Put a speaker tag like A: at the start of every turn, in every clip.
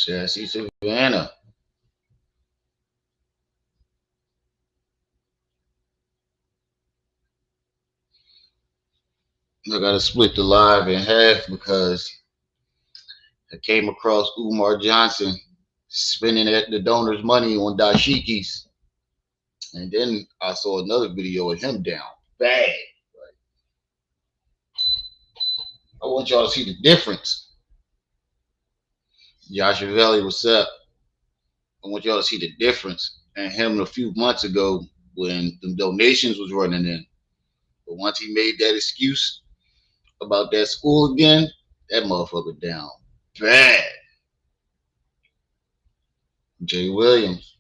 A: Sassy Savannah. I gotta split the live in half because I came across Umar Johnson spending the donors' money on dashikis, and then I saw another video of him down bad. Like, I want y'all to see the difference. Joshua Valley, what's up? I want y'all to see the difference. And him a few months ago when the donations was running in. But once he made that excuse about that school again, that motherfucker down bad. Jay Williams.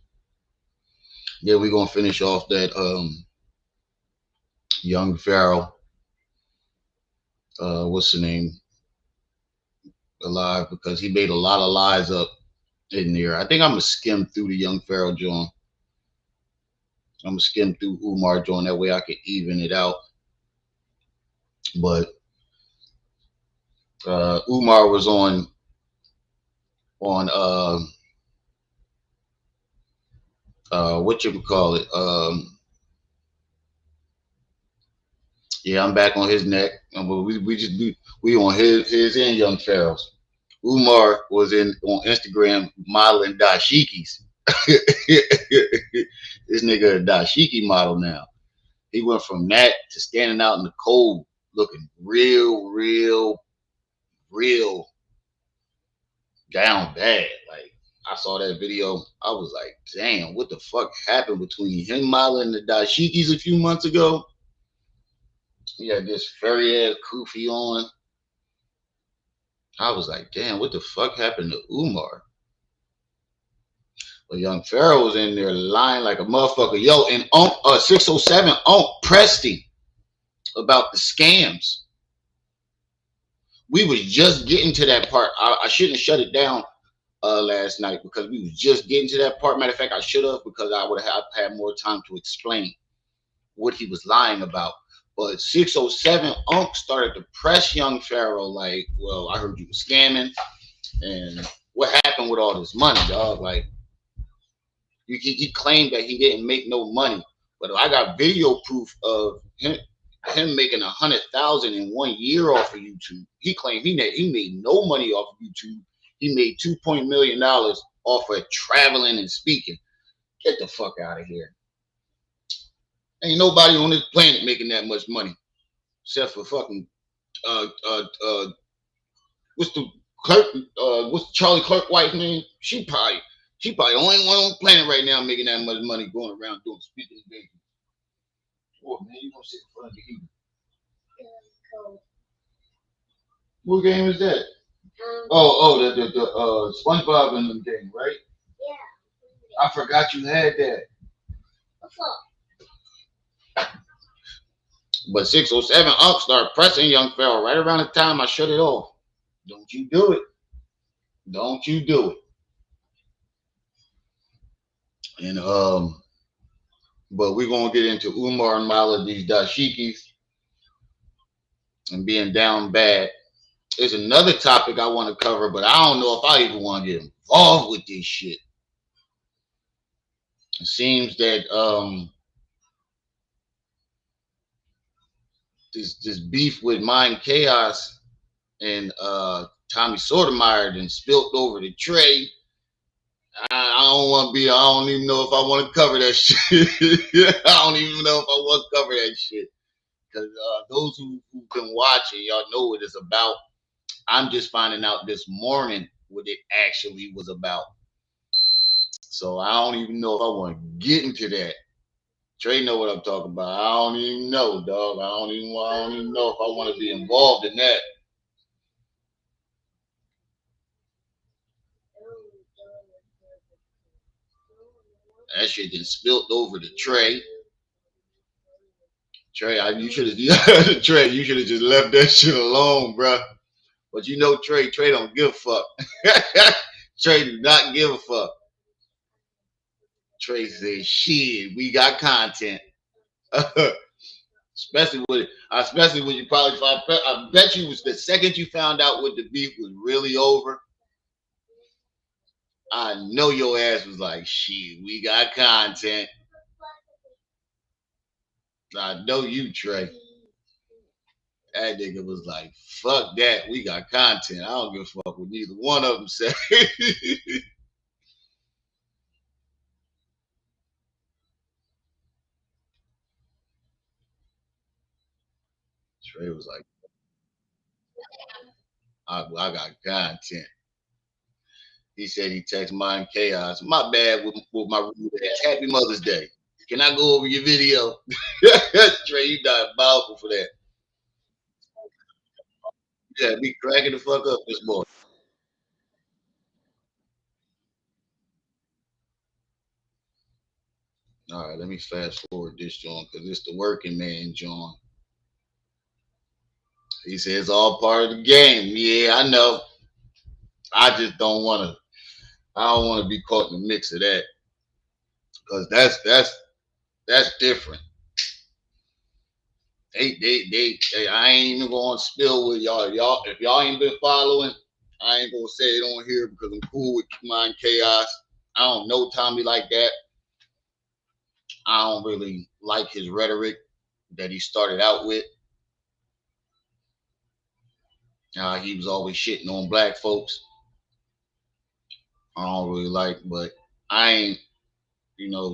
A: Yeah, we're gonna finish off that young Pharaoh. What's the name? Alive, because he made a lot of lies up in there. I think I'm gonna skim through the young Pharaoh joint. I'm gonna skim through Umar joint, that way I can even it out. But Umar was on what you would call it. Yeah, I'm back on his neck. But we on his and young Pharaoh's. Umar was in on Instagram modeling dashikis. This nigga a dashiki model now. He went from that to standing out in the cold looking real down bad. Like, I saw that video, I was like, damn, what the fuck happened between him modeling the dashikis a few months ago? He had this furry ass kufi on. I was like, damn, what the fuck happened to Umar? But young Pharaoh was in there lying like a motherfucker. Yo, and 607 pressed him about the scams. We was just getting to that part. I shouldn't have shut it down last night because we was just getting to that part. Matter of fact, I should have, because I would have had more time to explain what he was lying about. But 607 started to press young Pharaoh like, well, I heard you were scamming, and what happened with all this money, dog? Like, he claimed that he didn't make no money, but I got video proof of him making 100,000 in 1 year off of YouTube. He claimed he made no money off of YouTube. He made $2 million off of traveling and speaking. Get the fuck out of here. Ain't nobody on this planet making that much money except for fucking what's Charlie Clerk wife's name? She probably the only one on the planet right now making that much money going around doing speaking engagements. Oh man, you gonna sit in front of the heater? What game is that? The SpongeBob and them game, right? Yeah. I forgot you had that. What's up? But 607 started pressing young Pharaoh right around the time I shut it off. Don't you do it. Don't you do it. And but we're gonna get into Umar and Mala, these dashikis, and being down bad. There's another topic I want to cover, but I don't know if I even want to get involved with this shit. It seems that this beef with Mind Chaos and Tommy Sotomayor and spilt over the tray. I don't want to be. I don't even know if I want to cover that shit. I don't even know if I want to cover that shit, because those who've been watching, y'all know what it's about. I'm just finding out this morning what it actually was about. So I don't even know if I want to get into that. Trey know what I'm talking about. I don't even know, dog. I don't even know if I want to be involved in that. That shit then spilt over the tray. Trey, you should have Trey, you should have just left that shit alone, bro. But you know, Trey don't give a fuck. Trey do not give a fuck. Trey says, "Shit, we got content." especially when you probably. I bet you was the second you found out what the beef was really over. I know your ass was like, shit, we got content. I know you, Trey. That nigga was like, fuck that, we got content. I don't give a fuck what neither one of them say. Trey was like, I got content. He said he texted mine chaos. My bad with my rude ass. Happy Mother's Day. Can I go over your video? Trey, you diabolical for that. Yeah, be cracking the fuck up this morning. All right, let me fast forward this, John, because it's the working man, John. He says it's all part of the game. Yeah, I know. I just don't want to. I don't want to be caught in the mix of that because that's different. I ain't even going to spill with y'all. Y'all, if y'all ain't been following, I ain't gonna say it on here because I'm cool with Mind Chaos. I don't know Tommy like that. I don't really like his rhetoric that he started out with. He was always shitting on black folks. I don't really like, but I ain't,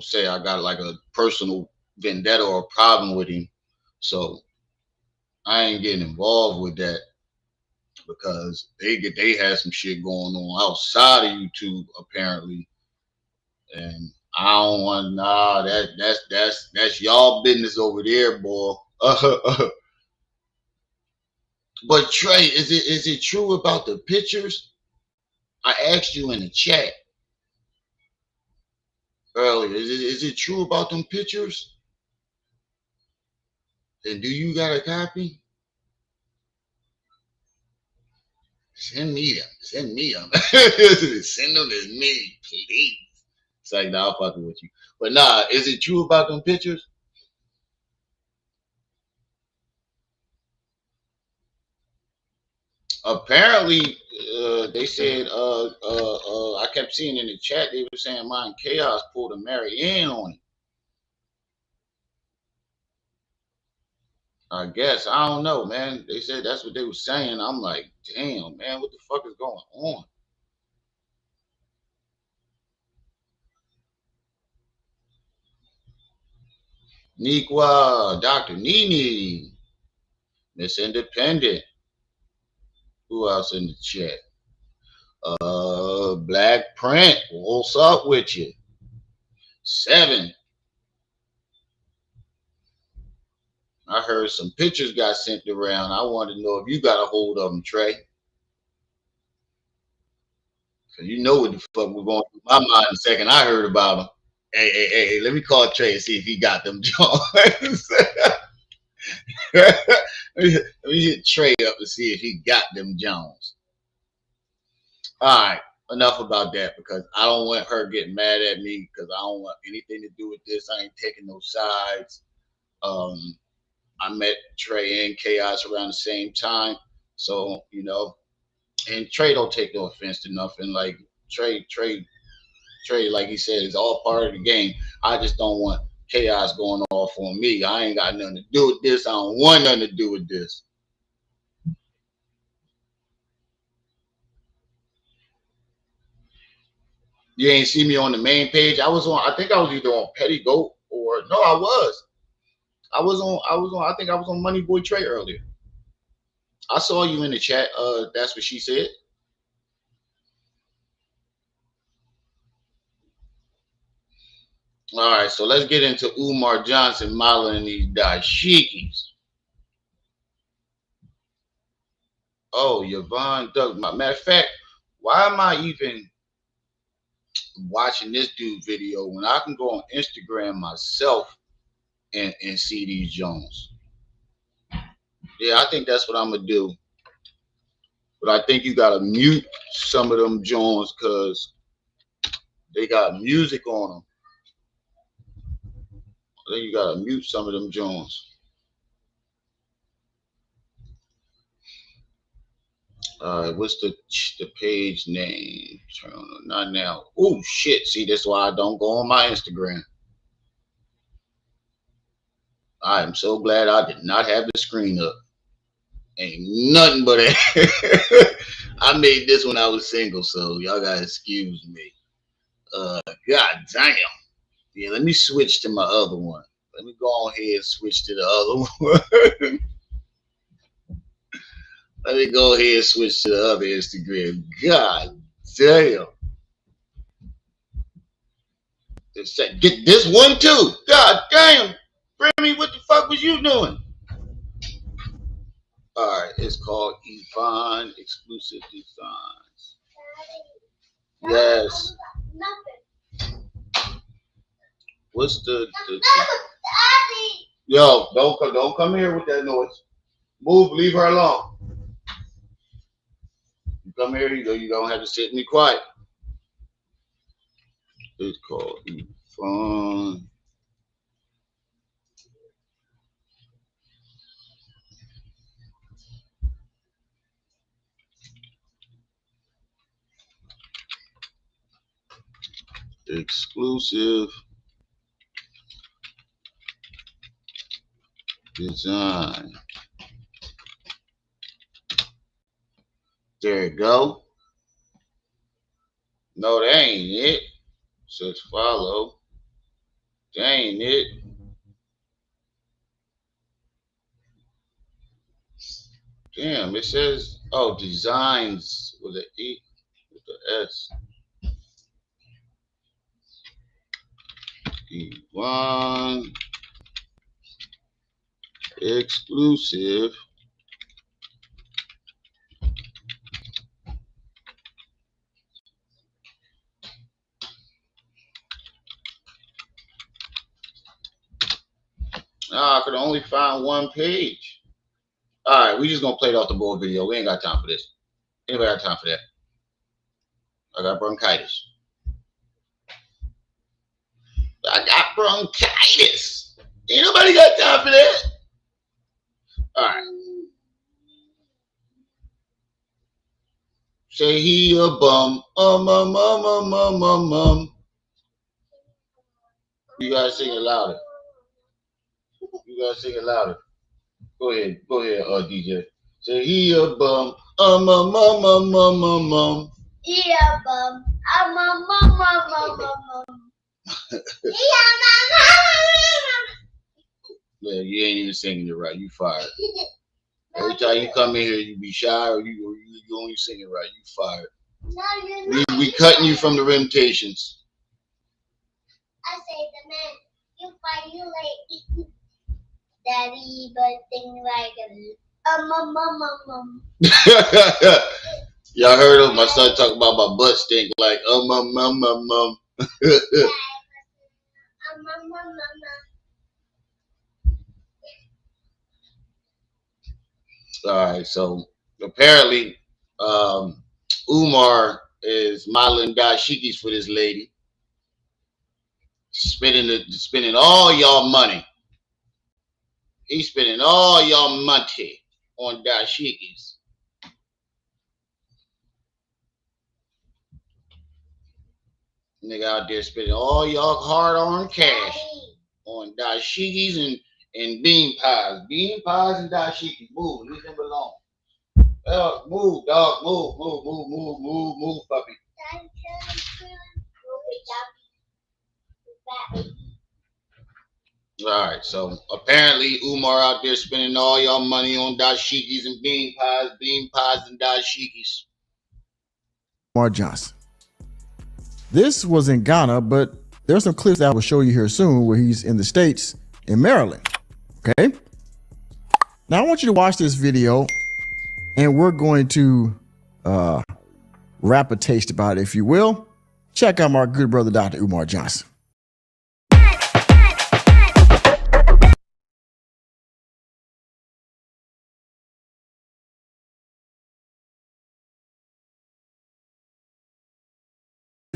A: say I got like a personal vendetta or problem with him. So I ain't getting involved with that because they had some shit going on outside of YouTube apparently, and I don't want that's y'all business over there, boy. But Trey, is it true about the pictures? I asked you in the chat earlier. Is it true about them pictures? And do you got a copy? Send me them. Send me them. Send them to me, please. It's like, nah, I'm fucking with you. But nah, is it true about them pictures? Apparently, they said, I kept seeing in the chat, they were saying Mind Chaos pulled a Mary Ann on him. I guess. I don't know, man. They said that's what they were saying. I'm like, damn, man, what the fuck is going on? Niqua, Dr. Nini, Miss Independent. Who else in the chat? Black Print. What's up with you? Seven. I heard some pictures got sent around. I want to know if you got a hold of them, Trey. Cause you know what the fuck was going through my mind the second I heard about them. Hey, let me call Trey and see if he got them joints. Let me hit Trey up to see if he got them Jones. All right, enough about that because I don't want her getting mad at me because I don't want anything to do with this. I ain't taking no sides. I met Trey and Chaos around the same time, so and Trey don't take no offense to nothing. Like Trey, like he said, is all part of the game. I just don't want Chaos going off on me. I ain't got nothing to do with this. I don't want nothing to do with this. You ain't see me on the main page. I was on. I think I was either on Petty Goat or no, I was. I was on. I was on. I think I was on Money Boy Trey earlier. I saw you in the chat. That's what she said. All right, so let's get into Umar Johnson modeling these dashikis. Oh, Yvonne Doug. Matter of fact, why am I even watching this dude video when I can go on Instagram myself and see these Jones? Yeah, I think that's what I'm gonna do. But I think you gotta mute some of them Jones because they got music on them. I think you gotta mute some of them Jones. What's the page name? Turn on, not now. Oh shit! See, that's why I don't go on my Instagram. I am so glad I did not have the screen up. Ain't nothing but a I made this when I was single, so y'all gotta excuse me. God damn. Yeah, let me switch to my other one. Let me go on here and switch to the other one. Let me go ahead and switch to the other Instagram. God damn. Get this one too. God damn. Remy, what the fuck was you doing? Alright, it's called Yvonne Exclusive Designs. Yes. What's the Yo, don't come here with that noise. Move, leave her alone. You come here, you don't have to sit and be quiet. It's called Yvonne. Exclusive Design. There you go. No, that ain't it. Says follow. That ain't it. Damn, it says designs with an E with the S. Yvonne Exclusive I could only find one page. All right, we just gonna play it off the board video. We ain't got time for this. Anybody got time for that? I got bronchitis. Ain't nobody got time for that. All right. Say he a bum. You gotta sing it louder. You gotta sing it louder. Go ahead, DJ. Say he a bum.
B: He a bum.
A: Yeah, you ain't even singing it right. You fired. Every time you come in here, you be shy or you only sing it right. You fired. We cutting you from the limitations.
B: I say the man, you find you like daddy, but thing like
A: Y'all heard him? My son talking about my butt stink like All right, so apparently, Umar is modeling dashikis for this lady, spending all y'all money. He's spending all y'all money on dashikis. Nigga out there spending all y'all hard-earned cash on dashikis and bean pies. Bean pies and dashikis. Move, leave them alone. Move, dog. Move, puppy. All right, so apparently Umar out there spending all y'all money on dashikis and bean pies and dashikis.
C: Umar Johnson. This was in Ghana, but there's some clips that I will show you here soon where he's in the States, in Maryland. Okay. Now I want you to watch this video and we're going to rap a taste about it, if you will. Check out my good brother, Dr. Umar Johnson.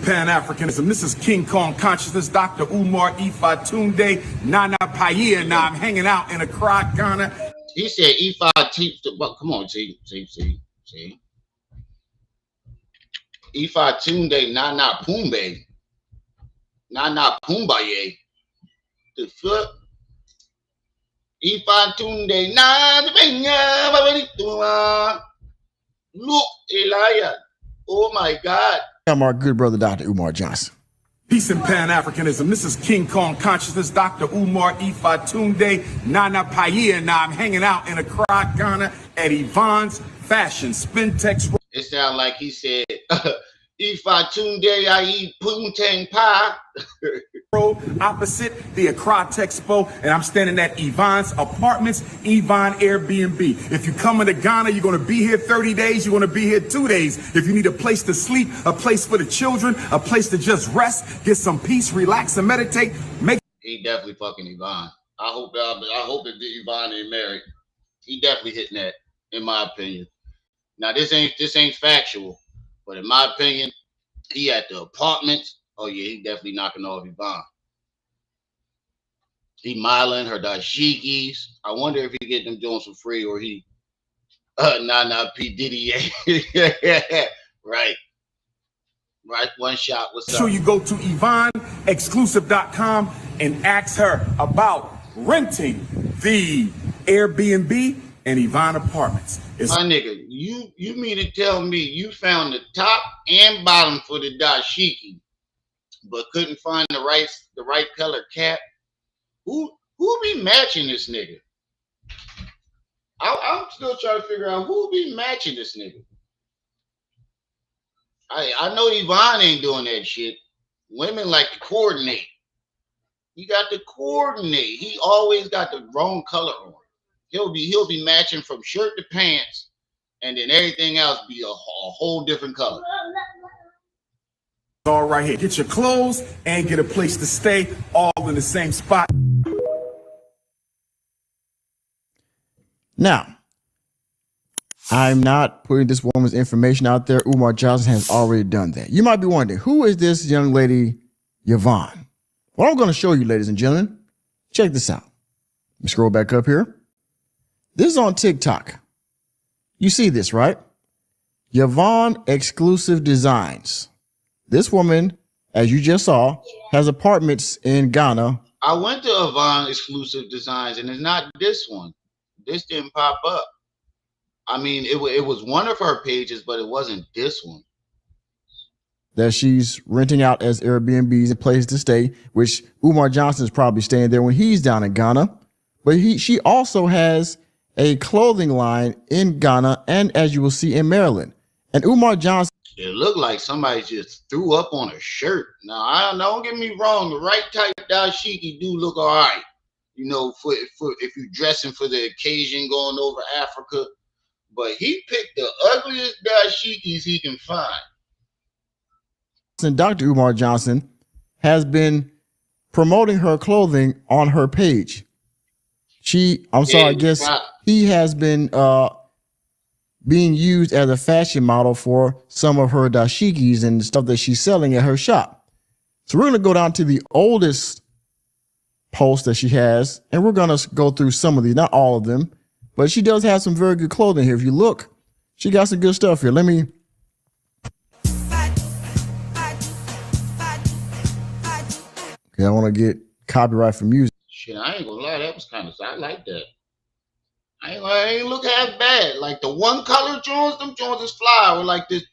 D: Pan-Africanism. This is King Kong Consciousness, Dr. Umar Ifa Tunde, Nana Paya. Now I'm hanging out in Accra, Ghana.
A: He said Ifa, come on, see. Ifa Tunde Nana Pumbe. Nana Pumbaye. The fuck? Ifa Tunde Nana Pumba. Look, Elijah. Oh my God.
C: I'm our good brother, Dr. Umar Johnson.
D: Peace and Pan-Africanism. This is King Kong Consciousness, Dr. Umar Ifatunde, Nana Paya. Now I'm hanging out in Accra, Ghana at Yvonne's Fashion Spintex.
A: It sounds like he said, Ifa Tunde I eat Poontang Pie.
D: Opposite the Accra Expo, and I'm standing at Yvonne's Apartments, Yvonne Airbnb. If you come into Ghana, you're going to be here 30 days, you're going to be here 2 days. If you need a place to sleep, a place for the children, a place to just rest, get some peace, relax, and meditate,
A: he definitely fucking Yvonne. I hope that Yvonne ain't married. He definitely hitting that, in my opinion. Now this ain't factual, but in my opinion, he at the apartments. Oh yeah, he definitely knocking off Yvonne. He miling her dashikis. I wonder if he get them joints for free or he nah P Diddy. Right. One shot. What's up?
D: Sure you go to YvonneExclusive.com and ask her about renting the Airbnb and Yvonne Apartments.
A: My nigga, you mean to tell me you found the top and bottom for the dashiki, but couldn't find the right color cap? Who be matching this nigga? I'm still trying to figure out who be matching this nigga. I know Yvonne ain't doing that shit. Women like to coordinate. You got to coordinate. He always got the wrong color on. He'll be matching from shirt to pants, and then everything else be a whole different color.
D: All right here. Get your clothes and get a place to stay, all in the same spot.
C: Now, I'm not putting this woman's information out there. Umar Johnson has already done that. You might be wondering, who is this young lady, Yvonne? Well, I'm going to show you, ladies and gentlemen. Check this out. Let me scroll back up here. This is on TikTok. You see this, right? Yvonne Exclusive Designs. This woman, as you just saw, has apartments in Ghana.
A: I went to Yvonne Exclusive Designs, and it's not this one. This didn't pop up. I mean, it was one of her pages, but it wasn't this one.
C: That she's renting out as Airbnbs, a place to stay, which Umar Johnson is probably staying there when he's down in Ghana. But she also has a clothing line in Ghana and, as you will see, in Maryland. And Umar Johnson.
A: It looked like somebody just threw up on a shirt. Now, don't get me wrong. The right type dashiki do look all right. You know, for if you're dressing for the occasion going over Africa. But he picked the ugliest dashikis he can find.
C: And Dr. Umar Johnson has been promoting her clothing on her page. He has been being used as a fashion model for some of her dashikis and stuff that she's selling at her shop. So we're going to go down to the oldest post that she has, and we're going to go through some of these, not all of them, but she does have some very good clothing here. If you look, she got some good stuff here. Okay, I want to get copyright for music.
A: Shit, I ain't gonna lie, that was kind of, I like that. I ain't look half bad. Like the one color joints, them joints is fly. Or like this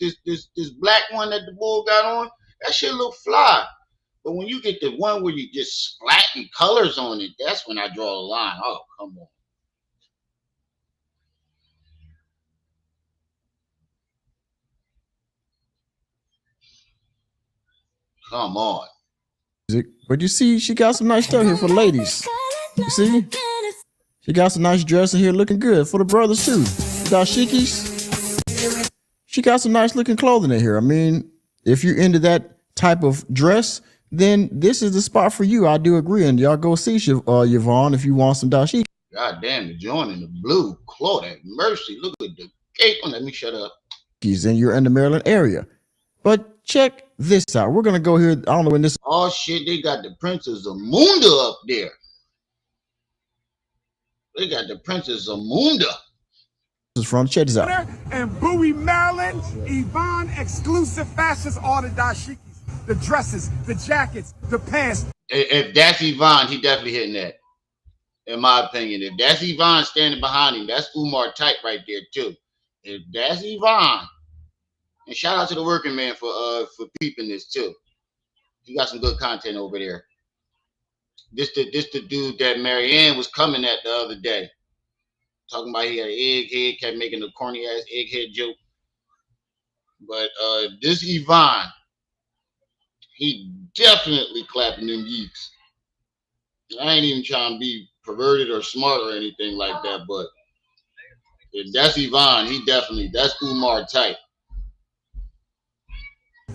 A: black one that the bull got on, that shit look fly. But when you get the one where you just splatting colors on it, that's when I draw the line. Oh, come on. Come on.
C: But you see, she got some nice stuff here for the ladies. You see? She got some nice dressing here looking good for the brothers too. Dashikis. She got some nice looking clothing in here. I mean, if you're into that type of dress, then this is the spot for you. I do agree. And y'all go see Yvonne if you want some dashikis.
A: God damn, the joint in the blue. Lord have mercy. Look at the cape. Let me shut up.
C: And you're in the Maryland area. But check this out. We're going to go here. I don't know when this.
A: Oh, shit. They got the Princess Zamunda up there. They got the Princess Zamunda.
C: is from. Check this out.
D: And Bowie, Maryland, Yvonne exclusive fashions, all the dashikis, the dresses, the jackets, the pants.
A: If that's Yvonne, he definitely hitting that. In my opinion, if that's Yvonne standing behind him, that's Umar type right there too. If that's Yvonne, and shout out to the working man for peeping this too. He got some good content over there. This the dude that Marianne was coming at the other day, talking about he had an egghead, kept making a corny ass egghead joke. But this Yvonne, he definitely clapping them geeks. I ain't even trying to be perverted or smart or anything like that, but if that's Yvonne, that's Umar type.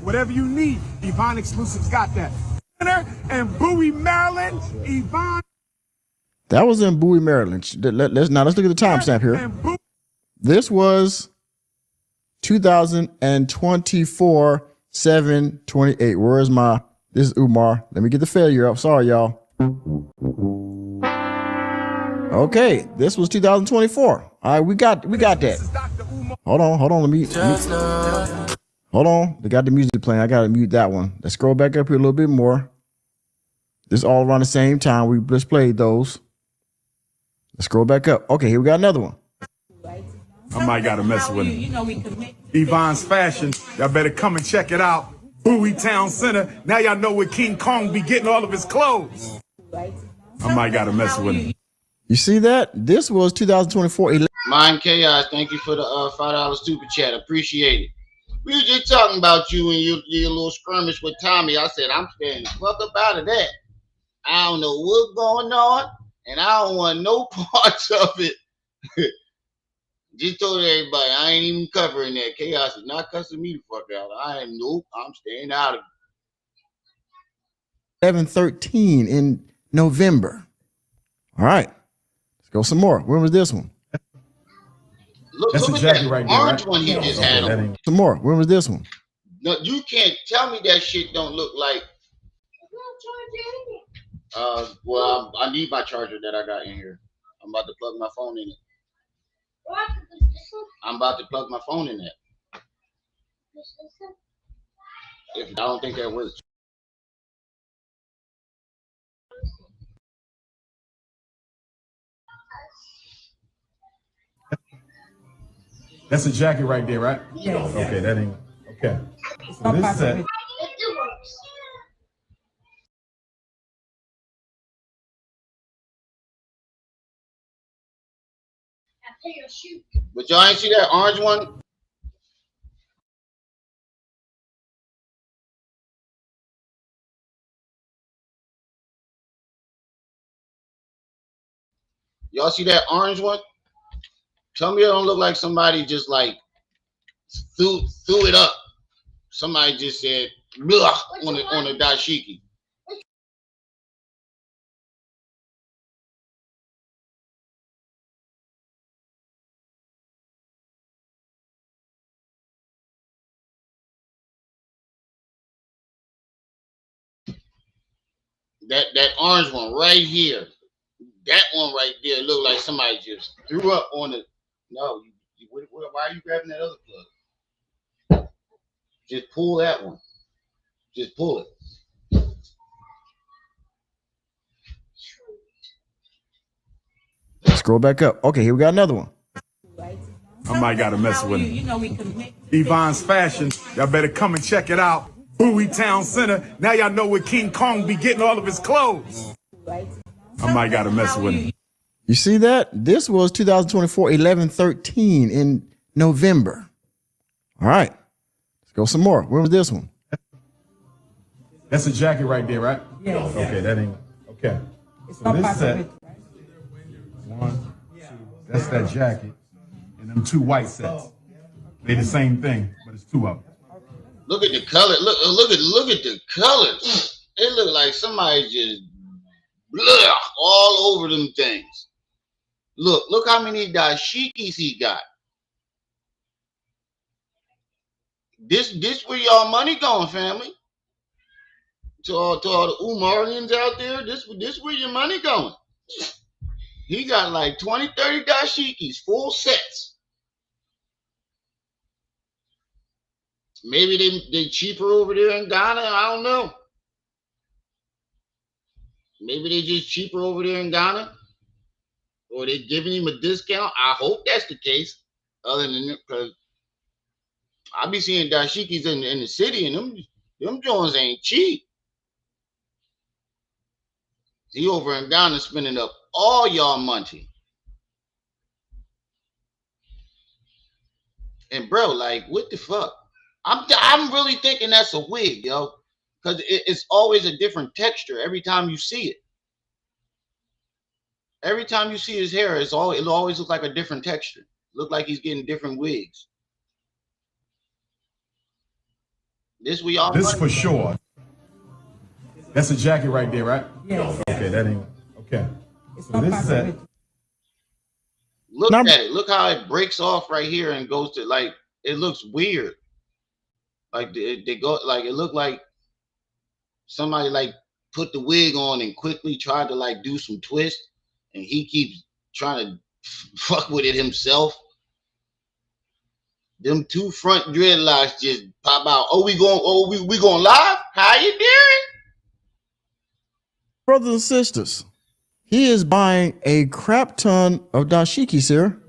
D: Whatever you need, Yvonne exclusives got that. And Bowie, Maryland, Yvonne.
C: That was in Bowie, Maryland. Let's look at the timestamp here. This was 2024 7/28. Where is my? This is Umar. Let me get the failure up. Sorry, y'all. Okay, this was 2024. All right, we got that. Hold on. Hold on. They got the music playing. I gotta mute that one. Let's scroll back up here a little bit more. This is all around the same time. We just played those. Let's scroll back up. Okay, here we got another one.
D: I might gotta mess with him. Yvonne's fashion. Y'all better come and check it out. Bowie Town Center. Now y'all know where King Kong be getting all of his clothes. I might gotta mess with him.
C: You see that? This was 2024.
A: Mind Chaos, thank you for the $5 super chat. Appreciate it. We were just talking about you and your little skirmish with Tommy. I said, I'm staying the fuck up out of that. I don't know what's going on, and I don't want no parts of it. Just told everybody, I ain't even covering that. Chaos is not cussing me the fuck out. I'm staying out of it.
C: 11/13 in November. All right. Let's go some more. When was this one?
A: Look at that
D: right there,
A: orange
D: right?
A: one he just had on.
C: Some more. When was this one?
A: No, you can't tell me that shit don't look like. Well, I need my charger that I got in here. I'm about to plug my phone in it. I'm about to plug my phone in it. If I don't think that works.
D: That's a jacket right there, right? Yeah. Okay, that ain't okay. So this set.
A: But y'all ain't see that orange one? Y'all see that orange one? Tell me it don't look like somebody just like threw it up. Somebody just said blah on the dashiki. That orange one right here. That one right there looked like somebody just threw up on it. No, why are you grabbing that other plug? Just pull that one. Just pull it.
C: Scroll back up. Okay, here we got another one.
D: I might gotta mess with him. Yvonne's fashion. Y'all better come and check it out. Bowie Town Center. Now y'all know where King Kong be getting all of his clothes. I might gotta mess with him.
C: You see that? This was 2024 11/13 in November. All right. Let's go some more. When was this one?
D: That's a jacket right there, right? Yeah. Okay, that ain't okay. So this set. One, two. That's that jacket. And them two white sets. They the same thing, but it's two of them.
A: Look at the color. Look at the colors. It look like somebody just blah all over them things. Look how many dashikis he got. This where y'all money going, family. To all the Umarians out there, this where your money going. He got like 20, 30 dashikis, full sets. Maybe they cheaper over there in Ghana. I don't know. Maybe they just cheaper over there in Ghana, or they giving him a discount. I hope that's the case. Other than because I be seeing dashikis in the city, and them joints ain't cheap. He over in Ghana spending up all y'all money. And bro, like, what the fuck? I'm really thinking that's a wig, yo, because it's always a different texture every time you see it. Every time you see his hair, it always look like a different texture. Look like he's getting different wigs. This we all.
D: This for sure. That's a jacket right there, right? Yeah. Okay, that ain't okay. So this is it.
A: Look at it. Look how it breaks off right here and goes to like. It looks weird. Like they go like it looked like somebody like put the wig on and quickly tried to like do some twist, and he keeps trying to fuck with it himself. Them two front dreadlocks just pop out. Oh, we going live? How you doing?
C: Brothers and sisters, he is buying a crap ton of dashikis here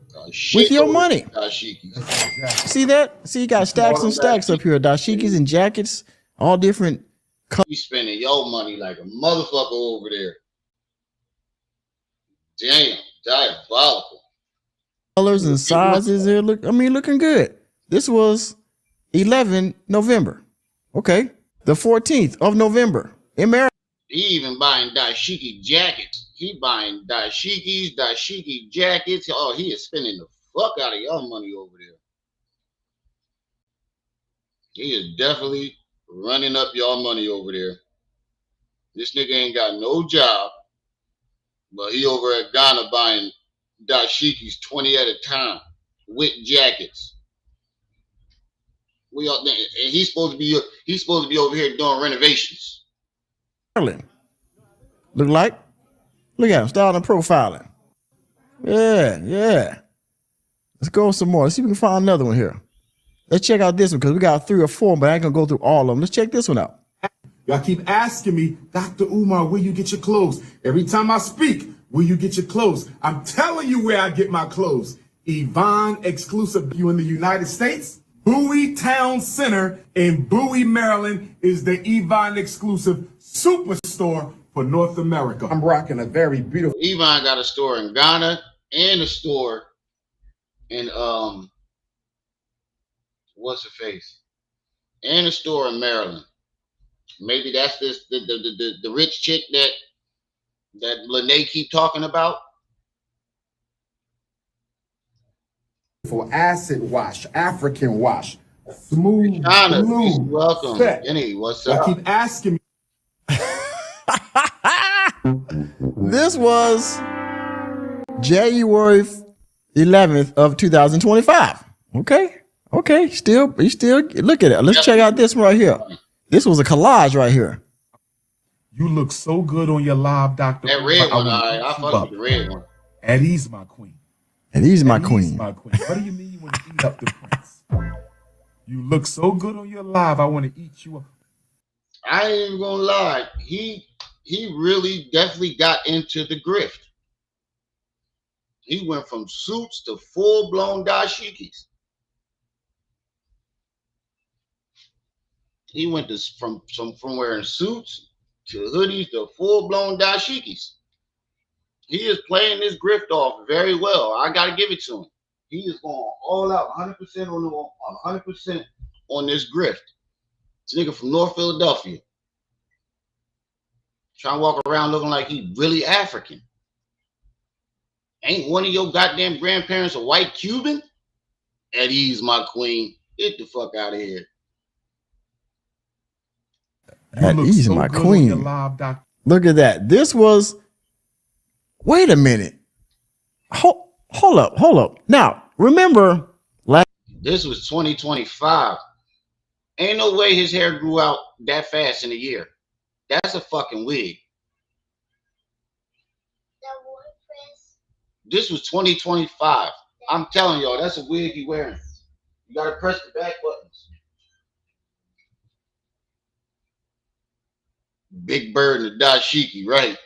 C: with your money.
A: Dashikis.
C: See that? See, you got stacks and stacks up here. Dashikis and jackets, all different colors.
A: You spending your money like a motherfucker over there. Damn, diabolical.
C: Colors and sizes here. Look, I mean, looking good. This was 11 November. Okay. The 14th of November in Maryland.
A: He even buying dashiki jackets. He buying dashiki jackets. Oh, he is spending the fuck out of your money over there. He is definitely running up your money over there. This nigga ain't got no job, but he over at Ghana buying dashikis 20 at a time with jackets. We all, and he's supposed to be over here doing renovations.
C: Look at him, styling and profiling. Yeah. Let's go some more. Let's see if we can find another one here. Let's check out this one because we got 3 or 4, but I ain't gonna go through all of them. Let's check this one out.
D: Y'all keep asking me, Dr. Umar, where you get your clothes? Every time I speak, where you get your clothes? I'm telling you where I get my clothes. Yvonne exclusive. You in the United States? Bowie Town Center in Bowie, Maryland is the Yvonne exclusive superstore for North America. I'm rocking a very beautiful.
A: Yvonne got a store in Ghana and a store in what's her face? And a store in Maryland. Maybe that's the rich chick that Lene keep talking about.
D: For acid wash, African wash, smooth,
A: China,
D: blue,
A: welcome.
D: set.
A: Jenny, what's up?
D: I keep asking me.
C: This was January 11th of 2025. Okay. Still look at it. Let's check out this one right here. This was a collage right here.
D: You look so good on your live, Dr.
A: That red one, I fuck with the red one.
D: Eddie's my queen.
C: And he's my queen.
D: What do you mean when you eat up the prince? You look so good on your live. I want to eat you up.
A: I ain't even gonna lie. He really definitely got into the grift. He went from suits to full-blown dashikis. He went to from wearing suits to hoodies to full-blown dashikis. He is playing this grift off very well. I gotta give it to him. He is going all out, 100% on this grift. This nigga from North Philadelphia, trying to walk around looking like he really African. Ain't one of your goddamn grandparents a white Cuban? Eddie's my queen. Get the fuck out of here.
C: Eddie's my queen. Look at that. This was. Wait a minute. Hold up. Now, remember,
A: this was 2025. Ain't no way his hair grew out that fast in a year. That's a fucking wig. This was 2025. I'm telling y'all, that's a wig he wearing. You gotta press the back buttons. Big Bird and the dashiki, right?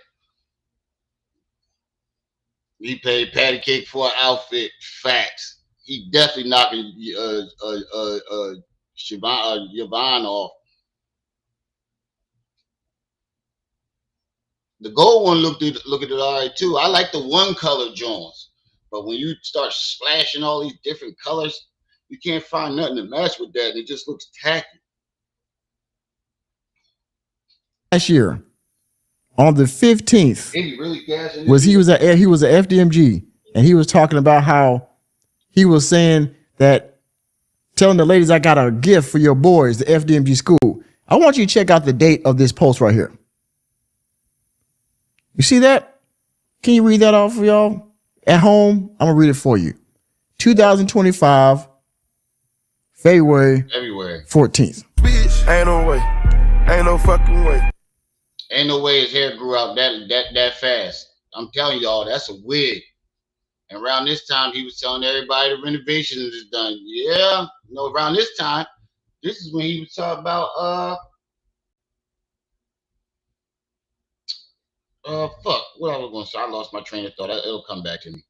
A: He paid patty cake for an outfit. Facts. He definitely knocking Yvonne off. The gold one looked at it all right too. I like the one color Jones, but when you start splashing all these different colors, you can't find nothing to match with that. It just looks tacky.
C: Last year, on the 15th,
A: He really gassing.
C: he was at FDMG, and he was talking about how he was saying that, telling the ladies, I got a gift for your boys, the FDMG school. I want you to check out the date of this post right here. You see that? Can you read that off for y'all at home? I'm gonna read it for you. 2025, February 14th.
E: Bitch, ain't no way. Ain't no fucking way.
A: Ain't no way his hair grew out that fast. I'm telling y'all, that's a wig. And around this time, he was telling everybody the renovations is done. Yeah, no, around this time, this is when he was talking about fuck, what I was gonna say. I lost my train of thought. It'll come back to me.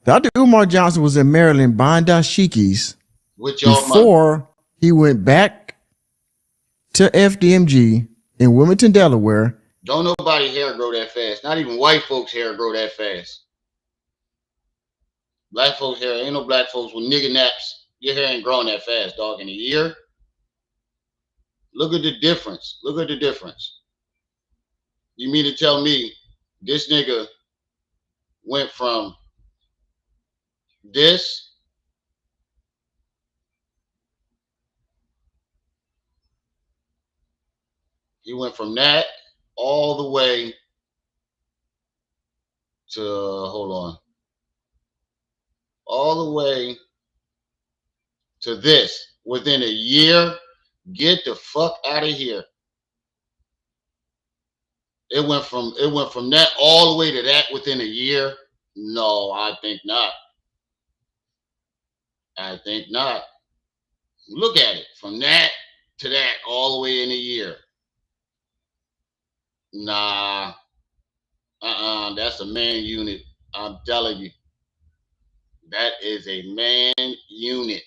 C: Dr. Umar Johnson was in Maryland buying dashikis before he went back to FDMG in Wilmington, Delaware.
A: Don't nobody hair grow that fast. Not even white folks' hair grow that fast. Black folks' hair, ain't no black folks with nigga naps. Your hair ain't growing that fast, dog. In a year. Look at the difference. Look at the difference. You mean to tell me this nigga went from this that all the way to all the way to this within a year? Get the fuck out of here. It went from that all the way to that within a year? No, I think not. I think not. Look at it. From that to that all the way in a year. Nah. That's a man unit. I'm telling you. That is a man unit.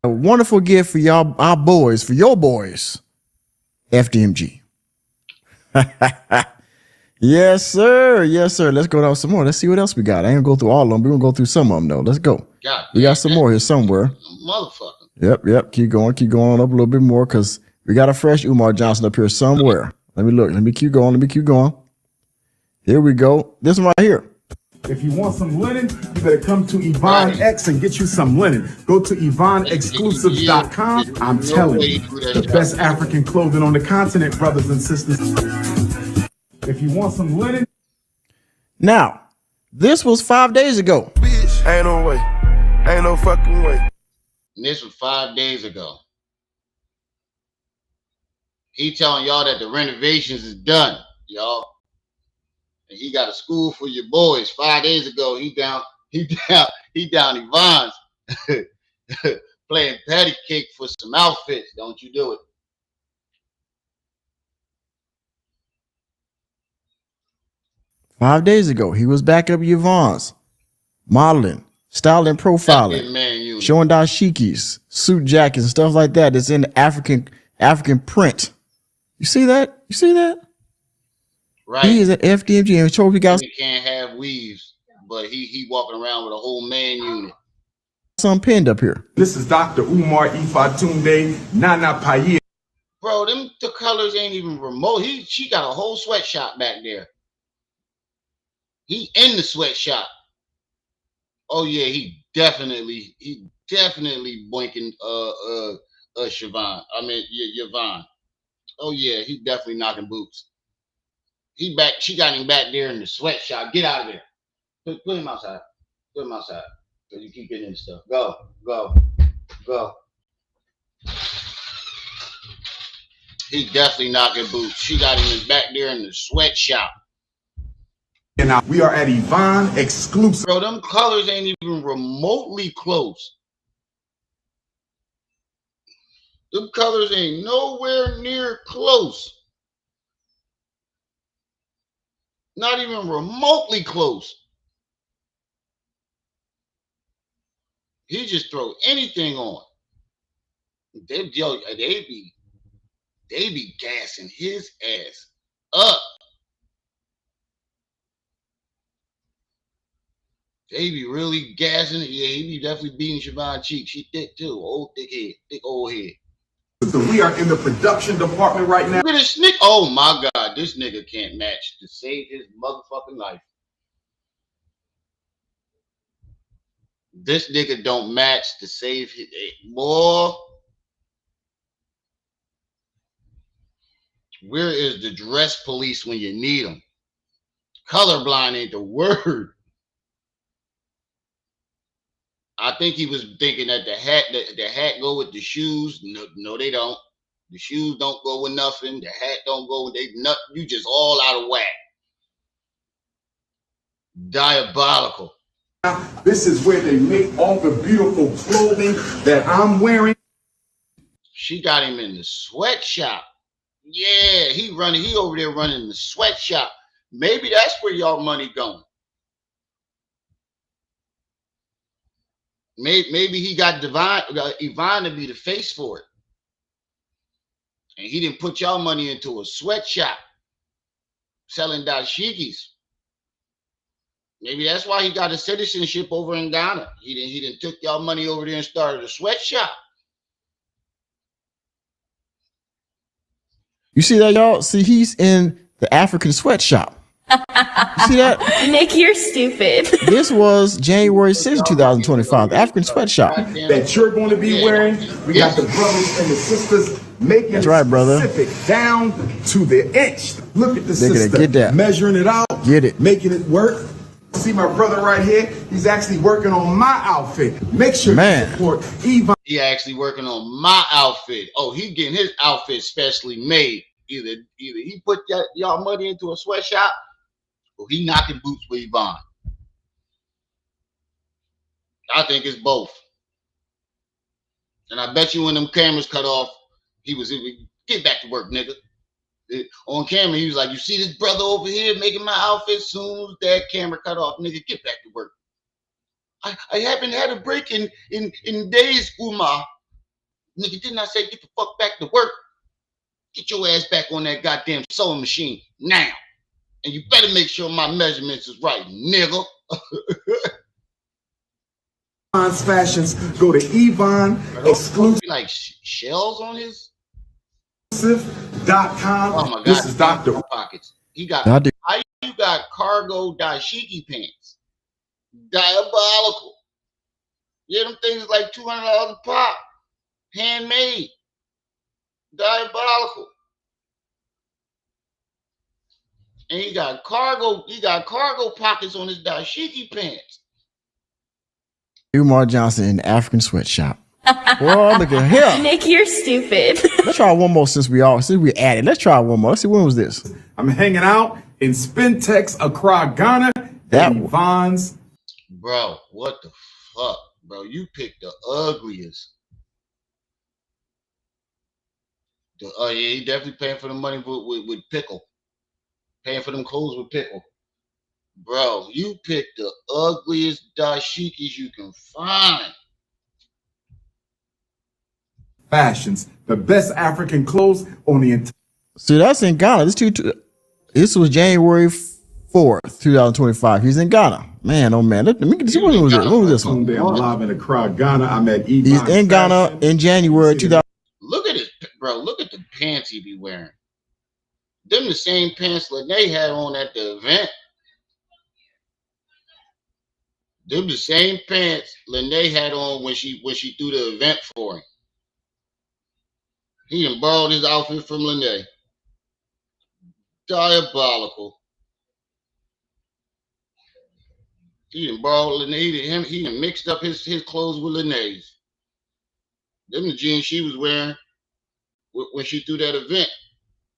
C: A wonderful gift for y'all, our boys, for your boys, FDMG. Yes, sir. Yes, sir. Let's go down some more. Let's see what else we got. I ain't gonna go through all of them. We're gonna go through some of them though. Let's go. We got some more here somewhere.
A: Motherfucker.
C: Yep. Keep going up a little bit more because we got a fresh Umar Johnson up here somewhere. Let me look. Let me keep going. Here we go. This one right here.
D: If you want some linen, you better come to Yvonne X and get you some linen. Go to YvonneExclusives.com. I'm telling you, the best African clothing on the continent, brothers and sisters. If you want some linen.
C: Now, this was 5 days ago.
E: Bitch, ain't no way. Ain't no fucking way.
A: And this was 5 days ago. He telling y'all that the renovations is done, y'all. And he got a school for your boys. 5 days ago, he down Yvonne's playing patty cake for some outfits. Don't you do it.
C: Five days ago, he was back up Yvonne's, modeling, styling, profiling, showing dashikis, suit jackets, and stuff like that. That's in the African print. You see that?
A: Right.
C: He is at FDMG and told we got.
A: He can't have weaves, but he walking around with a whole man unit.
C: Some pinned up here.
D: This is Dr. Umar Ifatunde Nana Paye.
A: Bro, the colors ain't even remote. She got a whole sweatshop back there. He in the sweatshop. Oh yeah, he definitely boinking Yvonne. Oh yeah, he definitely knocking boots. She got him back there in the sweatshop. Get out of there. Put him outside. Put him outside. So you keep getting into stuff. Go. He definitely knocking boots. She got him back there in the sweatshop.
D: And now we are at Yvonne Exclusive.
A: Bro, them colors ain't even remotely close. Them colors ain't nowhere near close. Not even remotely close. He just throw anything on. They be gassing his ass up. They be really gassing it. Yeah, he be definitely beating Siobhan cheek. She thick too. Old thick head. Thick old head.
D: So we are in the production department right now.
A: Look at this nigga. Oh my God. This nigga can't match to save his motherfucking life. This nigga don't match to save his boy. Where is the dress police when you need them? Colorblind ain't the word. I think he was thinking that the hat go with the shoes. No, they don't. The shoes don't go with nothing. The hat don't go with you just all out of whack. Diabolical.
D: This is where they make all the beautiful clothing that I'm wearing.
A: She got him in the sweatshop. Yeah, he over there running the sweatshop. Maybe that's where y'all money going. Maybe he got Yvonne to be the face for it. And he didn't put y'all money into a sweatshop selling dashikis. Maybe that's why he got a citizenship over in Ghana. He didn't took y'all money over there and started a sweatshop.
C: You see that, y'all? See, he's in the African sweatshop. You see that?
F: Nick, you're stupid.
C: This was January 6th, 2025. The African sweatshop.
D: That you're going to be wearing. We got the brothers and the sisters making
C: That's right, brother.
D: specific down to the inch. Look at the sister
C: get that.
D: measuring it out,
C: Get it.
D: making it work. See my brother right here? He's actually working on my outfit. Make sure you support Yvonne.
A: He actually working on my outfit. Oh, he getting his outfit specially made. Either he put y'all money into a sweatshop, or he knocking boots with Yvonne. I think it's both. And I bet you when them cameras cut off, he was get back to work, nigga. On camera, he was like, you see this brother over here making my outfit? Soon as that camera cut off, nigga, get back to work. I haven't had a break in days, Umar. Nigga, didn't I say get the fuck back to work? Get your ass back on that goddamn sewing machine now. And you better make sure my measurements is right, nigga.
D: Yvonne's fashions. Go to Yvonne exclusive.
A: Like shells on his
D: .com.
A: Oh my God!
D: This is Dr.
A: Pockets. He got.
C: Dr.
A: How you got cargo dashiki pants? Diabolical. Yeah, them things is like $200 a pop. Handmade. Diabolical. And he got cargo pockets on his dashiki pants.
C: Umar Johnson in the African sweatshop. Well, look at him.
F: Nick, you're stupid.
C: Let's try one more since we added. Let's try one more. Let's see, when was this?
D: I'm hanging out in Spintex, Accra, Ghana.
C: That
D: Yvonne's.
A: Bro, what the fuck? Bro, you picked the ugliest. Yeah, he definitely paying for the money with pickle. Paying for them clothes with pickle. Bro, you picked the ugliest dashikis you can find.
D: Fashions, the best African clothes on the entire.
C: See, that's in Ghana. This was January 4th, 2025. He's in Ghana. Man, oh man. Let me see, when was this one?
D: I'm live in Accra, Ghana. I'm at Yvonne.
C: He's in Ghana in January 2000.
A: Look at it, bro. Look at the pants he be wearing. Them the same pants Lene had on at the event. Them the same pants Lene had on when she threw the event for him. He done borrowed his outfit from Lene. Diabolical. He done borrowed Lene. He done mixed up his clothes with Lene's. Them the jeans she was wearing when she threw that event.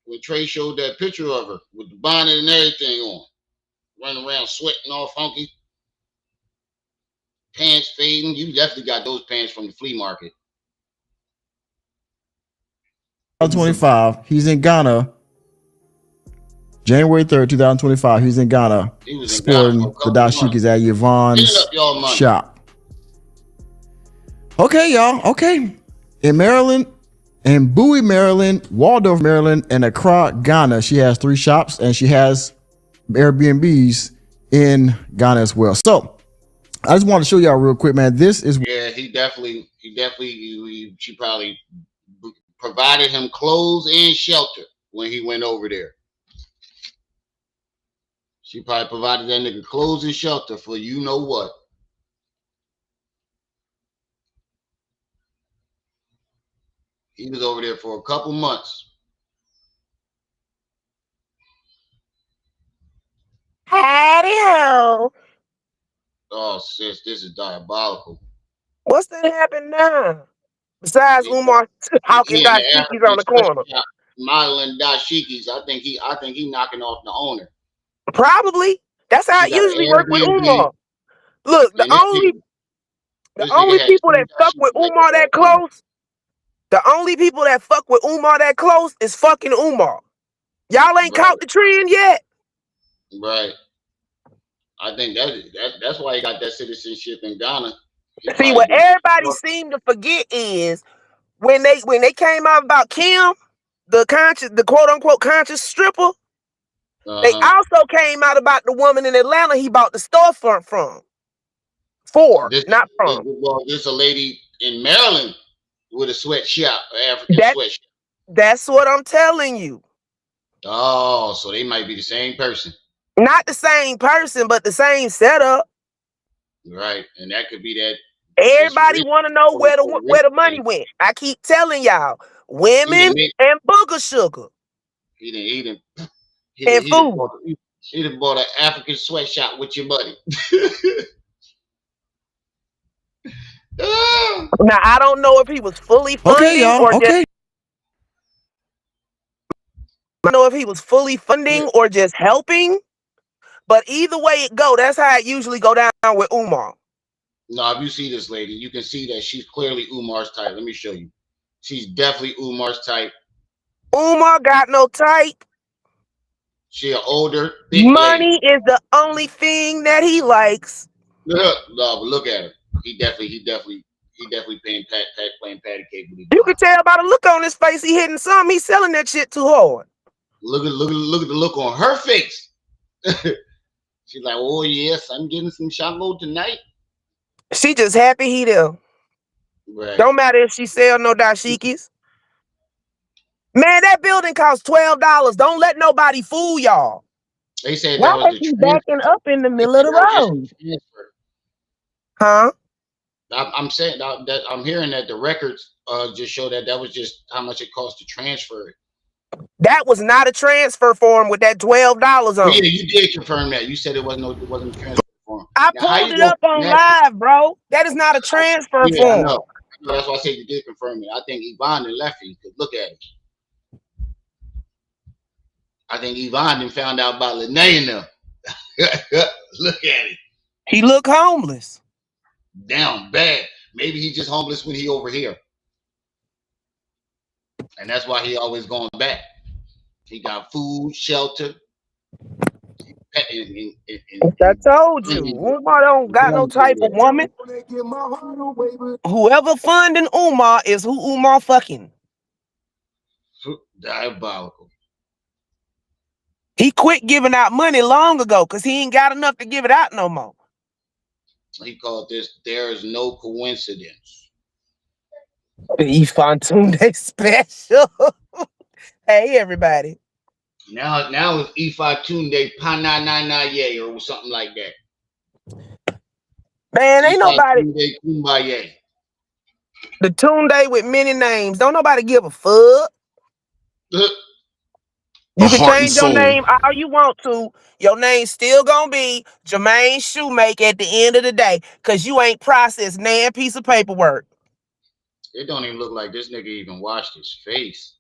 A: When Trey showed that picture of her with the bonnet and everything on. Running around sweating all funky. Pants fading. You definitely got those pants from the flea market.
C: 2025. He's in Ghana. January 3rd, 2025. He's in Ghana.
A: He was in Ghana
C: Sporting
A: for a
C: the
A: couple months.
C: dashikis at
A: Cleaning
C: Yvonne's
A: up y'all money.
C: shop. Okay, y'all. Okay. In Maryland, in Bowie, Maryland, Waldorf, Maryland, and Accra, Ghana, she has 3 shops and she has Airbnbs in Ghana as well. So I just want to show y'all real quick, man. This is
A: Yeah, she probably provided him clothes and shelter when he went over there. She probably provided that nigga clothes and shelter for you know what. He was over there for a couple months.
G: Howdy ho.
A: Oh, sis, this is diabolical.
G: What's that happen now? Besides
A: He,
G: Umar hawking
A: he in the
G: dashikis
A: African
G: on the corner.
A: shop modeling dashikis. I think he knocking off the owner.
G: Probably. That's how
A: She
G: it
A: got an
G: usually work with
A: Airbnb,
G: Umar. Look,
A: and
G: the
A: this nigga
G: only
A: had
G: people
A: 2
G: that fuck with
A: like
G: Umar that close, the only people that fuck with Umar that close is fucking Umar. Y'all ain't caught the trend yet.
A: Right. I think that's why he got that citizenship in Ghana.
G: See, what everybody seem to forget is when they came out about Kim, the quote unquote conscious stripper, they also came out about the woman in Atlanta he bought the storefront from. Not from.
A: Well, there's a lady in Maryland with a sweatshop, African sweatshop.
G: That's what I'm telling you.
A: Oh, so they might be the same person.
G: Not the same person, but the same setup.
A: Right, and that could be that.
G: Everybody want to know where the money went. I keep telling y'all, women and booger sugar.
A: He done bought an African sweatshop with your buddy.
G: Now I don't know if he was fully funding I don't know if he was fully funding or just helping. But either way it go, that's how it usually go down with Umar.
A: No, if you see this lady, you can see that she's clearly Umar's type. Let me show you. She's definitely Umar's type.
G: Umar got no type.
A: She an older, thick
G: money lady. Is the only thing that he likes.
A: No, but look at her. He definitely playing patty cake with his
G: You can tell by the look on his face. He hitting something. He's selling that shit too hard.
A: Look at the look on her face. She's like, oh yes, I'm getting some shako tonight.
G: She just happy he there. Right. Don't matter if she sell no dashikis. Man, that building costs $12. Don't let nobody fool y'all.
A: They said
G: why that was he backing up in the middle of the road? Huh?
A: I'm saying that I'm hearing that the records just show that was just how much it cost to transfer it.
G: That was not a transfer form with that $12 on.
A: Yeah, you did confirm that. You said it wasn't a transfer form.
G: I pulled it up on live, bro. That is not a transfer form.
A: I know. That's why I said you did confirm it. I think Yvonne and Leffy could look at it. I think Yvonne then found out about Lene and them. Look at it.
G: He look homeless.
A: Down bad. Maybe he's just homeless when he over here. And that's why he always going back. He got food, shelter.
G: I told you, Umar don't got no type of woman. Whoever funding Umar is who Umar fucking.
A: Diabolical.
G: He quit giving out money long ago because he ain't got enough to give it out no more.
A: He called this "There is no coincidence."
G: Ifantunde special. Hey everybody.
A: Now it's Ifatunde Panananaye or something like that.
G: Man, ain't nobody.
A: Kumbaya.
G: The Tunde with many names. Don't nobody give a fuck. You can change your name all you want to. Your name's still gonna be Jermaine Shoemaker at the end of the day, cause you ain't processed nan piece of paperwork.
A: It don't even look like this nigga even washed his face.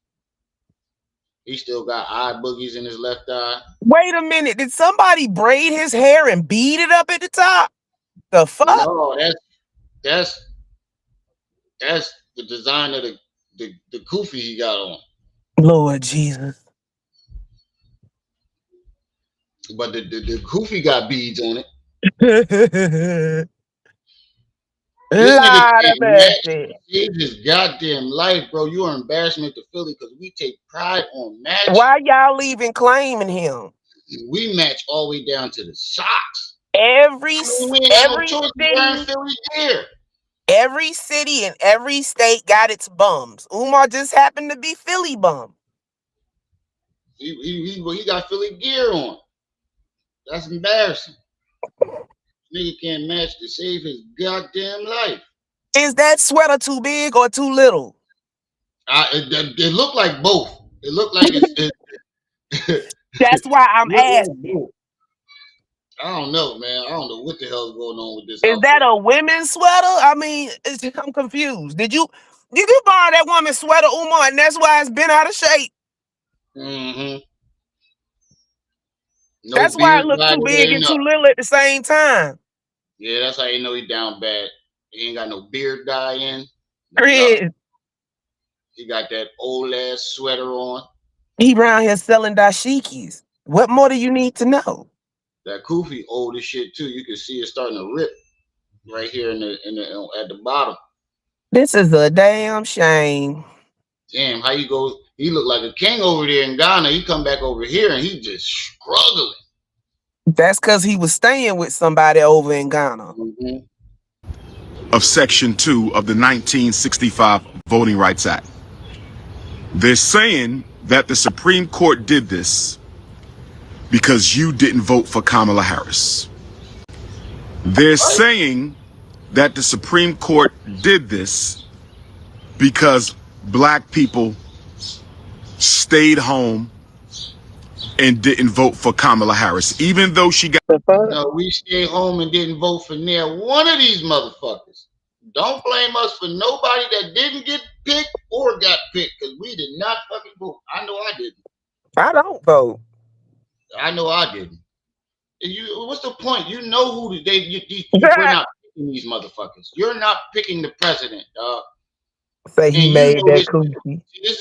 A: He still got eye boogies in his left eye.
G: Wait a minute, did somebody braid his hair and beat it up at the top? The fuck?
A: No, that's the design of the kufi he got on.
G: Lord Jesus.
A: But the Goofy got beads on it. This nigga
G: Lord of
A: can't match
G: mercy.
A: save his goddamn life, bro. You are embarrassment to Philly because we take pride on matching.
G: Why y'all even claiming him?
A: We match all the way down to the socks.
G: Every
A: I mean, we ain't got no choice wearing
G: city,
A: Philly gear.
G: every city and every state got its bums. Umar just happened to be Philly bum.
A: He got Philly gear on. That's embarrassing. Nigga can't match to save his goddamn life.
G: Is that sweater too big or too little?
A: It looked like both. It looked like
G: That's why I'm
A: looked like
G: asking.
A: both. I don't know, man. I don't know what the hell's going on with this
G: Is that
A: outfit.
G: a women's sweater? I mean, I'm confused. Did you borrow that woman's sweater, Umar, and that's why it's been out of shape?
A: Mm-hmm. No
G: That's why it
A: beard,
G: looked
A: by
G: too
A: the
G: big
A: way,
G: and
A: no.
G: too little at the same time.
A: Yeah, that's how you know he down bad. He ain't got no beard dye in. No.
G: Chris,
A: He got that old ass sweater on.
G: he around here selling dashikis. What more do you need to know?
A: That kufi old as shit too. You can see it starting to rip right here in the at the bottom.
G: This is a damn shame.
A: Damn, how you go? He look like a king over there in Ghana. He come back over here and he just struggling.
G: That's because he was staying with somebody over in Ghana.
A: Mm-hmm.
D: Of Section 2 of the 1965 Voting Rights Act. They're saying that the Supreme Court did this because you didn't vote for Kamala Harris. They're saying that the Supreme Court did this because black people stayed home and didn't vote for Kamala Harris, even though she got...
A: No, we stayed home and didn't vote for near one of these motherfuckers. Don't blame us for nobody that didn't get picked or got picked, because we did not fucking vote. I know I didn't.
G: I don't vote.
A: I know I didn't. What's the point? You know who we're not picking these motherfuckers. You're not picking the president, dog.
G: Say he
A: And you
G: made
A: know
G: that
A: his,
G: cookie.
A: this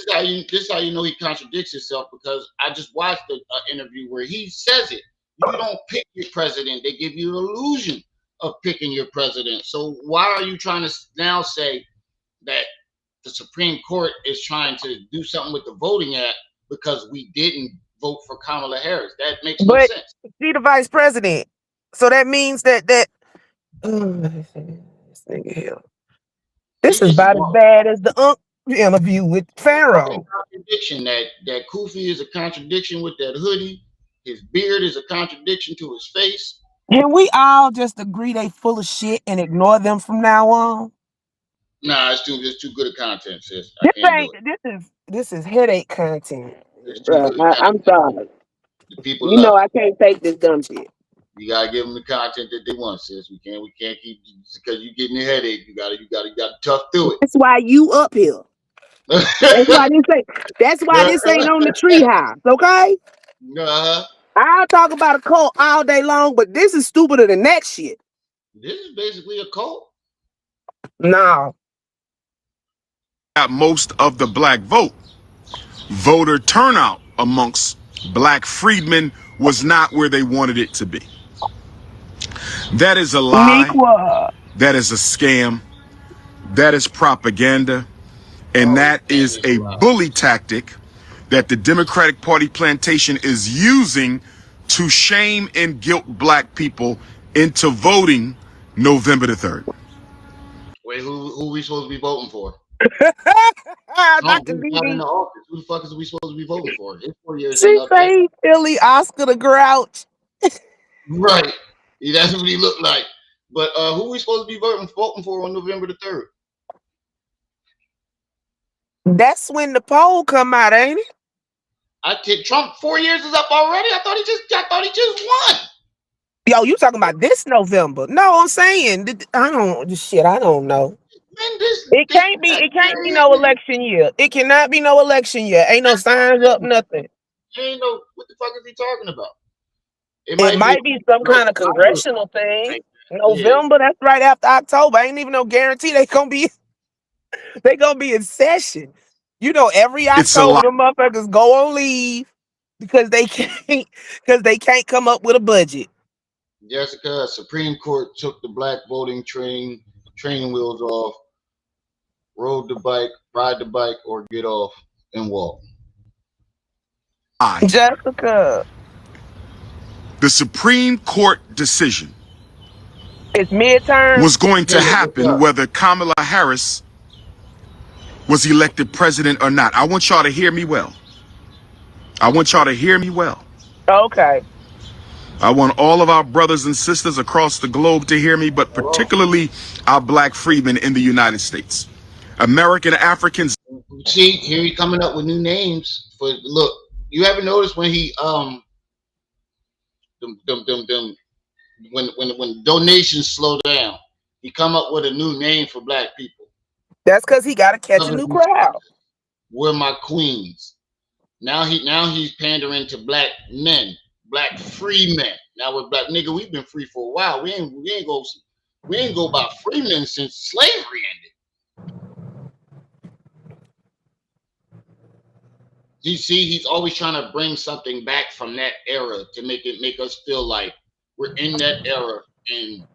A: is how you know he contradicts himself, because I just watched an interview where he says it. You don't pick your president. They give you an illusion of picking your president. So why are you trying to now say that the Supreme Court is trying to do something with the Voting Act because we didn't vote for Kamala Harris? That makes no
G: But
A: sense.
G: she the vice president. So that means that this nigga here. This is about as bad as the interview with Pharaoh.
A: Contradiction. That Kufi is a contradiction with that hoodie. His beard is a contradiction to his face.
G: Can we all just agree they full of shit and ignore them from now on?
A: Nah, it's too good of content, sis. I can't do it.
G: This is headache content.
A: It's too
G: Bro,
A: good of
G: I'm
A: content.
G: sorry.
A: The people
G: You
A: love
G: know
A: it.
G: I can't take this dumb shit.
A: You gotta give them the content that they want, sis. We can't keep, because you getting a headache. You gotta tough through it.
G: That's why you up here. That's why this ain't on the treehouse, okay?
A: Uh-huh.
G: I'll talk about a cult all day long, but this is stupider than that shit.
A: This is basically a cult.
G: No.
D: got most of the black vote. Voter turnout amongst black freedmen was not where they wanted it to be. That is a lie. That is a scam. That is propaganda. And that is a bully tactic that the Democratic Party plantation is using to shame and guilt black people into voting November the 3rd.
A: Wait, who we supposed to be voting for?
G: Dr.
A: Who's not in the office? Who the fuck is we supposed to be voting for? It's 4 years
G: She
A: ain't up yet.
G: say Philly Oscar the Grouch.
A: Right. That's what he looked like. But who we supposed to be voting for on November the 3rd?
G: That's when the poll come out, ain't it?
A: Trump 4 years is up already. I thought he just won.
G: Yo, you talking about this November? No, I'm saying I don't know.
A: Man,
G: It can't be no election year. It cannot be no election year. Ain't no signs up, nothing.
A: Ain't no, what the fuck is he talking about?
G: It might be some kind of congressional thing. November, that's right after October. Ain't even no guarantee they gonna be in session. You know, every
D: It's a
G: October,
D: lie.
G: them motherfuckers go on leave because they can't come up with a budget.
A: Jessica, Supreme Court took the black voting training wheels off, rode the bike, ride the bike, or get off and walk.
G: Jessica,
D: The Supreme Court decision
G: it's midterm.
D: was going to
A: Hey, what's
D: happen
A: up?
D: whether Kamala Harris was elected president or not. I want y'all to hear me well. I want y'all to hear me well.
G: Okay.
D: I want all of our brothers and sisters across the globe to hear me, but particularly our black freedmen in the United States. American Africans.
A: See, here he coming up with new names for look. You ever notice when he when donations slow down, he come up with a new name for black people.
G: That's because he got to catch a new crowd.
A: Where my queens. Now he's pandering to black men, black free men. Now we're black nigga. We've been free for a while. We ain't go about free men since slavery ended. You see, he's always trying to bring something back from that era to make us feel like we're in that era and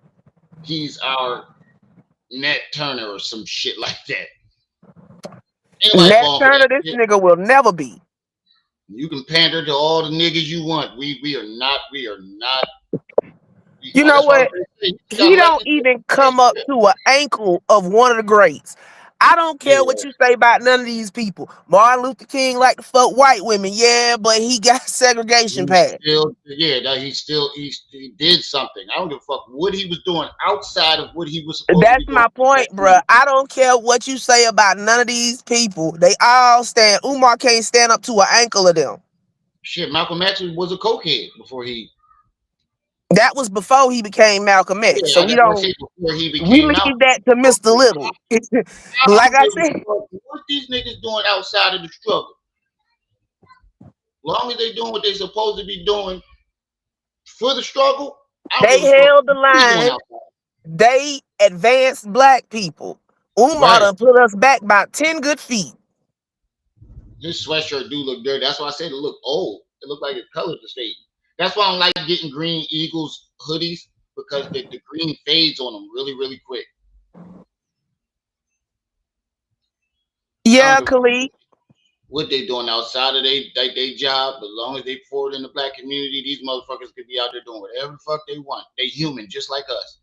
A: he's our Nat Turner or some shit like that.
G: Nat Turner, this nigga will never be.
A: You can pander to all the niggas you want. We are not.
G: You know what? He don't even come up to an ankle of one of the greats. I don't care what you say about none of these people. Martin Luther King like to fuck white women, yeah, but he got segregation passed.
A: He did something. I don't give a fuck what he was doing outside of what he was supposed to be doing.
G: That's my point, bro. I don't care what you say about none of these people. They all stand. Umar can't stand up to an ankle of them.
A: Shit, Malcolm X was a cokehead before he.
G: That was before he became Malcolm X. Yeah, so we don't. We leave that to Mr. Little. Like I said,
A: what these niggas doing outside of the struggle? As long as they doing what they supposed to be doing for the struggle,
G: they held the line. They advanced black people. Umar done put us back about 10 good feet.
A: His sweatshirt do look dirty. That's why I said it looked old. It looked like it colored the state. That's why I don't like getting green Eagles hoodies because the green fades on them really, really quick.
G: Yeah, Khalid.
A: What they doing outside of they job, as long as they forward in the black community, these motherfuckers could be out there doing whatever the fuck they want. They human just like us.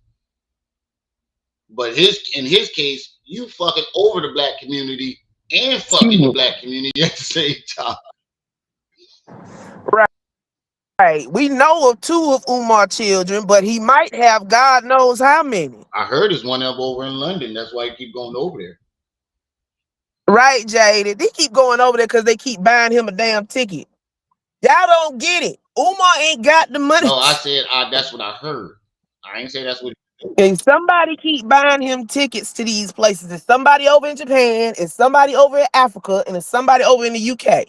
A: But in his case, you fucking over the black community and fucking the black community at the same time.
G: Right. We know of 2 of Umar's children, but he might have God knows how many.
A: I heard there's one up over in London. That's why he keep going over there.
G: Right, Jaded. They keep going over there because they keep buying him a damn ticket. Y'all don't get it. Umar ain't got the money.
A: No, I said that's what I heard. I ain't say that's what.
G: And somebody keep buying him tickets to these places. It's somebody over in Japan, it's somebody over in Africa, and it's somebody over in the UK.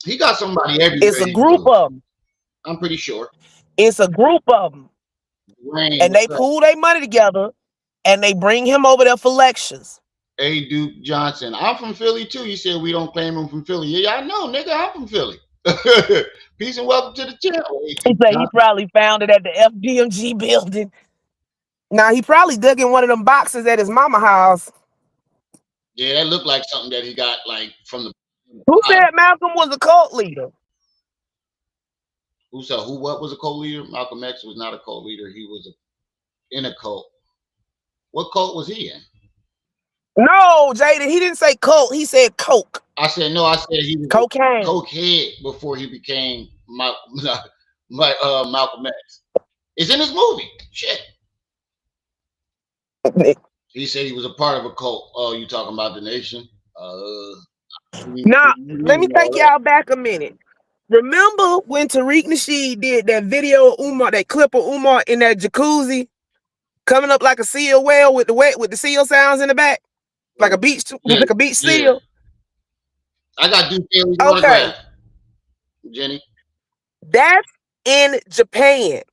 A: He got somebody everywhere.
G: It's a group of them.
A: I'm pretty sure.
G: It's a group of them. And they pool their money together and they bring him over there for lectures.
A: Hey, Duke Johnson. I'm from Philly too. You said we don't claim him from Philly. Yeah, I know, nigga. I'm from Philly. Peace and welcome to the channel.
G: He said he probably found it at the FDMG building. Now he probably dug in one of them boxes at his mama house.
A: Yeah, that looked like something that he got like from the.
G: Who said Malcolm was a cult leader?
A: Who said what was a cult leader? Malcolm X was not a cult leader. He was in a cult. What cult was he in?
G: No, Jaden, he didn't say cult. He said coke.
A: I said no. I said he was
G: cocaine.
A: Cokehead before he became Malcolm X. It's in his movie. Shit. He said he was a part of a cult. Oh, you talking about the nation?
G: Now, let me take y'all back a minute. Remember when Tariq Nasheed did that video of Umar, that clip of Umar in that jacuzzi, coming up like a seal whale with the seal sounds in the back, like a beach seal?
A: I got Duke Haley's autograph, Jenny.
G: That's in Japan.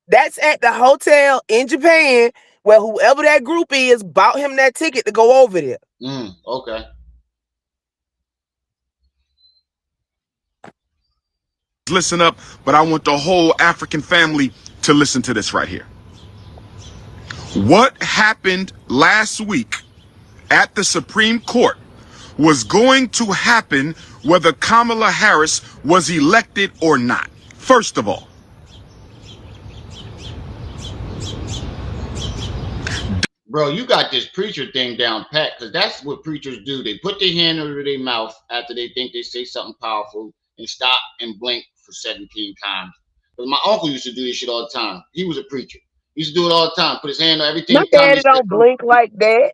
G: That's at the hotel in Japan where whoever that group is bought him that ticket to go over there.
A: Okay.
D: listen up, but I want the whole African family to listen to this right here. What happened last week at the Supreme Court was going to happen whether Kamala Harris was elected or not. First of all,
A: bro, you got this preacher thing down pat, because that's what preachers do. They put their hand over their mouth after they think they say something powerful and stop and blink for 17 times. But my uncle used to do this shit all the time. He was a preacher. He used to do it all the time. Put his hand on everything.
G: My daddy don't blink like that.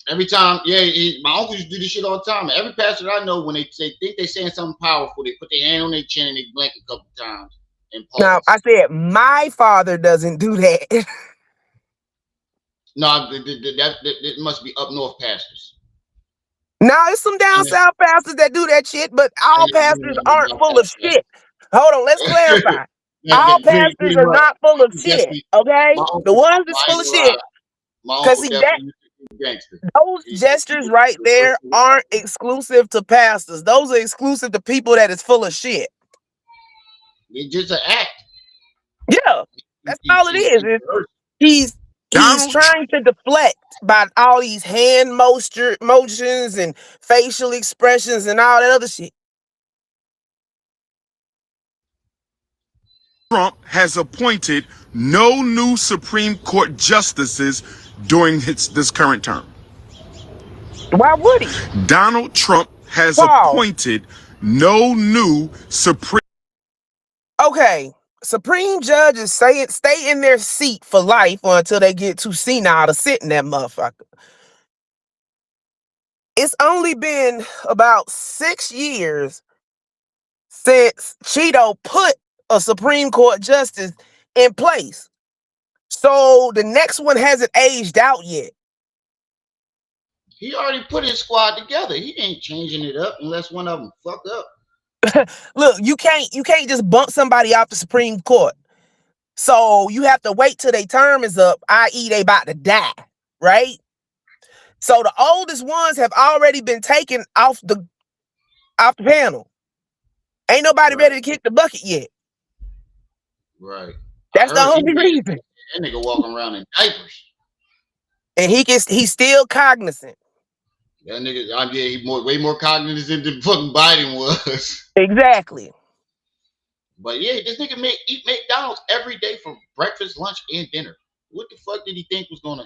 A: Every time, yeah, my uncle used to do this shit all the time. Every pastor that I know, when they think they're saying something powerful, they put their hand on their chin and they blink a couple times and pause.
G: Now, I said my father doesn't do that.
A: No, that must be up north pastors.
G: No, it's some down south pastors that do that shit, but all pastors aren't full of shit. Hold on, let's clarify. All pastors are not full of shit, okay? The ones that's full of shit. Because see, those gestures right there aren't exclusive to pastors. Those are exclusive to people that is full of shit.
A: It's just an act.
G: Yeah, that's all it is. He's trying to deflect by all these hand motions and facial expressions and all that other shit.
D: Trump has appointed no new Supreme Court justices during this current term.
G: Why would he?
D: Donald Trump has appointed no new Supreme.
G: Okay, Supreme judges stay in their seat for life or until they get too senile to sit in that motherfucker. It's only been about 6 years since Cheeto put a Supreme Court justice in place. So the next one hasn't aged out yet.
A: He already put his squad together. He ain't changing it up unless one of them fuck up.
G: Look, you can't just bump somebody off the Supreme Court. So you have to wait till their term is up, i.e. they about to die, right? So the oldest ones have already been taken off the panel. Ain't nobody ready to kick the bucket yet.
A: Right.
G: That's the only reason.
A: That nigga walking around in diapers.
G: And he's still cognizant.
A: That nigga, he's way more cognizant than fucking Biden was.
G: Exactly.
A: But yeah, this nigga eat McDonald's every day for breakfast, lunch, and dinner. What the fuck did he think was gonna?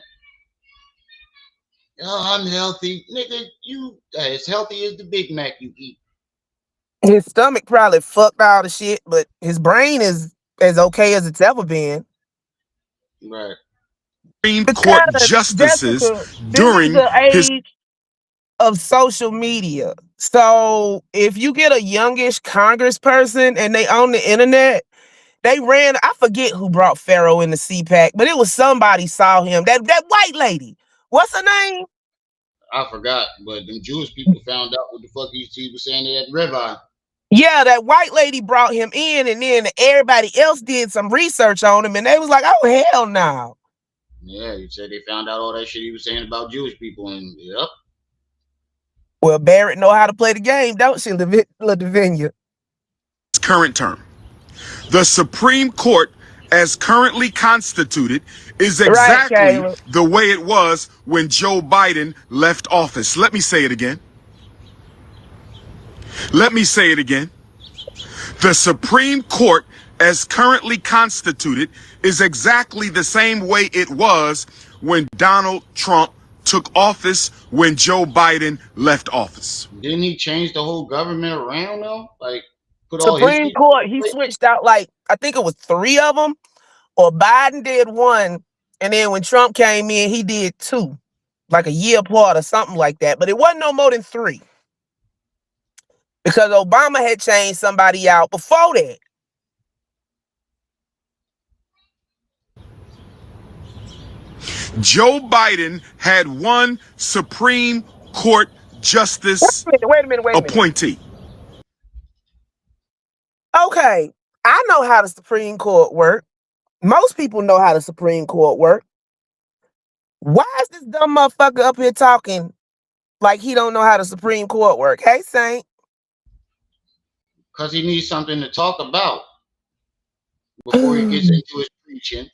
A: Oh, I'm healthy, nigga. You as healthy as the Big Mac you eat.
G: His stomach probably fucked all the shit, but his brain is as okay as it's ever been.
A: Right.
D: Supreme Court justices during
G: the age of social media. So if you get a youngish congressperson and they on the internet, they ran. I forget who brought Pharaoh in the CPAC, but it was somebody saw him. That white lady. What's her name?
A: I forgot, but them Jewish people found out what the fuck he was saying at Ribeye.
G: Yeah, that white lady brought him in, and then everybody else did some research on him, and they was like, "Oh hell no!"
A: Yeah, he said they found out all that shit he was saying about Jewish people, and yep.
G: Well, Barrett know how to play the game, don't she, LaDavinia?
D: Current term. The Supreme Court, as currently constituted, is exactly the way it was when Joe Biden left office. Let me say it again. The Supreme Court, as currently constituted, is exactly the same way it was when Donald Trump took office, when Joe Biden left office.
A: Didn't he change the whole government around though? Like put
G: Supreme Court, he switched out I think it was 3 of them, or Biden did 1, and then when Trump came in, he did 2, like a year apart or something like that. But it wasn't no more than 3. Because Obama had changed somebody out before that.
D: Joe Biden had 1 Supreme Court justice
G: wait a minute.
D: appointee.
G: Okay, I know how the Supreme Court work. Most people know how the Supreme Court work. Why is this dumb motherfucker up here talking like he don't know how the Supreme Court work? Hey, Saint.
A: Because he needs something to talk about before he gets into his preaching.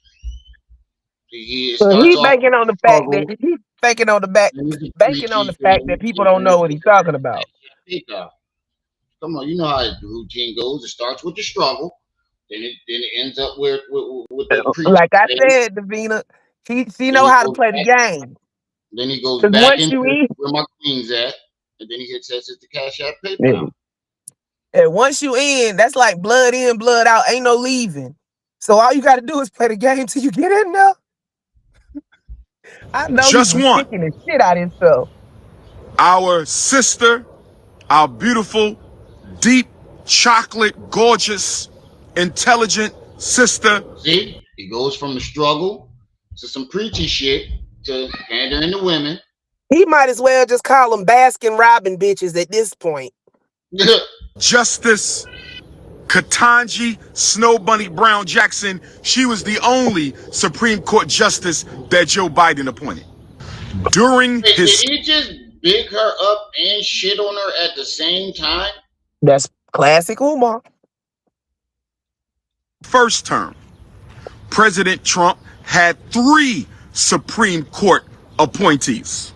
A: He
G: So
A: starts
G: he
A: off
G: banking on
A: with
G: the fact that
A: struggle,
G: he's banking on the back,
A: then he's
G: banking on the
A: preachy,
G: fact that people don't know what he's talking about.
A: Come on, you know how the routine goes. It starts with the struggle, then it ends up with the preaching
G: Like I
A: phase.
G: said, Davina, she
A: Then
G: know
A: he
G: how to
A: goes
G: play the
A: back.
G: game.
A: Then he goes
G: Cause
A: back
G: once
A: into
G: you in,
A: where my queen's at, and then he says it's the Cash App PayPal.
G: and once you in, that's like blood in, blood out. Ain't no leaving. So all you got to do is play the game till you get in there. I know he
D: Just
G: was
D: one.
G: kicking the shit out of himself.
D: Our sister, our beautiful, deep, chocolate, gorgeous, intelligent sister.
A: See, he goes from the struggle to some preachy shit to pandering to women.
G: He might as well just call them Baskin Robin bitches at this point.
D: Justice Ketanji Snow Bunny Brown Jackson. She was the only Supreme Court justice that Joe Biden appointed. During
A: Wait,
D: his
A: did he just big her up and shit on her at the same time?
G: That's classic Umar.
D: first term, President Trump had 3 Supreme Court appointees.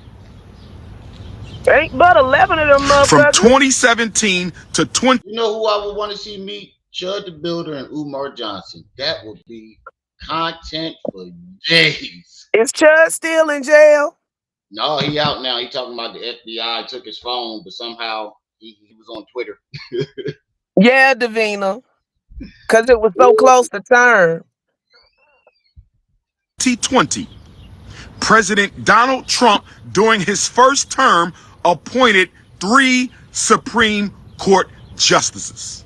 G: Ain't but 11 of them
D: From
G: motherfuckers.
D: 2017 to 20.
A: You know who I would want to see meet? Chud the Builder and Umar Johnson. That would be content for days.
G: Is Chud still in jail?
A: No, he out now. He talking about the FBI took his phone, but somehow he was on Twitter.
G: Yeah, Davina. Because it was so close to term.
D: 2020, President Donald Trump, during his first term, appointed 3 Supreme Court justices.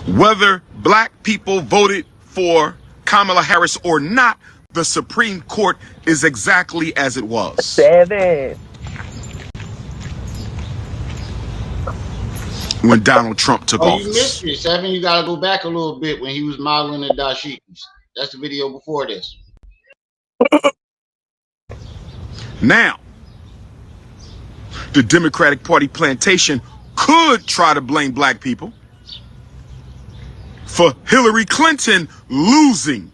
D: Whether black people voted for Kamala Harris or not, the Supreme Court is exactly as it was.
G: 7.
D: When Donald Trump took
A: Oh,
D: office.
A: you missed it, Seven. You got to go back a little bit when he was modeling the dashikis. That's the video before this.
D: Now, the Democratic Party plantation could try to blame black people for Hillary Clinton losing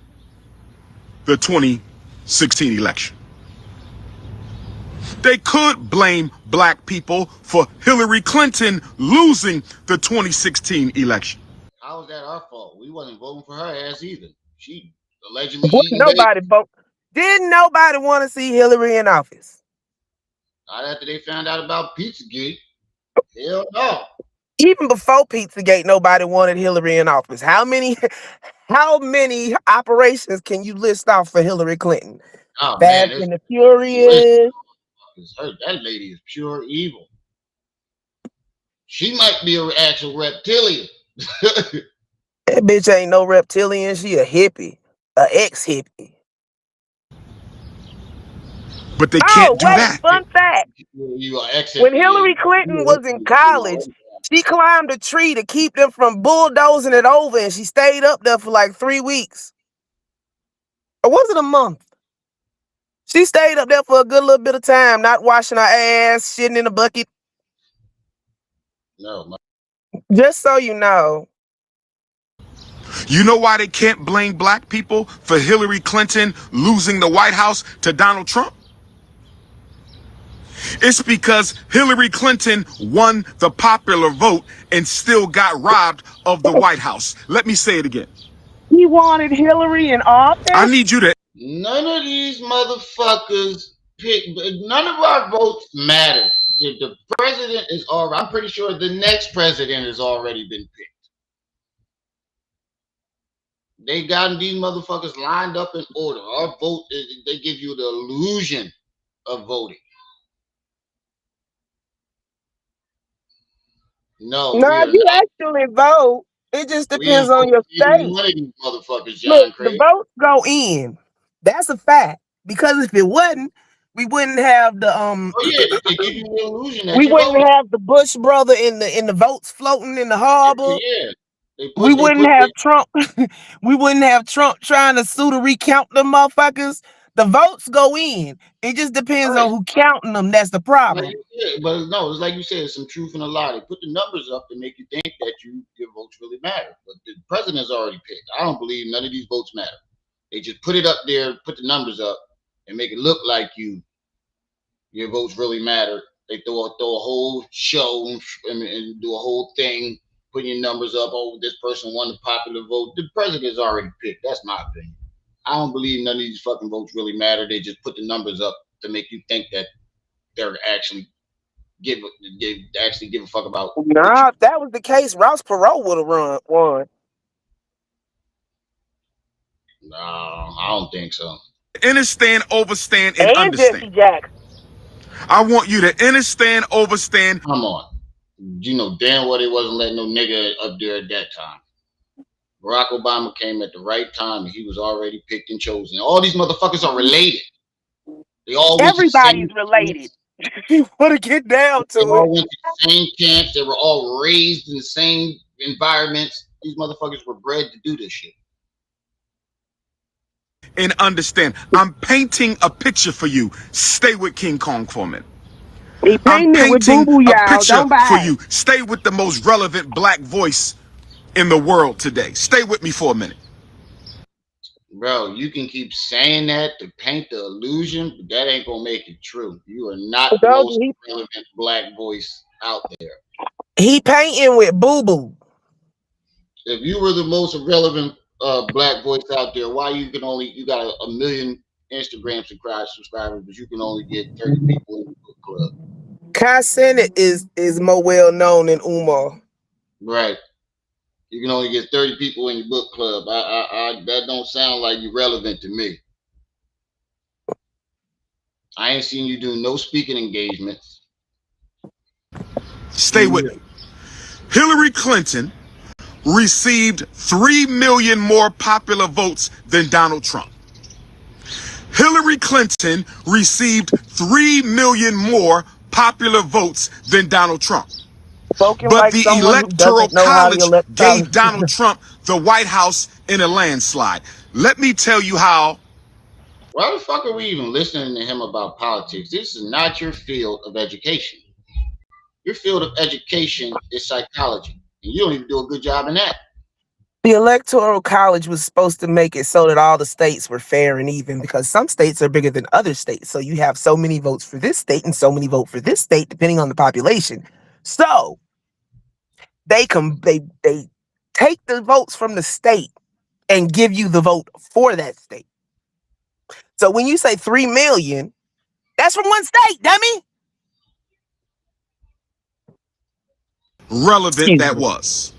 D: the 2016 election. They could blame black people for Hillary Clinton losing the 2016 election.
A: How is that our fault? We wasn't voting for her ass either. She allegedly
G: Wouldn't
A: eating bacon.
G: nobody vote? Didn't nobody want to see Hillary in office?
A: Not after they found out about Pizzagate. Hell no.
G: Even before Pizzagate, nobody wanted Hillary in office. How many operations can you list off for Hillary Clinton?
A: Oh
G: Fast
A: man,
G: and the Furious.
A: that lady is pure evil. She might be an actual reptilian.
G: That bitch ain't no reptilian. She a hippie, a ex-hippie.
D: But they can't do
G: wait,
D: that.
G: fun fact.
A: You are ex.
G: When Hillary Clinton was in college, she climbed a tree to keep them from bulldozing it over, and she stayed up there for like 3 weeks. Or was it a month? She stayed up there for a good little bit of time, not washing her ass, shitting in a bucket.
A: No.
G: Just so you know.
D: You know why they can't blame black people for Hillary Clinton losing the White House to Donald Trump? It's because Hillary Clinton won the popular vote and still got robbed of the White House. Let me say it again.
G: He wanted Hillary in office?
D: I need you to...
A: None of these motherfuckers pick. None of our votes matter. The president is already. I'm pretty sure the next president has already been picked. They got these motherfuckers lined up in order. Our vote, they give you the illusion of voting. No,
G: you actually vote. It just depends on your state.
A: One of these motherfuckers, John
G: Look,
A: Craig.
G: the votes go in. That's a fact. Because if it wasn't, we wouldn't have the
A: Oh yeah, they give you the illusion that
G: we
A: you
G: wouldn't
A: voted.
G: have the Bush brother in the votes floating in the harbor.
A: Yeah.
G: We wouldn't have Trump. We wouldn't have Trump trying to sue to recount them motherfuckers. The votes go in. It just depends on who counting them. That's the problem.
A: But no, it's like you said, some truth in a lie. They put the numbers up to make you think that your votes really matter. But the president's already picked. I don't believe none of these votes matter. They just put it up there, put the numbers up, and make it look like your votes really matter. They throw a whole show and do a whole thing, putting your numbers up. Oh, this person won the popular vote. The president's already picked. That's my opinion. I don't believe none of these fucking votes really matter. They just put the numbers up to make you think that they're actually give a fuck about.
G: Nah, if that was the case, Ross Perot would have won.
A: No, I don't think so.
D: Understand, overstand, and understand.
G: Jesse Jackson.
D: I want you to understand, overstand.
A: Come on. You know damn well they wasn't letting no nigga up there at that time. Barack Obama came at the right time and he was already picked and chosen. All these motherfuckers are related. They all
G: Everybody's related. You want to get down to
A: they
G: it.
A: all went to the same camps. They were all raised in the same environments. These motherfuckers were bred to do this shit.
D: And understand, I'm painting a picture for you. Stay with King Kong for a minute. I'm painting a picture for you. Stay with the most relevant black voice in the world today. Stay with me for a minute.
A: Bro, you can keep saying that to paint the illusion, but that ain't gonna make it true. You are not the most relevant black voice out there.
G: He painting with boo-boo.
A: If you were the most relevant black voice out there, why you got a million Instagram subscribers, but you can only get 30 people in the book club?
G: Kai Cenat is more well known than Umar.
A: Right. You can only get 30 people in your book club. That don't sound like you're relevant to me. I ain't seen you do no speaking engagements.
D: Stay with me. Hillary Clinton received 3 million more popular votes than Donald Trump. Hillary Clinton received 3 million more popular votes than Donald Trump. But the Electoral College gave Donald Trump the White House in a landslide. Let me tell you how.
A: Why the fuck are we even listening to him about politics? This is not your field of education. Your field of education is psychology, and you don't even do a good job in that.
G: The Electoral College was supposed to make it so that all the states were fair and even, because some states are bigger than other states. So you have so many votes for this state and so many votes for this state, depending on the population. So they take the votes from the state and give you the vote for that state. So when you say 3 million, that's from one state, dummy.
D: Relevant that was.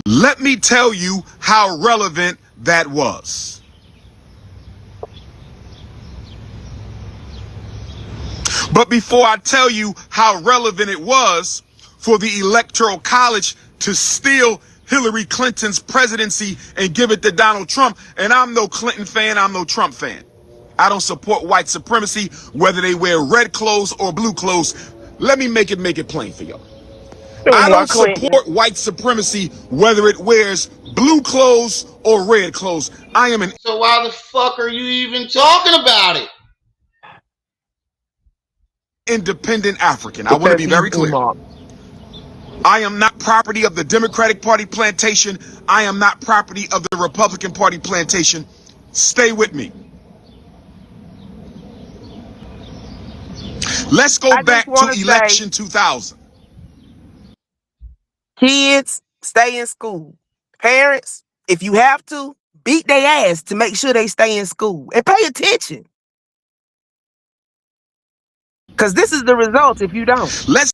D: Let me tell you how relevant that was. But before I tell you how relevant it was for the Electoral College to steal Hillary Clinton's presidency and give it to Donald Trump, and I'm no Clinton fan, I'm no Trump fan. I don't support white supremacy, whether they wear red clothes or blue clothes. Let me make it plain for y'all. I don't support white supremacy, whether it wears blue clothes or red clothes. I am an...
A: So why the fuck are you even talking about it?
D: Independent African. I want to be very clear. I am not property of the Democratic Party plantation. I am not property of the Republican Party plantation. Stay with me. Let's go back to election 2000.
G: Kids, stay in school. Parents, if you have to, beat their ass to make sure they stay in school. And pay attention. Because this is the result if you don't.
D: Let's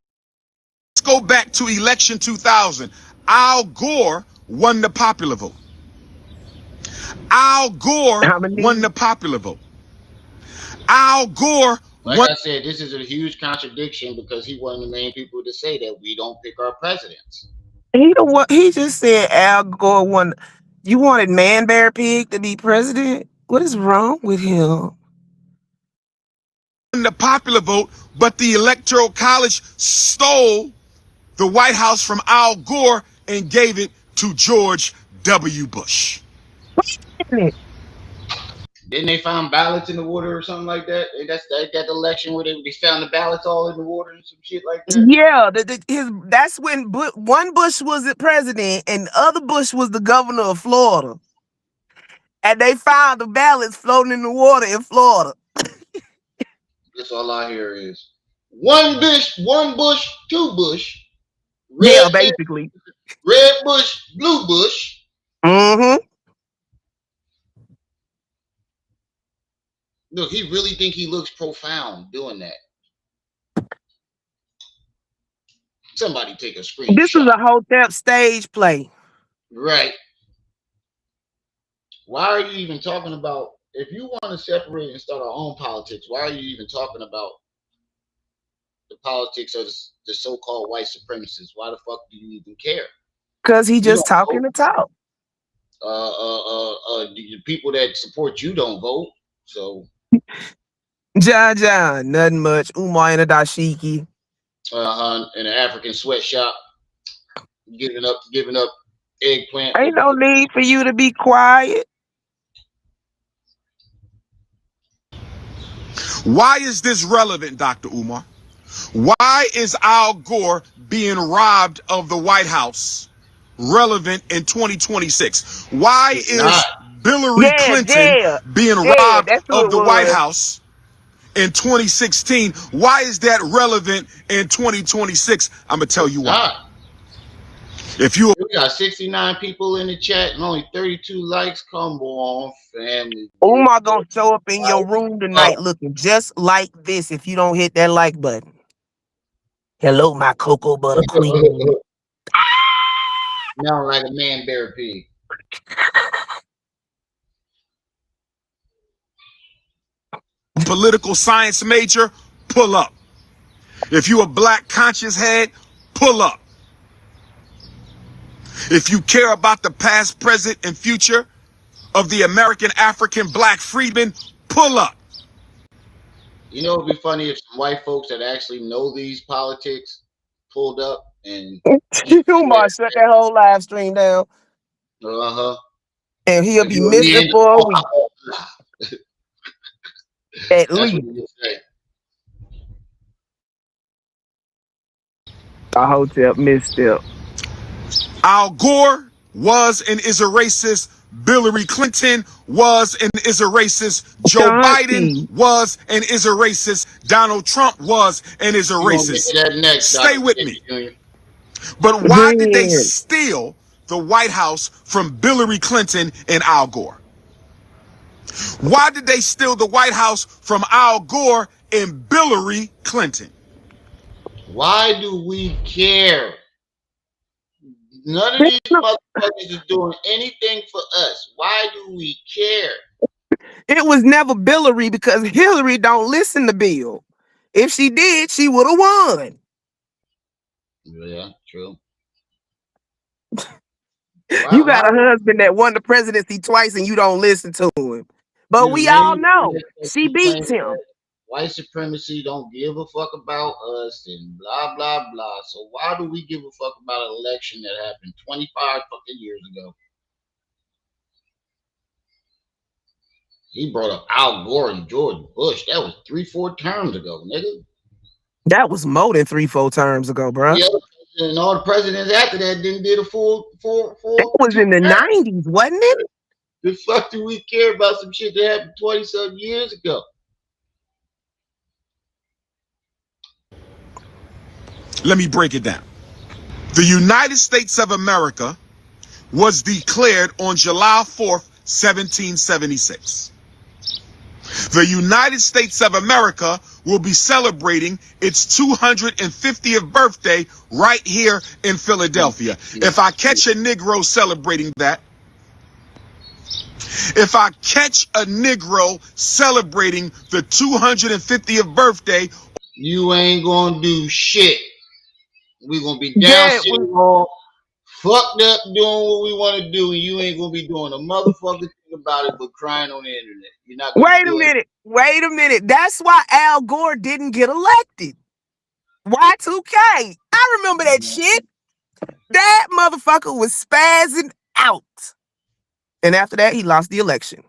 D: go back to election 2000. Al Gore won the popular vote. Al Gore won the popular vote. Al Gore
A: Like I said, this is a huge contradiction because he one of the main people to say that we don't pick our presidents.
G: He just said Al Gore won. You wanted Man Bear Pig to be president? What is wrong with him?
D: The popular vote, but the Electoral College stole the White House from Al Gore and gave it to George W. Bush.
A: Didn't they find ballots in the water or something like that? That's that election where they found the ballots all in the water and some shit like that.
G: Yeah, that's when one Bush was the president and the other Bush was the governor of Florida. And they found the ballots floating in the water in Florida.
A: That's all I hear is one Bush, two Bush,
G: Yeah, basically.
A: red Bush, blue Bush.
G: Mm-hmm.
A: Look, he really think he looks profound doing that. Somebody take a screenshot.
G: This is a Hotep stage play.
A: Right. Why are you even talking about, if you want to separate and start our own politics, why are you even talking about the politics of the so-called white supremacists? Why the fuck do you even care?
G: Because he just talking to talk.
A: The people that support you don't vote, so
G: John, nothing much. Umar and a dashiki.
A: In an African sweatshop, giving up eggplant.
G: Ain't no need for you to be quiet.
D: Why is this relevant, Dr. Umar? Why is Al Gore being robbed of the White House relevant in 2026? Why is Hillary Clinton being robbed of the White House in 2016? Why is that relevant in 2026? I'm going to tell you why. If you
A: We got 69 people in the chat and only 32 likes, come on, family.
G: Umar gonna show up in your room tonight looking just like this if you don't hit that like button. Hello, my cocoa butter queen.
A: Now like a man bear pig.
D: Political science major, pull up. If you a black conscious head, pull up. If you care about the past, present, and future of the American African black freedmen, pull up.
A: You know, it'd be funny if some white folks that actually know these politics pulled up and
G: Umar shut that whole live stream down.
A: And
G: he'll be missing for a week. At least. A Hotep misstep.
D: Al Gore was and is a racist. Hillary Clinton was and is a racist. Joe Biden was and is a racist. Donald Trump was and is a racist. Stay with me. But why did they steal the White House from Hillary Clinton and Al Gore? Why did they steal the White House from Al Gore and Hillary Clinton?
A: Why do we care? None of these motherfuckers is doing anything for us. Why do we care?
G: It was never Hillary because Hillary don't listen to Bill. If she did, she would have won.
A: Yeah, true.
G: You got a husband that won the presidency twice and you don't listen to him. But we all know she beats him.
A: White supremacy don't give a fuck about us and blah, blah, blah. So why do we give a fuck about an election that happened 25 fucking years ago? He brought up Al Gore and George Bush. That was 3-4 terms ago, nigga.
G: That was more than 3-4 terms ago, bro.
A: Yeah, and all the presidents after that didn't do the full.
G: That was in the 90s, wasn't it?
A: The fuck do we care about some shit that happened 20-some years ago?
D: Let me break it down. The United States of America was declared on July 4th, 1776. The United States of America will be celebrating its 250th birthday right here in Philadelphia. If I catch a Negro celebrating that, if I catch a Negro celebrating the 250th birthday,
A: you ain't gonna do shit. We're gonna be down sitting all fucked up doing what we want to do, and you ain't gonna be doing a motherfucking thing about it but crying on the internet. You're not gonna
G: Wait a minute. That's why Al Gore didn't get elected. Y2K. I remember that shit. That motherfucker was spazzing out. And after that, he lost the election.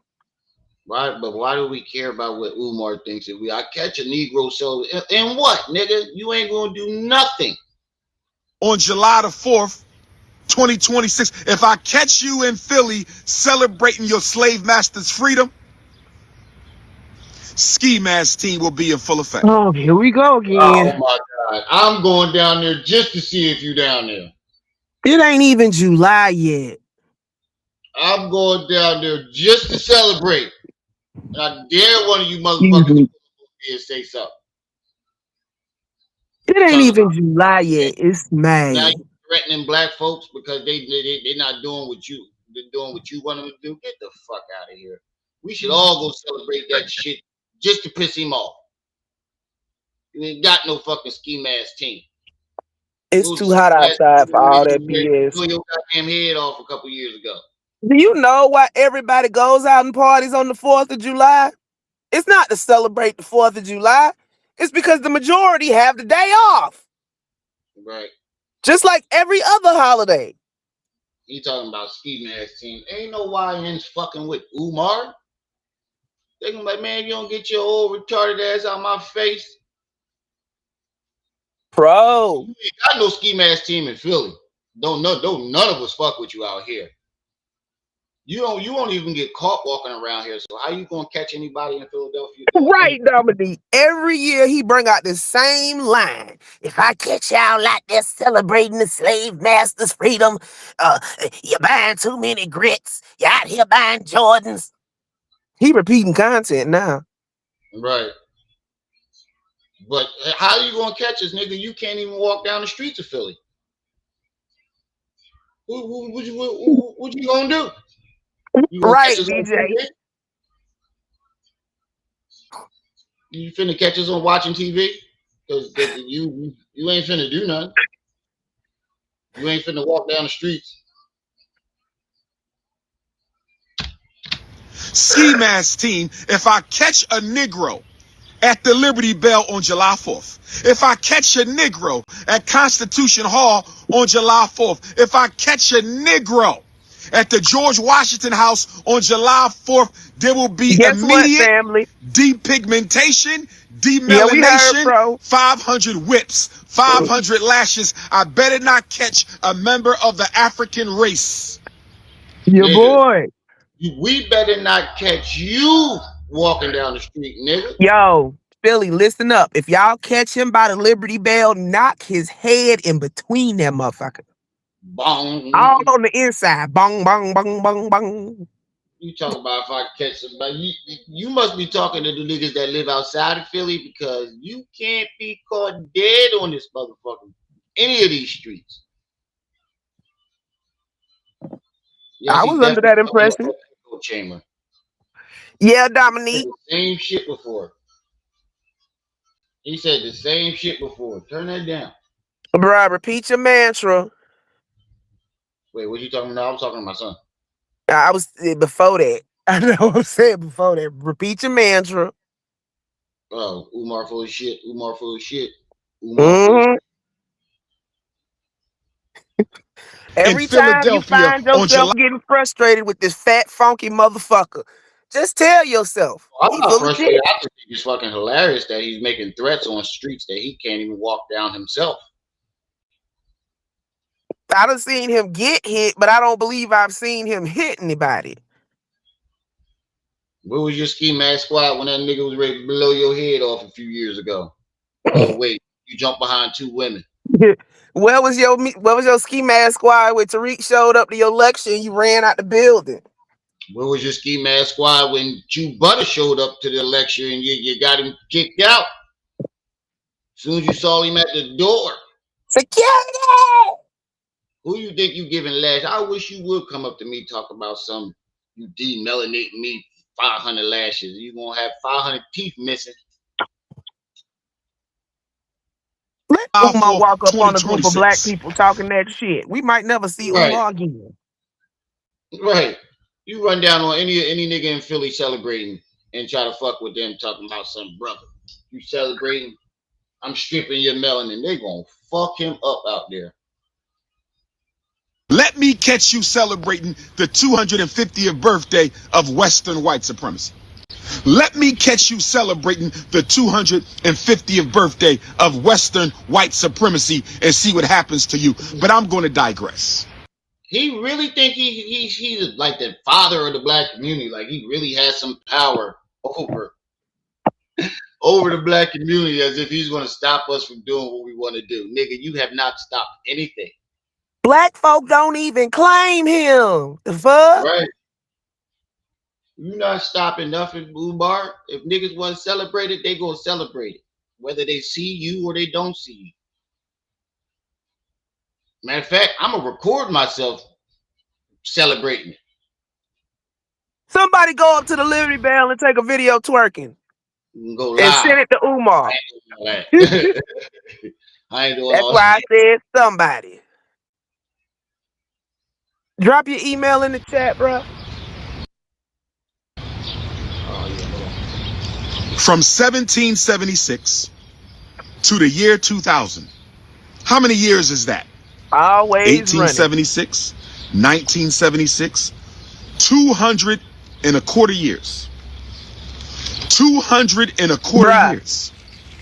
A: Why? But why do we care about what Umar thinks? If I catch a Negro, so and what, nigga? You ain't gonna do nothing.
D: On July the 4th, 2026, if I catch you in Philly celebrating your slave master's freedom, Ski Mask team will be in full effect.
G: Oh, here we go again.
A: Oh my God! I'm going down there just to see if you down there.
G: It ain't even July yet.
A: I'm going down there just to celebrate. And I dare one of you
G: Excuse
A: motherfuckers
G: me.
A: to say something.
G: It ain't
A: Talk
G: even
A: about
G: July yet. It's
A: now
G: May.
A: you threatening black folks because they not doing what they're doing what you want them to do. Get the fuck out of here. We should all go celebrate that shit just to piss him off. You ain't got no fucking ski mask team.
G: It's
A: Go to
G: too
A: ski
G: hot
A: mask
G: outside
A: team
G: for
A: and
G: all
A: ready
G: that
A: to
G: BS.
A: blow your goddamn head off a couple years ago.
G: Do you know why everybody goes out and parties on the 4th of July? It's not to celebrate the 4th of July. It's because the majority have the day off.
A: Right.
G: Just like every other holiday.
A: He talking about ski mask team. Ain't no YNs fucking with Umar. They gonna be like, man, you don't get your old retarded ass out my face.
G: Bro.
A: You ain't got no ski mask team in Philly. Don't none of us fuck with you out here. You won't even get caught walking around here. So how you gonna catch anybody in Philadelphia doing
G: Right,
A: anything?
G: Dominique. Every year he bring out the same line. If I catch y'all out there celebrating the slave master's freedom, you're buying too many grits. You're out here buying Jordans. He repeating content now.
A: Right. But how you gonna catch us, nigga? You can't even walk down the streets of Philly. What you gonna do? You gonna catch
G: Right,
A: us on
G: DJ.
A: TV? You finna catch us on watching TV? Because you ain't finna do nothing. You ain't finna walk down the streets.
D: Ski Mask team, if I catch a Negro at the Liberty Bell on July 4th, if I catch a Negro at Constitution Hall on July 4th, if I catch a Negro at the George Washington House on July 4th, there will be
G: Guess what,
D: immediate
G: family?
D: depigmentation,
G: Yeah, we heard,
D: demelanation,
G: bro.
D: 500 whips, 500 lashes. I better not catch a member of the African race.
G: Your
A: Nigga,
G: boy.
A: we better not catch you walking down the street, nigga.
G: Yo, Philly, listen up. If y'all catch him by the Liberty Bell, knock his head in between that motherfucker. All
A: Bong.
G: on the inside. Bong, bong, bong, bong, bong.
A: You talking about if I catch somebody? You must be talking to the niggas that live outside of Philly because you can't be caught dead on this motherfucker. Any of these streets. Yes,
G: I
A: he
G: was under
A: definitely
G: that
A: talking
G: impression.
A: about echo chamber.
G: Yeah,
A: He said
G: Dominique.
A: the same shit before. He said the same shit before. Turn that down.
G: Bruh, repeat your mantra.
A: Wait, what you talking about? I'm talking to my son.
G: I was before that. I know what I'm saying before that. Repeat your mantra.
A: Oh, Umar full of shit. Umar full of shit. Umar full of
G: hmm
A: shit.
D: In
G: Every time you
D: Philadelphia
G: find
D: on
G: yourself
D: July
G: getting frustrated with this fat, funky motherfucker, just tell yourself,
A: I'm
G: he
A: not
G: full of shit.
A: frustrated. I just think it's fucking hilarious that he's making threats on streets that he can't even walk down himself.
G: I done seen him get hit, but I don't believe I've seen him hit anybody.
A: Where was your ski mask squad when that nigga was ready to blow your head off a few years ago? Oh wait, you jumped behind two women.
G: Where was your ski mask squad when Tariq showed up to your lecture and you ran out the building?
A: Where was your ski mask squad when Chew Butter showed up to the lecture and you got him kicked out? As soon as you saw him at the door,
G: Security!
A: who you think you giving lash? I wish you would come up to me talk about some you demelanating me 500 lashes. You gonna have 500 teeth missing.
G: Let Umar
D: 4th,
G: walk up on a group of black
D: 2026.
G: people talking that shit. We might never see
A: Right,
G: Umar again.
A: right. You run down on any nigga in Philly celebrating and try to fuck with them talking about some brother. You celebrating, I'm stripping your melanin. They gonna fuck him up out there.
D: Let me catch you celebrating the 250th birthday of Western white supremacy. Let me catch you celebrating the 250th birthday of Western white supremacy and see what happens to you. But I'm going to digress.
A: He really think he's like the father of the black community. Like he really has some power over the black community, as if he's going to stop us from doing what we want to do. Nigga, you have not stopped anything.
G: Black folk don't even claim him. The fuck?
A: Right. You're not stopping nothing, Umar. If niggas want to celebrate it, they gonna celebrate it, whether they see you or they don't see you. Matter of fact, I'm gonna record myself celebrating it.
G: Somebody go up to the Liberty Bell and take a video twerking.
A: You can go
G: And
A: live.
G: send it to Umar.
A: I ain't doing
G: That's
A: all
G: why
A: that.
G: I said somebody. Drop your email in the chat, bro.
D: From 1776 to the year 2000. How many years is that?
G: Always
D: 1876, 1976, 200 and a quarter years. 200 and a quarter years.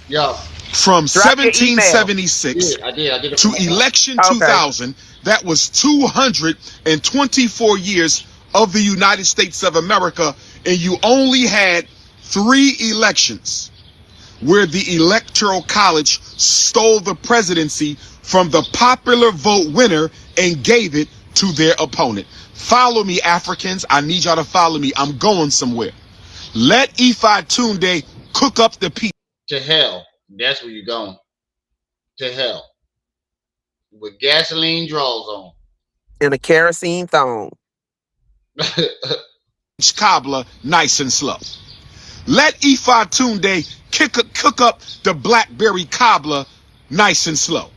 A: Yo.
D: From 1776
A: I did
D: to election 2000, that was 224 years of the United States of America, and you only had 3 elections where the Electoral College stole the presidency from the popular vote winner and gave it to their opponent. Follow me, Africans. I need y'all to follow me. I'm going somewhere. Let Ifa Tunde cook up the people.
A: To hell. That's where you're going. To hell. With gasoline draws on.
G: And a kerosene thong.
D: Cobbler nice and slow. Let Ifa Tunde cook up the blackberry cobbler nice and slow.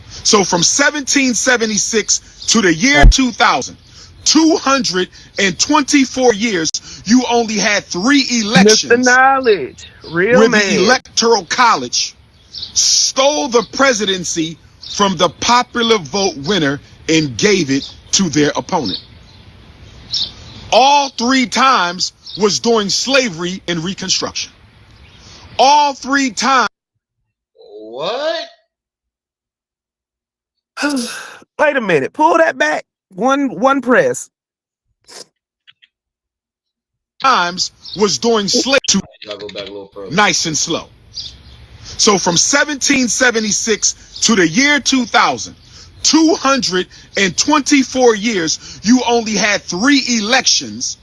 D: So from 1776 to the year 2000, 224 years, you only had 3 elections.
G: Mr. Knowledge. Real
D: where
G: man.
D: the Electoral College stole the presidency from the popular vote winner and gave it to their opponent. All 3 times was during slavery and Reconstruction. All 3 times.
A: What?
G: Wait a minute. Pull that back. One press.
D: Times was during slavery.
A: I'll go back a little further.
D: Nice and slow. So from 1776 to the year 2000, 224 years, you only had 3 elections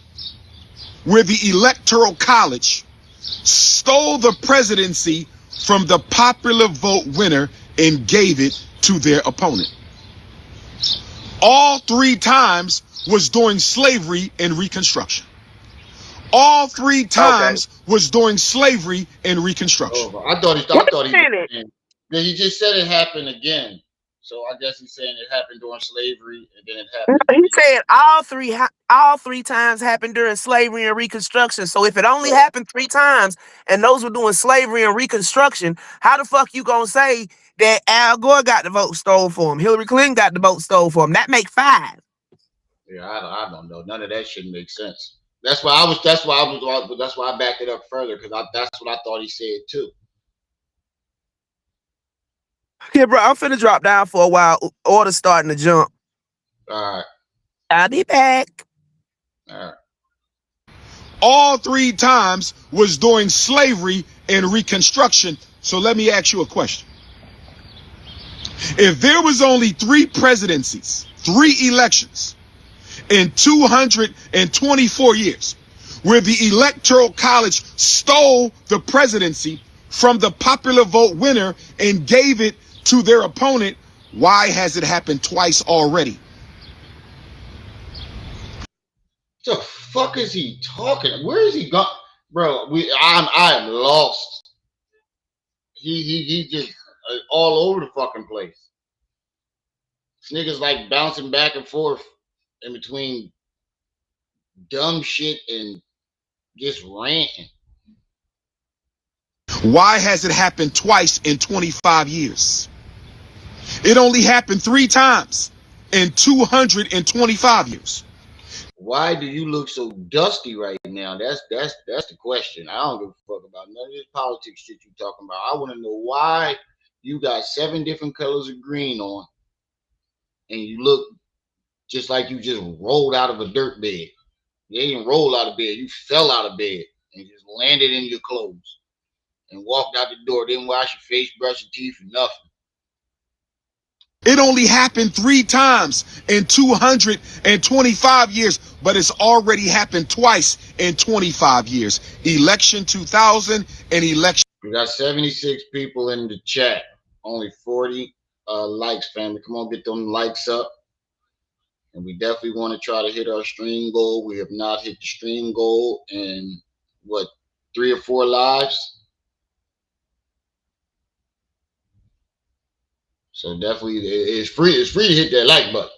D: where the Electoral College stole the presidency from the popular vote winner and gave it to their opponent. All 3 times was during slavery and Reconstruction. All 3 times was during slavery and Reconstruction.
A: I thought he he just said it happened again. So I guess he's saying it happened during slavery and then it happened.
G: He said all three times happened during slavery and Reconstruction. So if it only happened 3 times and those were doing slavery and Reconstruction, how the fuck you gonna say that Al Gore got the vote stole for him? Hillary Clinton got the vote stole for him. That make 5.
A: Yeah, I don't know. None of that shit makes sense. That's why I backed it up further, because that's what I thought he said too.
G: Okay, bro, I'm finna drop down for a while. Order starting to jump.
A: All right.
G: I'll be back.
A: All right.
D: All 3 times was during slavery and Reconstruction. So let me ask you a question. If there was only 3 presidencies, 3 elections in 224 years, where the Electoral College stole the presidency from the popular vote winner and gave it to their opponent, why has it happened twice already?
A: The fuck is he talking? Where is he going, bro? I am lost. He just all over the fucking place. This nigga's like bouncing back and forth in between dumb shit and just ranting.
D: Why has it happened twice in 25 years? It only happened 3 times in 225 years.
A: Why do you look so dusty right now? That's the question. I don't give a fuck about none of this politics shit you talking about. I want to know why you got 7 different colors of green on, and you look just like you just rolled out of a dirt bed. You didn't roll out of bed. You fell out of bed and just landed in your clothes and walked out the door. Didn't wash your face, brush your teeth, or nothing.
D: It only happened 3 times in 225 years, but it's already happened twice in 25 years. Election 2000 and election.
A: We got 76 people in the chat. Only 40 likes, family. Come on, get them likes up. And we definitely want to try to hit our stream goal. We have not hit the stream goal in, what, 3 or 4 lives? So definitely, it's free. It's free to hit that like button.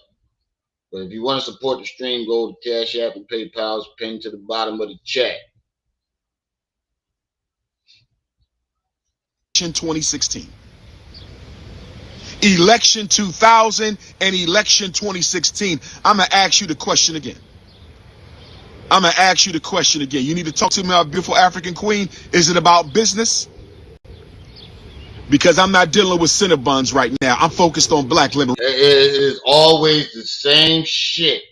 A: But if you want to support the stream, go to Cash App and PayPal. It's pinned to the bottom of the chat.
D: 2016. Election 2000 and election 2016. I'm going to ask you the question again. You need to talk to me, our beautiful African queen. Is it about business? Because I'm not dealing with Cinnabons right now. I'm focused on black liberation.
A: It is always the same shit.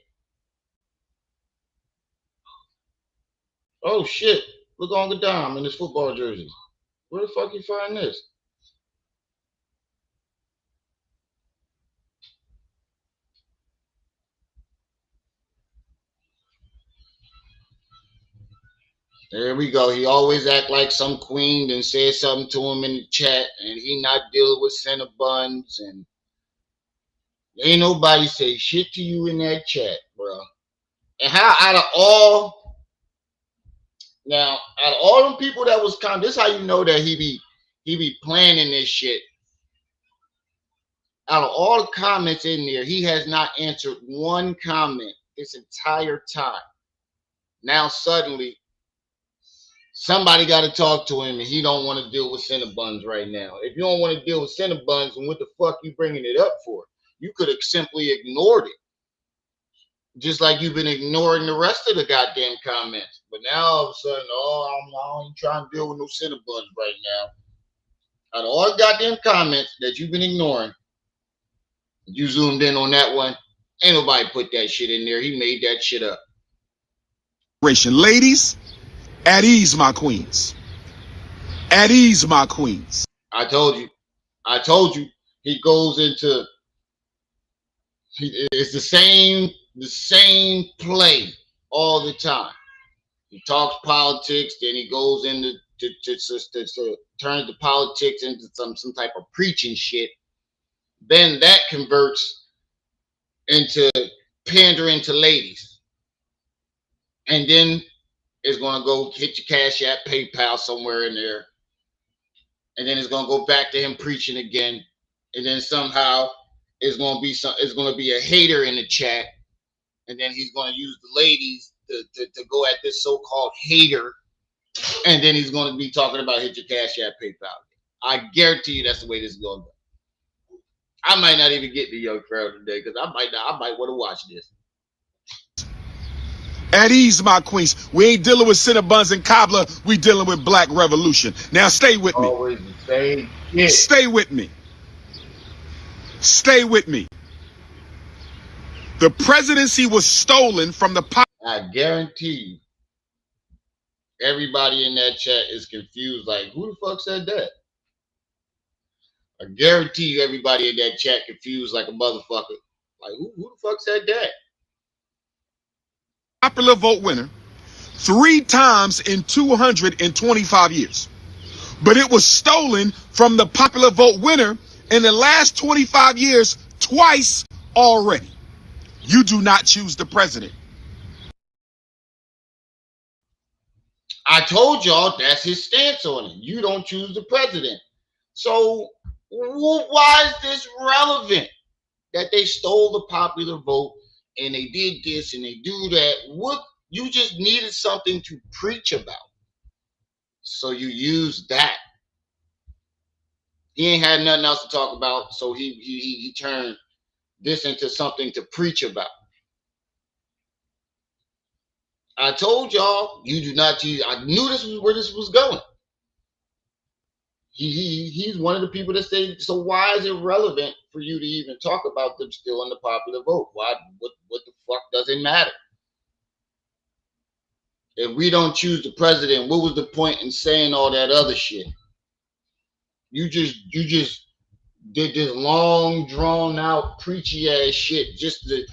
A: Oh shit! Look on the dime in this football jersey. Where the fuck you find this? There we go. He always act like some queen and said something to him in the chat, and he not dealing with Cinnabons, and ain't nobody say shit to you in that chat, bro. And how out of all them people that was this how you know that he be planning this shit. Out of all the comments in there, he has not answered one comment this entire time. Now suddenly somebody got to talk to him, and he don't want to deal with Cinnabons right now. If you don't want to deal with Cinnabons, then what the fuck you bringing it up for? You could have simply ignored it, just like you've been ignoring the rest of the goddamn comments. But now all of a sudden, I ain't trying to deal with no Cinnabons right now. Out of all the goddamn comments that you've been ignoring, you zoomed in on that one. Ain't nobody put that shit in there. He made that shit up.
D: Ladies, at ease, my queens. At ease, my queens.
A: I told you. He goes into. It's the same play all the time. He talks politics, then he goes into to turn the politics into some type of preaching shit. Then that converts into pandering to ladies, and then it's gonna go hit your Cash App, PayPal somewhere in there, and then it's gonna go back to him preaching again, and then somehow it's gonna be a hater in the chat, and then he's gonna use the ladies to go at this so-called hater, and then he's gonna be talking about hit your Cash App, PayPal. I guarantee you that's the way this is gonna go. I might not even get the young crowd today because I might want to watch this.
D: At ease, my queens. We ain't dealing with Cinnabons and cobbler. We dealing with black revolution. Now stay with me.
A: Always the same shit.
D: Stay with me. Stay with me. The presidency was stolen from the.
A: I guarantee you, everybody in that chat is confused. Like, who the fuck said that? I guarantee you, everybody in that chat confused like a motherfucker. Like, who the fuck said that?
D: Popular vote winner 3 times in 225 years. But it was stolen from the popular vote winner in the last 25 years twice already. You do not choose the president.
A: I told y'all that's his stance on it. You don't choose the president. So why is this relevant? That they stole the popular vote and they did this and they do that. What you just needed something to preach about. So you use that. He ain't had nothing else to talk about, so he turned this into something to preach about. I told y'all, you do not choose. I knew this was where this was going. He's one of the people that say, so why is it relevant for you to even talk about them still in the popular vote? Why? What the fuck does it matter? If we don't choose the president, what was the point in saying all that other shit? You just did this long, drawn out, preachy ass shit just to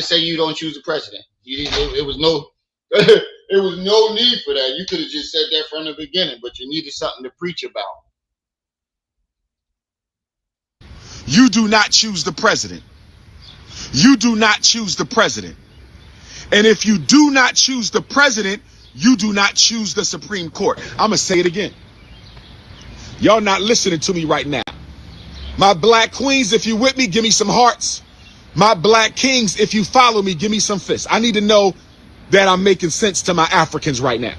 A: say you don't choose the president. It was no it was no need for that. You could have just said that from the beginning, but you needed something to preach about.
D: You do not choose the president. You do not choose the president. And if you do not choose the president, you do not choose the Supreme Court. I'm going to say it again. Y'all not listening to me right now. My black queens, if you with me, give me some hearts. My black kings, if you follow me, give me some fists. I need to know that I'm making sense to my Africans right now.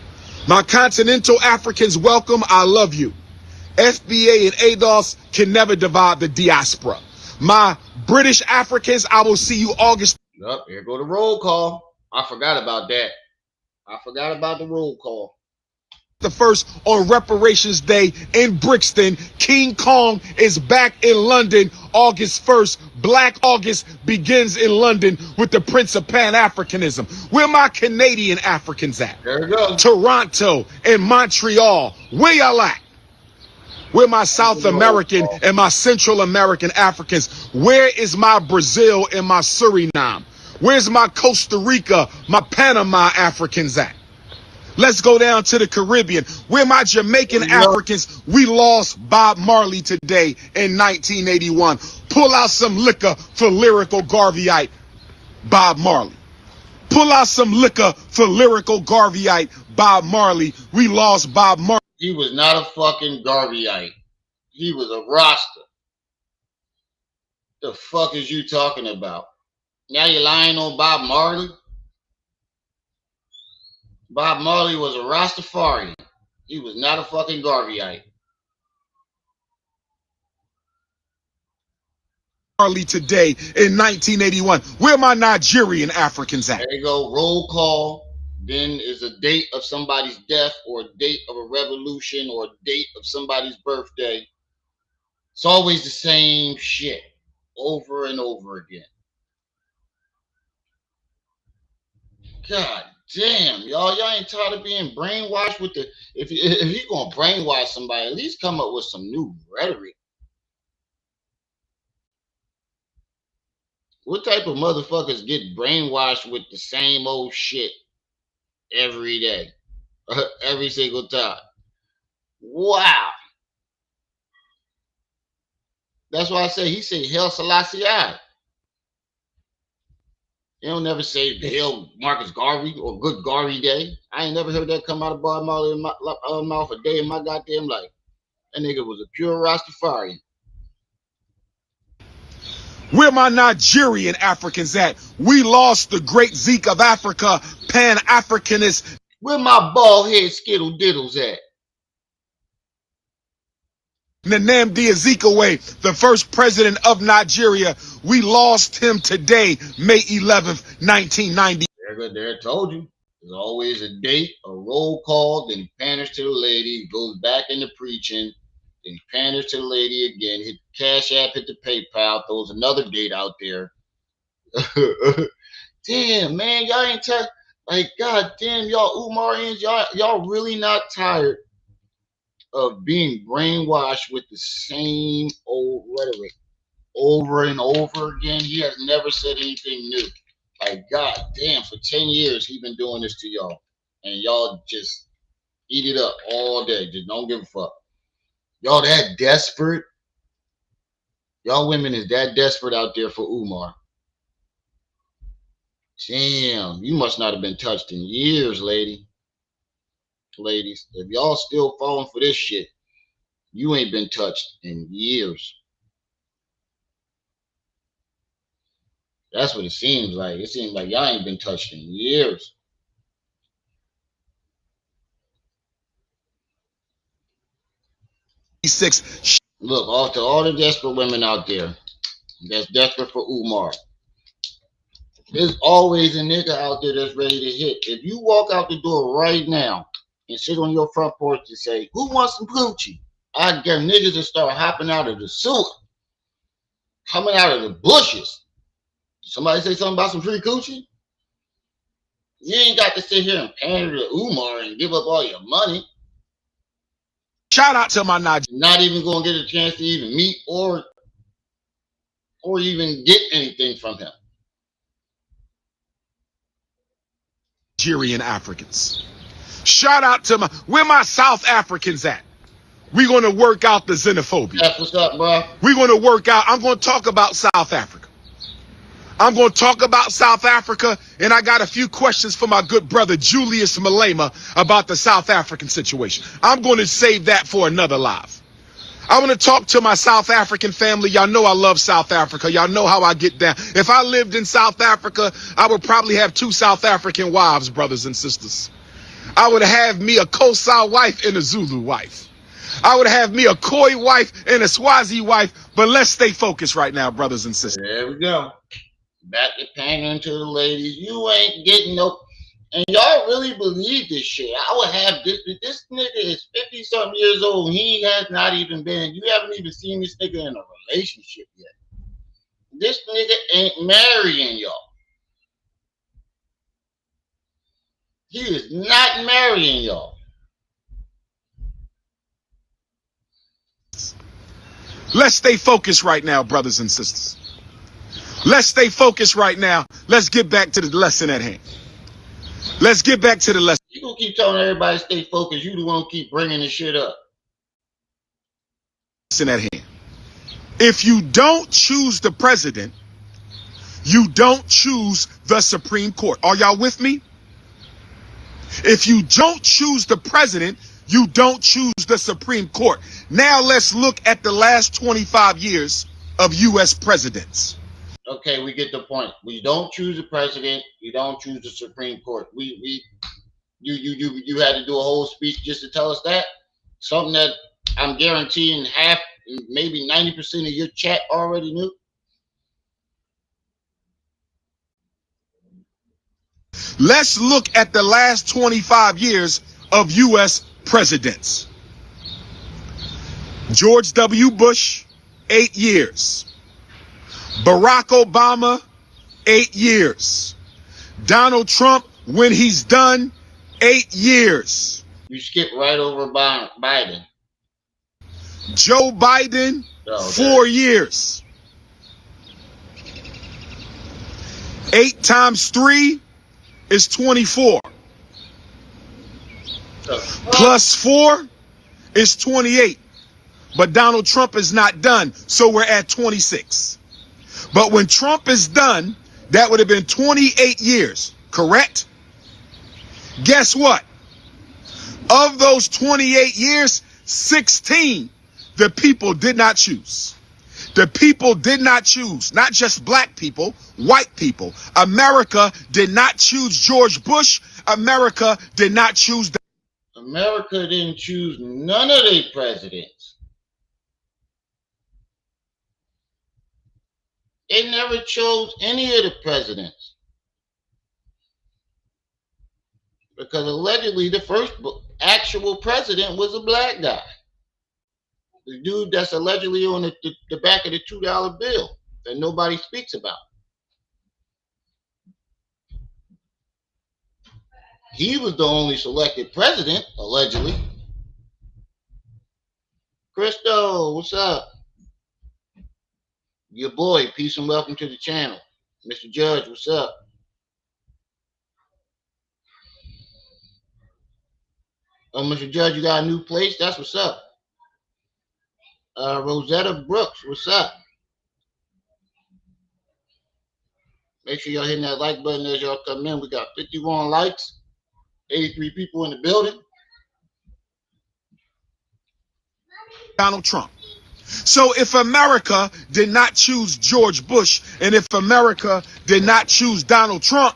D: My continental Africans, welcome. I love you. FBA and ADOS can never divide the diaspora. My British Africans, I will see you August.
A: Yep, here go the roll call. I forgot about that. I forgot about the roll call.
D: The first on Reparations Day in Brixton. King Kong is back in London August 1st. Black August begins in London with the Prince of Pan-Africanism. Where my Canadian Africans at?
A: There we go.
D: Toronto and Montreal. Where y'all at? Where my South American and my Central American Africans? Where is my Brazil and my Suriname? Where's my Costa Rica, my Panama Africans at? Let's go down to the Caribbean. Where my Jamaican Africans? We lost Bob Marley today in 1981. Pull out some liquor for lyrical Garveyite Bob Marley. Pull out some liquor for lyrical Garveyite Bob Marley. We lost Bob Marley.
A: He was not a fucking Garveyite. He was a Rasta. The fuck is you talking about? Now you're lying on Bob Marley? Bob Marley was a Rastafarian. He was not a fucking Garveyite.
D: Marley today in 1981. Where my Nigerian Africans at?
A: There you go. Roll call. Then is a date of somebody's death or a date of a revolution or a date of somebody's birthday. It's always the same shit over and over again. God damn, y'all ain't tired of being brainwashed with the if you gonna brainwash somebody, at least come up with some new rhetoric. What type of motherfuckers get brainwashed with the same old shit every day? Every single time. Wow. That's why I say he said Hail Selassie I. They don't never say Hail Marcus Garvey or Good Garvey Day. I ain't never heard that come out of Bob Marley in my mouth a day in my goddamn life. That nigga was a pure Rastafarian.
D: Where my Nigerian Africans at? We lost the great Zeke of Africa, Pan-Africanist.
A: Where my bald head skittle diddles at?
D: Nnamdi Azikiwe, the first president of Nigeria. We lost him today, May 11th, 1990.
A: There, told you. There's always a date, a roll call, then he panders to the lady, goes back into preaching, then he panders to the lady again, hit the Cash App, hit the PayPal, throws another date out there. Damn, man, y'all ain't tired. Like, god damn, y'all Umarians, y'all really not tired of being brainwashed with the same old rhetoric over and over again. He has never said anything new. Like, god damn, for 10 years he been doing this to y'all, and y'all just eat it up all day. Just don't give a fuck. Y'all that desperate. Y'all women is that desperate out there for Umar. Damn, you must not have been touched in years, ladies. If y'all still falling for this shit, you ain't been touched in years. That's what it seems like. It seems like y'all ain't been touched in years. Look, to all the desperate women out there that's desperate for Umar, There's always a nigga out there that's ready to hit. If you walk out the door right now and sit on your front porch and say, "Who wants some coochie?" I guarantee niggas will start hopping out of the sewer, coming out of the bushes. Somebody say something about some free coochie? You ain't got to sit here and pander to Umar and give up all your money.
D: Shout out to my
A: Not even gonna get a chance to even meet or even get anything from him.
D: Nigerian Africans. Shout out to where my South Africans at? We're going to work out the xenophobia.
A: That's what's up, bro.
D: We're going to work out. I'm going to talk about South Africa. I'm going to talk about South Africa, and I got a few questions for my good brother Julius Malema about the South African situation. I'm going to save that for another live. I want to talk to my South African family. Y'all know I love South Africa. Y'all know how I get down. If I lived in South Africa, I would probably have 2 South African wives, brothers and sisters. I would have me a Xhosa wife and a Zulu wife. I would have me a Khoi wife and a Swazi wife. But let's stay focused right now, brothers and sisters.
A: There we go. Back to pandering to the ladies. You ain't getting no. And y'all really believe this shit. I would have this nigga is 50-something years old. He has not even been, you haven't even seen this nigga in a relationship yet. This nigga ain't marrying y'all. He is not marrying y'all.
D: Let's stay focused right now, brothers and sisters. Let's stay focused right now. Let's get back to the lesson at hand. Let's get back to the lesson.
A: You gonna keep telling everybody to stay focused. You the one who keep bringing this shit up.
D: Lesson at hand. If you don't choose the president, you don't choose the Supreme Court. Are y'all with me? If you don't choose the president, you don't choose the Supreme Court. Now let's look at the last 25 years of U.S. presidents.
A: Okay, we get the point. We don't choose the president. You don't choose the Supreme Court. You had to do a whole speech just to tell us that. Something that I'm guaranteeing half, maybe 90% of your chat already knew.
D: Let's look at the last 25 years of U.S. presidents. George W. Bush, 8 years. Barack Obama, 8 years. Donald Trump, when he's done, 8 years.
A: You skip right over Biden.
D: Joe Biden, 4 years. 8 times 3 is 24. Plus 4 is 28. But Donald Trump is not done, so we're at 26. But when Trump is done, that would have been 28 years, correct? Guess what? Of those 28 years, 16, the people did not choose. The people did not choose, not just black people, white people. America did not choose George Bush. America did not choose.
A: America didn't choose none of their presidents. They never chose any of the presidents. Because allegedly the first actual president was a black guy. The dude that's allegedly on the back of the $2 bill that nobody speaks about. He was the only selected president, allegedly. Christo, what's up? Your boy, peace and welcome to the channel. Mr. Judge, what's up? Oh, Mr. Judge, you got a new place? That's what's up. Rosetta Brooks, what's up? Make sure y'all hitting that like button as y'all come in. We got 51 likes, 83 people in the building.
D: Donald Trump. So if America did not choose George Bush, and if America did not choose Donald Trump,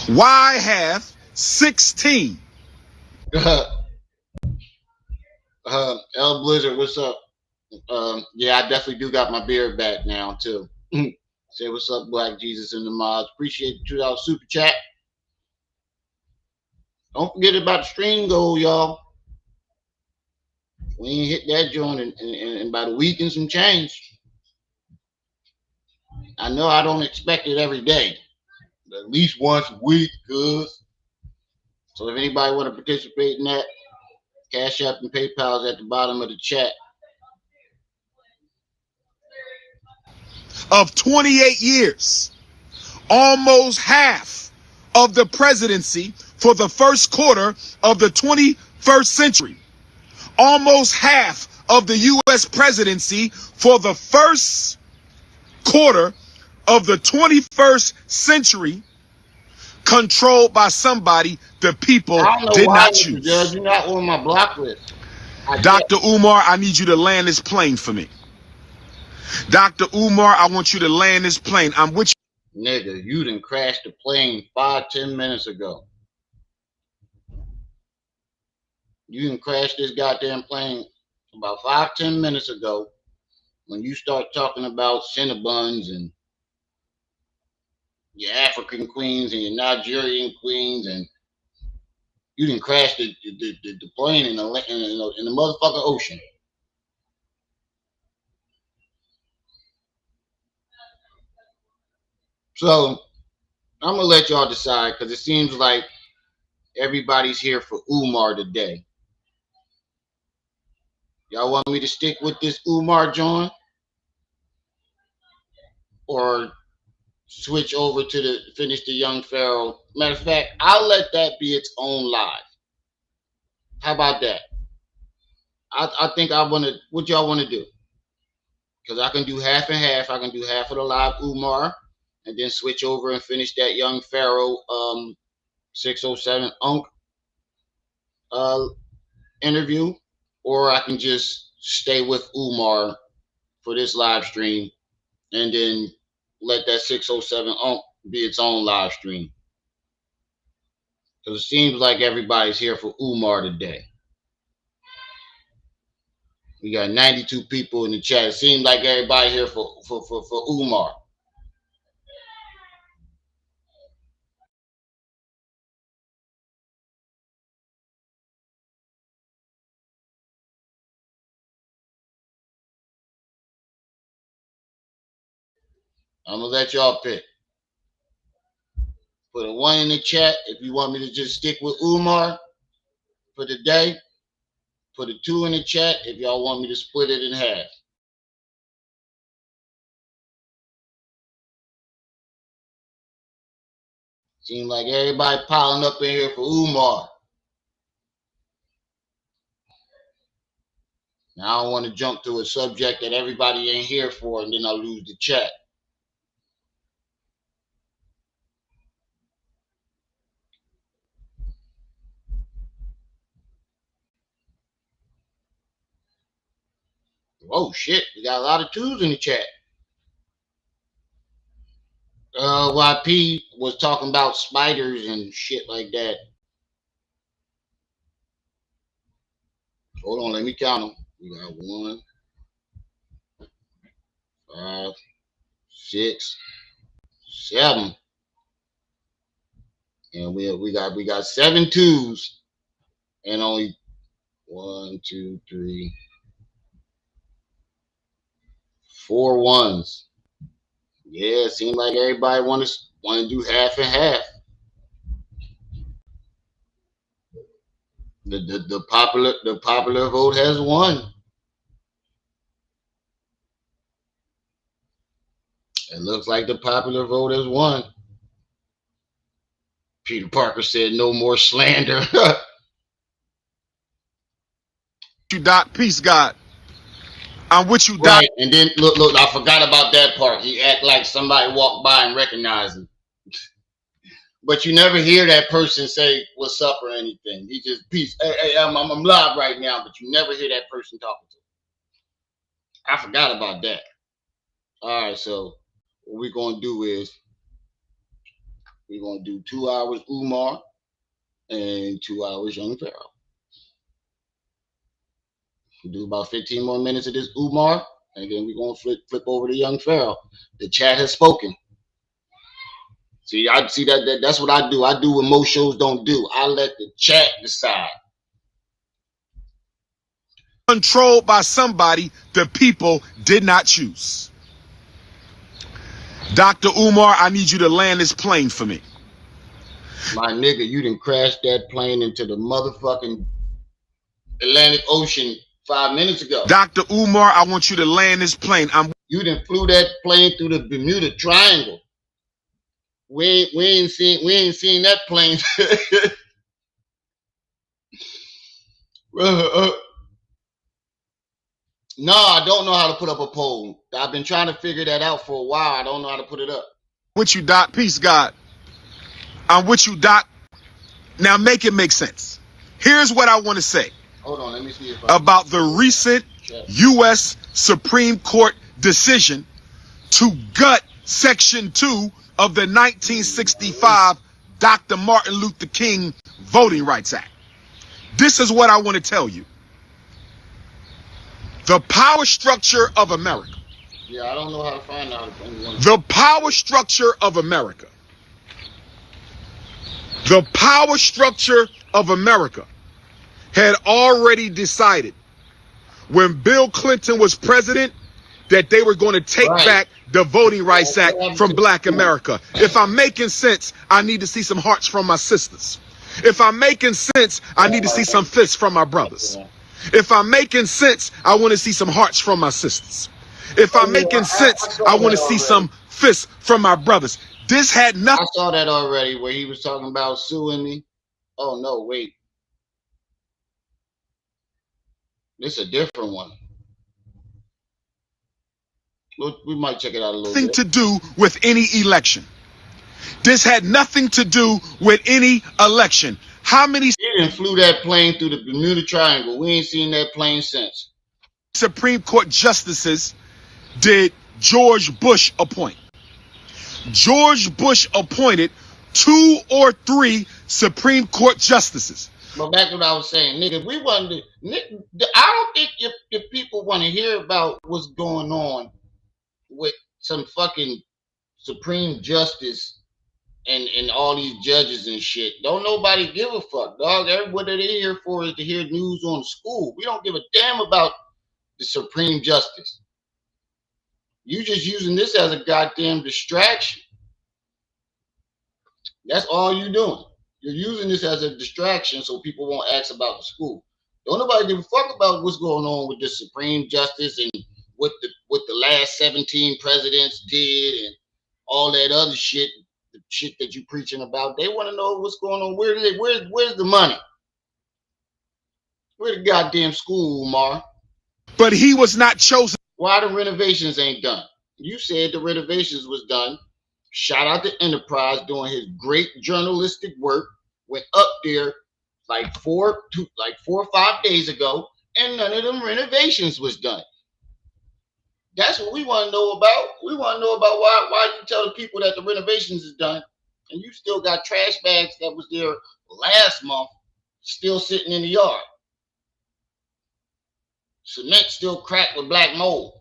D: why have 16?
A: L Blizzard, what's up? Yeah, I definitely do got my beard back now too. Say what's up, Black Jesus and the mods. Appreciate the $2 super chat. Don't forget about the stream goal, y'all. We ain't hit that joint in about a week and some change. I know I don't expect it every day, but at least once a week, cuz. So if anybody want to participate in that, Cash App and PayPal is at the bottom of the chat.
D: Of 28 years, almost half of the presidency for the first quarter of the 21st century. Almost half of the U.S. presidency for the first quarter of the 21st century controlled by somebody the people
A: I don't know
D: did
A: why,
D: not
A: Mr. Judge,
D: choose.
A: you're not on my block list.
D: Dr. Umar, I need you to land this plane for me. Dr. Umar, I want you to land this plane. I'm with
A: you. Nigga, you done crashed the plane 5-10 minutes ago. You done crashed this goddamn plane about 5-10 minutes ago when you start talking about Cinnabons and your African queens and your Nigerian queens, and you done crashed the plane in the motherfucking ocean. So I'm gonna let y'all decide, because it seems like everybody's here for Umar today. Y'all want me to stick with this Umar John, or switch over to the finish the young Pharaoh? Matter of fact, I'll let that be its own live. How about that? I think I want to. What y'all want to do? Because I can do half and half. I can do half of the live Umar, and then switch over and finish that young Pharaoh 607 Unk interview, or I can just stay with Umar for this live stream, and then let that 607 Unk be its own live stream. Because it seems like everybody's here for Umar today. We got 92 people in the chat. It seems like everybody here for Umar. I'm gonna let y'all pick. Put a 1 in the chat if you want me to just stick with Umar for the day. Put a 2 in the chat if y'all want me to split it in half. Seems like everybody piling up in here for Umar. Now I don't want to jump to a subject that everybody ain't here for, and then I'll lose the chat. Oh shit, we got a lot of 2s in the chat. YP was talking about spiders and shit like that. Hold on, let me count them. We got 1, 5, 6, 7, and we got 7 2s and only 1, 2, 3, 4 1s. Yeah, it seemed like everybody want to do half and half. The popular vote has won. It looks like the popular vote has won. Peter Parker said no more slander.
D: you, Doc. Peace, God. I'm with you, Doc.
A: Right, and then look, I forgot about that part. He act like somebody walked by and recognized him. But you never hear that person say what's up or anything. He just, peace. Hey, I'm live right now, but you never hear that person talking to him. I forgot about that. All right, so what we're gonna do is we're gonna do 2 hours Umar and 2 hours Young Pharaoh. We'll do about 15 more minutes of this Umar, And then we're gonna flip over to young Pharaoh. The chat has spoken. See, I see that's what I do. I do what most shows don't do. I let the chat decide.
D: Controlled by somebody the people did not choose. Dr. Umar, I need you to land this plane for me.
A: My nigga, you done crashed that plane into the motherfucking Atlantic Ocean 5 minutes ago.
D: Dr. Umar, I want you to land this plane.
A: You done flew that plane through the Bermuda Triangle. We ain't seen that plane. No, I don't know how to put up a poll. I've been trying to figure that out for a while. I don't know how to put it up.
D: With you, Doc. Peace, God. I'm with you, Doc. Now make it make sense. Here's what I want to say.
A: Hold on, let me see if
D: about the recent U.S. Supreme Court decision to gut Section 2 of the 1965 Dr. Martin Luther King Voting Rights Act. This is what I want to tell you. The power structure of America.
A: Yeah, I don't know how to find out.
D: The power structure of America. The power structure of America had already decided when Bill Clinton was president that they were going to take back the Voting Rights Act from Black America. If I'm making sense, I need to see some hearts from my sisters. If I'm making sense, I need to see some fists from my brothers. If I'm making sense, I want to see some hearts from my sisters. If I'm making sense, I want to see some fists from my brothers. This had nothing.
A: I saw that already where he was talking about suing me. Oh, no, wait. This is a different one. We might check it out a little bit.
D: Nothing to do with any election. This had nothing to do with any election. How many?
A: He didn't flew that plane through the Bermuda Triangle. We ain't seen that plane since.
D: Supreme Court justices did George Bush appoint? George Bush appointed 2 or 3 Supreme Court justices.
A: But back to what I was saying, nigga, we wanted to, I don't think if people want to hear about what's going on with some fucking Supreme Justice and all these judges and shit, don't nobody give a fuck, dog. What they're here for is to hear news on school. We don't give a damn about the Supreme Justice. You just using this as a goddamn distraction. That's all you doing. You're using this as a distraction so people won't ask about the school. Don't nobody give a fuck about what's going on with the Supreme Justice and what the last 17 presidents did and all that other shit, the shit that you preaching about. They want to know what's going on. Where's the money? Where's the goddamn school, Umar?
D: But he was not chosen.
A: Why the renovations ain't done? You said the renovations was done. Shout out to Enterprise doing his great journalistic work. Went up there like 4 or 5 days ago, and none of them renovations was done. That's what we want to know about. We want to know about why you tell the people that the renovations is done, and you still got trash bags that was there last month still sitting in the yard. Cement still cracked with black mold.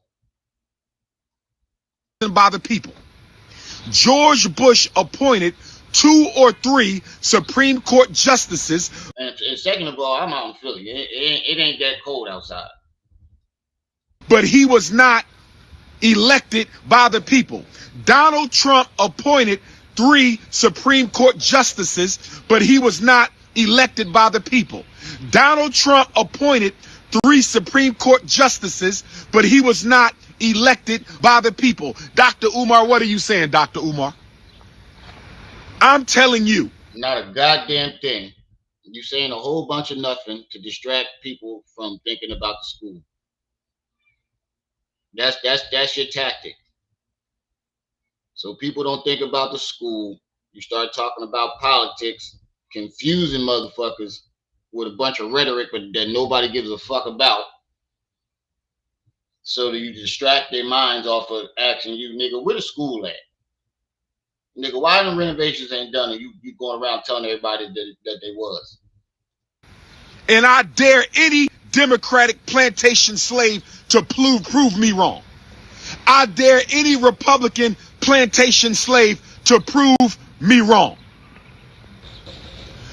D: By the people. George Bush appointed 2 or 3 Supreme Court justices.
A: And second of all, I'm out in Philly. It ain't that cold outside.
D: But he was not elected by the people. Donald Trump appointed 3 Supreme Court justices, but he was not elected by the people. Donald Trump appointed 3 Supreme Court justices, but he was not elected by the people. Dr. Umar, what are you saying, Dr. Umar? I'm telling you.
A: Not a goddamn thing. You saying a whole bunch of nothing to distract people from thinking about the school. That's your tactic. So people don't think about the school. You start talking about politics, confusing motherfuckers with a bunch of rhetoric that nobody gives a fuck about. So that you distract their minds off of asking you, nigga, where the school at? Nigga, why the renovations ain't done and you going around telling everybody that they was?
D: And I dare any Democratic plantation slave to prove me wrong. I dare any Republican plantation slave to prove me wrong.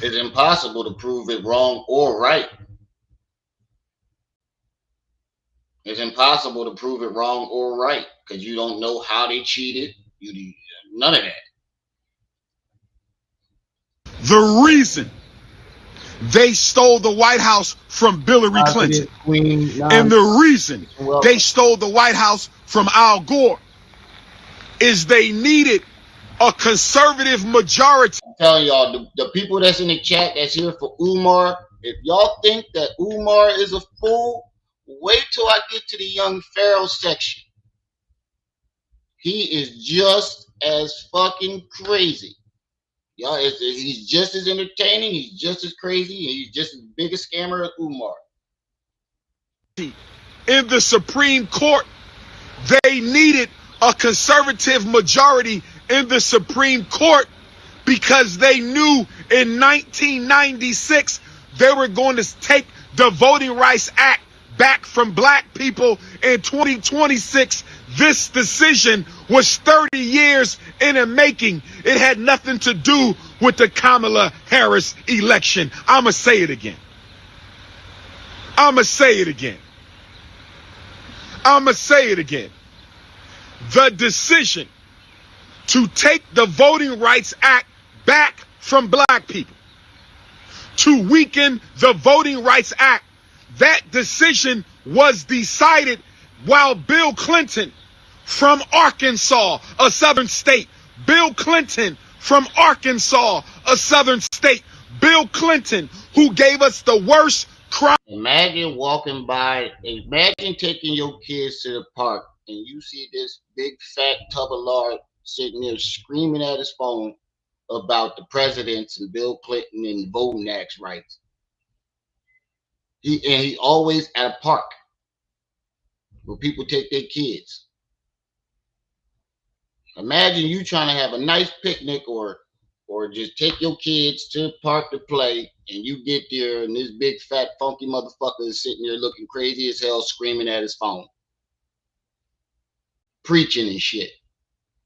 A: It's impossible to prove it wrong or right. It's impossible to prove it wrong or right because you don't know how they cheated. None of that.
D: The reason they stole the White House from Hillary Clinton and the reason they stole the White House from Al Gore is they needed a conservative majority.
A: I'm telling y'all, the people that's in the chat that's here for Umar, if y'all think that Umar is a fool, wait till I get to the young Pharaoh section. He is just as fucking crazy. Y'all, he's just as entertaining, he's just as crazy, and he's just as big a scammer as Umar.
D: In the Supreme Court, they needed a conservative majority in the Supreme Court because they knew in 1996 they were going to take the Voting Rights Act back from black people. In 2026, this decision was 30 years in the making. It had nothing to do with the Kamala Harris election. I'ma say it again. I'ma say it again. I'ma say it again. The decision to take the Voting Rights Act back from black people, to weaken the Voting Rights Act, that decision was decided while Bill Clinton from Arkansas, a southern state, Bill Clinton from Arkansas, a southern state, Bill Clinton, who gave us the worst crime.
A: Imagine walking by, imagine taking your kids to the park and you see this big fat tub of lard sitting there screaming at his phone about the presidents and Bill Clinton and voting acts rights. He always at a park where people take their kids. Imagine you trying to have a nice picnic or just take your kids to the park to play, and you get there and this big fat funky motherfucker is sitting there looking crazy as hell, screaming at his phone, preaching and shit,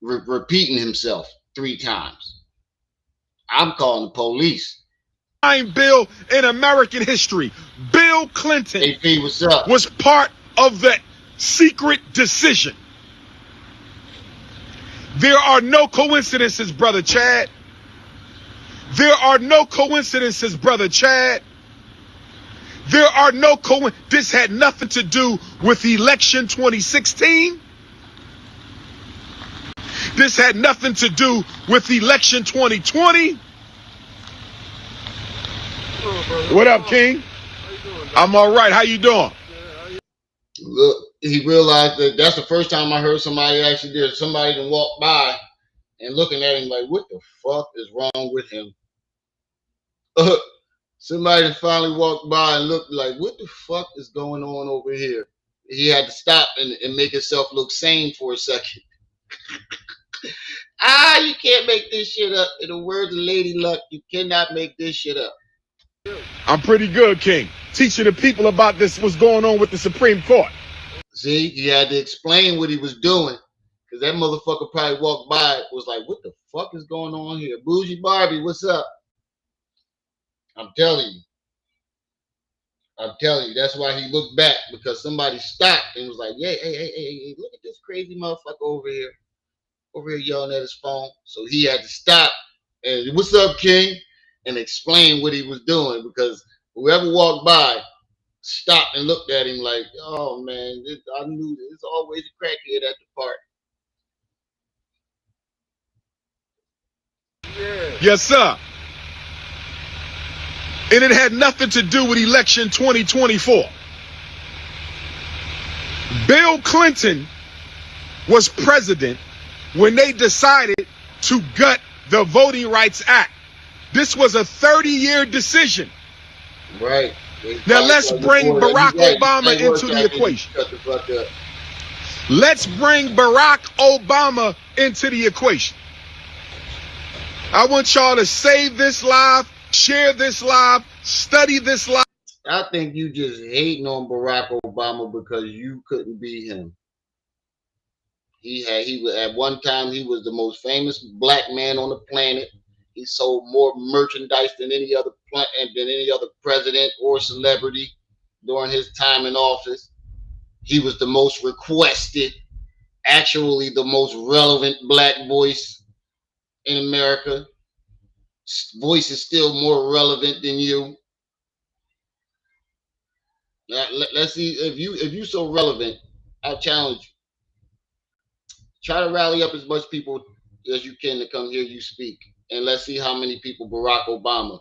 A: repeating himself 3 times. I'm calling the police.
D: Bill in American history. Bill Clinton
A: AP, what's up?
D: Was part of the secret decision. There are no coincidences, brother Chad. There are no coincidences, brother Chad. There are no this had nothing to do with election 2016. This had nothing to do with election 2020. What up, King? I'm all right. How you doing?
A: Look, he realized that that's the first time I heard somebody actually did. Somebody can walk by and looking at him like, what the fuck is wrong with him? Somebody finally walked by and looked like, what the fuck is going on over here? He had to stop and make himself look sane for a second. You can't make this shit up. In the words of Lady Luck, you cannot make this shit up.
D: I'm pretty good, King. Teaching the people about this, what's going on with the Supreme Court.
A: See, he had to explain what he was doing. Because that motherfucker probably walked by, was like, what the fuck is going on here? Bougie Barbie, what's up? I'm telling you. That's why he looked back, because somebody stopped and was like, hey, look at this crazy motherfucker over here yelling at his phone. So he had to stop and, what's up, King? And explain what he was doing, because whoever walked by stopped and looked at him like, oh man, I knew there's always a crackhead at the park.
D: Yeah. Yes, sir. And it had nothing to do with election 2024. Bill Clinton was president when they decided to gut the Voting Rights Act. This was a 30-year decision.
A: Right.
D: Now let's bring Barack Obama into the equation. Let's bring Barack Obama into the equation. I want y'all to save this live, share this live, study this live.
A: I think you just hating on Barack Obama because you couldn't be him. He was at one time he was the most famous black man on the planet. He sold more merchandise than any other president or celebrity during his time in office. He was the most requested, actually the most relevant black voice in America. Voice is still more relevant than you. Let's see if you so relevant. I challenge you. Try to rally up as much people as you can to come hear you speak, and let's see how many people Barack Obama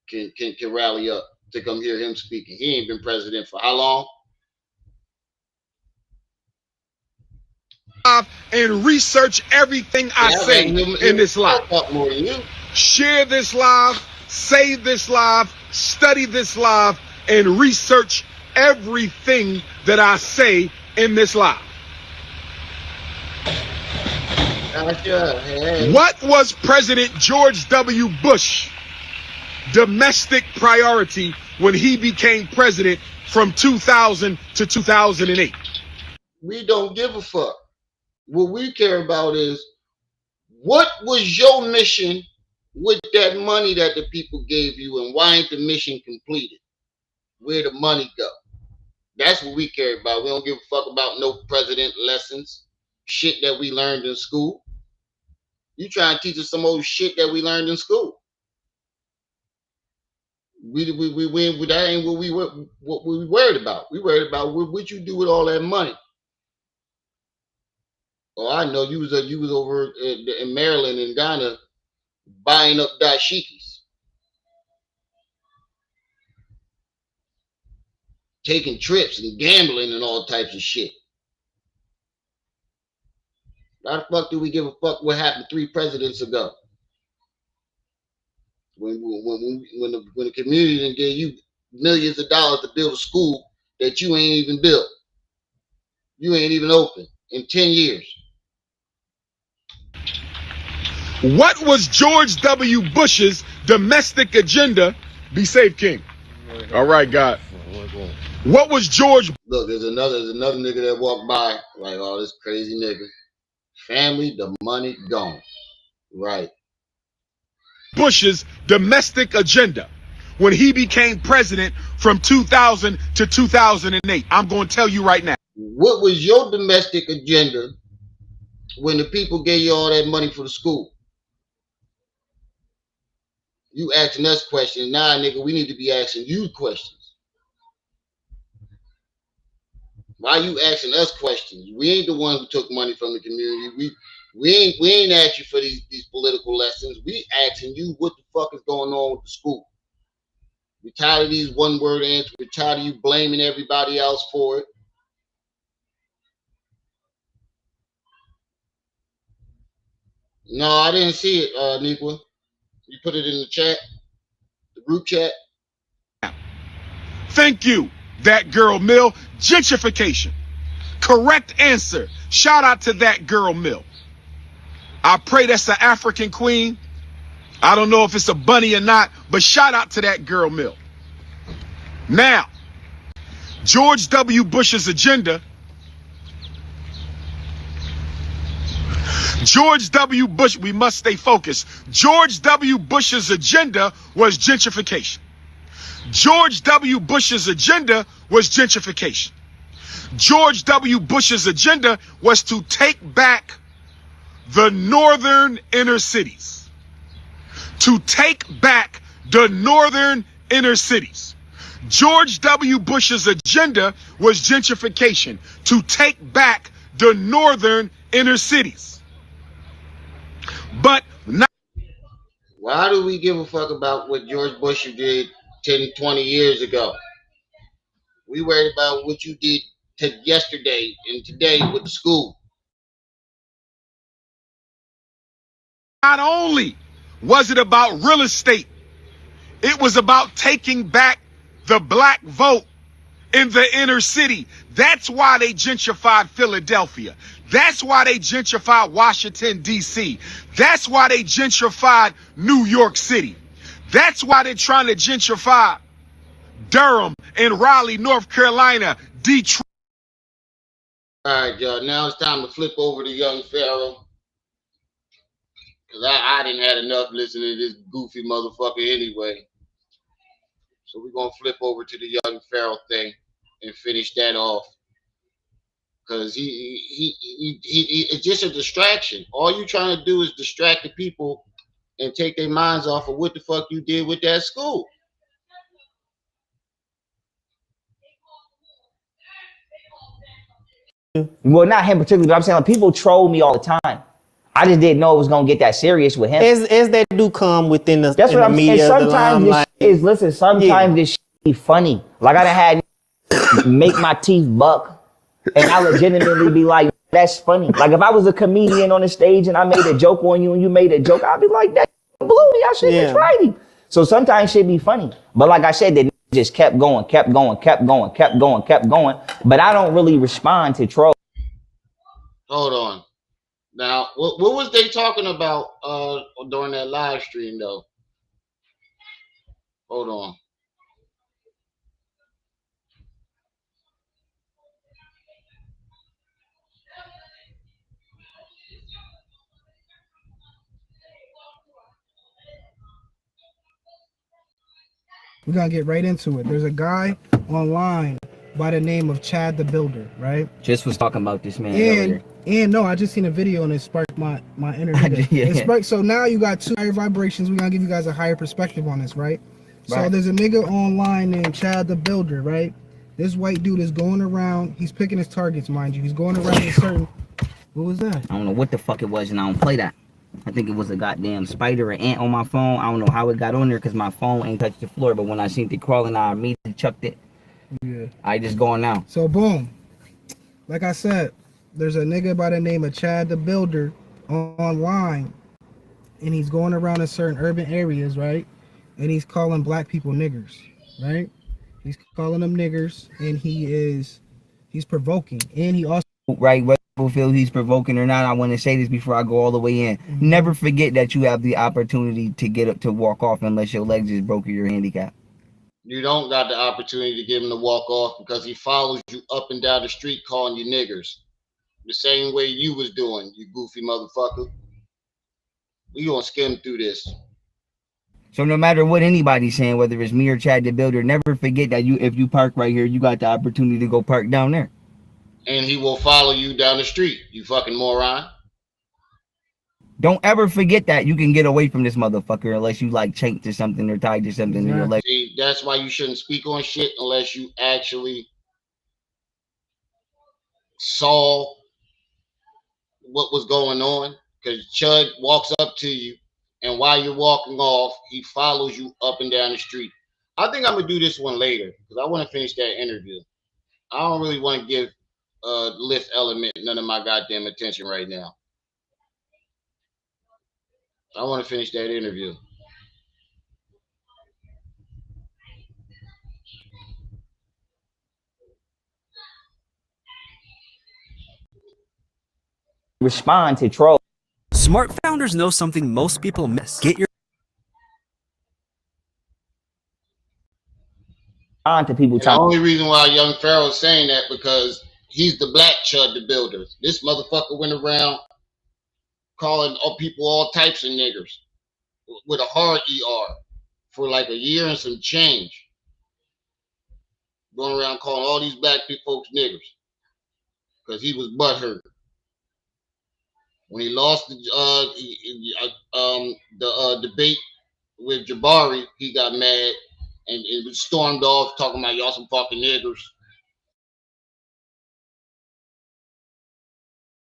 A: can rally up to come hear him speaking. He ain't been president for how long?
D: And research everything I say in this live.
A: More than you.
D: Share this live, save this live, study this live, and research everything that I say in this live.
A: Hey.
D: What was President George W. Bush domestic priority when he became president from 2000 to 2008?
A: We don't give a fuck. What we care about is what was your mission with that money that the people gave you, and why ain't the mission completed? Where the money go? That's what we care about. We don't give a fuck about no president lessons, shit that we learned in school. You trying to teach us some old shit that we learned in school. We that ain't what we worried about. We worried about what you do with all that money. Oh, I know you was over in Maryland and Ghana buying up dashikis, taking trips and gambling and all types of shit. Why the fuck do we give a fuck what happened 3 presidents ago? When the community done gave you millions of dollars to build a school that you ain't even built. You ain't even open in 10 years.
D: What was George W. Bush's domestic agenda? Be safe, King. All right, God. What was George?
A: Look, there's another nigga that walked by like, oh, this crazy nigga. Family, the money gone. Right.
D: Bush's domestic agenda when he became president from 2000 to 2008. I'm going to tell you right now.
A: What was your domestic agenda when the people gave you all that money for the school? You asking us questions. Nah, nigga, we need to be asking you questions. Why you asking us questions? We ain't the one who took money from the community. We ain't asked you for these political lessons. We asking you what the fuck is going on with the school. We tired of these one-word answers. We're tired of you blaming everybody else for it. No, I didn't see it, Niqua. You put it in the chat, the group chat.
D: Thank you, that girl Mill. Gentrification. Correct answer. Shout out to that girl Mill. I pray that's an African queen. I don't know if it's a bunny or not, but shout out to that girl Mill. Now, George W. Bush's agenda. George W. Bush, we must stay focused. George W. Bush's agenda was gentrification. George W. Bush's agenda was gentrification. George W. Bush's agenda was to take back the northern inner cities. To take back the northern inner cities. George W. Bush's agenda was gentrification. To take back the northern inner cities. But not.
A: Why do we give a fuck about what George Bush did 10, 20 years ago? We worried about what you did yesterday and today with the school.
D: Not only was it about real estate, it was about taking back the black vote in the inner city. That's why they gentrified Philadelphia. That's why they gentrified Washington, D.C. That's why they gentrified New York City. That's why they're trying to gentrify Durham and Raleigh, North Carolina, Detroit.
A: All right, y'all. Now it's time to flip over to young Pharaoh. Because I didn't had enough listening to this goofy motherfucker anyway. So we're going to flip over to the young Pharaoh thing and finish that off. Because it's just a distraction. All you trying to do is distract the people and take their minds off of what the fuck you did with that school.
H: Well, not him particularly, but I'm saying like, people troll me all the time. I just didn't know it was gonna get that serious with him.
I: As that do come within the,
H: that's what I'm saying. Sometimes this is listen. Sometimes this shit be funny. Like I done had make my teeth buck, and I legitimately be like, "That's funny." Like if I was a comedian on the stage and I made a joke on you and you made a joke, I'd be like, "That blew me. I should have tried him." So sometimes shit be funny, but like I said, the just kept going. But I don't really respond to trolls.
A: Hold on. Now, what was they talking about during that live stream though? Hold on.
J: We're gonna get right into it. There's a guy online by the name of Chad the Builder, right?
H: Just was talking about this man earlier.
J: And no, I just seen a video and it sparked my internet. It sparked, so now you got two higher vibrations. We're gonna give you guys a higher perspective on this, right? So there's a nigga online named Chad the Builder, right? This white dude is going around. He's picking his targets, mind you. He's going around a certain. What was that?
H: I don't know what the fuck it was, and I don't play that. I think it was a goddamn spider or ant on my phone. I don't know how it got on there because my phone ain't touched the floor. But when I seen it crawling, I immediately chucked it.
J: Yeah.
H: I just going now.
J: So boom. Like I said, there's a nigga by the name of Chad the Builder online, and he's going around in certain urban areas, right? And he's calling black people niggers, right? He's calling them niggers, and he's provoking, and he also
H: right. Whether people feel he's provoking or not, I want to say this before I go all the way in. Never forget that you have the opportunity to get up to walk off unless your legs is broke or you're handicapped.
A: You don't got the opportunity to give him to walk off because he follows you up and down the street calling you niggers. The same way you was doing, you goofy motherfucker. We gonna skim through this.
H: So no matter what anybody's saying, whether it's me or Chad the Builder, never forget that if you park right here, you got the opportunity to go park down there.
A: And he will follow you down the street, you fucking moron.
H: Don't ever forget that you can get away from this motherfucker unless you like chained to something or tied to something in your leg.
A: See, that's why you shouldn't speak on shit unless you actually saw what was going on. Because Chud walks up to you, and while you're walking off, he follows you up and down the street. I think I'm gonna do this one later because I want to finish that interview. I don't really want to give Lift Element none of my goddamn attention right now. I want to finish that interview.
H: Respond to trolls.
K: Smart founders know something most people miss. Get your
H: on to people.
A: The only reason why young Pharaoh is saying that because he's the black Chud the Builder. This motherfucker went around calling people all types of niggers with a hard ER for like a year and some change. Going around calling all these black folks niggers because he was butthurt. When he lost the debate with Jabari, he got mad and it stormed off talking about y'all some fucking niggers.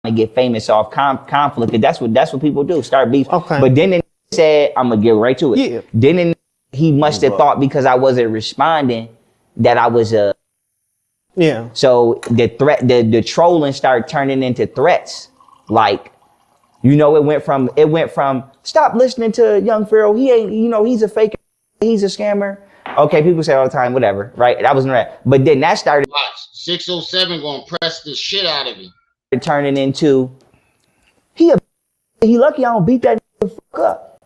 H: To get famous off conflict, that's what people do. Start beef. Okay. But then they said, I'm gonna get right to it. Yeah. Then he must have thought because I wasn't responding that I was a. Yeah. So the threat, the trolling started turning into threats. Like, you know, it went from stop listening to young Pharaoh. He ain't, he's a fake, he's a scammer. Okay, people say all the time, whatever, right? That wasn't right. But then that started.
A: Watch, 607 gonna press the shit out of him.
H: Turning into he lucky I don't beat that fuck up.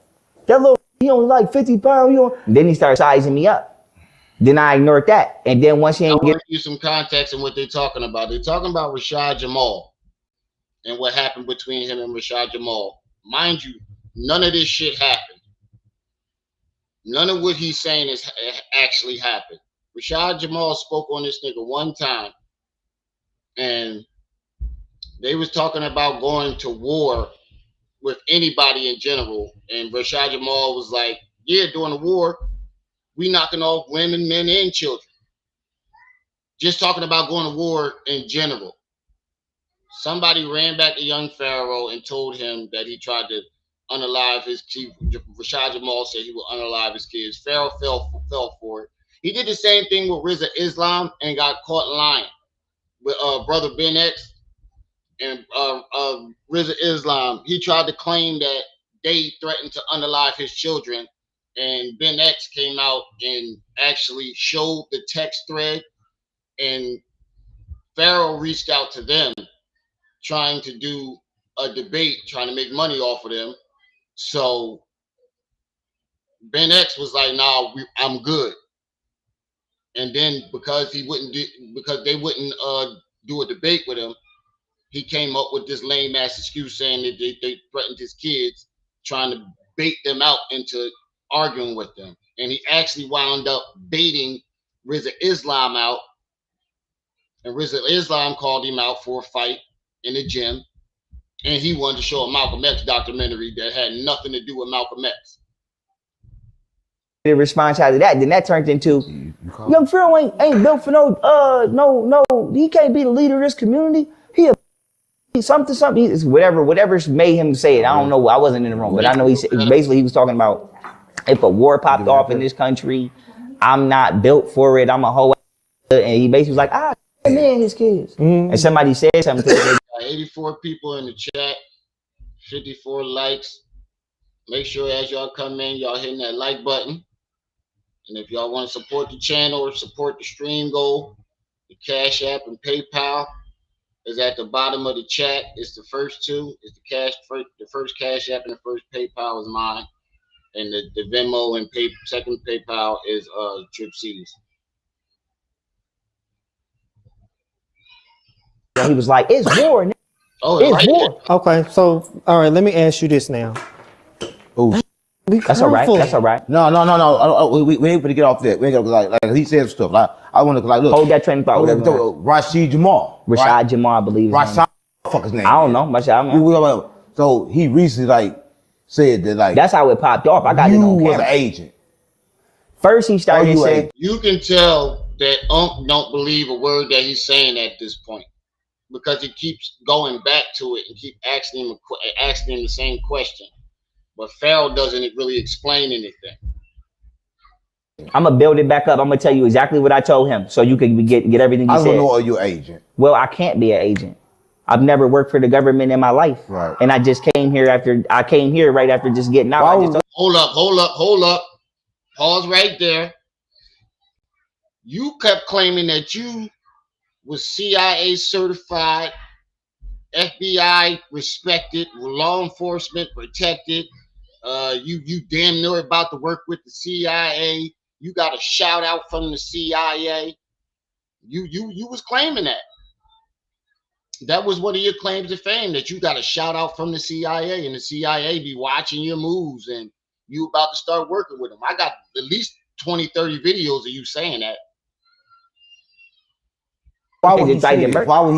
H: That little he only like 50 pounds. Then he started sizing me up. Then I ignored that. And then once he
A: I
H: ain't
A: want
H: get
A: to give you some context on what they're talking about. They're talking about Rashad Jamal and what happened between him and Rashad Jamal. Mind you, none of this shit happened. None of what he's saying is actually happened. Rashad Jamal spoke on this nigga one time, and they was talking about going to war with anybody in general. And Rashad Jamal was like, yeah, during the war, we knocking off women, men, and children. Just talking about going to war in general. Somebody ran back to young Pharaoh and told him that he tried to unalive his kids. Rashad Jamal said he would unalive his kids. Pharaoh fell for it. He did the same thing with Rizza Islam and got caught lying with brother Ben X and Rizza Islam. He tried to claim that they threatened to unalive his children, and Ben X came out and actually showed the text thread, and Pharaoh reached out to them trying to do a debate, trying to make money off of them. So Ben X was like, "Nah, I'm good." And then because they wouldn't do a debate with him, he came up with this lame ass excuse saying that they threatened his kids, trying to bait them out into arguing with them. And he actually wound up baiting Rizza Islam out, and Rizza Islam called him out for a fight in the gym. And he wanted to show a Malcolm X documentary that had nothing to do with Malcolm X.
H: the response out of that, then that turned into young Pharaoh ain't built for no, he can't be the leader of this community. He something, it's whatever's made him say it. I don't know. I wasn't in the room, but I know he was talking about if a war popped off in this country, I'm not built for it. I'm a whole, and he basically was like, man, his kids. And somebody said something to him.
A: 84 people in the chat, 54 likes. Make sure as y'all come in, y'all hitting that like button. And if y'all want to support the channel or support the stream goal, the Cash App and PayPal is at the bottom of the chat. It's the first two. It's the first Cash App and the first PayPal is mine. And the Venmo and second PayPal is Trip C's.
H: He was like, it's war.
A: Oh,
I: it's war. Okay, so all right, let me ask you this now.
L: Oh,
H: that's all right. That's all right.
L: No. We ain't gonna get off that. We ain't gonna like he said stuff. Like I want to look.
H: Hold that train of thought.
L: Rashid Jamal.
H: Rashad Jamal, I believe.
L: Rashad, fuck his name.
H: I don't know.
L: So he recently said that
H: that's how it popped off. I got it on camera.
L: You was an agent.
H: First he started saying,
A: you can tell that don't believe a word that he's saying at this point, because he keeps going back to it and keep asking him the same question. But Pharaoh doesn't really explain anything.
H: I'm gonna build it back up. I'm gonna tell you exactly what I told him, so you can get everything you said.
L: I don't know, are you an agent?
H: Well, I can't be an agent. I've never worked for the government in my life,
L: right?
H: And I just came here right after just getting out.
A: Hold up. Pause right there. You kept claiming that you was CIA certified, FBI respected, law enforcement protected. You damn near about to work with the CIA. You got a shout out from the CIA. You was claiming that. That was one of your claims to fame, that you got a shout out from the CIA, and the CIA be watching your moves, and you about to start working with them. I got at least 20, 30 videos of you saying that.
L: Why would he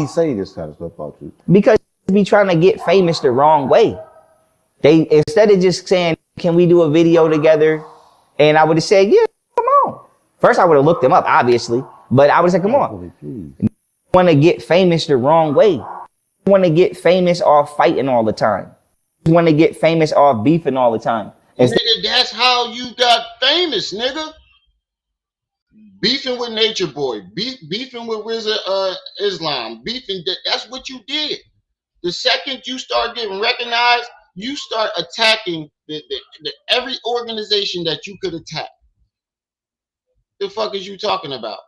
L: say this kind of stuff about you?
H: Because he be trying to get famous the wrong way. They, instead of just saying, can we do a video together? And I would have said, yeah, come on. First, I would have looked him up, obviously. But I would have said, come on. You want to get famous the wrong way. You want to get famous off fighting all the time. You want to get famous off beefing all the time.
A: Nigga, that's how you got famous, nigga. Beefing with Nature Boy. Beefing with Rizza Islam. Beefing, that's what you did. The second you start getting recognized, you start attacking the every organization that you could attack. The fuck is you talking about?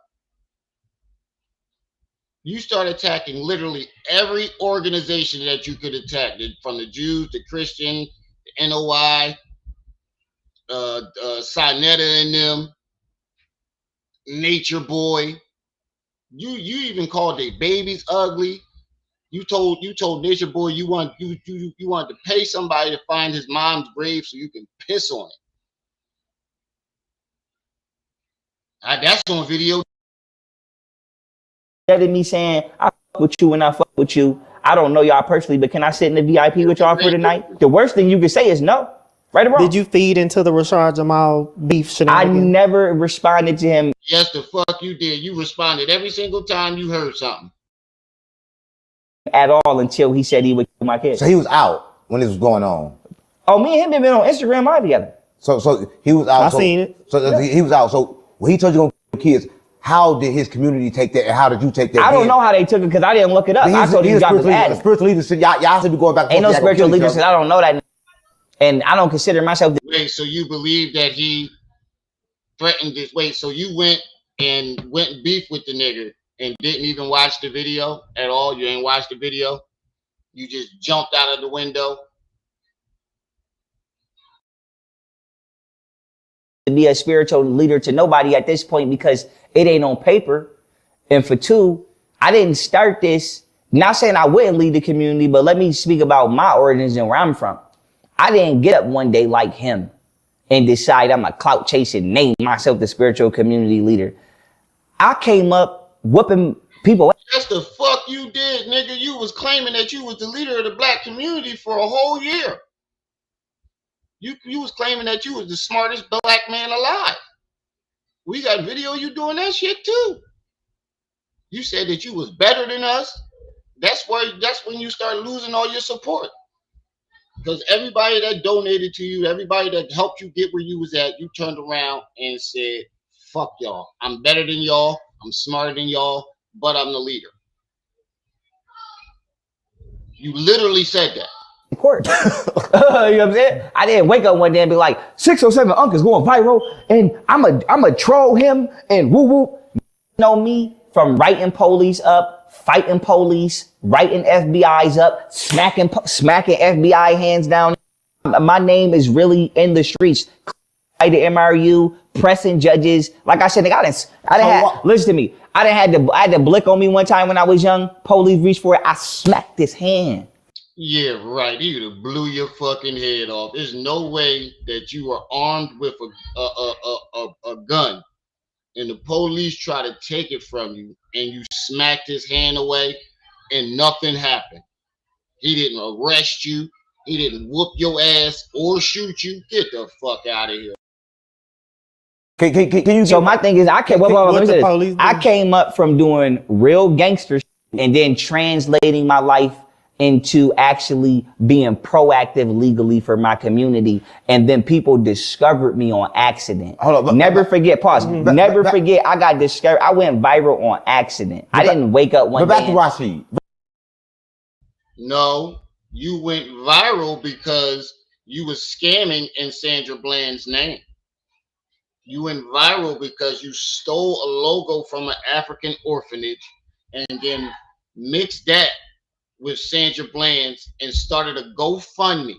A: You start attacking literally every organization that you could attack, from the Jews, the Christian, the NOI, Sinetta and them. Nature Boy. You even called their babies ugly. You told Nature Boy you wanted to pay somebody to find his mom's grave so you can piss on it. That's on video.
H: That is me saying I fuck with you and I fuck with you. I don't know y'all personally, but can I sit in the VIP with y'all for the night? The worst thing you could say is no. Right or wrong?
I: Did you feed into the Rashad Jamal beef
H: I
I: shenanigans?
H: never responded to him.
A: Yes, the fuck you did. You responded every single time you heard something.
H: At all until he said he would kill my kids.
L: So he was out when this was going on.
H: Oh, me and him have been on Instagram live together.
L: So he was out.
I: I seen it.
L: So he was out. So when he told you to kill kids, how did his community take that, and how did you take that?
H: I don't know how they took it because I didn't look it up. I told you guys was at it.
L: Spiritual leaders, y'all should be going back.
H: Ain't no spiritual leaders because I don't know that, and I don't consider myself.
A: Wait, so you believe that he threatened this? Wait, so you went and beef with the nigga and didn't even watch the video at all? You ain't watched the video? You just jumped out of the window?
H: To be a spiritual leader to nobody at this point because it ain't on paper. And for two, I didn't start this, not saying I wouldn't lead the community, but let me speak about my origins and where I'm from. I didn't get up one day like him and decide I'm a clout chasing, name myself the spiritual community leader. I came up whooping people.
A: That's the fuck you did, nigga. You was claiming that you was the leader of the black community for a whole year. You was claiming that you was the smartest black man alive. We got video of you doing that shit too. You said that you was better than us. That's when you start losing all your support. Because everybody that donated to you, everybody that helped you get where you was at, you turned around and said, fuck y'all. I'm better than y'all. I'm smarter than y'all, but I'm the leader. You literally said that.
H: Court. You know what I'm saying? I didn't wake up one day and be like, 607 Uncle's going viral and I'm a troll him and woo woo. You know me from writing police up, fighting police, writing FBI's up, smacking FBI hands down. My name is really in the streets. The MRU, pressing judges. Like I said, listen to me. I had the blick on me one time when I was young. Police reached for it. I smacked his hand.
A: Yeah, right. He would have blew your fucking head off. There's no way that you are armed with a gun and the police try to take it from you and you smacked his hand away and nothing happened. He didn't arrest you. He didn't whoop your ass or shoot you. Get the fuck out of here.
L: Can you?
H: So my thing is, I came up from doing real gangster shit and then translating my life into actually being proactive legally for my community. And then people discovered me on accident. Hold on, never forget, pause. Never forget, I got discovered. I went viral on accident. I didn't wake up one day.
L: But back to Rashid.
A: No, you went viral because you was scamming in Sandra Bland's name. You went viral because you stole a logo from an African orphanage and then mixed that with Sandra Bland's and started a GoFundMe.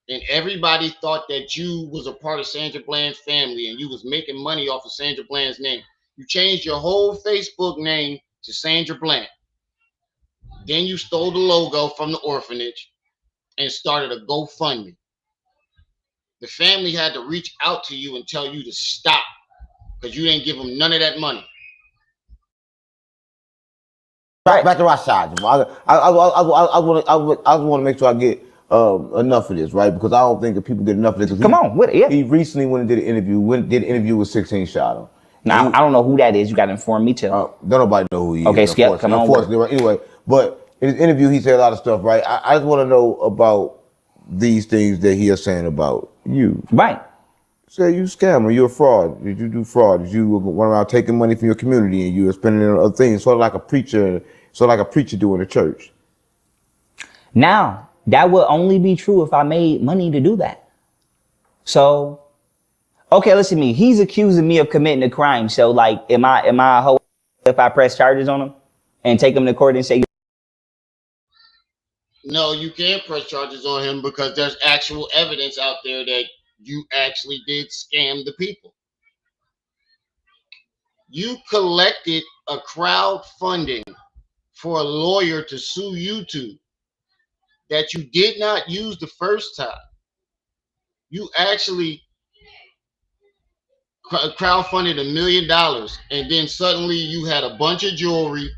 A: And everybody thought that you was a part of Sandra Bland's family and you was making money off of Sandra Bland's name. You changed your whole Facebook name to Sandra Bland. Then you stole the logo from the orphanage and started a GoFundMe. The family had to reach out to you and tell you to stop because you didn't give them none of that money.
L: Back to Rashad. I want to make sure I get enough of this, right? Because I don't think that people get enough of this.
H: Come on, with it. Yeah.
L: He recently went and did an interview with 16 Shadow.
H: Now, I don't know who that is. You got to inform me too.
L: Don't nobody know who he is.
H: Okay, Skip, come on.
L: Unfortunately, right? Anyway, but in his interview, he said a lot of stuff, right? I just want to know about these things that he is saying about you.
H: Right.
L: Say you scammer, you're a fraud. Did you do fraud? Did you run around taking money from your community and you were spending it on other things? Sort of like a preacher doing in church.
H: Now, that would only be true if I made money to do that. So, okay, listen to me. He's accusing me of committing a crime. So, like, am I a hoe if I press charges on him and take him to court and say?
A: No, you can't press charges on him because there's actual evidence out there that you actually did scam the people. You collected a crowdfunding for a lawyer to sue YouTube that you did not use the first time. You actually crowdfunded $1 million, and then suddenly you had a bunch of jewelry,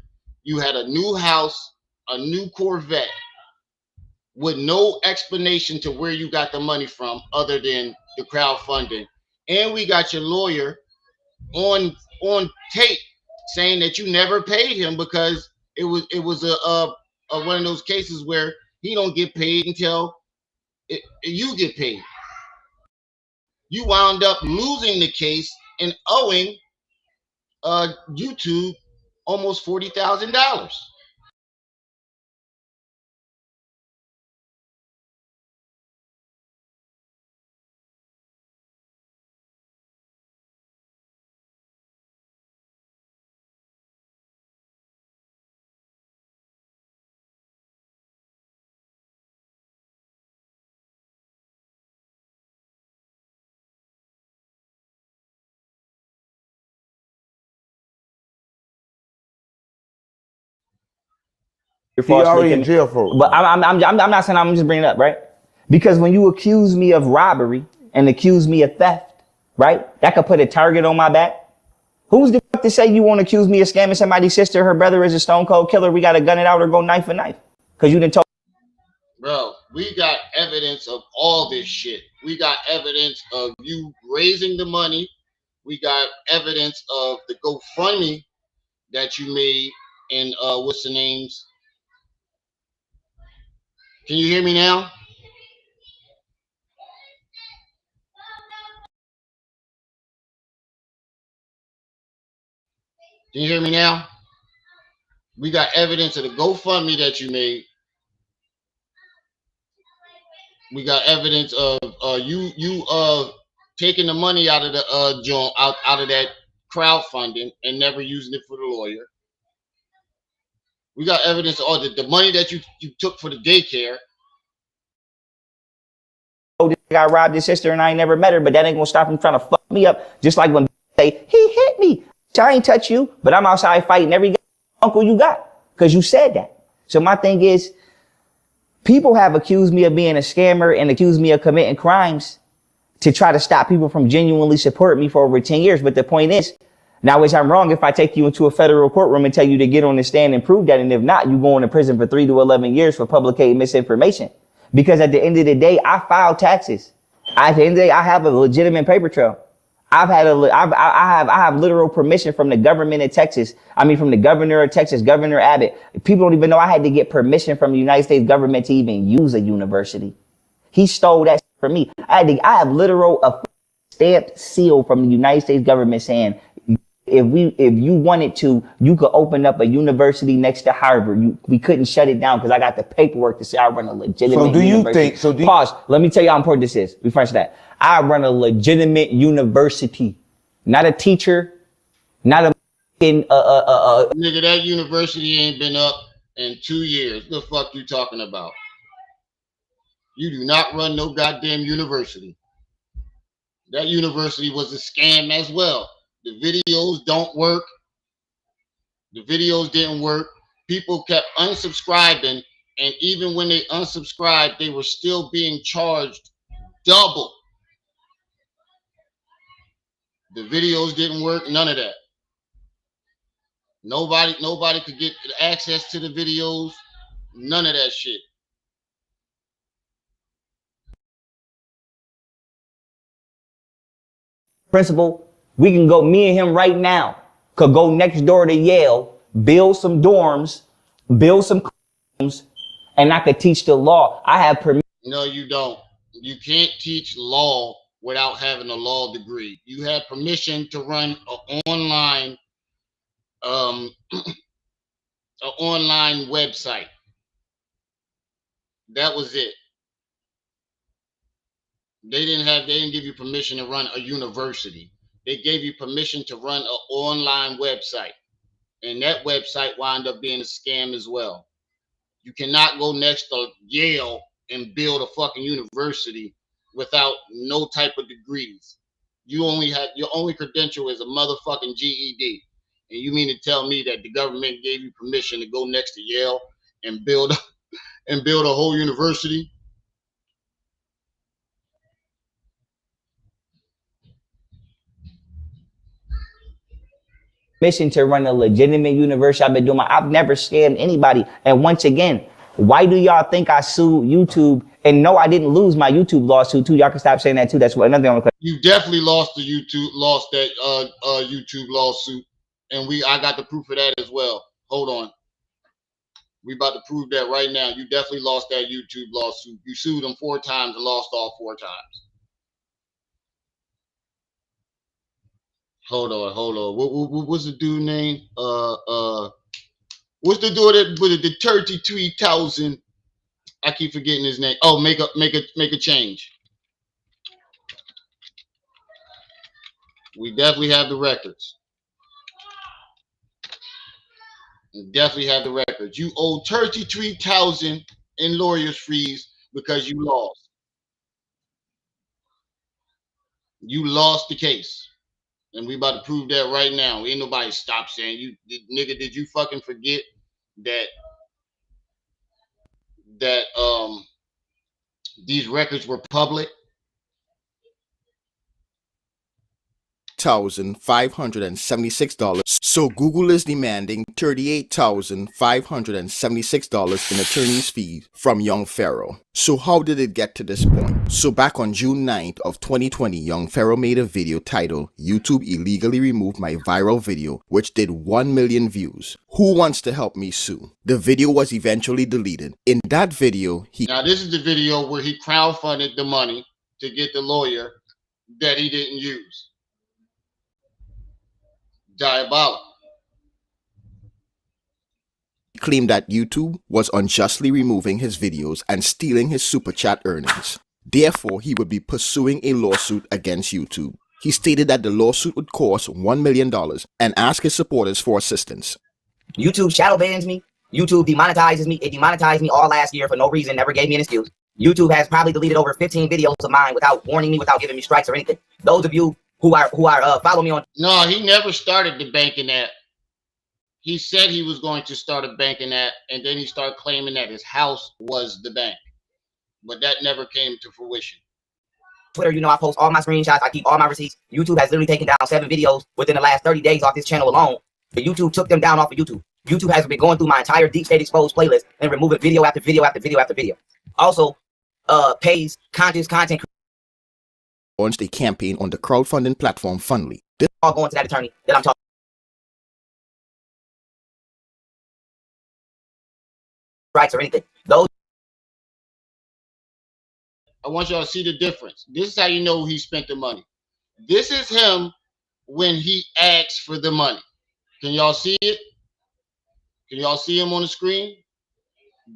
A: you had a new house, a new Corvette, with no explanation to where you got the money from other than the crowdfunding. And we got your lawyer on tape saying that you never paid him because it was a one of those cases where he don't get paid until you get paid. You wound up losing the case and owing YouTube almost $40,000.
L: He already in jail for it.
H: But I'm not saying, I'm just bringing it up, right? Because when you accuse me of robbery and accuse me of theft, right? That could put a target on my back. Who's the fuck to say you want to accuse me of scamming somebody's sister, her brother is a stone cold killer, we got to gun it out or go knife for knife? Because you didn't talk.
A: Bro, we got evidence of all this shit. We got evidence of you raising the money. We got evidence of the GoFundMe that you made and what's the names? Can you hear me now? Can you hear me now? We got evidence of the GoFundMe that you made. We got evidence of you taking the money out of the joint out of that crowdfunding and never using it for the lawyer. We got evidence of the money that you took for the daycare.
H: Oh, I robbed his sister and I ain't never met her, but that ain't gonna stop him trying to fuck me up. Just like when say he hit me, I ain't touch you, but I'm outside fighting every uncle you got because you said that. So my thing is, people have accused me of being a scammer and accused me of committing crimes to try to stop people from genuinely supporting me for over 10 years. But the point is, now is I'm wrong if I take you into a federal courtroom and tell you to get on the stand and prove that. And if not, you go into prison for 3 to 11 years for publicating misinformation. Because at the end of the day, I filed taxes. At the end of the day, I have a legitimate paper trail. I have literal permission from the government of Texas. I mean, from the governor of Texas, Governor Abbott. People don't even know I had to get permission from the United States government to even use a university. He stole that from me. I have literal a stamped seal from the United States government saying, if you wanted to, you could open up a university next to Harvard. We couldn't shut it down because I got the paperwork to say I run a legitimate university. Pause. Let me tell you how important this is. We finish that. I run a legitimate university, not a teacher, not a
A: nigga. That university ain't been up in 2 years. The fuck you talking about? You do not run no goddamn university. That university was a scam as well. The videos don't work. The videos didn't work. People kept unsubscribing, and even when they unsubscribed, they were still being charged double. The videos didn't work, none of that. Nobody could get access to the videos, none of that shit.
H: Principal, we can go, me and him right now could go next door to Yale, build some dorms, build some classrooms, and I could teach the law. I have permission.
A: No, you don't. You can't teach law without having a law degree. You had permission to run an online an online website. That was it. They didn't give you permission to run a university. They gave you permission to run an online website. And that website wound up being a scam as well. You cannot go next to Yale and build a fucking university without no type of degrees. You only had your only credential is a motherfucking GED, and you mean to tell me that the government gave you permission to go next to Yale and build a whole university?
H: Mission to run a legitimate university. I've never scammed anybody. And once again, why do y'all think I sued YouTube? And no, I didn't lose my YouTube lawsuit too. Y'all can stop saying that too. That's what another thing I'm gonna.
A: You definitely lost that YouTube lawsuit, and I got the proof of that as well. Hold on, we about to prove that right now. You definitely lost that YouTube lawsuit. You sued them 4 times and lost all 4 times. Hold on. What's the dude name? What's the dude with the 33,000? I keep forgetting his name. Oh, make a change. We definitely have the records. We definitely have the records. You owe 33,000 in lawyers' fees because you lost. You lost the case. And we about to prove that right now. Ain't nobody stop saying nigga, did you fucking forget that these records were public?
M: $576. So Google is demanding $38,576 in attorney's fees from young Pharaoh. So how did it get to this point? So back on June 9th of 2020, young Pharaoh made a video titled "YouTube illegally removed my viral video, which did 1 million views. Who wants to help me sue?" The video was eventually deleted. In that video,
A: Now this is the video where he crowdfunded the money to get the lawyer that he didn't use. Diabolical.
M: He claimed that YouTube was unjustly removing his videos and stealing his super chat earnings. Therefore, he would be pursuing a lawsuit against YouTube. He stated that the lawsuit would cost $1 million and asked his supporters for assistance.
N: YouTube shadow bans me. YouTube demonetizes me. It demonetized me all last year for no reason, never gave me an excuse. YouTube has probably deleted over 15 videos of mine without warning me, without giving me strikes or anything. Those of you who are follow me on.
A: No, he never started the banking app. He said he was going to start a banking app, and then he started claiming that his house was the bank. But that never came to fruition.
N: Twitter, you know, I post all my screenshots. I keep all my receipts. YouTube has literally taken down 7 videos within the last 30 days off this channel alone. But YouTube took them down off of YouTube. YouTube has been going through my entire Deep State Exposed playlist and removing video after video after video after video. Also, pays conscious content.
M: Launched a campaign on the crowdfunding platform Fundly.
N: This all going to that attorney that I'm talking. Rights or anything. Those.
A: I want y'all to see the difference. This is how you know he spent the money. This is him when he asks for the money. Can y'all see it? Can y'all see him on the screen?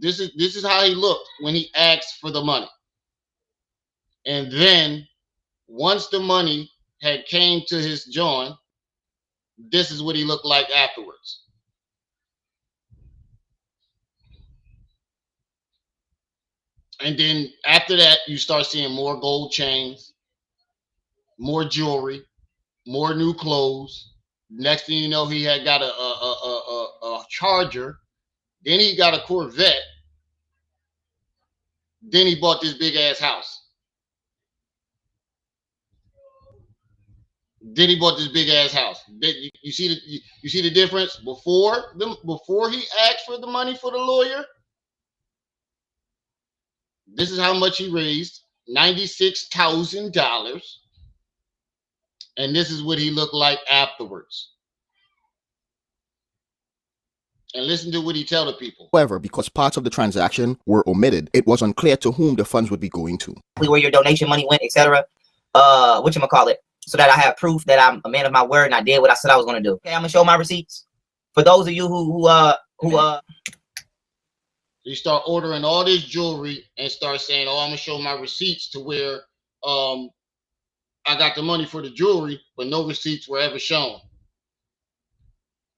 A: This is how he looked when he asked for the money. And then once the money had came to his joint, this is what he looked like afterwards. And then after that, you start seeing more gold chains, more jewelry, more new clothes. Next thing you know, he had got a Charger. Then he got a Corvette. Then he bought this big ass house. Then he bought this big ass house. You see the difference before he asked for the money for the lawyer. This is how much he raised, $96,000. And this is what he looked like afterwards. And listen to what he tell the people.
M: However, because parts of the transaction were omitted, it was unclear to whom the funds would be going to.
N: Where your donation money went, etc. Whatchamacallit, so that I have proof that I'm a man of my word and I did what I said I was going to do. Okay, I'm going to show my receipts. For those of you who
A: you start ordering all this jewelry and start saying, "Oh, I'm gonna show my receipts to where I got the money for the jewelry," but no receipts were ever shown.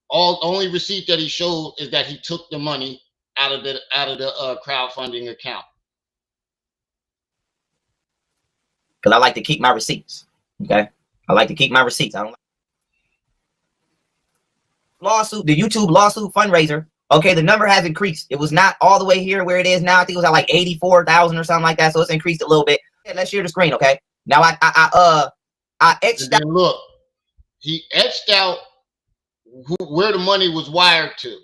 A: Only receipt that he showed is that he took the money out of the crowdfunding account.
N: Because I like to keep my receipts. Okay, I like to keep my receipts. I don't like lawsuit, the YouTube lawsuit fundraiser. Okay, the number has increased. It was not all the way here where it is now. I think it was at like 84,000 or something like that. So it's increased a little bit. Yeah, let's share the screen, okay? Now I etched out.
A: Look, he etched out where the money was wired to.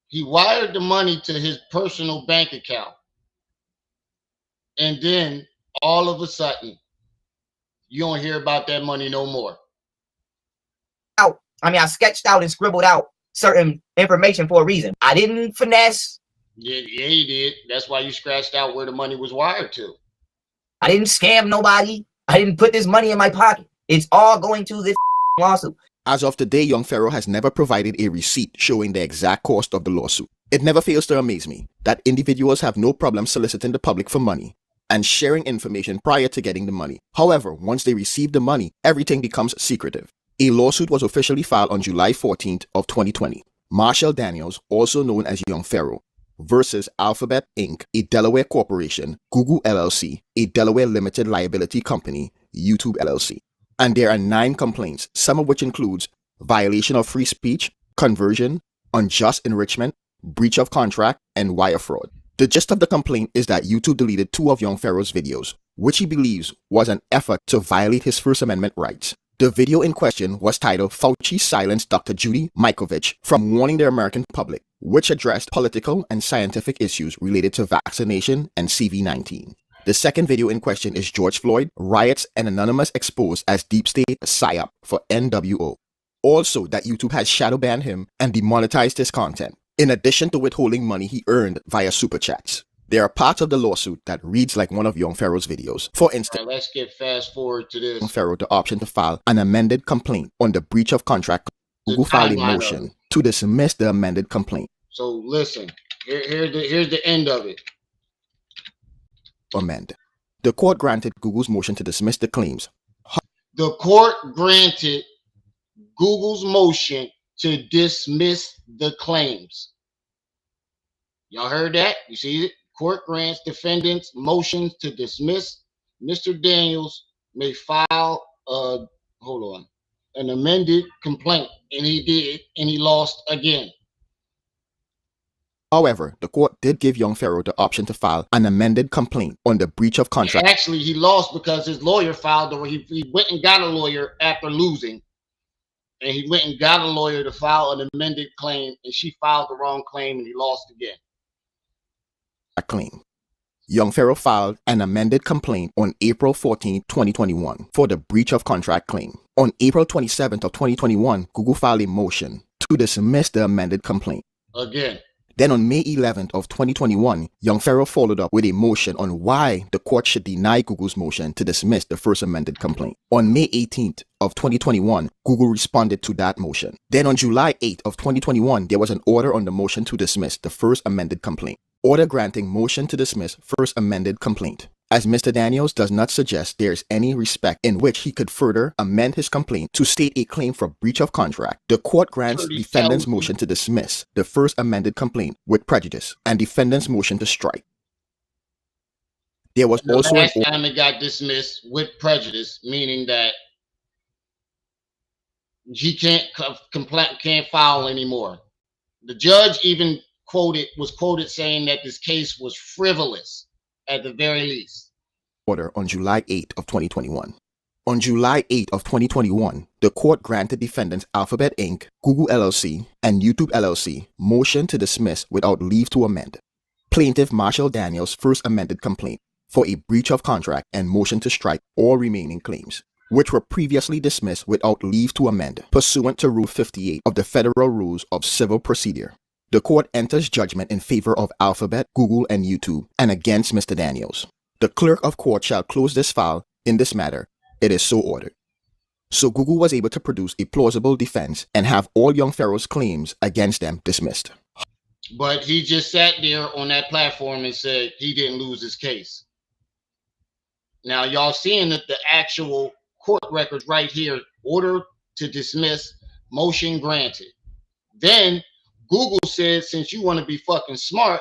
A: He wired the money to his personal bank account. And then all of a sudden, you don't hear about that money no more.
N: I sketched out and scribbled out certain information for a reason. I didn't finesse.
A: Yeah, you did. That's why you scratched out where the money was wired to.
N: I didn't scam nobody. I didn't put this money in my pocket. It's all going to this lawsuit.
M: As of today, young Pharaoh has never provided a receipt showing the exact cost of the lawsuit. It never fails to amaze me that individuals have no problem soliciting the public for money and sharing information prior to getting the money. However, once they receive the money, everything becomes secretive. A lawsuit was officially filed on July 14th of 2020. Marshall Daniels, also known as Young Pharaoh, versus Alphabet Inc., a Delaware corporation, Google LLC, a Delaware limited liability company, YouTube LLC. And there are 9 complaints, some of which includes violation of free speech, conversion, unjust enrichment, breach of contract, and wire fraud. The gist of the complaint is that YouTube deleted 2 of Young Pharaoh's videos, which he believes was an effort to violate his First Amendment rights. The video in question was titled Fauci Silenced Dr. Judy Mikovits from Warning the American Public, which addressed political and scientific issues related to vaccination and CV-19. The second video in question is George Floyd, Riots and Anonymous Exposed as Deep State PSYOP for NWO. Also that YouTube has shadow banned him and demonetized his content, in addition to withholding money he earned via super chats. There are parts of the lawsuit that reads like one of Young Pharaoh's videos. For instance,
A: let's get fast forward to this.
M: Young Pharaoh the option to file an amended complaint on the breach of contract. Google filed a motion to dismiss the amended complaint.
A: So listen, here's the end of it.
M: Amend. The court granted Google's motion to dismiss the claims.
A: The court granted Google's motion to dismiss the claims. Y'all heard that? You see it? Court grants defendants motions to dismiss. Mr. Daniels may file an amended complaint, and he did, and he lost again.
M: However, the court did give Young Pharaoh the option to file an amended complaint on the breach of contract.
A: Actually, he lost because his lawyer filed, or he went and got a lawyer after losing, and he went and got a lawyer to file an amended claim, and she filed the wrong claim, and he lost again.
M: Claim. Young Pharaoh filed an amended complaint on April 14, 2021 for the breach of contract claim. On April 27th of 2021, Google filed a motion to dismiss the amended complaint.
A: Again.
M: Then on May 11th of 2021, Young Pharaoh followed up with a motion on why the court should deny Google's motion to dismiss the first amended complaint. On May 18th of 2021, Google responded to that motion. Then on July 8th of 2021, there was an order on the motion to dismiss the first amended complaint. Order granting motion to dismiss first amended complaint. As Mr. Daniels does not suggest there is any respect in which he could further amend his complaint to state a claim for breach of contract, the court grants defendant's motion to dismiss the first amended complaint with prejudice and defendant's motion to strike. There was also
A: last time it got dismissed with prejudice, meaning that he can't file anymore. The judge even was quoted saying that this case was frivolous at the very least.
M: Order on July 8th of 2021. On July 8th of 2021, the court granted defendants Alphabet Inc., Google LLC, and YouTube LLC motion to dismiss without leave to amend plaintiff Marshall Daniels' first amended complaint for a breach of contract and motion to strike all remaining claims, which were previously dismissed without leave to amend pursuant to Rule 58 of the Federal Rules of Civil Procedure. The court enters judgment in favor of Alphabet, Google, and YouTube, and against Mr. Daniels. The clerk of court shall close this file in this matter. It is so ordered. So Google was able to produce a plausible defense and have all Young Pharaoh's claims against them dismissed.
A: But he just sat there on that platform and said he didn't lose his case. Now y'all seeing that the actual court records right here, order to dismiss, motion granted. Then Google said, since you want to be fucking smart,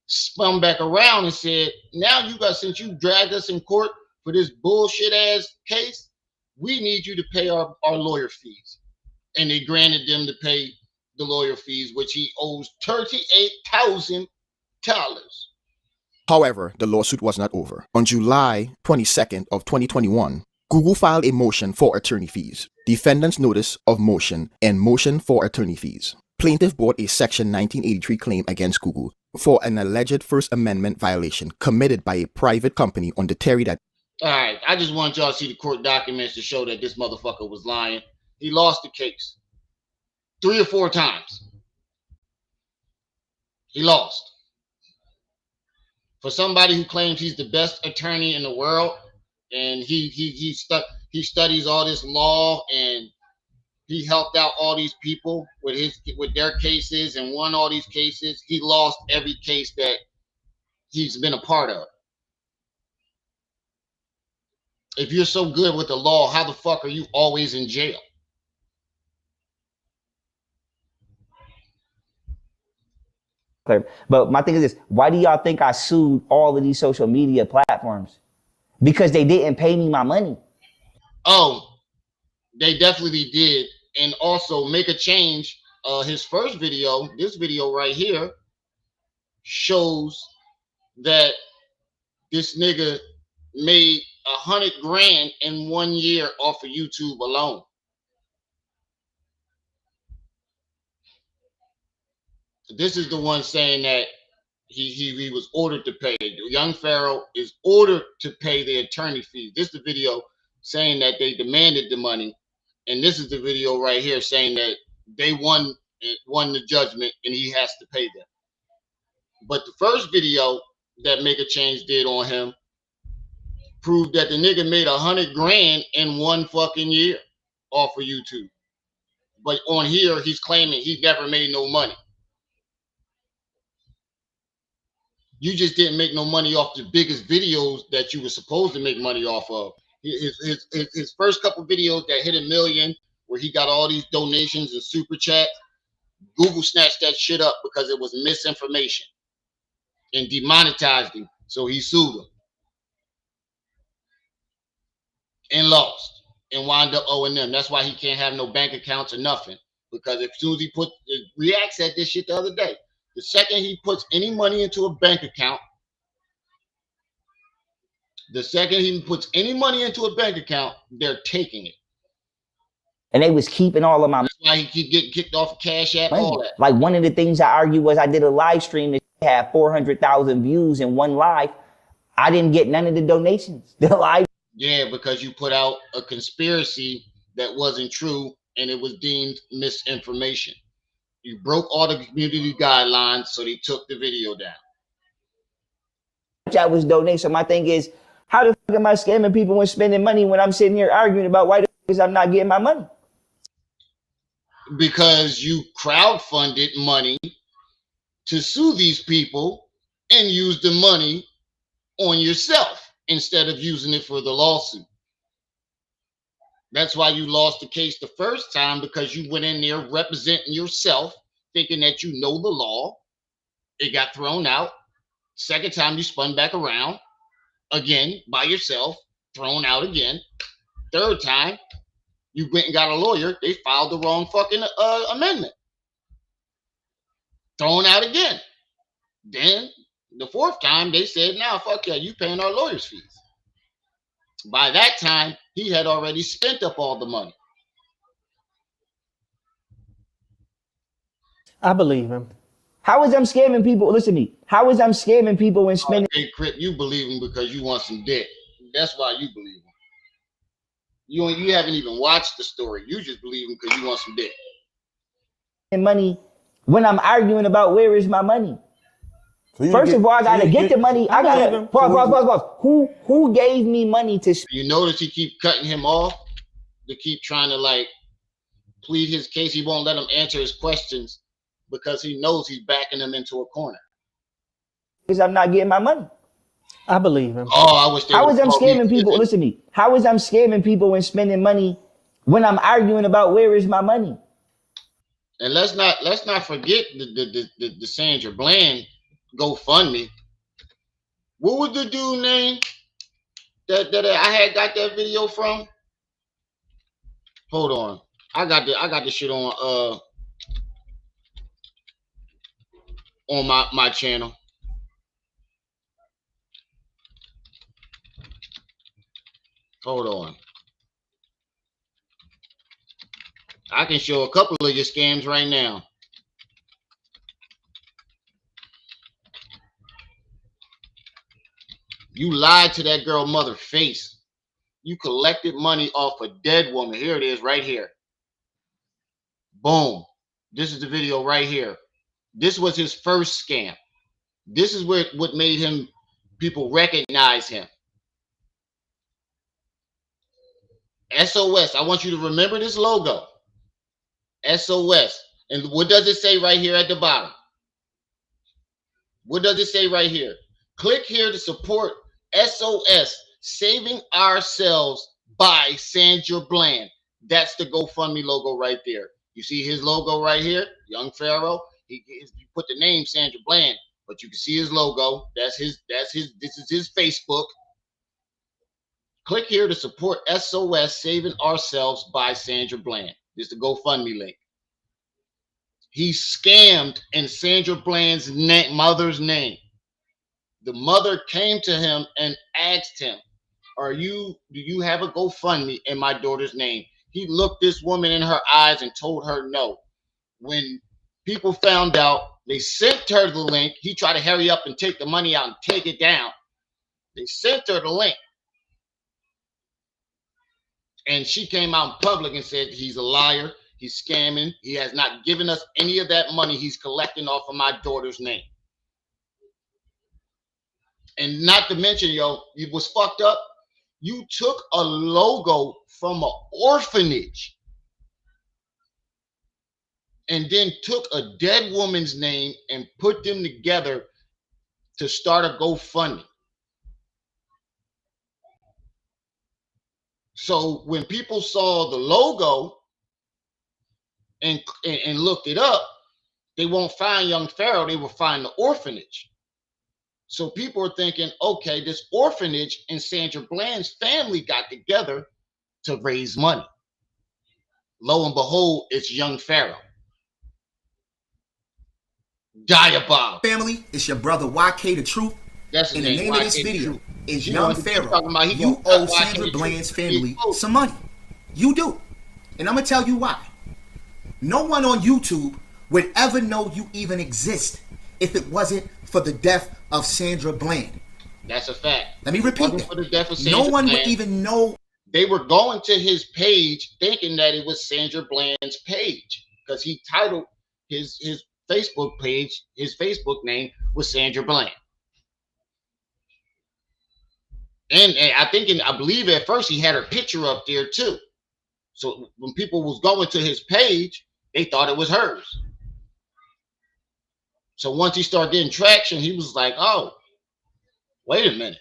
A: spun back around and said, now you got, since you dragged us in court for this bullshit ass case, we need you to pay our lawyer fees. And they granted them to pay the lawyer fees, which he owes $38,000.
M: However, the lawsuit was not over. On July 22nd of 2021, Google filed a motion for attorney fees. Defendant's notice of motion and motion for attorney fees. Plaintiff brought a Section 1983 claim against Google for an alleged First Amendment violation committed by a private company on the theory that...
A: All right, I just want y'all to see the court documents to show that this motherfucker was lying. He lost the case 3 or 4 times. He lost. For somebody who claims he's the best attorney in the world, and he studies all this law, and he helped out all these people with their cases and won all these cases, he lost every case that he's been a part of. If you're so good with the law, how the fuck are you always in jail?
H: But my thing is this: why do y'all think I sued all of these social media platforms? Because they didn't pay me my money.
A: Oh, they definitely did. And also Make a Change, his first video, this video right here, shows that this nigga made 100 grand in 1 year off of YouTube alone. This is the one saying that he was ordered to pay. Young Pharaoh is ordered to pay the attorney fees. This is the video saying that they demanded the money, and this is the video right here saying that they won the judgment and he has to pay them. But the first video that Make a Change did on him proved that the nigga made 100 grand in 1 fucking year off of YouTube. But on here, he's claiming he never made no money. You just didn't make no money off the biggest videos that you were supposed to make money off of. His first couple videos that hit 1 million, where he got all these donations and super chats, Google snatched that shit up because it was misinformation and demonetized him. So he sued him and lost and wound up owing them. That's why he can't have no bank accounts or nothing. Because as soon as he React said this shit the other day, the second he puts any money into a bank account, they're taking it.
H: And they was keeping all of my money.
A: That's why he keep getting kicked off of Cash App, all that.
H: Like, one of the things I argued was I did a live stream that had 400,000 views in one live. I didn't get none of the donations. The live.
A: Yeah, because you put out a conspiracy that wasn't true and it was deemed misinformation. You broke all the community guidelines, so they took the video down.
H: That was donation. So my thing is, how the fuck am I scamming people when spending money when I'm sitting here arguing about why the fuck is I'm not getting my money?
A: Because you crowdfunded money to sue these people and use the money on yourself instead of using it for the lawsuit. That's why you lost the case the first time, because you went in there representing yourself, thinking that you know the law. It got thrown out. Second time you spun back around again by yourself, thrown out again. Third time you went and got a lawyer. They filed the wrong fucking amendment. Thrown out again. Then the fourth time they said, "Now, fuck yeah, you paying our lawyers' fees." By that time, he had already spent up all the money.
I: I believe him.
H: How is I'm scamming people? Listen to me. How is I'm scamming people when spending?
A: Okay, Crip, you believe him because you want some dick. That's why you believe him. You haven't even watched the story. You just believe him because you want some dick.
H: Money when I'm arguing about where is my money. So first of all, I gotta get the money. I gotta pause. Who gave me money to?
A: You notice he keep cutting him off to keep trying to like plead his case. He won't let him answer his questions because he knows he's backing him into a corner.
H: Because I'm not getting my money.
I: I believe him.
A: Oh, I wish.
H: How is I'm scamming people? Listen to me. How is I'm scamming people when spending money when I'm arguing about where is my money?
A: And let's not forget the Sandra Bland GoFundMe. What was the dude name? that I had got that video from? Hold on. I got the shit on my channel. Hold on. I can show a couple of your scams right now. You lied to that girl mother face. You collected money off a dead woman. Here it is right here. Boom. This is the video right here. This was his first scam. This is what made him, people recognize him. SOS. I want you to remember this logo. SOS. And what does it say right here at the bottom? What does it say right here? Click here to support SOS, Saving Ourselves by Sandra Bland. That's the GoFundMe logo right there. You see his logo right here, Young Pharaoh. He put the name Sandra Bland, but you can see his logo. This is his Facebook. Click here to support SOS, Saving Ourselves by Sandra Bland. This is the GoFundMe link. He scammed in Sandra Bland's mother's name. The mother came to him and asked him, do you have a GoFundMe in my daughter's name? He looked this woman in her eyes and told her no. When people found out, they sent her the link. He tried to hurry up and take the money out and take it down. They sent her the link. And she came out in public and said, he's a liar. He's scamming. He has not given us any of that money he's collecting off of my daughter's name. And not to mention, it was fucked up. You took a logo from an orphanage and then took a dead woman's name and put them together to start a GoFundMe. So when people saw the logo and looked it up, they won't find Young Pharaoh, they will find the orphanage. So people are thinking, okay, this orphanage and Sandra Bland's family got together to raise money. Lo and behold, it's Young Pharaoh. Diabolical.
O: Family, it's your brother YK the Truth.
A: That's
O: and the name of this video is Young Pharaoh.
A: About,
O: you owe Sandra Bland's family some money. You do. And I'm going to tell you why. No one on YouTube would ever know you even exist if it wasn't for the death of Sandra Bland.
A: That's a fact.
O: Let me repeat that.
A: For the death of Sandra
O: no one
A: Bland,
O: would even know.
A: They were going to his page thinking that it was Sandra Bland's page because he titled his Facebook page, his Facebook name was Sandra Bland. And I believe at first he had her picture up there too. So when people was going to his page, they thought it was hers. So once he started getting traction, he was like, oh, wait a minute.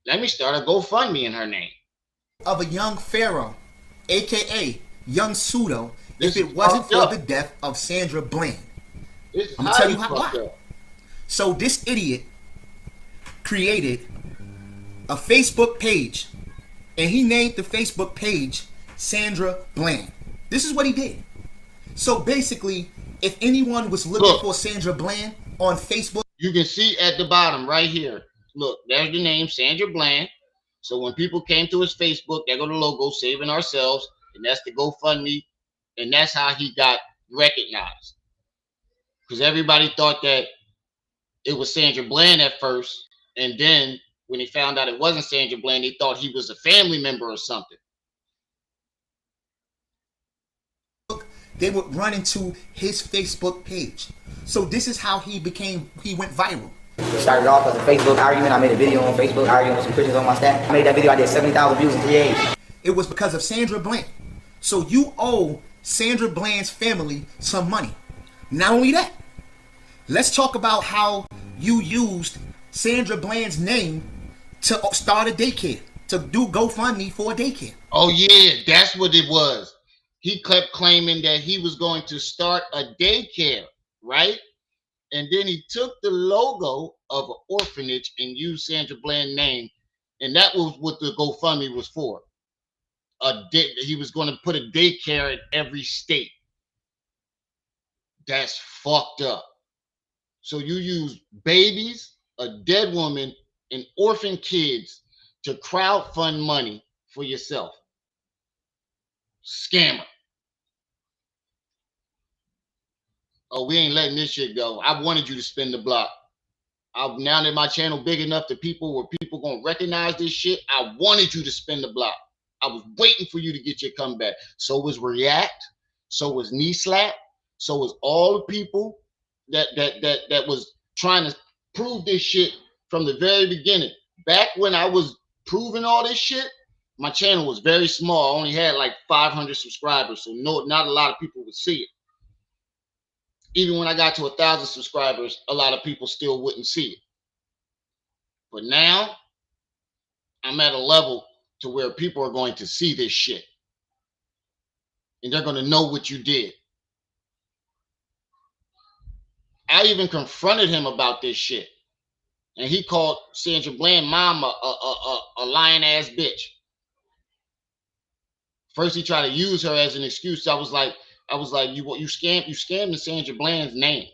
A: Let me start a GoFundMe in her name.
O: Of a Young Pharaoh, a.k.a. Young Pseudo, if it wasn't for the death of Sandra Bland. I'm going to tell you why. So this idiot created a Facebook page, and he named the Facebook page Sandra Bland. This is what he did. So basically, if anyone was looking for Sandra Bland on Facebook,
A: you can see at the bottom right here. Look, there's the name Sandra Bland. So when people came to his Facebook, they go to the logo Saving Ourselves, and that's the GoFundMe, and that's how he got recognized. Because everybody thought that it was Sandra Bland at first, and then when they found out it wasn't Sandra Bland, they thought he was a family member or something.
O: They would run into his Facebook page. So this is how he went viral.
N: Started off as a Facebook argument. I made a video on Facebook arguing with some Christians on my staff. I made that video. I did 70,000 views in 3 days.
O: It was because of Sandra Bland. So you owe Sandra Bland's family some money. Not only that, let's talk about how you used Sandra Bland's name to start a daycare, to do GoFundMe for a daycare.
A: Oh yeah, that's what it was. He kept claiming that he was going to start a daycare, right? And then he took the logo of an orphanage and used Sandra Bland's name And that was what the GoFundMe was for. He was going to put a daycare in every state. That's fucked up. So you use babies, a dead woman, and orphan kids to crowdfund money for yourself. Scammer. Oh, we ain't letting this shit go. I wanted you to spin the block. Now that my channel big enough that people gonna recognize this shit, I wanted you to spin the block. I was waiting for you to get your comeback. So was React, so was Knee Slap, so was all the people that was trying to prove this shit from the very beginning. Back when I was proving all this shit, my channel was very small. I only had like 500 subscribers, so not a lot of people would see it. Even when I got to 1,000 subscribers, a lot of people still wouldn't see it. But now, I'm at a level to where people are going to see this shit. And they're going to know what you did. I even confronted him about this shit. And he called Sandra Bland mom a lying ass bitch. First, he tried to use her as an excuse. I was like, you scammed Sandra Bland's name.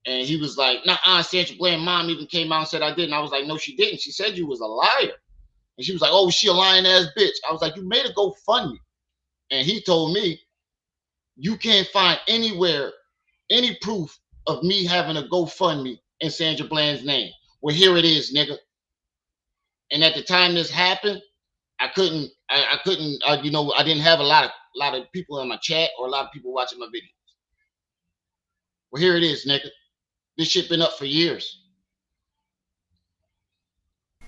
A: And he was like, nah, Sandra Bland mom even came out and said I did. And I was like, no, she didn't. She said you was a liar. And she was like, oh, she a lying ass bitch. I was like, you made a GoFundMe. And he told me, you can't find anywhere any proof of me having a GoFundMe in Sandra Bland's name. Well, here it is, nigga. And at the time this happened, I couldn't, I didn't have a lot of people in my chat or a lot of people watching my videos. Well, here it is, nigga. This shit been up for years.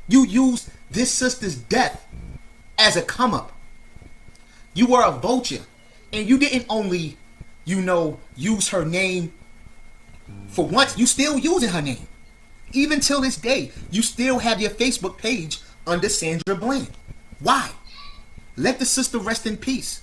O: You used this sister's death as a come up. You were a vulture. And you didn't only, use her name for once. You still using her name. Even till this day, you still have your Facebook page under Sandra Bland. Why? Let the sister rest in peace.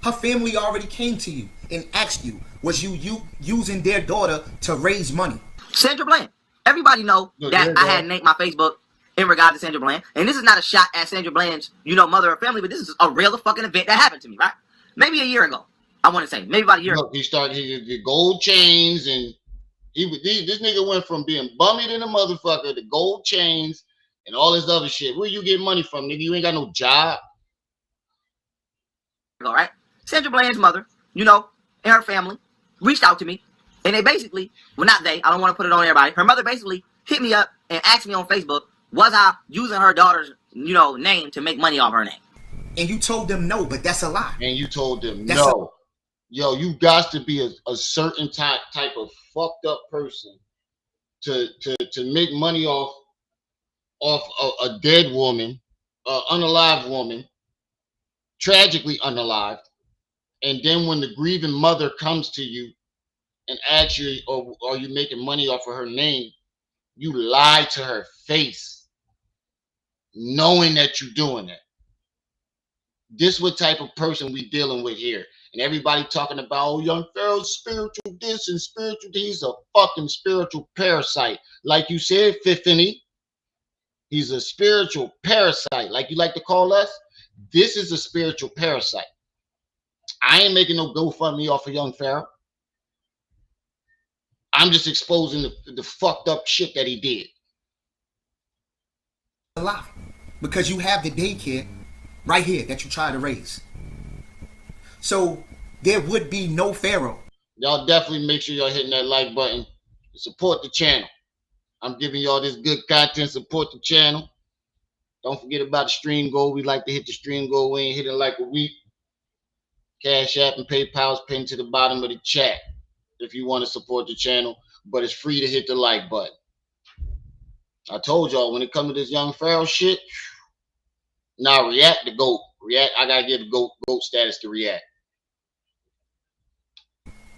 O: Her family already came to you and asked you, was you using their daughter to raise money?
N: Sandra Bland. Everybody know that I had named my Facebook in regard to Sandra Bland. And this is not a shot at Sandra Bland's, mother or family, but this is a real fucking event that happened to me, right? Maybe a year ago. I want to say. Maybe about a year ago.
A: He started the gold chains and this nigga went from being bummied in a motherfucker to gold chains and all this other shit. Where you get money from, nigga? You ain't got no job.
N: All right. Sandra Bland's mother, and her family reached out to me. And they basically, well, not they, I don't want to put it on everybody. Her mother basically hit me up and asked me on Facebook, was I using her daughter's, name to make money off her name?
O: And you told them no, but that's a lie.
A: And you told them no. Yo, you got to be a certain type of fucked up person to make money off a dead woman, unalive woman, tragically unalived. And then when the grieving mother comes to you and asks you, or are you making money off of her name, you lie to her face, knowing that you're doing that. This what type of person we dealing with here. And everybody talking about, oh, young Pharaoh's spiritual this and spiritual. He's a fucking spiritual parasite. Like you said, Fifthany. He's a spiritual parasite. Like you like to call us. This is a spiritual parasite. I ain't making no GoFundMe off of young Pharaoh. I'm just exposing the fucked up shit that he did.
O: A lie. Because you have the daycare right here that you try to raise. So there would be no Pharaoh.
A: Y'all definitely make sure y'all hitting that like button to support the channel. I'm giving y'all this good content. Support the channel. Don't forget about the stream goal. We like to hit the stream goal. We ain't hitting like a week. Cash App and PayPal is pinned to the bottom of the chat if you want to support the channel. But it's free to hit the like button. I told y'all when it comes to this young Pharaoh shit, now React the GOAT. React, I gotta give GOAT status to React.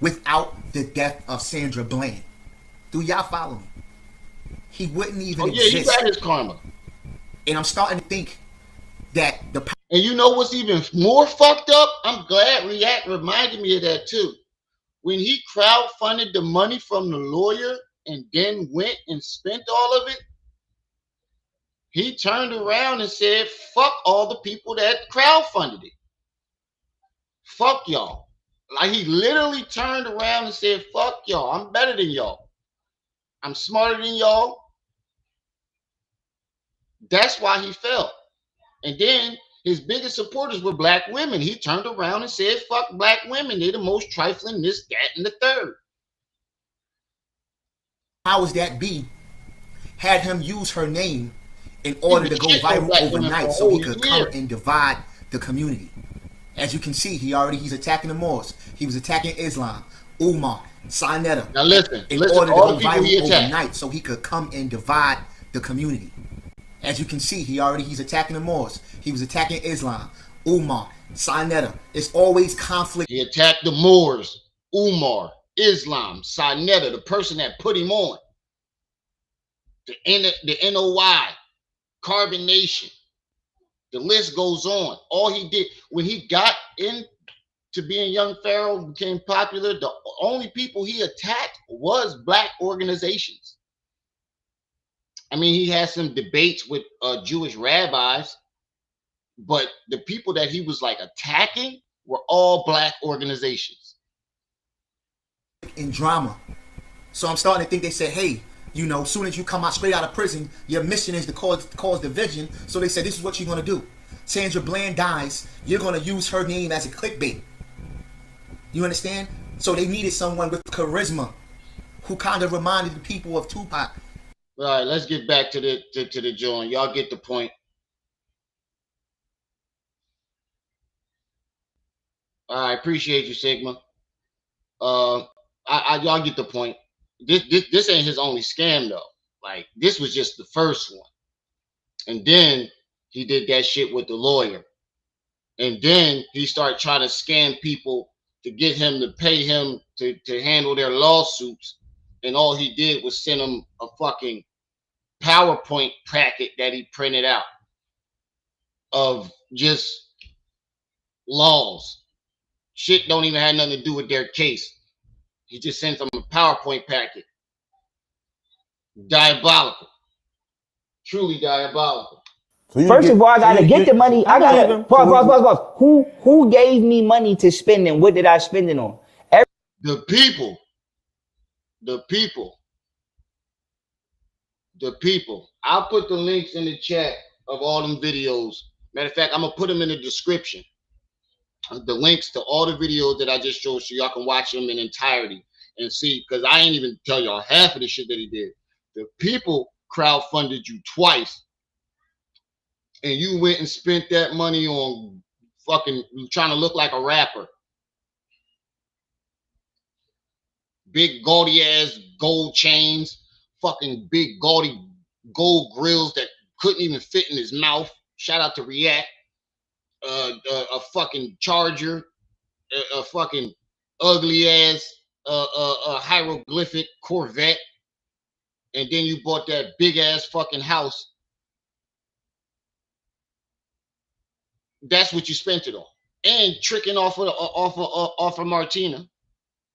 O: Without the death of Sandra Bland, do y'all follow me? He wouldn't even exist.
A: He got his karma.
O: And I'm starting to think that
A: and you know what's even more fucked up? I'm glad React reminded me of that too. When he crowdfunded the money from the lawyer and then went and spent all of it, he turned around and said, fuck all the people that crowdfunded it. Fuck y'all. Like, he literally turned around and said, fuck y'all. I'm better than y'all. I'm smarter than y'all. That's why he fell. And then his biggest supporters were black women. He turned around and said, fuck black women. They're the most trifling, this, that, and the third.
O: Powers that be had him use her name in order to go viral overnight so he could come and divide the community. As you can see, he's attacking the Moors. He was attacking Islam, Umar, Sinetta.
A: Now listen,
O: in order to go viral overnight so he could come and divide the community. As you can see, he's attacking the Moors. He was attacking Islam, Umar, Sinetta. It's always conflict.
A: He attacked the Moors, Umar, Islam, Sinetta, the person that put him on. The NOI, Carbon Nation. The list goes on. All he did, when he got into being Young Pharaoh, became popular, the only people he attacked was black organizations. I mean, he had some debates with Jewish rabbis, but the people that he was like attacking were all black organizations.
O: In drama. So I'm starting to think they said, hey, you know, soon as you come out straight out of prison, your mission is to cause division. So they said, this is what you're going to do. Sandra Bland dies. You're going to use her name as a clickbait. You understand? So they needed someone with charisma who kind of reminded the people of Tupac.
A: All right, let's get back to the joint. Y'all get the point. I appreciate you, Sigma. Y'all get the point. This ain't his only scam though. Like, this was just the first one, and then he did that shit with the lawyer, and then he started trying to scam people to get him to pay him to handle their lawsuits, and all he did was send them a fucking PowerPoint packet that he printed out of just laws. Shit don't even have nothing to do with their case. He just sent them a PowerPoint packet. Diabolical. Truly diabolical.
H: So first of all, I gotta get the money. I gotta pause. Who gave me money to spend and what did I spend it on?
A: The people. The people. The people. I'll put the links in the chat of all them videos. Matter of fact, I'm gonna put them in the description. The links to all the videos that I just showed you, y'all can watch them in entirety and see, because I ain't even tell y'all half of the shit that he did. The people crowdfunded you twice, and you went and spent that money on fucking trying to look like a rapper. Big gaudy ass gold chains, fucking big gaudy gold grills that couldn't even fit in his mouth. Shout out to React. A fucking Charger, a fucking ugly ass a hieroglyphic Corvette, and then you bought that big ass fucking house. That's what you spent it on, and tricking off of Martina,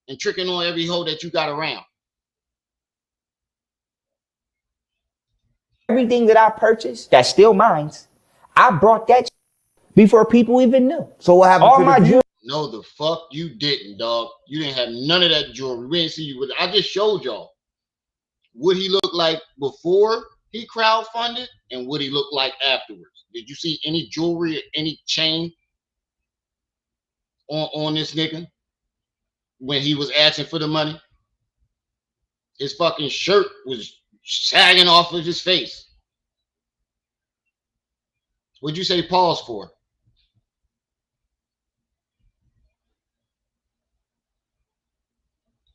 A: and tricking on every hoe that you got around.
H: Everything that I purchased, that's still mine. I brought that before people even knew.
L: So what happened
H: all
L: to
H: my jewelry?
A: No, the fuck you didn't, dog. You didn't have none of that jewelry. We didn't see you with it. I just showed y'all what he looked like before he crowdfunded and what he looked like afterwards. Did you see any jewelry or any chain on this nigga when he was asking for the money? His fucking shirt was sagging off of his face. What'd you say pause for?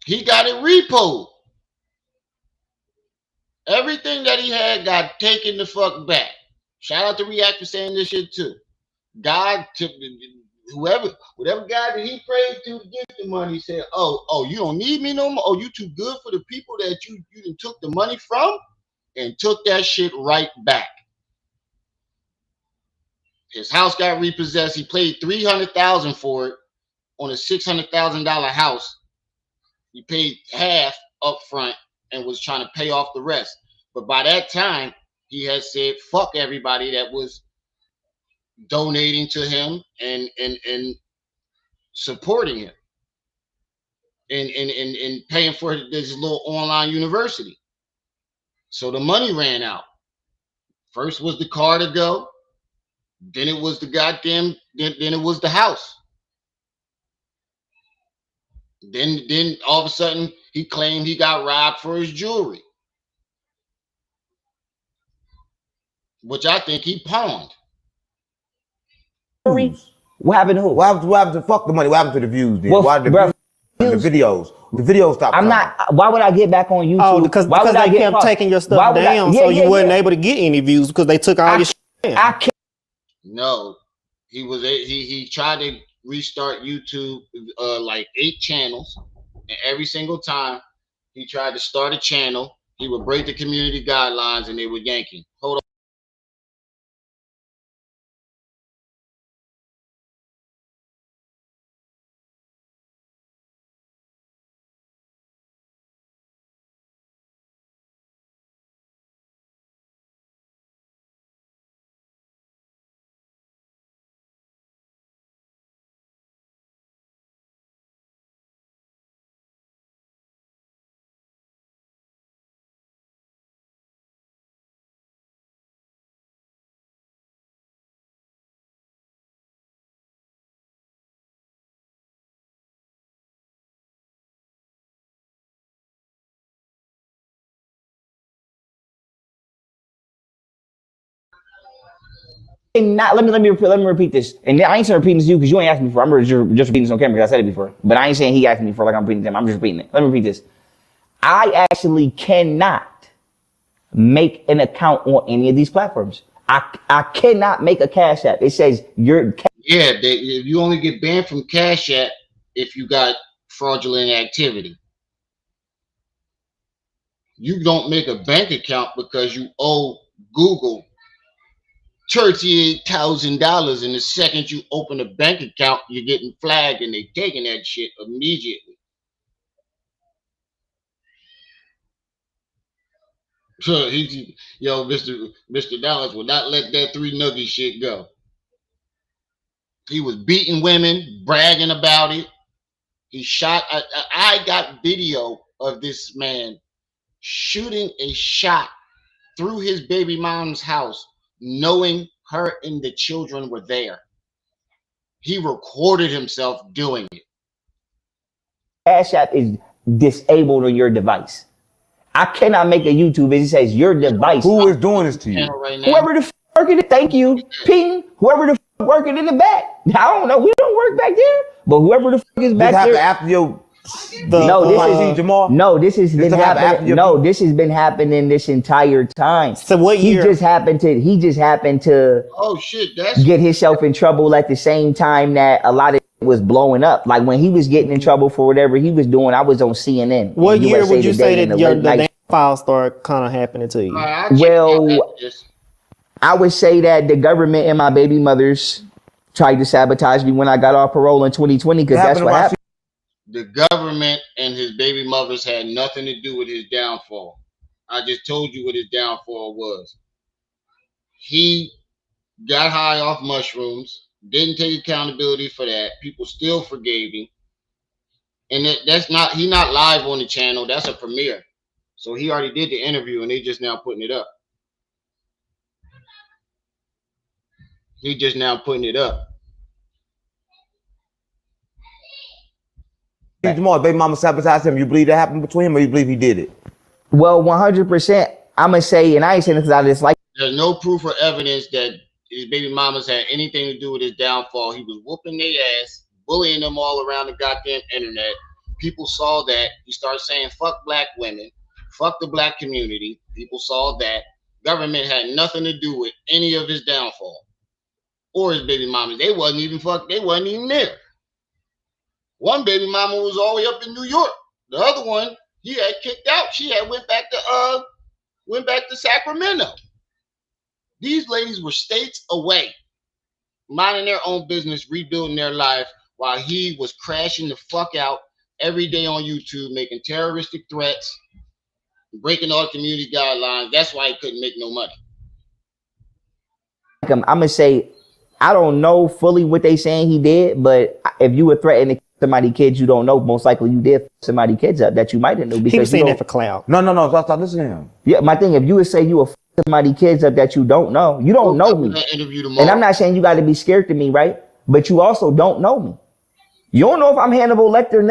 A: He got it repoed. Everything that he had got taken the fuck back. Shout out to React for saying this shit too. God, whatever God that he prayed to get the money, said, oh, you don't need me no more. Oh, you too good for the people that you took the money from, and took that shit right back. His house got repossessed. He paid $300,000 for it on a $600,000 house. He paid half up front and was trying to pay off the rest. But by that time, he has said fuck everybody that was donating to him and supporting him and paying for this little online university. So the money ran out. First was the car to go, then it was the goddamn, then it was the house. Then all of a sudden he claimed he got robbed for his jewelry, which I think he pawned.
H: What happened to who?
L: What happened to fuck the money? What happened to the views then?
H: Well,
L: Why did the videos? The videos stopped.
H: I'm not. Why would I get back on YouTube?
I: Oh, because they kept taking your stuff down, so you wasn't able to get any views because they took all your shit down.
H: I can't.
A: No, he tried to restart YouTube like 8 channels, and every single time he tried to start a channel, he would break the community guidelines and they would yank him. Hold on.
H: Not, let me repeat this, and I ain't saying repeating this to you because you ain't asking me for. I'm just repeating this on camera because I said it before. But I ain't saying he asked me for like I'm repeating them. I'm just repeating it. Let me repeat this. I actually cannot make an account on any of these platforms. I cannot make a Cash App. It says you're.
A: Yeah, you only get banned from Cash App if you got fraudulent activity. You don't make a bank account because you owe Google $38,000, and the second you open a bank account, you're getting flagged and they taking that shit immediately. So Mr. Dallas will not let that 3 nugget shit go. He was beating women, bragging about it. He shot. I got video of this man shooting a shot through his baby mom's house, knowing her and the children were there. He recorded himself doing it.
H: Cash App is disabled on your device. I cannot make a YouTube. It says your device.
L: Who is doing this to you?
A: Right,
H: whoever the f working it. Thank you, Ping. Whoever the f working in the back. I don't know. We don't work back there, but whoever the f is back there.
L: After your.
H: This has been happening. No, this has been happening this entire time.
I: So what year?
H: He just happened to.
A: Oh shit!
H: Get himself in trouble at the same time that a lot of it was blowing up. Like when he was getting in trouble for whatever he was doing, I was on CNN.
I: What year would you say that the downfall started kind of happening to you?
H: Well, I would say that the government and my baby mothers tried to sabotage me when I got off parole in 2020 because that's what happened.
A: The government and his baby mothers had nothing to do with his downfall. I just told you what his downfall was. He got high off mushrooms, didn't take accountability for that. People still forgave him. And he's not live on the channel. That's a premiere. So he already did the interview and they just now putting it up. He just now putting it up.
L: Jamal, baby mama sabotaged him. You believe that happened between him, or you believe he did it?
H: Well, 100%. I'm gonna say, and I ain't saying this because I just like.
A: There's no proof or evidence that his baby mamas had anything to do with his downfall. He was whooping their ass, bullying them all around the goddamn internet. People saw that. He started saying "fuck black women," "fuck the black community." People saw that. Government had nothing to do with any of his downfall or his baby mamas. They wasn't even there. One baby mama was all the way up in New York. The other one, he had kicked out. She had went back to Sacramento. These ladies were states away, minding their own business, rebuilding their life, while he was crashing the fuck out every day on YouTube, making terroristic threats, breaking all the community guidelines. That's why he couldn't make no money.
H: I'm gonna say, I don't know fully what they saying he did, but if you were threatening somebody's kids you don't know, most likely you did somebody's kids up that you might have knew. Because
I: he was saying that for clout.
L: No. Stop listening to him.
H: Yeah, my thing, if you would say you were somebody's kids up that you don't know me. And I'm not saying you got to be scared to me, right? But you also don't know me. You don't know if I'm Hannibal Lecter.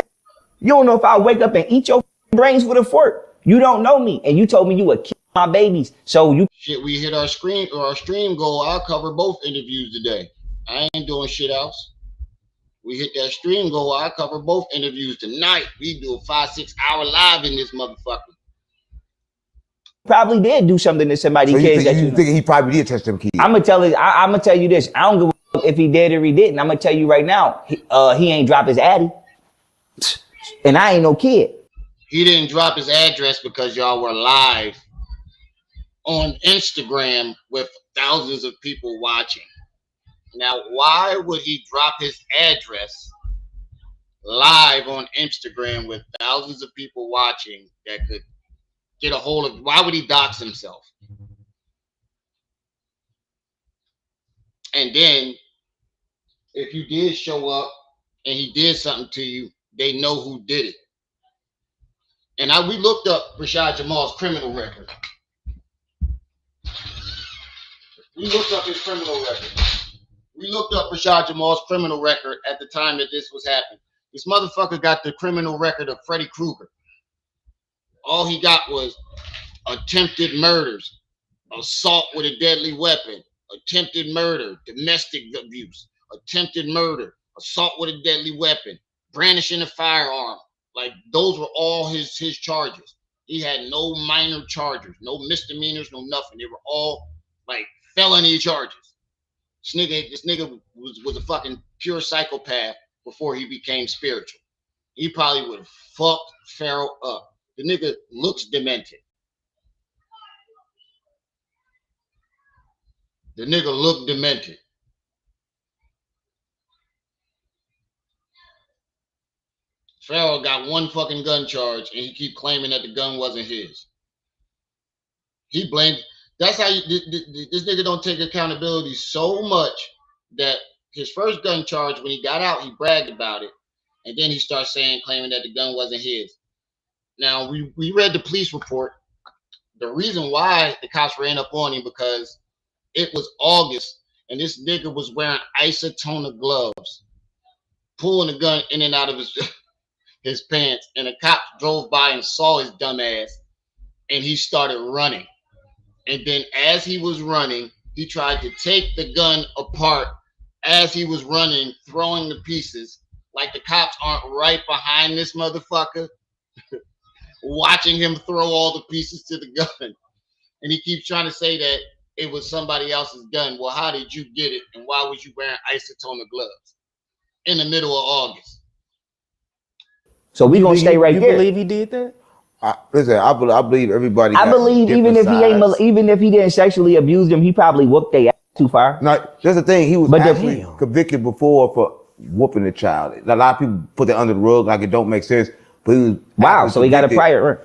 H: You don't know if I wake up and eat your brains with a fork. You don't know me, and you told me you would kill my babies. So you
A: shit, we hit our stream goal. I'll cover both interviews today. I ain't doing shit else. We hit that stream goal. I'll cover both interviews tonight. We do a 5-6 hour live in this motherfucker.
H: Probably did do something to somebody's kids.
L: You think he probably did touch them kids?
H: I'm gonna tell you this. I don't give a fuck if he did or he didn't. I'm gonna tell you right now. He ain't drop his addy, and I ain't no kid.
A: He didn't drop his address because y'all were live on Instagram with thousands of people watching. Now, why would he drop his address live on Instagram with thousands of people watching that could get a hold of? Why would he dox himself? And then, if you did show up and he did something to you, they know who did it. And we looked up Rashad Jamal's criminal record. We looked up his criminal record. We looked up Rashad Jamal's criminal record at the time that this was happening. This motherfucker got the criminal record of Freddy Krueger. All he got was attempted murders, assault with a deadly weapon, attempted murder, domestic abuse, attempted murder, assault with a deadly weapon, brandishing a firearm. Like, those were all his charges. He had no minor charges, no misdemeanors, no nothing. They were all like felony charges. This nigga was a fucking pure psychopath before he became spiritual. He probably would have fucked Pharaoh up. The nigga looks demented. The nigga looked demented. Pharaoh got one fucking gun charge, and he keep claiming that the gun wasn't his. He blamed. That's how this nigga don't take accountability so much that his first gun charge, when he got out, he bragged about it, and then he starts claiming that the gun wasn't his. Now we read the police report. The reason why the cops ran up on him because it was August, and this nigga was wearing isotonic gloves, pulling the gun in and out of his pants, and a cop drove by and saw his dumb ass, and he started running. And then as he was running, he tried to take the gun apart as he was running, throwing the pieces. Like the cops aren't right behind this motherfucker, watching him throw all the pieces to the gun. And he keeps trying to say that it was somebody else's gun. Well, how did you get it? And why was you wearing isotonic gloves in the middle of August?
H: So we gonna stay right there.
I: You believe he did that?
L: Listen, I believe everybody.
H: I believe even if he didn't sexually abuse them, he probably whooped their ass too far.
L: No, that's the thing. He was actually convicted before for whooping the child. A lot of people put that under the rug like it don't make sense. But he was
H: so he got a prior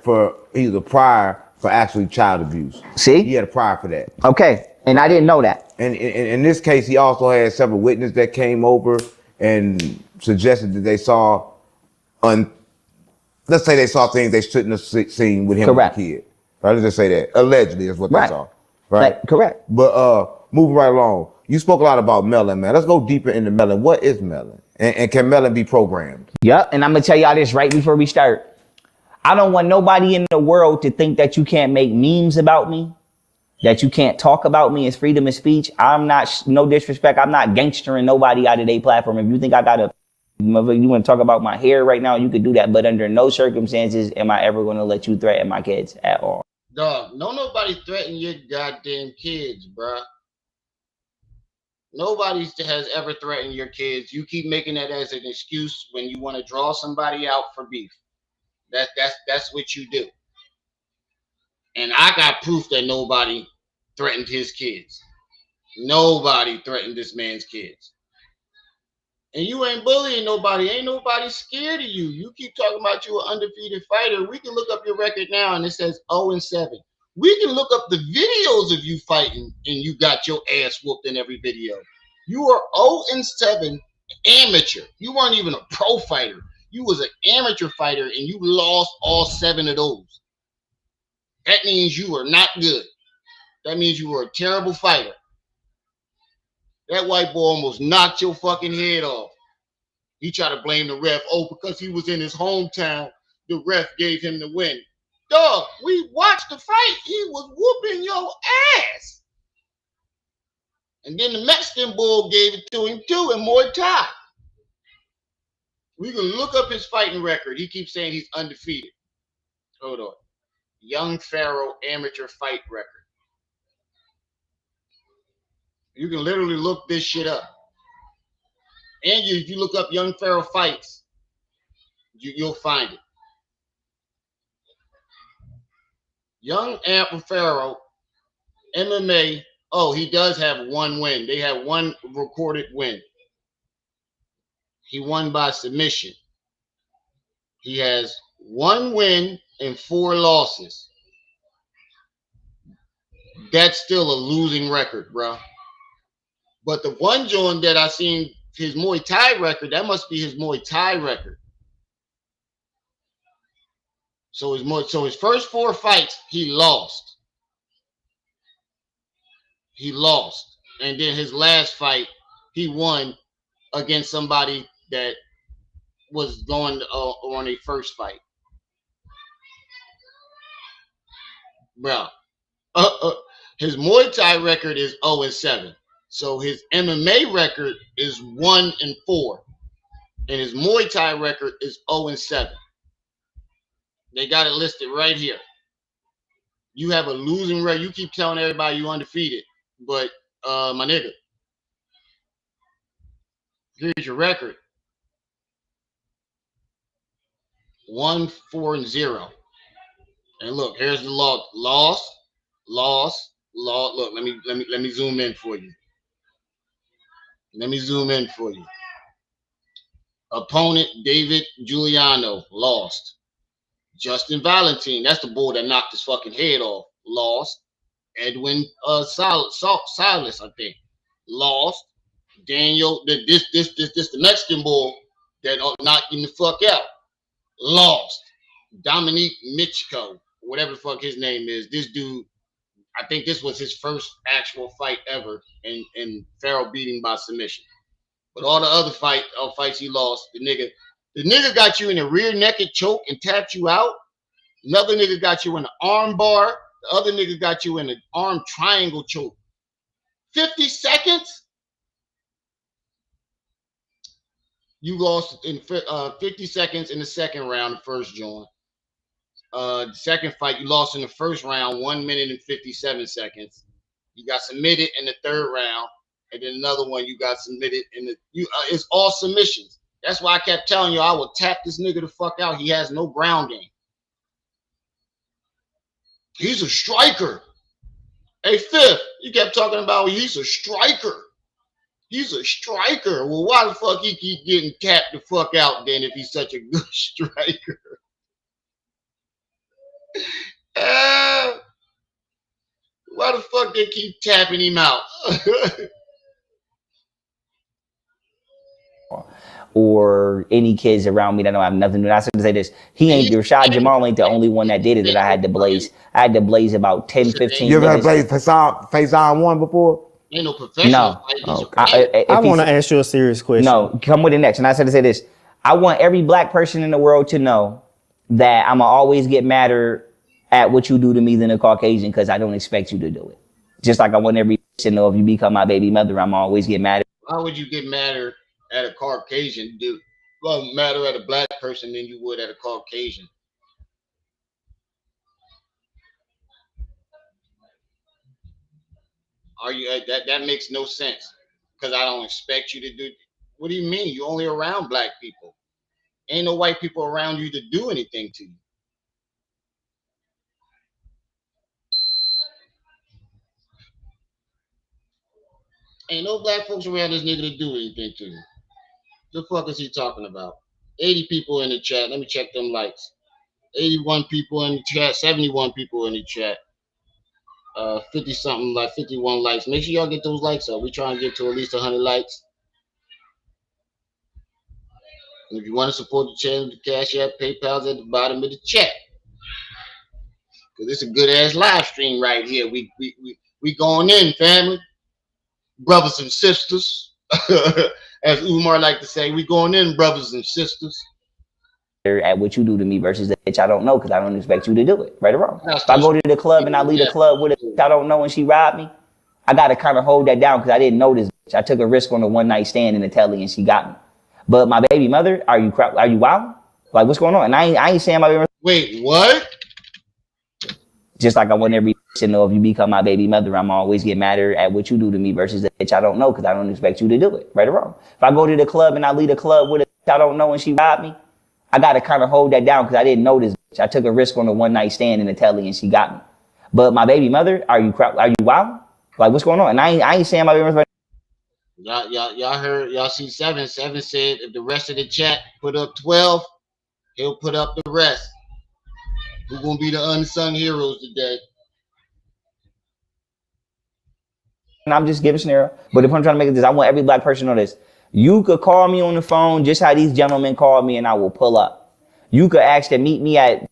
L: he was a prior for actually child abuse.
H: See,
L: he had a prior for that.
H: Okay, and I didn't know that.
L: And in this case, he also had several witnesses that came over and suggested that they saw let's say they saw things they shouldn't have seen with him as a kid. Right? Let's just say that. Allegedly is what they saw. Right?
H: Correct.
L: But moving right along, you spoke a lot about melon, man. Let's go deeper into melon. What is melon? And can melon be programmed?
H: Yep, and I'm gonna tell y'all this right before we start. I don't want nobody in the world to think that you can't make memes about me, that you can't talk about me as freedom of speech. I'm not, no disrespect, I'm not gangstering nobody out of their platform. If you think I gotta, you want to talk about my hair right now, you could do that. But under no circumstances am I ever going to let you threaten my kids at all.
A: Dog, nobody threaten your goddamn kids, bruh. Nobody has ever threatened your kids. You keep making that as an excuse when you want to draw somebody out for beef. That's what you do. And I got proof that nobody threatened his kids. Nobody threatened this man's kids. And you ain't bullying nobody. Ain't nobody scared of you. You keep talking about you an undefeated fighter. We can look up your record now and it says 0-7. We can look up the videos of you fighting and you got your ass whooped in every video. You are 0-7 amateur. You weren't even a pro fighter. You was an amateur fighter and you lost all 7 of those. That means you are not good. That means you were a terrible fighter. That white boy almost knocked your fucking head off. He tried to blame the ref. Oh, because he was in his hometown, the ref gave him the win. Dog, we watched the fight. He was whooping your ass. And then the Mexican bull gave it to him too in Muay Thai. We can look up his fighting record. He keeps saying he's undefeated. Hold on. Young Pharaoh amateur fight record. You can literally look this shit up. And if you look up Young Pharaoh fights, you'll find it. Young Pharaoh, MMA. Oh, he does have 1 win. They have 1 recorded win. He won by submission. He has 1 win and 4 losses. That's still a losing record, bro. But the one joint that I seen his Muay Thai record, that must be his Muay Thai record. So his first 4 fights, he lost. He lost. And then his last fight, he won against somebody that was going on a first fight. Bro. His Muay Thai record is 0-7. So his MMA record is 1-4. And his Muay Thai record is 0-7. They got it listed right here. You have a losing record. You keep telling everybody you undefeated. But my nigga, here's your record. 1-4-0. And look, here's the loss. Look, let me zoom in for you. Let me zoom in for you. Opponent David Giuliano lost. Justin Valentine, that's the bull that knocked his fucking head off, lost. Edwin Silas, I think, lost. Daniel, this the Mexican bull that knocked him the fuck out, lost. Dominique Michiko, whatever the fuck his name is, this dude, I think this was his first actual fight ever, and Pharaoh beat him by submission. But all the other fights he lost, the nigga got you in a rear naked choke and tapped you out. Another nigga got you in an arm bar. The other nigga got you in an arm triangle choke. 50 seconds? You lost in 50 seconds in the second round, the first joint. The second fight, you lost in the first round, 1 minute and 57 seconds. You got submitted in the third round. And then another one you got submitted in the it's all submissions. That's why I kept telling you I will tap this nigga the fuck out. He has no ground game. He's a striker. Hey, Fifth, you kept talking about he's a striker. He's a striker. Well, why the fuck he keep getting tapped the fuck out then if he's such a good striker? Why the fuck they keep tapping him out?
H: Or any kids around me that don't have nothing to do. I said to say this. He ain't Rashad Jamal ain't the only one that did it that I had to blaze. I had to blaze about 10, 15
L: You ever had
H: minutes.
L: blaze face on one before?
A: Ain't no professional.
H: No.
I: I want to ask you a serious question.
H: No, come with it next. And I said to say this. I want every black person in the world to know that I'm going to always get madder at what you do to me than a Caucasian because I don't expect you to do it. Just like I want every to know if you become my baby mother, I'm always get mad.
A: Why would you get madder at a Caucasian dude? Well, madder at a black person than you would at a Caucasian. Are you that makes no sense because I don't expect you to do. What do you mean? You only around black people. Ain't no white people around you to do anything to you. Ain't no black folks around this nigga to do anything to you. The fuck is he talking about? 80 people in the chat. Let me check them likes. 81 people in the chat. 71 people in the chat. 50 something, like 51 likes. Make sure y'all get those likes up. We trying to get to at least 100 likes. And if you want to support the channel, the Cash App, PayPal's at the bottom of the chat. Cause it's a good ass live stream right here. We going in, family, brothers and sisters. As Umar like to say, we going in, brothers and sisters.
H: At what you do to me versus the bitch I don't know, because I don't expect you to do it, right or wrong. If I go to the club and I leave the club with a bitch I don't know and she robbed me, I gotta kind of hold that down because I didn't know this bitch. I took a risk on a one night stand in the telly and she got me. But my baby mother, are you wild? Like, what's going on? And I ain't saying my baby mother.
A: Wait, what?
H: Just like I want every bitch to know, if you become my baby mother, I'm always get madder at what you do to me versus the bitch I don't know because I don't expect you to do it, right or wrong. If I go to the club and I leave the club with a bitch I don't know and she robbed me, I gotta kind of hold that down because I didn't know this bitch. I took a risk on a one night stand in the telly and she got me. But my baby mother, are you wild? Like, what's going on? And I ain't saying my baby mother.
A: Y'all heard, y'all see Seven. Seven said if the rest of the chat put up 12, he'll put up the rest. Who's gonna be the unsung heroes today?
H: And I'm just giving scenario. But the point I'm trying to make is this: I want every black person to know this. You could call me on the phone just how these gentlemen called me and I will pull up. You could ask to meet me at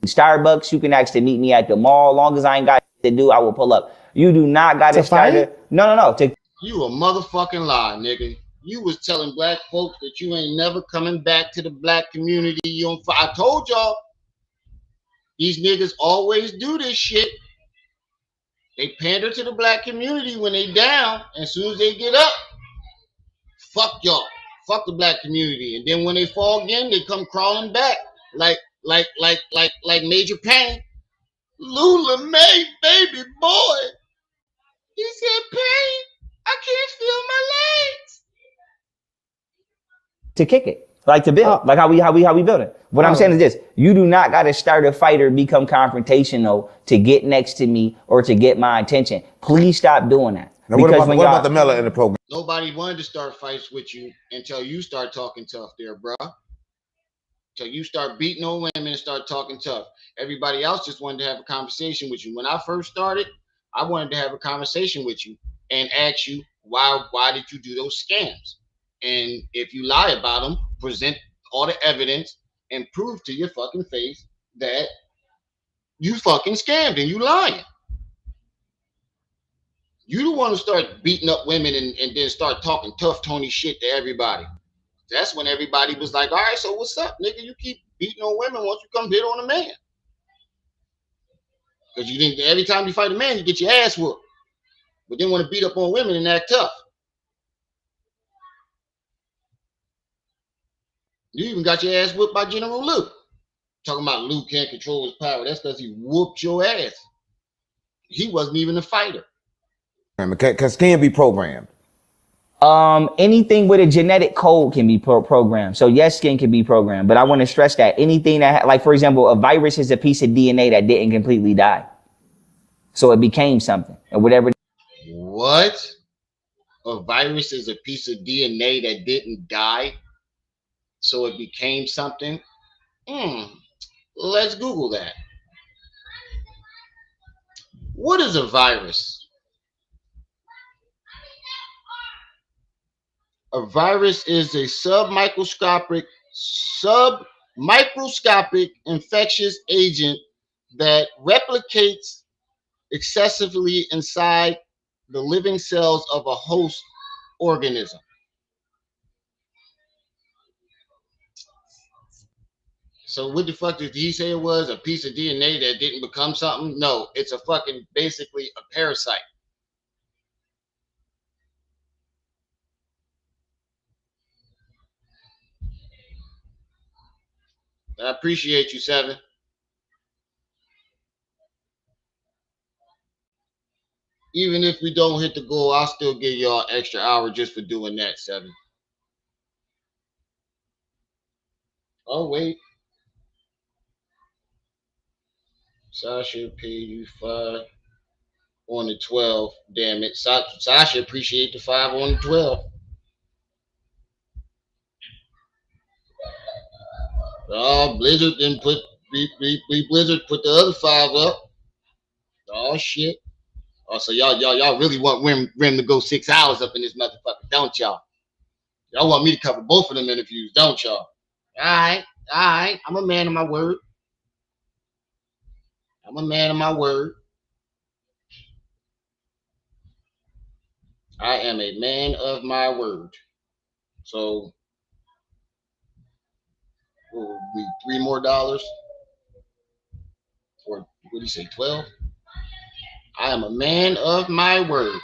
H: Starbucks. You can ask to meet me at the mall. Long as I ain't got to do, I will pull up. You do not got to start it. No.
A: You a motherfucking lie, nigga. You was telling black folks that you ain't never coming back to the black community. I told y'all, these niggas always do this shit. They pander to the black community when they down, and as soon as they get up, fuck y'all. Fuck the black community. And then when they fall again, they come crawling back like Major Payne. Lula May, baby boy. He said, Payne, I can't feel my legs.
H: To kick it, like to build, like how we build it. What I'm saying is this: you do not got to start a fight or become confrontational to get next to me or to get my attention. Please stop doing that.
L: Now, what about the Mela in the program?
A: Nobody wanted to start fights with you until you start talking tough there, bro. Until you start beating on women and start talking tough. Everybody else just wanted to have a conversation with you. When I first started, I wanted to have a conversation with you and ask you, why did you do those scams? And if you lie about them, present all the evidence and prove to your fucking face that you fucking scammed and you lying. You don't want to start beating up women and then start talking tough Tony shit to everybody. That's when everybody was like, all right, so what's up, nigga? You keep beating on women once you come hit on a man. Because you think every time you fight a man, you get your ass whooped. But then want to beat up on women and act tough. You even got your ass whooped by General Luke. Talking about Luke can't control his power. That's because he whooped your ass. He wasn't even a fighter.
L: Because can be programmed.
H: Anything with a genetic code can be programmed. So yes, skin can be programmed. But I want to stress that anything that, like for example, a virus is a piece of DNA that didn't completely die. So it became something or whatever.
A: What? A virus is a piece of DNA that didn't die? So it became something? Let's Google that. What is a virus? A virus is a submicroscopic infectious agent that replicates excessively inside the living cells of a host organism. So what the fuck did he say it was? A piece of DNA that didn't become something? No, it's a fucking basically a parasite. I appreciate you, Seven. Even if we don't hit the goal, I'll still give y'all an extra hour just for doing that, Seven. Oh, wait. Sasha paid you 5 on the 12. Damn it. Sasha appreciate the 5 on the 12. Oh, Blizzard didn't put Blizzard put the other 5 up. Oh shit. Oh, so y'all really want Rim to go 6 hours up in this motherfucker, don't y'all? Y'all want me to cover both of them interviews, don't y'all? All right. I'm a man of my word. I'm a man of my word. I am a man of my word. So, what would be $3 more? Or what do you say, 12? I am a man of my word.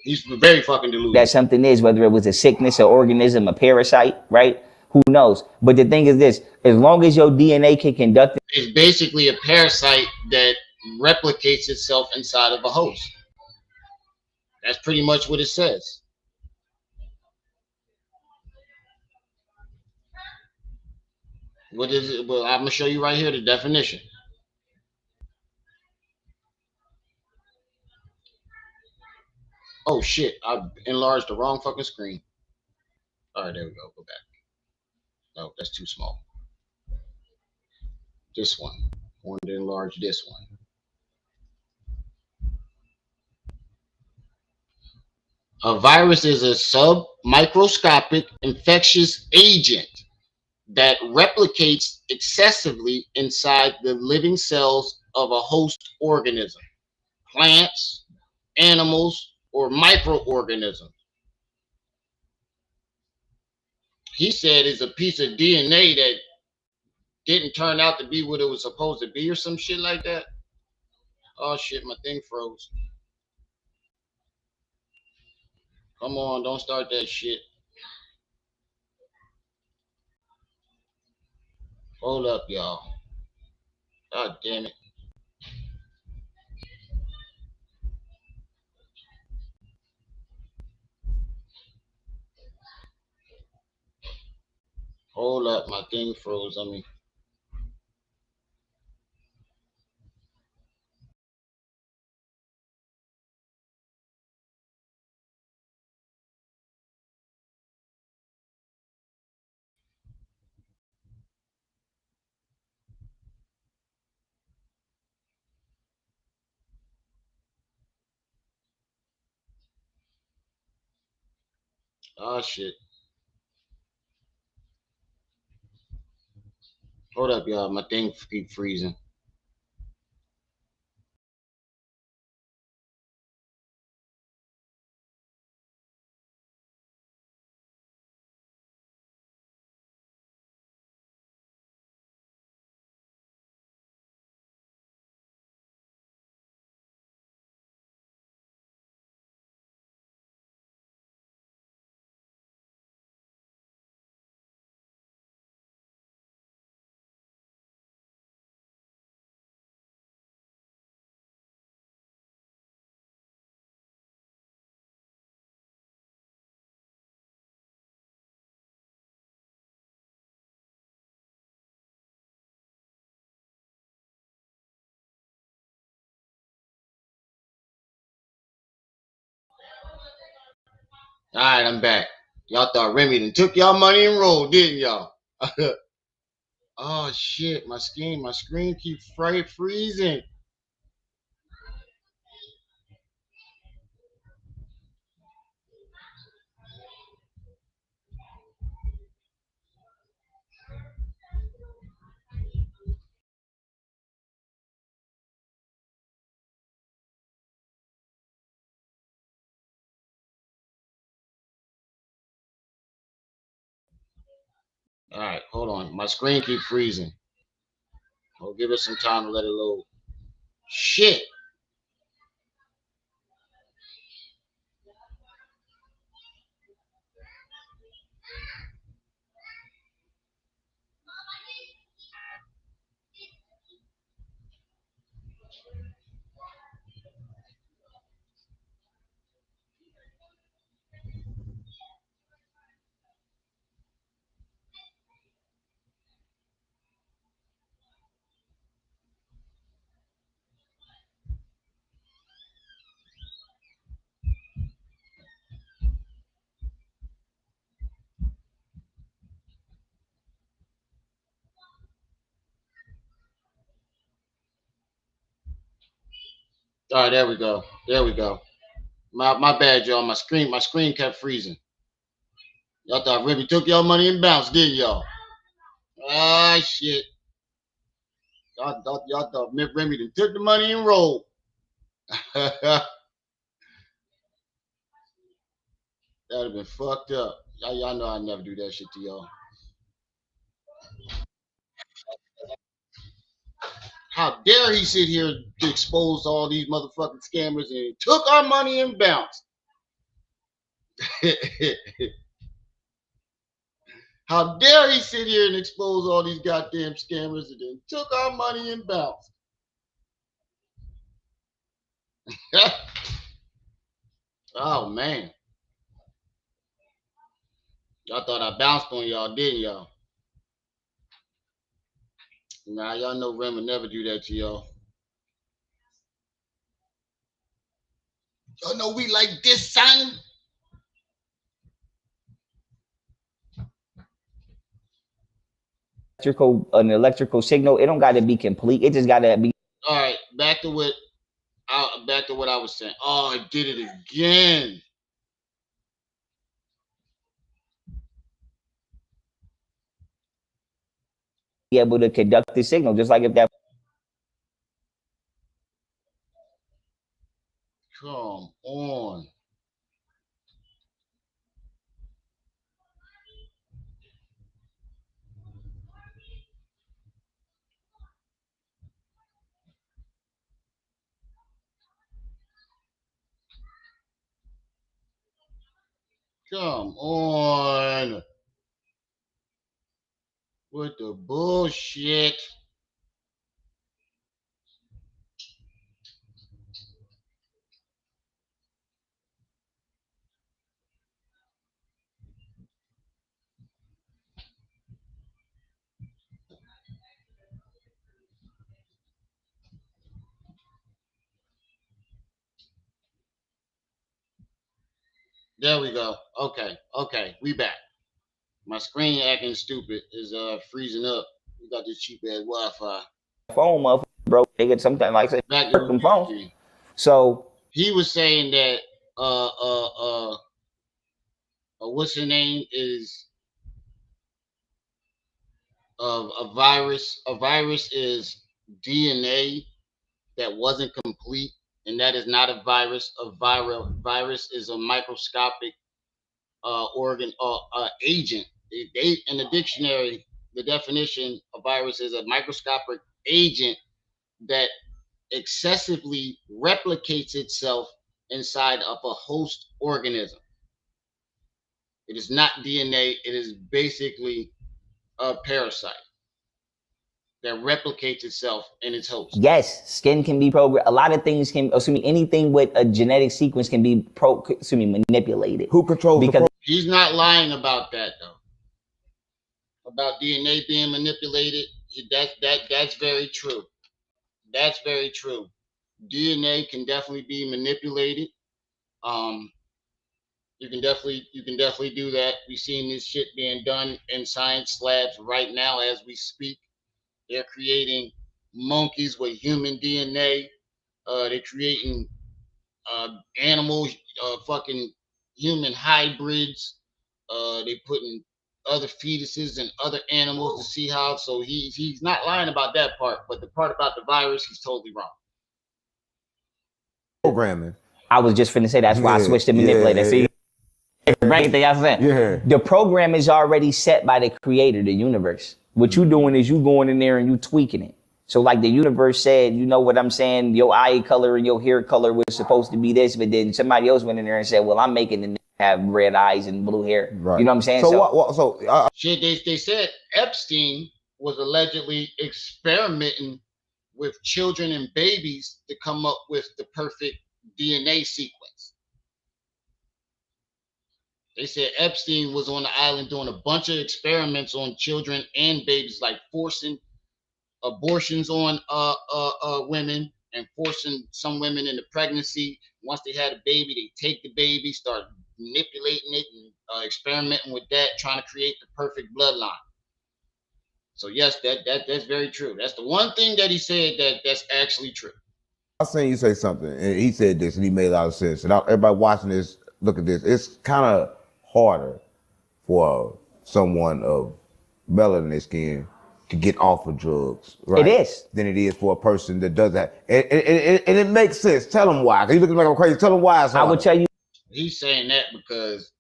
A: He's very fucking deluded.
H: That something is, whether it was a sickness, an organism, a parasite, right? Who knows? But the thing is this, as long as your DNA can conduct it.
A: It's basically a parasite that replicates itself inside of a host. That's pretty much what it says. What is it? Well, I'm going to show you right here the definition. Oh, shit. I enlarged the wrong fucking screen. All right, there we go. Go back. No, that's too small. This one. I wanted to enlarge this one. A virus is a submicroscopic infectious agent that replicates excessively inside the living cells of a host organism, plants, animals, or microorganisms. He said it's a piece of DNA that didn't turn out to be what it was supposed to be or some shit like that. Oh shit, my thing froze. Come on, don't start that shit. Hold up, y'all. God damn it. Hold up, my thing froze on me. Oh shit. Hold up, y'all. My thing keep freezing. All right, I'm back. Y'all thought Remy done took y'all money and rolled, didn't y'all? Oh shit, my screen keeps freezing. All right, hold on. My screen keeps freezing. I'll give it some time to let it load. Shit. All right, there we go. There we go. My bad, y'all. My screen kept freezing. Y'all thought Remy took y'all money and bounced, didn't y'all? Ah, shit. Y'all thought Remy done took the money and rolled. That'd have been fucked up. Y'all know I never do that shit to y'all. How dare he sit here to expose all these motherfucking scammers and took our money and bounced. How dare he sit here and expose all these goddamn scammers and then took our money and bounced. Oh, man. Y'all thought I bounced on y'all, didn't y'all? Nah, y'all know Rem would never do that to y'all. Y'all know we like this, son.
H: An electrical signal, it don't got to be complete. It just got to be.
A: All right, back to what I was saying. Oh, I did it again.
H: Be able to conduct the signal, just like if that.
A: Come on. Come on. With the bullshit. There we go. Okay, we back. My screen acting stupid is freezing up. We got this cheap ass Wi-Fi.
H: Phone, motherfucker, bro. They get something like that.
A: Back to
H: Phone. So
A: he was saying that what's her name is a virus. A virus is DNA that wasn't complete, and that is not a virus. A virus is a microscopic organ agent. They in the dictionary, the definition of virus is a microscopic agent that excessively replicates itself inside of a host organism. It is not DNA. It is basically a parasite that replicates itself in its host.
H: yes, skin can be programmed. A lot of things can. Excuse me. Anything with a genetic sequence can be manipulated.
L: Who controls
H: because
A: he's not lying about that though. About DNA being manipulated, that's very true. That's very true. DNA can definitely be manipulated. You can definitely do that. We've seen this shit being done in science labs right now as we speak. They're creating monkeys with human DNA. They're creating animals, fucking human hybrids. They putting other fetuses and other animals to see how. So he's not lying about that part, but the part about the virus, he's totally wrong.
L: Programming.
H: I was just finna say that's why I switched to manipulator. See, everything I said.
L: Yeah.
H: The program is already set by the creator, the universe. What you doing is you going in there and you tweaking it. So like the universe said, you know what I'm saying? Your eye color and your hair color was supposed to be this, but then somebody else went in there and said, well, I'm making the have red eyes and blue hair. Right. You know what I'm saying?
A: Shit, they said Epstein was allegedly experimenting with children and babies to come up with the perfect DNA sequence. They said Epstein was on the island doing a bunch of experiments on children and babies, like forcing abortions on women and forcing some women into pregnancy. Once they had a baby, they take the baby, start manipulating it and experimenting with that, trying to create the perfect bloodline. So yes, that's very true. That's the one thing that he said that's actually true.
L: I seen you say something, and he said this, and he made a lot of sense. And everybody watching this, look at this. It's kind of harder for someone of melanin skin to get off of drugs, right?
H: It is.
L: Than it is for a person that does that. And it makes sense. Tell him why. Cause you looking like I'm crazy. Tell him why.
H: I would tell you.
A: He's saying that because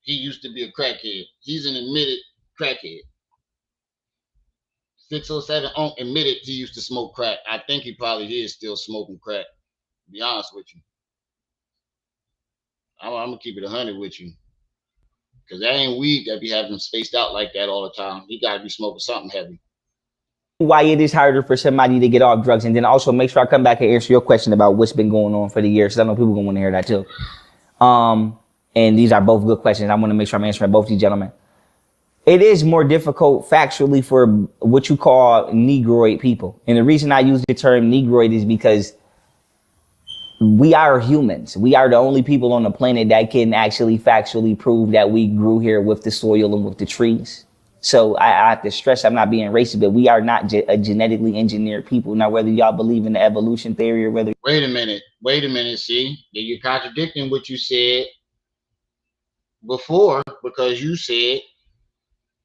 A: he used to be a crackhead. He's an admitted crackhead. 607 admitted he used to smoke crack. I think he probably is still smoking crack, to be honest with you. I'm going to keep it 100 with you. Because that ain't weed that be having him spaced out like that all the time. He got to be smoking something heavy.
H: Why it is harder for somebody to get off drugs. And then also make sure I come back and answer your question about what's been going on for the year. Because I know people going to want to hear that too. And these are both good questions. I want to make sure I'm answering both these gentlemen. It is more difficult factually for what you call Negroid people. And the reason I use the term Negroid is because we are humans. We are the only people on the planet that can actually factually prove that we grew here with the soil and with the trees. So I have to stress, I'm not being racist, but we are not a genetically engineered people. Now, whether y'all believe in the evolution theory or whether...
A: Wait a minute, see? You're contradicting what you said before, because you said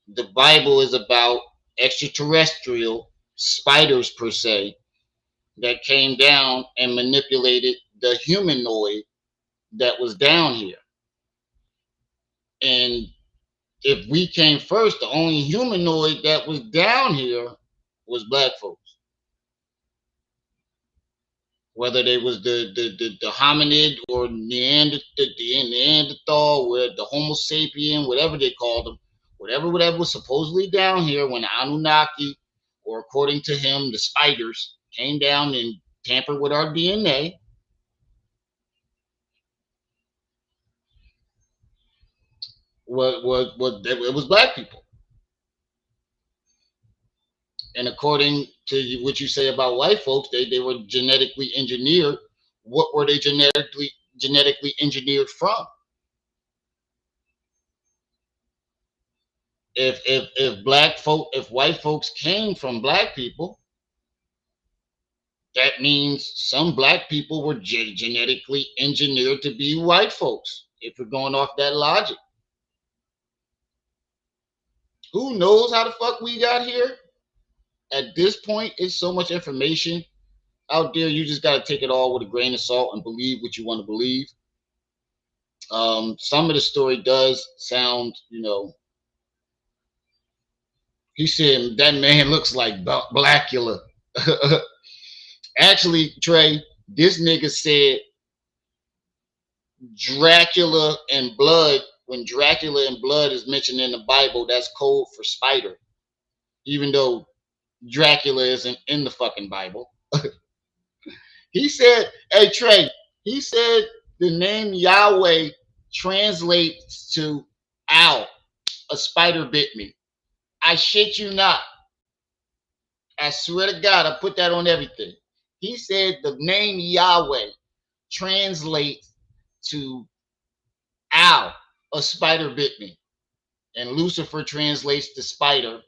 A: the Bible is about extraterrestrial spiders, per se, that came down and manipulated the humanoid that was down here. And if we came first, the only humanoid that was down here was black folks. Whether they was the hominid or Neanderthal, or the Homo sapien, whatever they called them, whatever was supposedly down here when the Anunnaki, or according to him, the spiders came down and tampered with our DNA. It was black people. And according to what you say about white folks, they were genetically engineered. What were they genetically engineered from? If white folks came from black people, that means some black people were genetically engineered to be white folks. If we're going off that logic, who knows how the fuck we got here? At this point, it's so much information out there. You just got to take it all with a grain of salt and believe what you want to believe. Some of the story does sound, he said that man looks like Blackula. Actually, Trey, this nigga said Dracula and blood. When Dracula and blood is mentioned in the Bible, that's code for spider. Even though Dracula isn't in the fucking Bible. He said, hey, Trey, he said the name Yahweh translates to owl. A spider bit me. I shit you not. I swear to God, I put that on everything. He said the name Yahweh translates to owl. A spider bit me. And Lucifer translates to spider.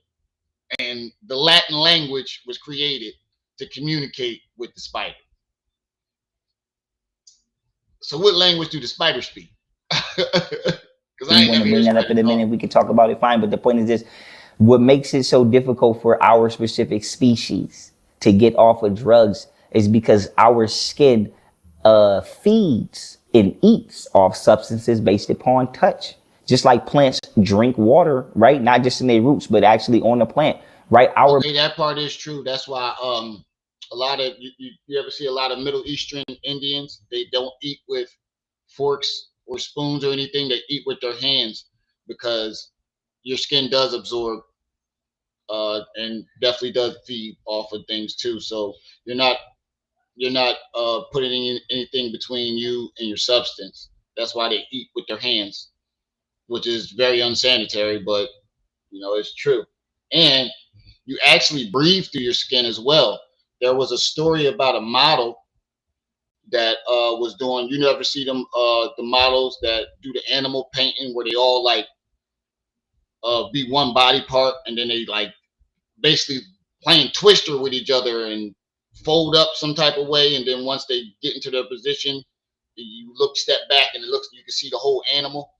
A: And the Latin language was created to communicate with the spider. So what language do the spiders speak?
H: Because I ain't never bring that up in a minute. We can talk about it fine. But the point is this. What makes it so difficult for our specific species to get off of drugs is because our skin feeds and eats off substances based upon touch. Just like plants drink water, right? Not just in their roots, but actually on the plant, right?
A: That part is true. That's why a lot of you ever see a lot of Middle Eastern Indians, they don't eat with forks or spoons or anything. They eat with their hands because your skin does absorb and definitely does feed off of things too. So you're not putting anything between you and your substance. That's why they eat with their hands, which is very unsanitary, but it's true. And you actually breathe through your skin as well. There was a story about a model that was doing, you never see them, the models that do the animal painting where they all like be one body part, and then they like basically playing Twister with each other and fold up some type of way, and then once they get into their position, you step back, and you can see the whole animal.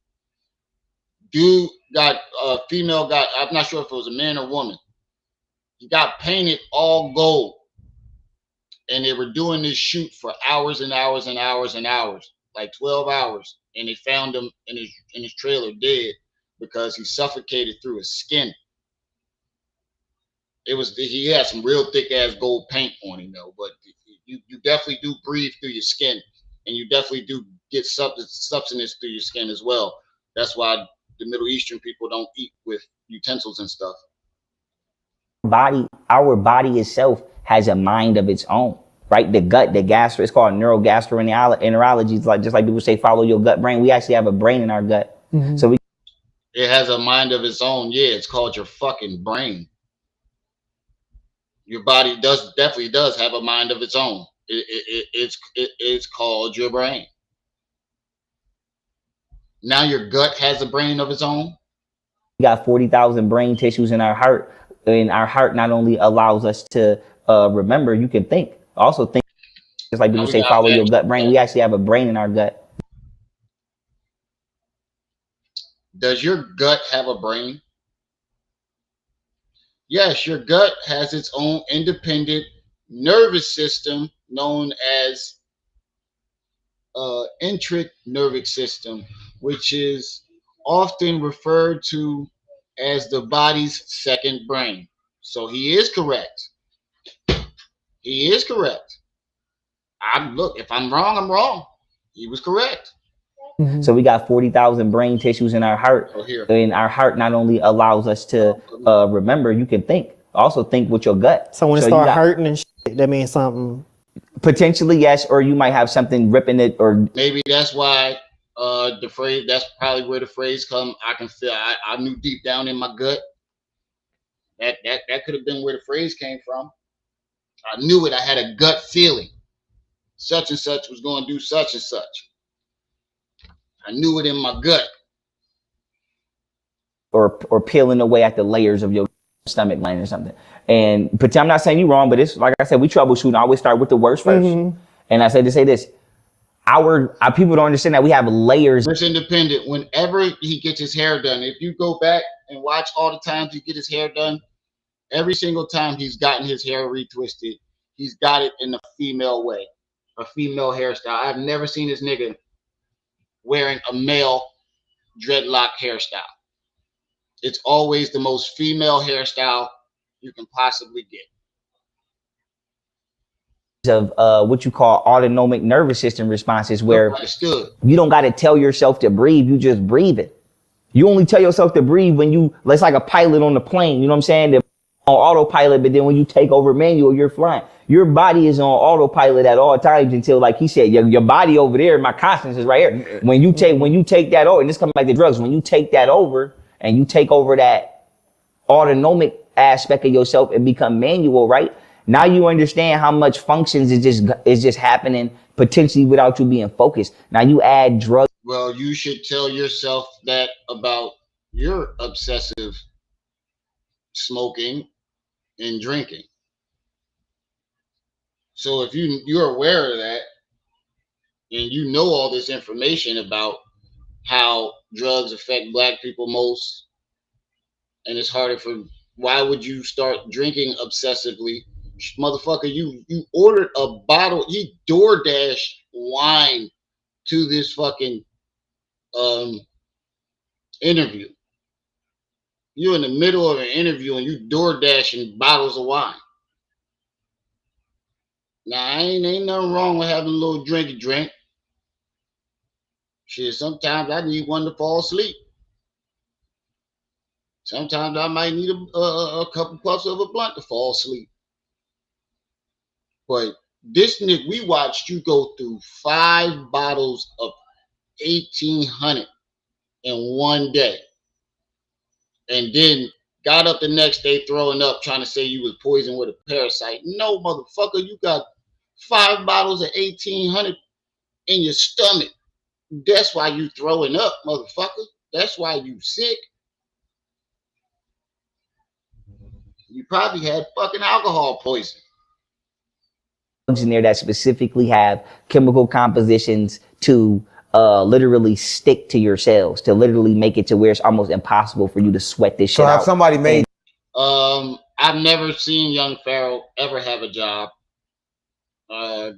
A: Dude got female got, I'm not sure if it was a man or woman. He got painted all gold, and they were doing this shoot for hours and hours and hours and hours, like 12 hours, and they found him in his trailer dead because he suffocated through his skin. He had some real thick ass gold paint on him though, but you definitely do breathe through your skin, and you definitely do get substance through your skin as well. That's why the Middle Eastern people don't eat with utensils and stuff.
H: Our body itself has a mind of its own, right? The gut, it's called neurogastroenterology. It's like, just like people say, follow your gut brain. We actually have a brain in our gut.
A: Mm-hmm.
H: So
A: it has a mind of its own. Yeah, it's called your fucking brain. Your body definitely does have a mind of its own. It's called your brain. Now your gut has a brain of its own.
H: We got 40,000 brain tissues in our heart, and our heart not only allows us to remember, you can think. Also think, just like people say, follow your gut brain. We actually have a brain in our gut.
A: Does your gut have a brain? Yes, your gut has its own independent nervous system known as enteric nervous system, which is often referred to as the body's second brain. So he is correct. He is correct. Look, if I'm wrong, I'm wrong. He was correct.
H: Mm-hmm. So we got 40,000 brain tissues in our heart, and our heart not only allows us to remember, you can think. Also think with your gut.
I: So when it starts hurting and shit, that means something.
H: Potentially, yes, or you might have something ripping it, or
A: maybe that's why the phrase. That's probably where the phrase come. I can feel. I knew deep down in my gut. That could have been where the phrase came from. I knew it. I had a gut feeling. Such and such was going to do such and such. I knew it in my gut.
H: Or peeling away at the layers of your stomach line or something. But I'm not saying you're wrong, but it's like I said, we troubleshoot. I always start with the worst first. Mm-hmm. And I said to say this, our people don't understand that we have layers.
A: It's independent. Whenever he gets his hair done, if you go back and watch all the times he get his hair done, every single time he's gotten his hair retwisted, he's got it in a female way, a female hairstyle. I've never seen this nigga wearing a male dreadlock hairstyle. It's always the most female hairstyle you can possibly get.
H: Of what you call autonomic nervous system responses, where you don't got to tell yourself to breathe, you just breathe it. You only tell yourself to breathe when it's like a pilot on the plane, you know what I'm saying? They're on autopilot, but then when you take over manual, you're flying. Your body is on autopilot at all times until, like he said, your body over there, my conscience is right here. When you take that over, and this comes like the drugs, when you take that over and you take over that autonomic aspect of yourself and become manual, right? Now you understand how much functions is just happening potentially without you being focused. Now you add drugs.
A: Well, you should tell yourself that about your obsessive smoking and drinking. So if you're aware of that, and you know all this information about how drugs affect black people most, and it's harder why would you start drinking obsessively? Motherfucker, you ordered a bottle, he DoorDash wine to this fucking interview. You're in the middle of an interview and you DoorDashing bottles of wine. Now, ain't nothing wrong with having a little drink. Shit, sometimes I need one to fall asleep. Sometimes I might need a couple puffs of a blunt to fall asleep. But this nigga, we watched you go through 5 bottles of 1800 in one day. And then got up the next day throwing up, trying to say you was poisoned with a parasite. No, motherfucker, you got 5 bottles of 1800 in your stomach. That's why you throwing up, motherfucker. That's why you sick. You probably had fucking alcohol poison.
H: drugs in there that specifically have chemical compositions to literally stick to your cells, to literally make it to where it's almost impossible for you to sweat this shit out.
L: So have somebody made?
A: I've never seen young Pharaoh ever have a job. I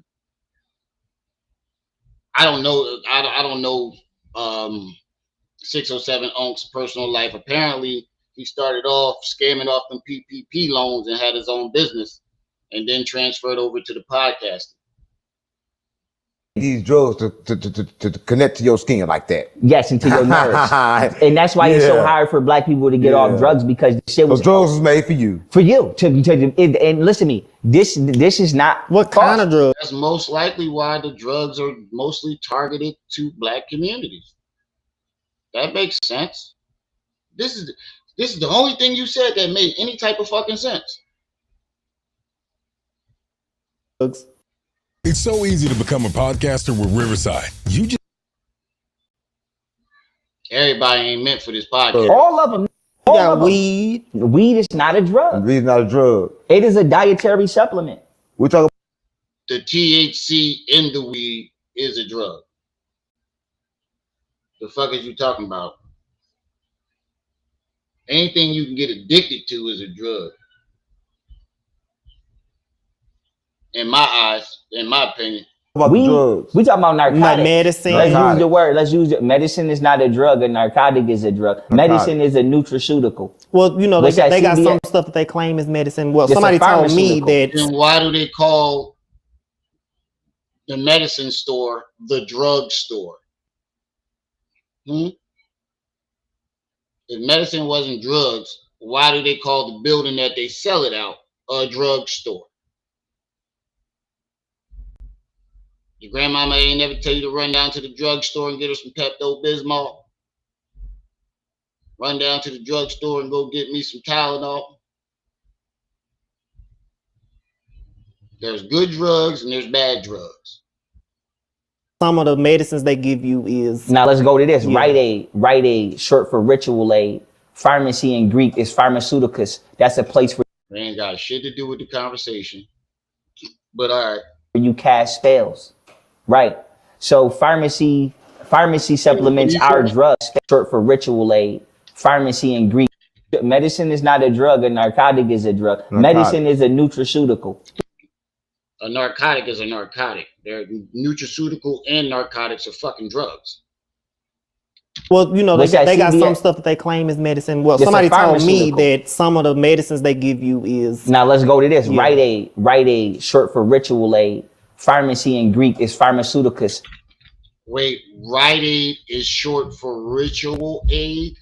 A: don't know. I don't know 607 Unc's personal life. Apparently, he started off scamming off them PPP loans and had his own business, and then transferred over to the podcasting.
L: These drugs to connect to your skin like that.
H: Yes, into your nerves. And that's why it's so hard for black people to get off drugs, because the shit was...
L: drugs was made for you.
H: For you. And listen to me, this is not...
I: What kind of drugs?
A: That's most likely why the drugs are mostly targeted to black communities. That makes sense. This is the only thing you said that made any type of fucking sense.
P: It's so easy to become a podcaster with Riverside. You just...
A: Everybody ain't meant for this podcast.
H: All of them. Weed. Weed is not a drug.
L: Weed is not a drug.
H: It is a dietary supplement.
L: We're talking...
A: The THC in the weed is a drug. The fuck is you talking about? Anything you can get addicted to is a drug. In my eyes, in my opinion.
H: We talking about narcotics.
I: Medicine.
H: Let's use the word. Let's use it. Medicine is not a drug. A narcotic is a drug. Medicine is a nutraceutical.
I: Well, you know, they got some stuff that they claim is medicine. Well, somebody told me that.
A: Then why do they call the medicine store the drug store? If medicine wasn't drugs, why do they call the building that they sell it out a drug store? Your grandmama ain't never tell you to run down to the drugstore and get her some Pepto-Bismol. Run down to the drugstore and go get me some Tylenol. There's good drugs and there's bad drugs.
I: Some of the medicines they give you is...
H: Now let's go to this. Rite Aid. Rite Aid, short for ritual aid. Pharmacy in Greek is pharmaceuticus. That's a place where...
A: They ain't got shit to do with the conversation. But all right.
H: You cast spells. Right. So pharmacy supplements are drugs, short for ritual aid. Pharmacy in Greek. Medicine is not a drug. A narcotic is a drug. Medicine is a nutraceutical.
A: A narcotic is a narcotic. They're nutraceutical and narcotics are fucking drugs.
I: Well, you know, they got some stuff that they claim is medicine. Well, somebody told me that some of the medicines they give you is...
H: Now let's go to this. Rite Aid. Rite Aid, short for ritual aid. Pharmacy in Greek is pharmaceuticus.
A: Wait, Rite Aid is short for ritual aid?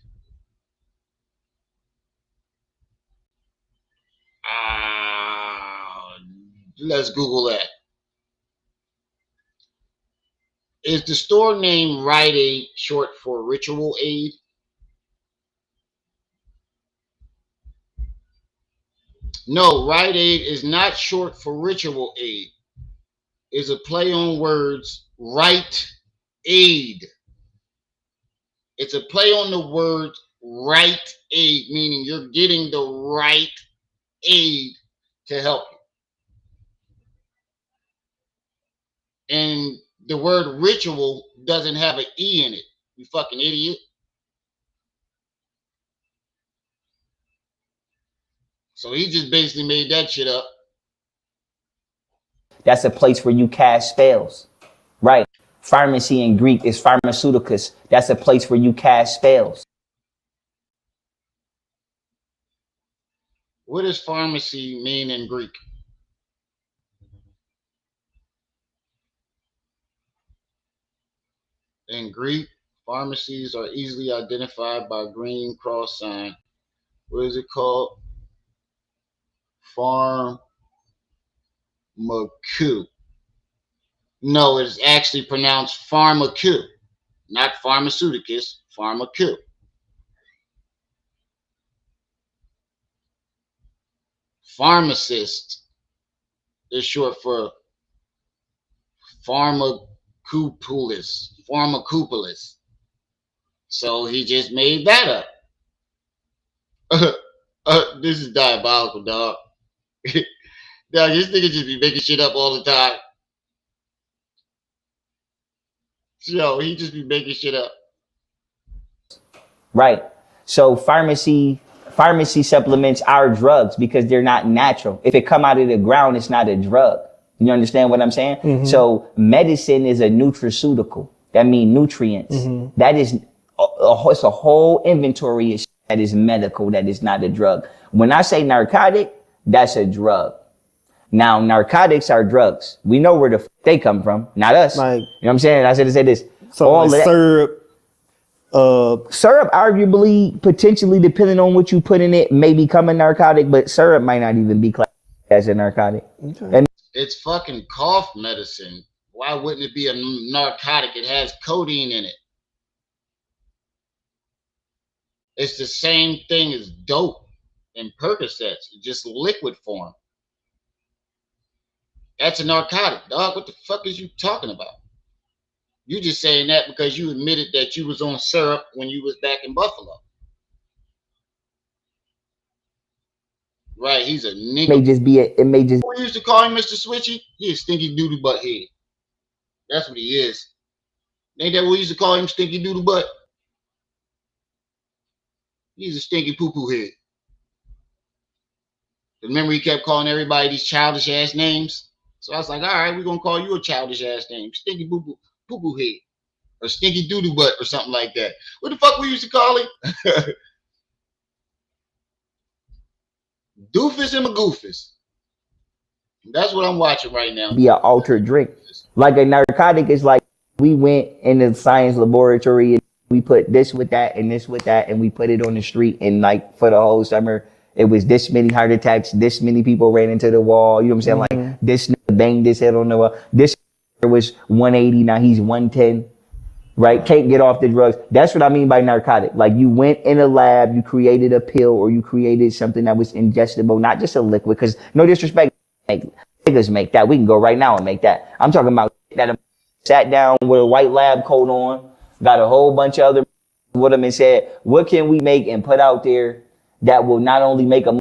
A: Let's Google that. Is the store name Rite Aid short for ritual aid? No, Rite Aid is not short for ritual aid. It's a play on words, right aid. It's a play on the word right aid, meaning you're getting the right aid to help you. And the word ritual doesn't have an E in it, you fucking idiot. So he just basically made that shit up.
H: That's a place where you cast spells. Right. Pharmacy in Greek is pharmaceuticus. That's a place where you cast spells.
A: What does pharmacy mean in Greek? In Greek, pharmacies are easily identified by a green cross sign. What is it called? Pharmakou. No, it's actually pronounced pharmakou, not pharmaceuticus, pharmakou. Pharmacist is short for pharmacopolis. So he just made that up. This is diabolical, dog. Yeah, this nigga just be making shit up all the time. Yo, he just be making shit up.
H: Right. So pharmacy supplements are drugs because they're not natural. If it come out of the ground, it's not a drug. You understand what I'm saying? Mm-hmm. So medicine is a nutraceutical. That means nutrients. Mm-hmm. That is, it's a whole inventory of shit that is medical, that is not a drug. When I say narcotic, that's a drug. Now, narcotics are drugs. We know where the f they come from, not us. Like, you know what I'm saying? I said to say this.
I: So all like syrup.
H: Syrup, arguably, potentially, depending on what you put in it, may become a narcotic, but syrup might not even be classified as a narcotic. Okay. And
A: it's fucking cough medicine. Why wouldn't it be a narcotic? It has codeine in it. It's the same thing as dope and Percocets, just liquid form. That's a narcotic, dog. What the fuck is you talking about? You just saying that because you admitted that you was on syrup when you was back in Buffalo. Right, he's a nigga.
H: It may just.
A: We used to call him Mr. Switchy. He a stinky doodle butt head. That's what he is. Ain't that what we used to call him, stinky doodle butt? He's a stinky poo-poo head. Remember he kept calling everybody these childish ass names? So I was like, all right, we're gonna call you a childish ass name, stinky poo-poo head. Or stinky doodle butt or something like that. What the fuck we used to call him? Doofus and Magoofus. That's what I'm watching right now.
H: Be an altered drink. Like a narcotic is like we went in the science laboratory and we put this with that and this with that and we put it on the street and like for the whole summer it was this many heart attacks, this many people ran into the wall. You know what I'm saying? Like this nigga banged his head on the wall. This was 180, now he's 110. Right? Can't get off the drugs. That's what I mean by narcotic. Like you went in a lab, you created a pill or you created something that was ingestible, not just a liquid. Because no disrespect, niggas make that. We can go right now and make that. I'm talking about that sat down with a white lab coat on, got a whole bunch of other with them and said, what can we make and put out there that will not only make them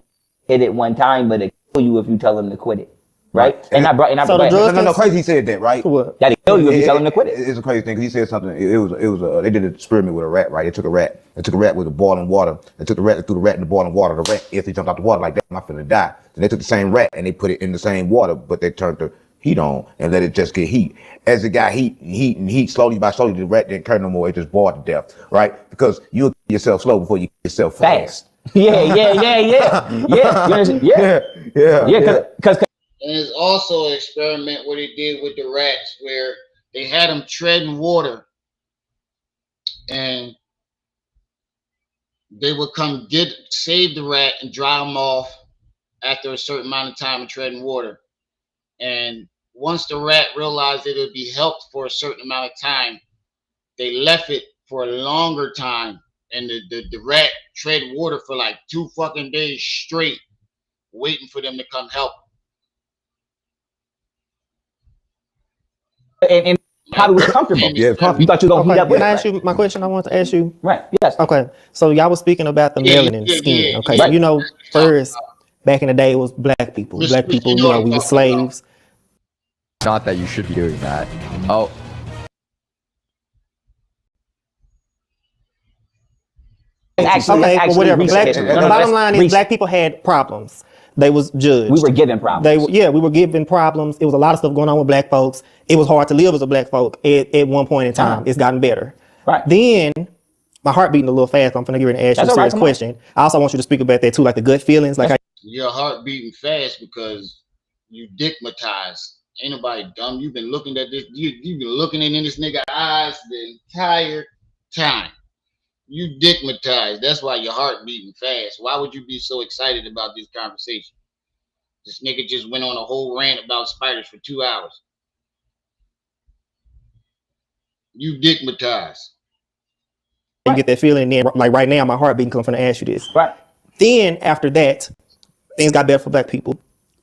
H: hit it one time, but it kill you if you tell them to quit it. Right? And I brought
L: no, crazy he said that, right?
H: That'll kill you if you tell him to quit it.
L: It's a crazy thing because he said something. It was they did an experiment with a rat, right? They took a rat with the boiling water. They took the rat, threw the rat in the boiling water. The rat, if he jumped out the water like that, I'm not finna die. Then they took the same rat and they put it in the same water, but they turned the heat on and let it just get heat. As it got heat, slowly by slowly, the rat didn't turn no more. It just boiled to death, right? Because you'll kill yourself slow before you kill yourself fast.
H: Yeah. Because.
A: And there's also an experiment where they did with the rats where they had them treading water and they would come save the rat and dry them off after a certain amount of time of treading water. And once the rat realized that it would be helped for a certain amount of time, they left it for a longer time. And the rat tread water for like 2 fucking days straight, waiting for them to come help.
H: And probably was comfortable.
L: Yeah,
H: you thought you were gonna heat up with
I: Can I
H: it.
I: ask you my question? I want to ask you.
H: Right. Yes.
I: Okay. So y'all was speaking about the melanin skin. Okay. So, you know, first back in the day it was black people. Black people, you know, we were slaves.
Q: Not that you should be doing that. Oh.
I: Okay, but whatever. The bottom line is black people had problems. They was judged.
H: We were given problems.
I: We were given problems. It was a lot of stuff going on with black folks. It was hard to live as a black folk at one point in time. It's gotten better.
H: Right.
I: Then, my heart beating a little fast. I'm finna get ready to ask you a serious question. I also want you to speak about that too, like the gut feelings. Like
A: your heart beating fast because you dickmatized. Ain't nobody dumb. You've been looking at this. You've been looking in this nigga eyes the entire time. You dickmatized. That's why your heart beating fast. Why would you be so excited about this conversation? This nigga just went on a whole rant about spiders for 2 hours. You dickmatized.
I: You get that feeling then, like right now, my heart beating because I'm finna ask you this.
H: Right.
I: Then after that, things got better for black people.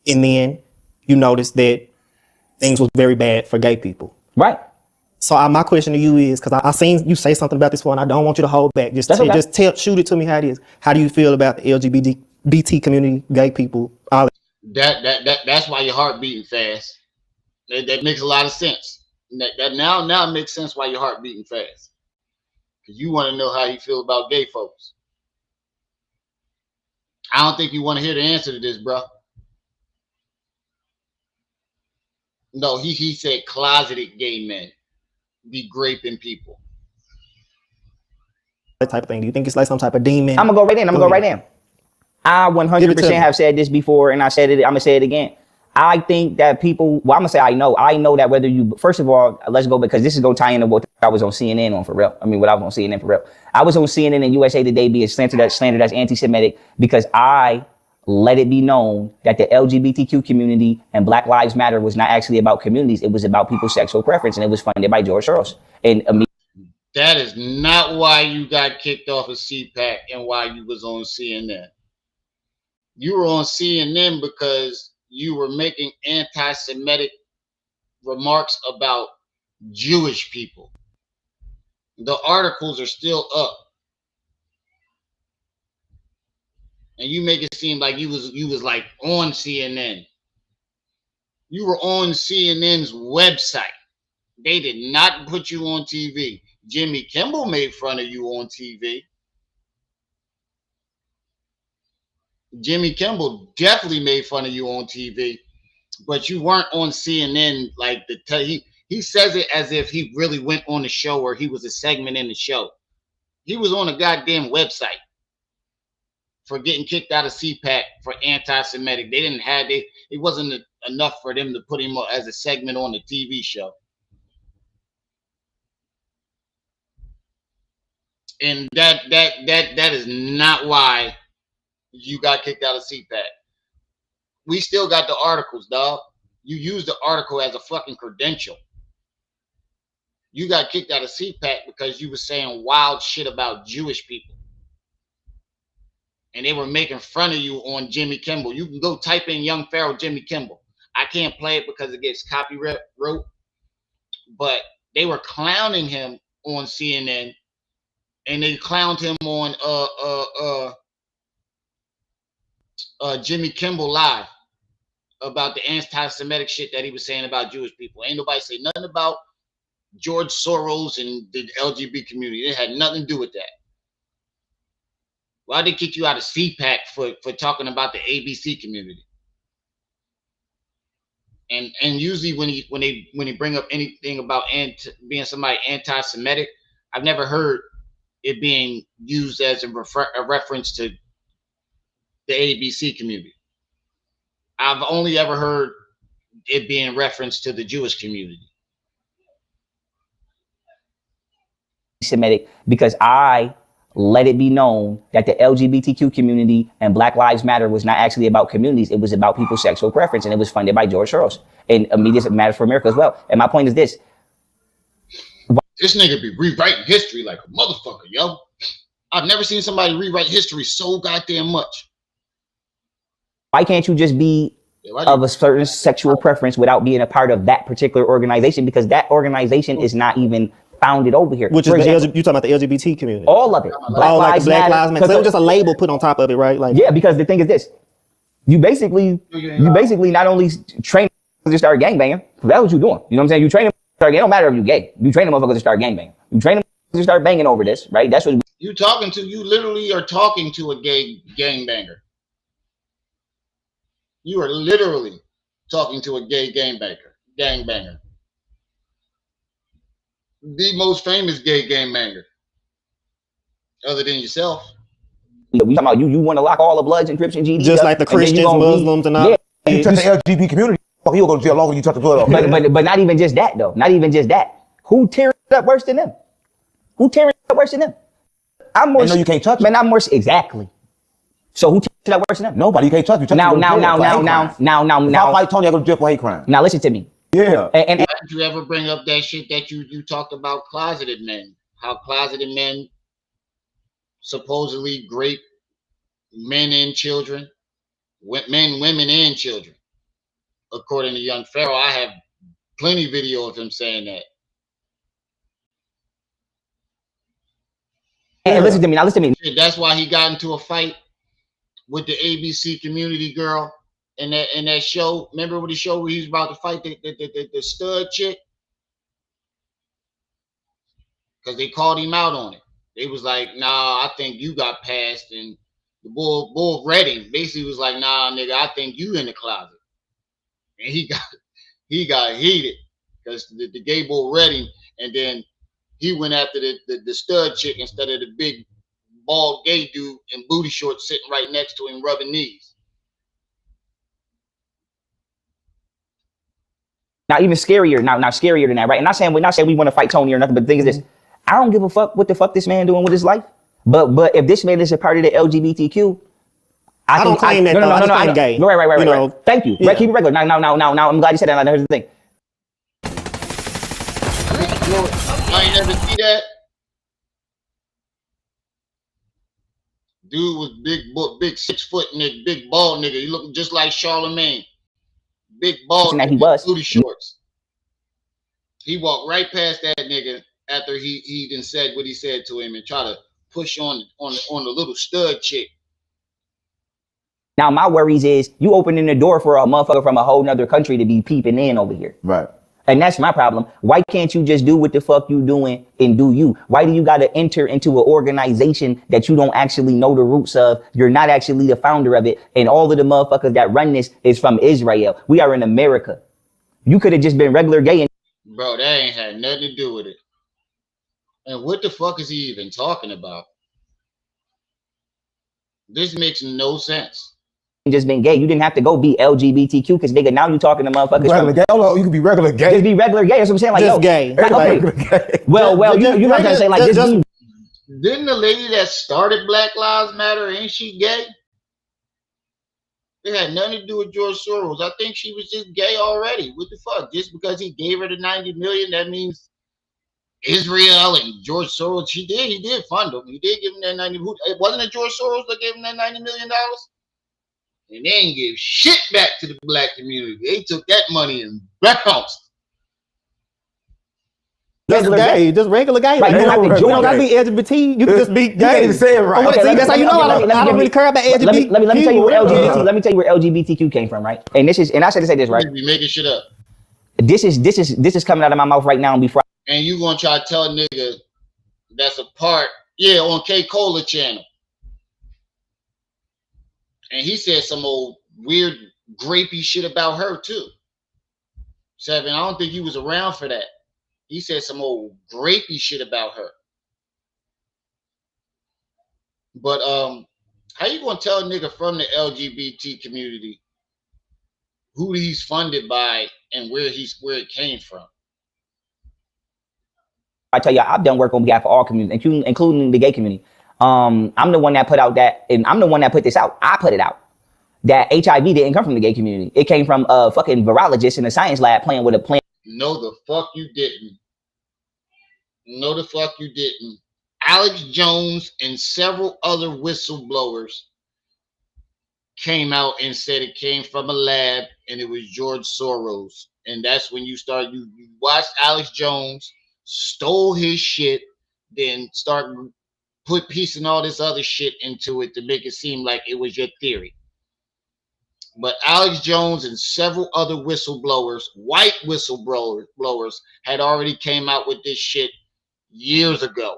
I: And then you notice that things was very bad for gay people.
H: Right.
I: So my question to you is, because I seen you say something about this before, and I don't want you to hold back. Just shoot it to me how it is. How do you feel about the LGBT community, gay people? All
A: That's why your heart beating fast. That makes a lot of sense. That now it makes sense why your heart beating fast. Because you want to know how you feel about gay folks. I don't think you want to hear the answer to this, bro. No, he said closeted gay men be raping people.
I: That type of thing. Do you think it's like some type of demon?
H: I'm gonna go right in. I 100% have said this before, and I said it. I'm gonna say it again. I think that people. Well, I'm gonna say I know. I know that whether you. First of all, let's go because this is gonna tie into what I was on CNN on for real. I mean, what I was on CNN for real. I was on CNN and USA Today being slandered as anti-Semitic because I let it be known that the LGBTQ community and Black Lives Matter was not actually about communities. It was about people's sexual preference, and it was funded by George Soros. And
A: that is not why you got kicked off of CPAC and why you was on CNN. You were on CNN because you were making anti-Semitic remarks about Jewish people. The articles are still up. And you make it seem like you was like on CNN. You were on CNN's website. They did not put you on TV. Jimmy Kimmel made fun of you on TV. Jimmy Kimmel definitely made fun of you on TV, but you weren't on CNN like he says it as if he really went on the show or he was a segment in the show. He was on a goddamn website for getting kicked out of CPAC for anti-Semitic. They didn't have it wasn't enough for them to put him as a segment on the TV show. And that is not why you got kicked out of CPAC. We still got the articles, dog. You used the article as a fucking credential. You got kicked out of CPAC because you were saying wild shit about Jewish people. And they were making fun of you on Jimmy Kimmel. You can go type in Young Pharaoh Jimmy Kimmel. I can't play it because it gets copyright wrote, but they were clowning him on CNN, and they clowned him on Jimmy Kimmel Live about the anti-Semitic shit that he was saying about Jewish people. Ain't nobody say nothing about George Soros and the LGBT community. It had nothing to do with that. Why they kick you out of CPAC for talking about the ABC community? And usually when they bring up anything about being somebody anti-Semitic, I've never heard it being used as a reference to the ABC community. I've only ever heard it being referenced to the Jewish community.
H: Semitic because I let it be known that the LGBTQ community and Black Lives Matter was not actually about communities. It was about people's sexual preference, and it was funded by George Soros and Media Matters for America as well. And my point is this.
A: This nigga be rewriting history like a motherfucker, yo. I've never seen somebody rewrite history so goddamn much.
H: Why can't you just be of a certain sexual preference without being a part of that particular organization? Because that organization is not even founded over here.
I: Which is you talking about the LGBT community?
H: All of it.
I: Black Lives Matter. So it was just a label put on top of it, right? Like,
H: yeah, because the thing is this: you basically not only train to start gangbanging. That's what you're doing. You know what I'm saying? You train them to start. It don't matter if you're gay. You train them motherfuckers to start gangbanging. You train them to start banging over this, right? That's what
A: you literally are talking to a gay gangbanger. You are literally talking to a gay gangbanger. The most famous gay gangbanger, other than yourself.
H: We talking about you want to lock all the Bloods and Crips and GDs
I: just up, like the Christians, Muslims, and all.
L: Yeah. You touch the LGBT community, you'll go to jail longer than you touch the blood off.
H: But not even just that though. Not even just that. Who tears up worse than them? Who tears up worse than them? I'm more.
L: No, you can't touch.
H: Man, I'm more exactly. So who tears up worse than them?
L: Nobody. You can't touch.
H: Now.
L: If I Tony, I go to jail for hate crime.
H: Now listen to me.
L: Yeah.
A: And why did you ever bring up that shit that you talked about closeted men? How closeted men supposedly rape men and children, men, women, and children. According to Young Pharaoh, I have plenty of video of him saying that.
H: And listen to me. Now listen to me.
A: That's why he got into a fight with the ABC community girl in that show. Remember with the show where he was about to fight the stud chick? Because they called him out on it. They was like, nah, I think you got passed. And the bull Redding basically was like, nah, nigga, I think you in the closet. And he got heated because the gay bull Redding, and then he went after the stud chick instead of the big bald gay dude in booty shorts sitting right next to him rubbing knees.
H: Now even scarier, now scarier than that, right? And we're not saying we want to fight Tony or nothing, but the thing is this: I don't give a fuck what the fuck this man doing with his life. But if this man is a part of the LGBTQ,
I: I don't claim that. No, I'm gay.
H: Right. Thank you. Yeah. Right, keep it regular. Now, I'm glad you said that. Now, here's the thing.
A: I ain't never see that. Dude was big 6 foot nigga, big bald nigga. He looked just like Charlemagne. Big bald
H: nigga, he was
A: booty shorts. He walked right past that nigga after he done said what he said to him and try to push on the little stud chick.
H: Now my worries is you opening the door for a motherfucker from a whole nother country to be peeping in over here.
L: Right.
H: And that's my problem. Why can't you just do what the fuck you doing and do you? Why do you got to enter into an organization that you don't actually know the roots of? You're not actually the founder of it. And all of the motherfuckers that run this is from Israel. We are in America. You could have just been regular gay.
A: Bro, that ain't had nothing to do with it. And what the fuck is he even talking about? This makes no sense.
H: Just been gay. You didn't have to go be LGBTQ because nigga, now you talking to motherfuckers.
L: Regular gay. Oh, you can be regular gay.
H: Just be regular gay. That's what I'm saying. Like,
I: just gay.
H: Okay. Well, you know what I'm saying? Like,
A: didn't the lady that started Black Lives Matter, ain't she gay? It had nothing to do with George Soros. I think she was just gay already. What the fuck? Just because he gave her the 90 million, that means Israel and George Soros. He did fund him. He did give him that 90. Wasn't it George Soros that gave him that $90 million? And they ain't give shit back to the black community. They took that money and bounced.
I: Just gay, just regular gay. Like, you don't gotta be LGBT. You can just be gay. You can't even say it right. Okay, that's how you know I don't really care about LGBT.
H: Let me tell you where LGBT. Let me tell you where LGBTQ came from, right? And I said to say this, right?
A: You be making shit up.
H: This is coming out of my mouth right now and before.
A: And you gonna try to tell a nigga that's a part, on K Cola channel. And he said some old weird grapey shit about her too. Seven, I don't think he was around for that. He said some old grapey shit about her. But how you gonna tell a nigga from the LGBT community who he's funded by and where it came from?
H: I tell you, I've done work on behalf of all communities, including the gay community. I'm the one that put out that, and I'm the one that put this out. I put it out. That HIV didn't come from the gay community. It came from a fucking virologist in a science lab playing with a plant.
A: No, the fuck you didn't. No, the fuck you didn't. Alex Jones and several other whistleblowers came out and said it came from a lab and it was George Soros. And that's when you watched Alex Jones, stole his shit, then start piecing all this other shit into it to make it seem like it was your theory. But Alex Jones and several other whistleblowers, white whistleblowers, had already came out with this shit years ago.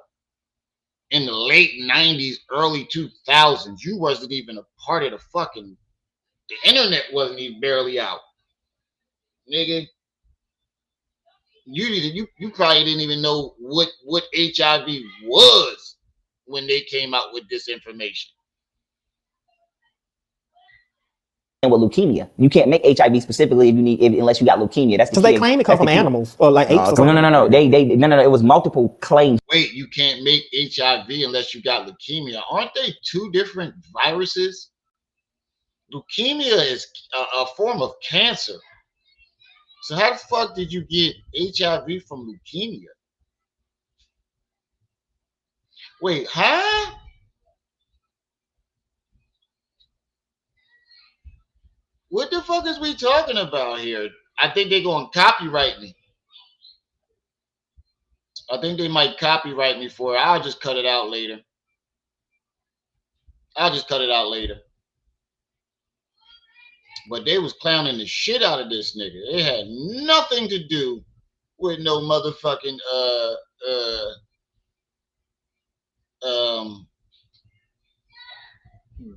A: In the late 90s, early 2000s. You wasn't even a part of the internet wasn't even barely out. Nigga, you probably didn't even know what HIV was when they came out with this information.
H: With leukemia, you can't make HIV specifically unless you got leukemia. That's
I: because they claim it comes from animals or like apes. Or something.
H: No. No. It was multiple claims.
A: Wait, you can't make HIV unless you got leukemia. Aren't they two different viruses? Leukemia is a form of cancer. So how the fuck did you get HIV from leukemia? Wait, huh? What the fuck is we talking about here? I think they're going to copyright me. I think they might copyright me for it. I'll just cut it out later. But they was clowning the shit out of this nigga. It had nothing to do with no motherfucking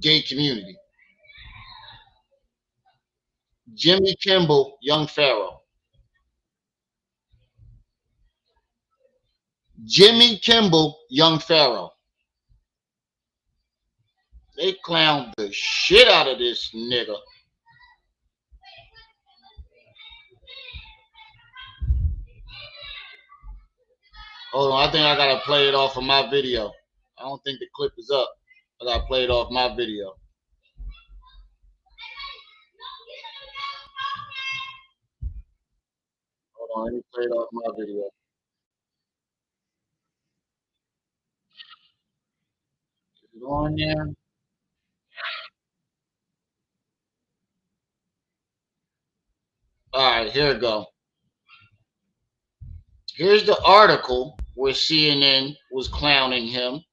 A: gay community. Jimmy Kimball, young Pharaoh. Jimmy Kimball, young Pharaoh. They clowned the shit out of this nigga. Hold on, I think I gotta play it off of my video. I don't think the clip is up. I gotta play it off my video. Hold on, let me play it off my video. Is it on there? All right, here we go. Here's the article where CNN was clowning him.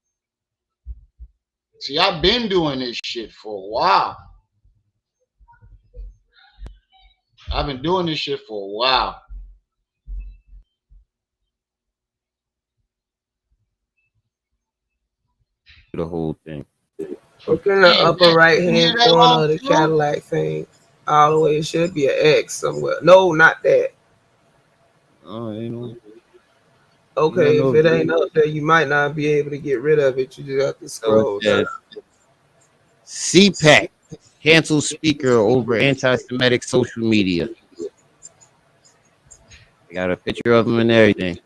A: See, I've been doing this shit for a while. I've been doing this shit for a while.
R: The whole thing.
G: Look in the upper right hand
A: that
G: corner
A: long
G: of the
A: too?
G: Cadillac thing. All the way, it should be an X somewhere. No, not that.
R: Oh, ain't no.
G: Okay, if it ain't up there, you might not be able to get rid of it. You just have to scroll down.
R: CPAC cancels speaker over anti-Semitic social media. They got a picture of him and everything.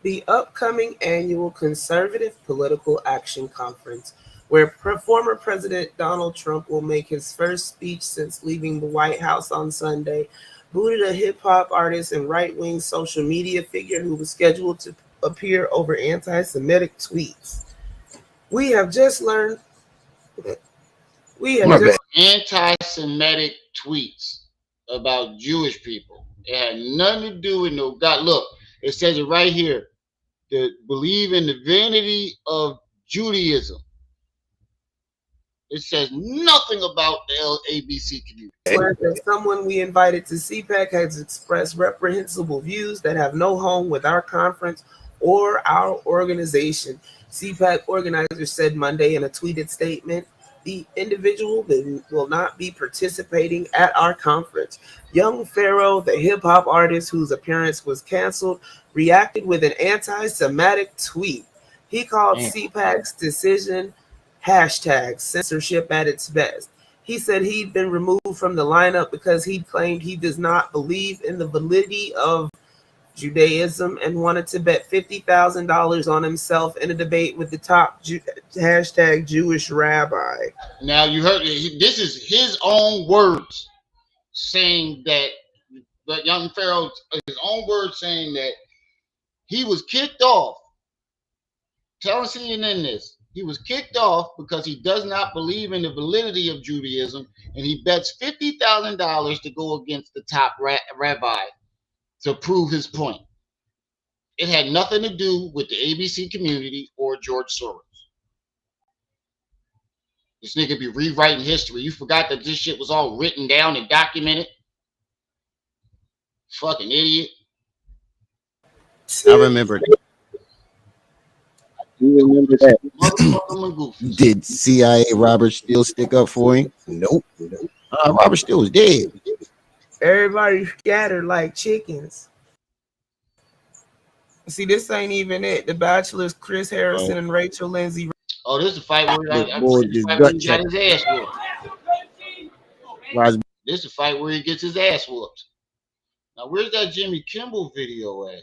G: The upcoming annual Conservative Political Action Conference, where former President Donald Trump will make his first speech since leaving the White House on Sunday, booted a hip-hop artist and right-wing social media figure who was scheduled to appear over anti-Semitic tweets. We have just learned...
A: Anti-Semitic tweets about Jewish people. It had nothing to do with no God. Look, it says it right here. To believe in the vanity of Judaism. It says nothing about the LABC community.
G: That someone we invited to CPAC has expressed reprehensible views that have no home with our conference or our organization. CPAC organizers said Monday in a tweeted statement, the individual will not be participating at our conference. Young Pharaoh, the hip-hop artist whose appearance was canceled, reacted with an anti-Semitic tweet. He called CPAC's decision #censorship at its best. He said he'd been removed from the lineup because he claimed he does not believe in the validity of Judaism and wanted to bet $50,000 on himself in a debate with the top #Jewish rabbi.
A: Now you heard this is his own words saying that, but young Pharaoh, his own words saying that he was kicked off. Tell CNN this. He was kicked off because he does not believe in the validity of Judaism, and he bets $50,000 to go against the top rabbi to prove his point. It had nothing to do with the ABC community or George Soros. This nigga be rewriting history. You forgot that this shit was all written down and documented? Fucking idiot.
R: I remember that. You remember that? Did CIA Robert Steele stick up for him? Nope. Robert Steele was dead.
G: Everybody scattered like chickens. See, this ain't even it. The Bachelors, Chris Harrison and Rachel Lindsay.
A: Oh, this is a fight where he got his ass whooped. This is a fight where he gets his ass whooped. Now, where's that Jimmy Kimball video at?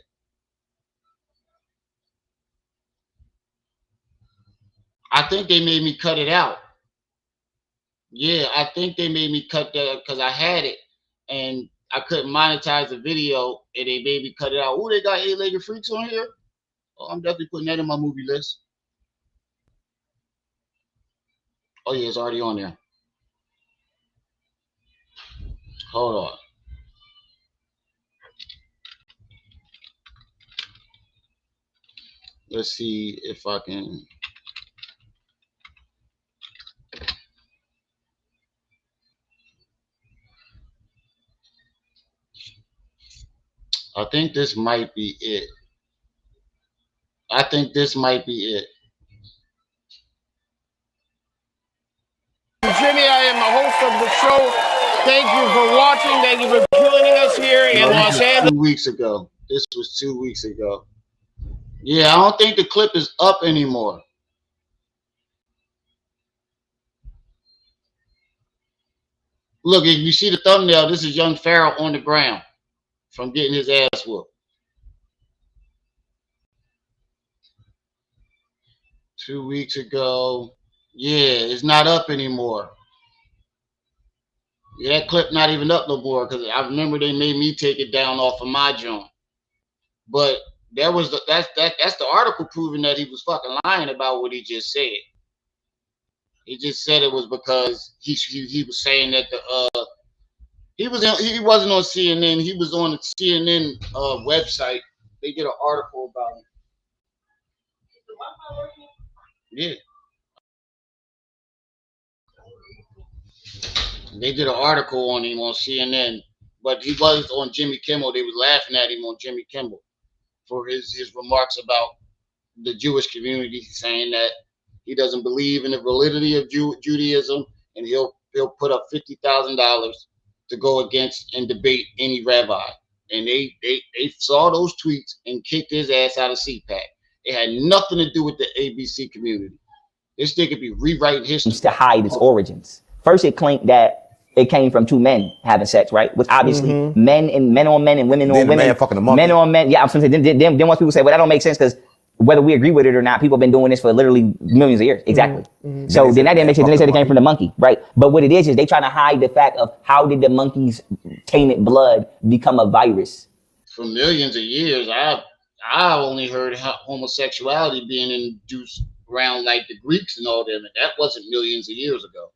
A: I think they made me cut it out. Yeah, I think they made me cut that because I had it and I couldn't monetize the video and they made me cut it out. Oh, they got 8-legged freaks on here? Oh, I'm definitely putting that in my movie list. Oh, yeah, it's already on there. Hold on. Let's see if I can. I think this might be it. I think this might be it.
S: Jimmy, I am the host of the show. Thank you for watching. Thank you for joining us here in Los Angeles.
A: 2 weeks ago. This was 2 weeks ago. Yeah, I don't think the clip is up anymore. Look, if you see the thumbnail, this is young Pharaoh on the ground from getting his ass whooped. 2 weeks ago. Yeah, it's not up anymore. Yeah, that clip not even up no more because I remember they made me take it down off of my joint. But that's the article proving that he was fucking lying about what he just said. He just said it was because he was saying that he wasn't on CNN. He was on the CNN website. They did an article about him. Yeah. They did an article on him on CNN, but he was on Jimmy Kimmel. They was laughing at him on Jimmy Kimmel for his remarks about the Jewish community, saying that he doesn't believe in the validity of Judaism, and he'll put up $50,000 to go against and debate any rabbi. And they saw those tweets and kicked his ass out of CPAC. It had nothing to do with the ABC community. This thing could be rewriting history
H: to hide its origins. First, it claimed that it came from two men having sex, right? Which obviously men on men and women on women.
L: Man fucking a monkey.
H: Men on men. Yeah, I'm saying then once people say, well, that don't make sense because whether we agree with it or not, people have been doing this for literally millions of years. Exactly. So then that didn't make sense. Then they said it came from the monkey, right? But what it is they trying to hide the fact of how did the monkey's tainted blood become a virus?
A: For millions of years, I only heard homosexuality being introduced around like the Greeks and all them, and that wasn't millions of years ago.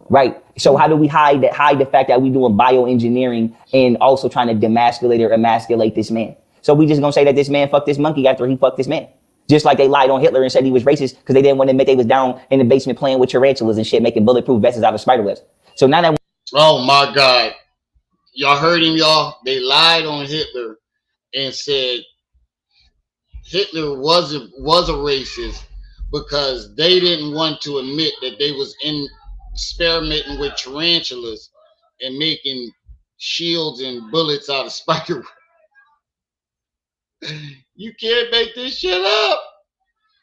H: Right. So how do we hide the fact that we doing bioengineering and also trying to demasculate or emasculate this man? So we just gonna say that this man fucked this monkey after he fucked this man. Just like they lied on Hitler and said he was racist because they didn't want to admit they was down in the basement playing with tarantulas and shit, making bulletproof vests out of spider webs. So now that
A: oh my God, y'all heard him, y'all. They lied on Hitler and said Hitler was a racist because they didn't want to admit that they was experimenting with tarantulas and making shields and bullets out of spider. You can't make this shit up.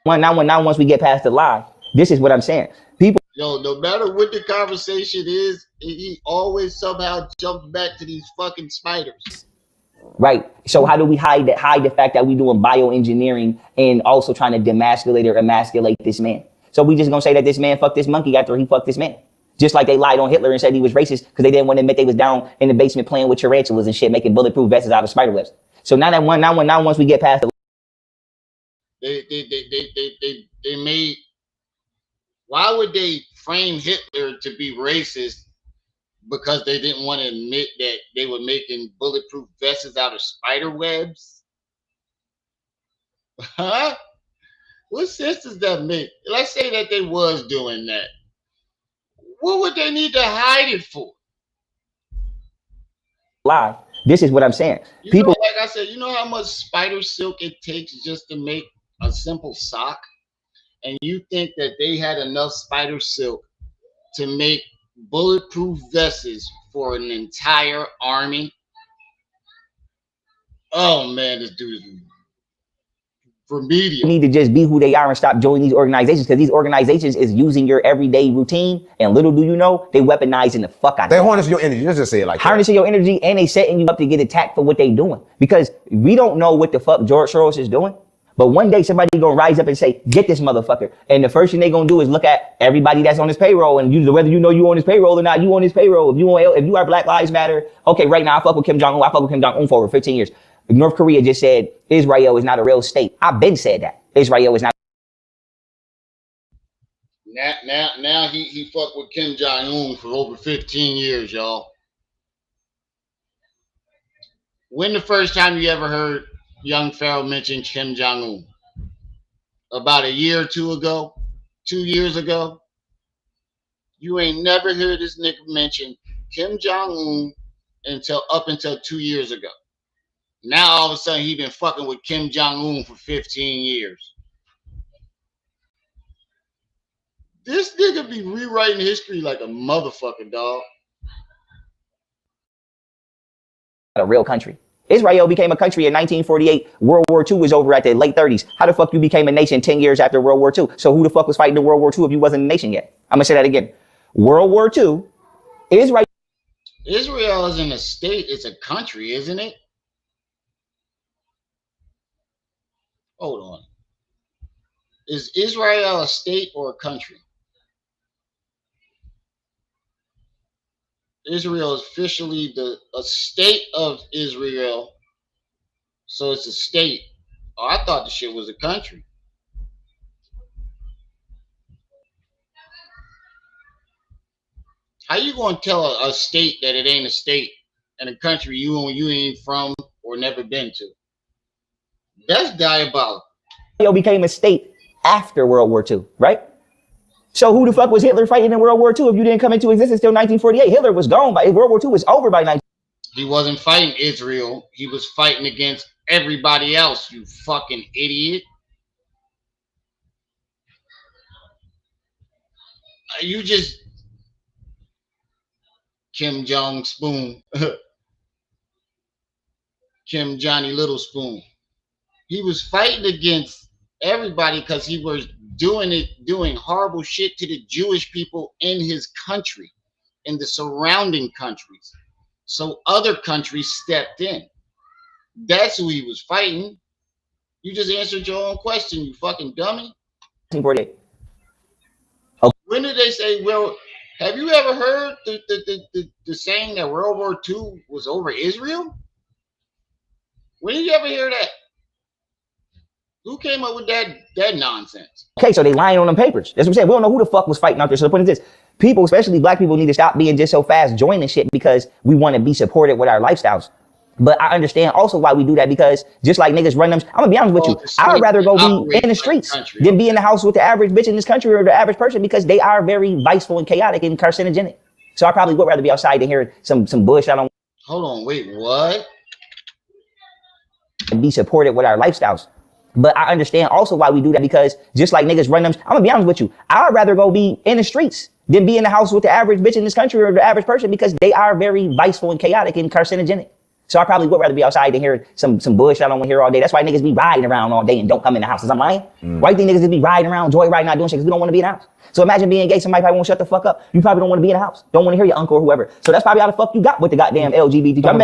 H: Now once we get past the lie, this is what I'm saying. People,
A: yo, no matter what the conversation is, he always somehow jumps back to these fucking spiders.
H: Right. So how do we hide the fact that we doing bioengineering and also trying to demasculate or emasculate this man? So we just gonna say that this man fucked this monkey after he fucked this man. Just like they lied on Hitler and said he was racist because they didn't want to admit they was down in the basement playing with tarantulas and shit, making bulletproof vests out of spider webs. So now once we get past the
A: they made, why would they frame Hitler to be racist? Because they didn't want to admit that they were making bulletproof vests out of spider webs? Huh? What sense does that make? Let's say that they was doing that. What would they need to hide it for?
H: lie. This is what I'm saying.
A: People, like I said, you know how much spider silk it takes just to make a simple sock? And you think that they had enough spider silk to make bulletproof vests for an entire army? Oh man, this dude is remedial.
H: Need to just be who they are and stop joining these organizations because these organizations is using your everyday routine, and little do you know, they weaponizing the fuck out of it.
L: They harness your energy. Let's just say it like
H: harnessing your energy, and they setting you up to get attacked for what they doing. Because we don't know what the fuck George Soros is doing. But one day somebody gonna rise up and say, get this motherfucker. And the first thing they gonna do is look at everybody that's on his payroll and you, whether you know you on his payroll or not, you on his payroll. If you are Black Lives Matter, okay, right now I fuck with Kim Jong-un. I fuck with Kim Jong-un for over 15 years. North Korea just said Israel is not a real state. I've been said that. Israel is not.
A: Now he fucked with Kim Jong-un for over 15 years, y'all. When the first time you ever heard young Pharaoh mention Kim Jong-un? About a year or two ago? 2 years ago? You ain't never heard this nigga mention Kim Jong-un until up until 2 years ago. Now all of a sudden he been fucking with Kim Jong-un for 15 years. This nigga be rewriting history like a motherfucker, dog.
H: A real country. Israel became a country in 1948. World War II was over at the late 30s. How the fuck you became a nation 10 years after World War II? So who the fuck was fighting in World War II if you wasn't a nation yet? I'm gonna say that again. World War II, Israel
A: isn't a state, it's a country, isn't it? Hold on. Is Israel a state or a country? Israel is officially a state of Israel. So it's a state. Oh, I thought the shit was a country. How you gonna tell a state that it ain't a state and a country you ain't from or never been to? That's diabolical.
H: Israel became a state after World War II, right? So who the fuck was Hitler fighting in World War II if you didn't come into existence till 1948? Hitler was gone by World War II was over by 19.
A: He wasn't fighting Israel. He was fighting against everybody else, you fucking idiot. You just Kim Jong Spoon. Kim Johnny Little Spoon. He was fighting against everybody because he was doing horrible shit to the Jewish people in his country, in the surrounding countries. So other countries stepped in. That's who he was fighting. You just answered your own question, you fucking dummy.
H: 1948.
A: When did they say, well, have you ever heard the saying that World War II was over Israel? When did you ever hear that? Who came up with that nonsense?
H: Okay, so they lying on them papers. That's what I'm saying. We don't know who the fuck was fighting out there. So the point is this. People, especially black people, need to stop being just so fast joining shit because we want to be supported with our lifestyles. But I understand also why we do that because just like niggas run them, I'm gonna be honest with you. I would rather go be in the streets than be in the house with the average bitch in this country or the average person because they are very viceful and chaotic and carcinogenic. So I probably would rather be outside than hear some bullshit. I don't.
A: Hold on, wait, what?
H: And be supported with our lifestyles. But I understand also why we do that because just like niggas run them, I'm gonna be honest with you. I'd rather go be in the streets than be in the house with the average bitch in this country or the average person because they are very viceful and chaotic and carcinogenic. So I probably would rather be outside than hear some bullshit I don't want to hear all day. That's why niggas be riding around all day and don't come in the house. Is I'm lying? Why do you think niggas just be riding around, joyriding, not doing shit because we don't want to be in the house? So imagine being gay, somebody probably won't shut the fuck up. You probably don't want to be in the house. Don't want to hear your uncle or whoever. So that's probably how the fuck you got with the goddamn LGBT. I'm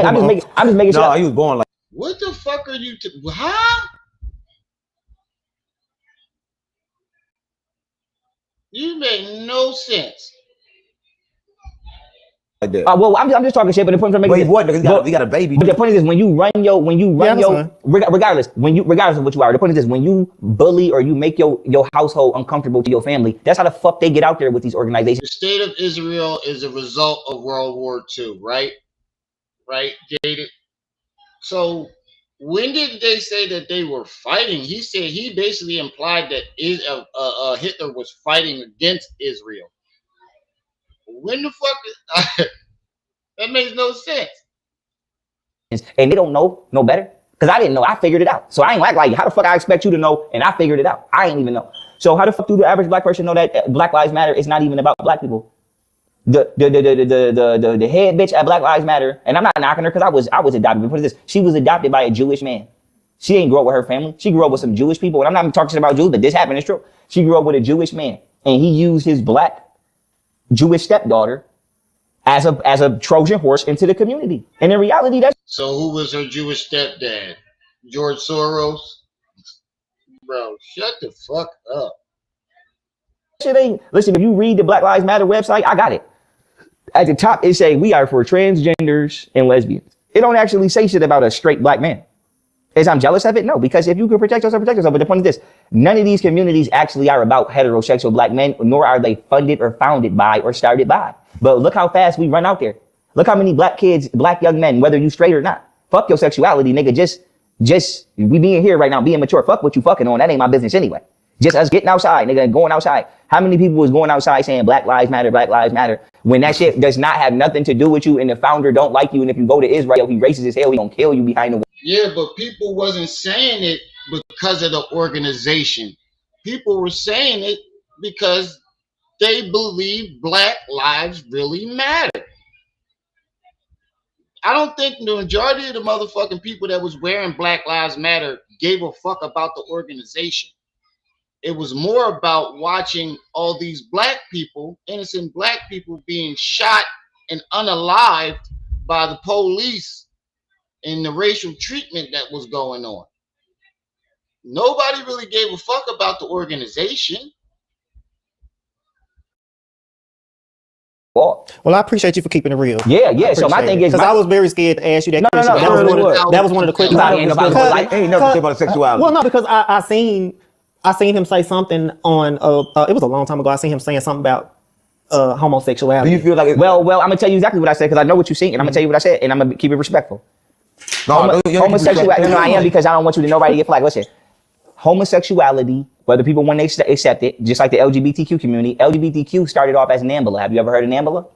H: just making sure.
L: No, he was born like.
A: What the fuck are you? Huh? You make no sense.
H: Well, I'm just talking shit, but the point I'm making is
L: what? He got a baby.
H: But the point is this: regardless of what you are, the point is this: when you bully or you make your household uncomfortable to your family, that's how the fuck they get out there with these organizations.
A: The state of Israel is a result of World War II, right? Right, Jaded. So when did they say that they were fighting? He said he basically implied that Hitler was fighting against Israel. When the fuck? That makes no sense.
H: And they don't know no better because I didn't know. I figured it out. So I ain't act like how the fuck I expect you to know, and I figured it out. I ain't even know. So how the fuck do the average black person know that Black Lives Matter is not even about black people? The head bitch at Black Lives Matter, and I'm not knocking her because I was adopted. But what is this? She was adopted by a Jewish man. She didn't grow up with her family. She grew up with some Jewish people. And I'm not even talking about Jews, but this happened. It's true. She grew up with a Jewish man, and he used his black Jewish stepdaughter as a Trojan horse into the community. And in reality, that's
A: so. Who was her Jewish stepdad? George Soros? Bro, shut the fuck up.
H: Shit ain't. Listen, if you read the Black Lives Matter website, I got it. At the top, it say we are for transgenders and lesbians. It don't actually say shit about a straight black man. Is I'm jealous of it? No, because if you can protect yourself, protect yourself. But the point is this: none of these communities actually are about heterosexual black men, nor are they funded or founded by or started by. But look how fast we run out there. Look how many black kids, black young men, whether you straight or not. Fuck your sexuality, nigga. Just we being here right now, being mature. Fuck what you fucking on. That ain't my business anyway. Just us getting outside, nigga, and going outside. How many people was going outside saying Black Lives Matter, when that shit does not have nothing to do with you and the founder don't like you, and if you go to Israel, he racist as hell, he gonna kill you behind the wall.
A: Yeah, but people wasn't saying it because of the organization. People were saying it because they believe Black lives really matter. I don't think the majority of the motherfucking people that was wearing Black Lives Matter gave a fuck about the organization. It was more about watching all these black people, innocent black people, being shot and unalived by the police and the racial treatment that was going on. Nobody really gave a fuck about the organization.
I: Well, I appreciate you for keeping it real.
H: Yeah. So my thing is,
I: because I was very scared to ask you that question. That was one of the questions.
L: Ain't never think about sexuality.
I: Well, no, because I seen him say something on. It was a long time ago. I seen him saying something about homosexuality.
L: Do you feel like
H: well, I'm gonna tell you exactly what I said because I know what you seen, and I'm gonna tell you what I said, and I'm gonna keep it respectful. Homosexuality. No, I am, because I don't want you to nobody get flagged. Listen, homosexuality, whether people want to accept it, just like the LGBTQ community, LGBTQ started off as NAMBLA. Have you ever heard of NAMBLA?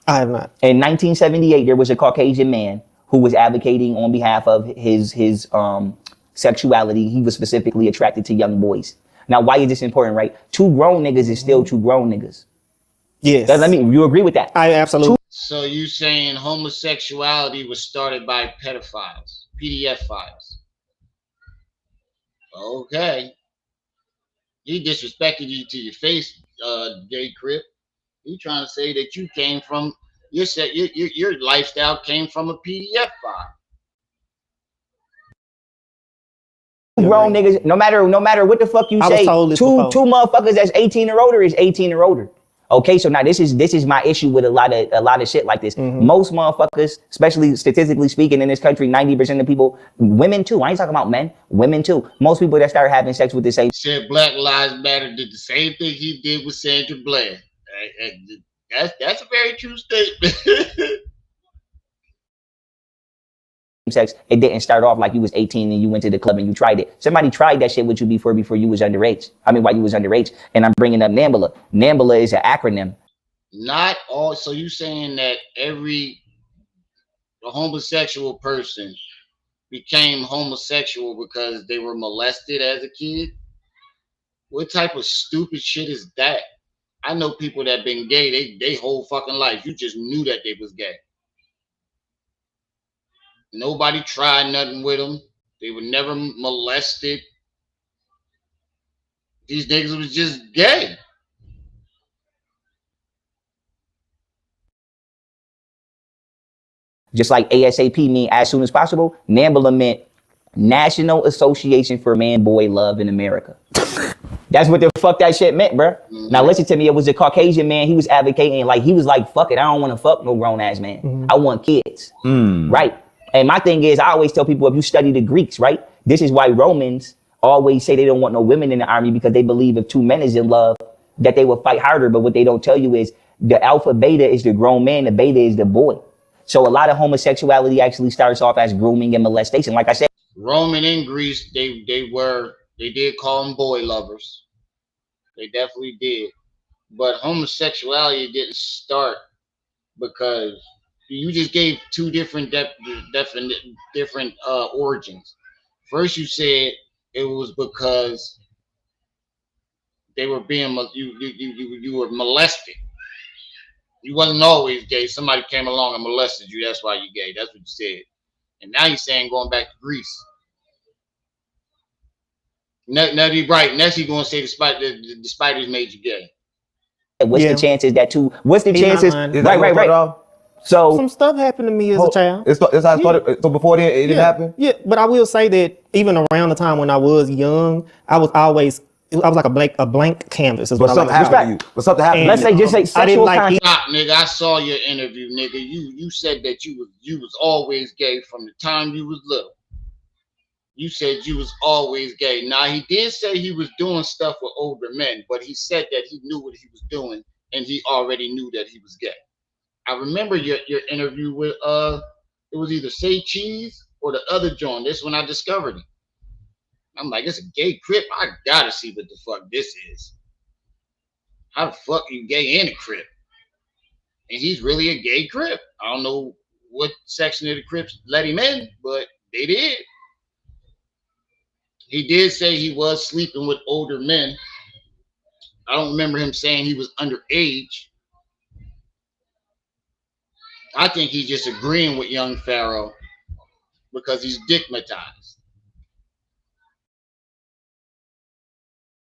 I: I have not.
H: In 1978, there was a Caucasian man who was advocating on behalf of his sexuality. He was specifically attracted to young boys. Now, why is this important, right? Two grown niggas is still two grown niggas.
I: Yes.
H: You agree with that?
I: I absolutely.
A: So you saying homosexuality was started by pedophiles, PDF files? Okay. He disrespected you to your face, gay crip. He trying to say that you came from your lifestyle came from a PDF file.
H: Grown niggas, no matter what the fuck you say, two motherfuckers that's 18 or older is 18 or older. Okay, so now this is my issue with a lot of shit like this. Most motherfuckers, especially statistically speaking in this country, 90% of people, women too. I ain't talking about men, women too. Most people that start having sex with the same.
A: Said Black Lives Matter did the same thing he did with Sandra Bland. That's a very true statement.
H: Sex, it didn't start off like you was 18 and you went to the club and you tried it. Somebody tried that shit with you before you was underage. While you was underage. And I'm bringing up NAMBLA. NAMBLA is an acronym.
A: Not all. So you saying that a homosexual person became homosexual because they were molested as a kid? What type of stupid shit is that? I know people that been gay, they whole fucking life. You just knew that they was gay. Nobody tried nothing with them. They were never molested. These niggas was just gay.
H: Just like ASAP mean as soon as possible, NAMBLA meant National Association for Man-Boy Love in America. That's what the fuck that shit meant, bro. Now listen to me. It was a Caucasian man. He was advocating, he was like, fuck it. I don't want to fuck no grown ass man. I want kids. Right. And my thing is, I always tell people, if you study the Greeks, right? This is why Romans always say they don't want no women in the army, because they believe if two men is in love, that they will fight harder. But what they don't tell you is the alpha beta is the grown man. The beta is the boy. So a lot of homosexuality actually starts off as grooming and molestation. Like I said,
A: Roman and Greece, they did call them boy lovers. They definitely did. But homosexuality didn't start because you just gave two different different origins. First, you said it was because they were being you were molested. You wasn't always gay. Somebody came along and molested you. That's why you're gay. That's what you said. And now you're saying going back to Greece. Now you're right. Next you're going to say the spiders made you gay.
H: What's the chances that what's the chances? Right. So
I: some stuff happened to me as a child.
L: It's how it started. So before then, it didn't happen?
I: Yeah, but I will say that even around the time when I was young, I was like a blank canvas.
L: But something happened to you. But something happened.
H: Let's say just say sexual contact.
A: Stop, nigga. I saw your interview, nigga. You said that you was always gay from the time you was little. You said you was always gay. Now he did say he was doing stuff with older men, but he said that he knew what he was doing and he already knew that he was gay. I remember your interview with it was either Say Cheese or the other John. This when I discovered him. I'm like, it's a gay Crip. I gotta see what the fuck this is. How the fuck you gay in a Crip? And he's really a gay Crip. I don't know what section of the Crips let him in, but they did. He did say he was sleeping with older men. I don't remember him saying he was underage. I think he's just agreeing with young Pharaoh because he's dickmatized.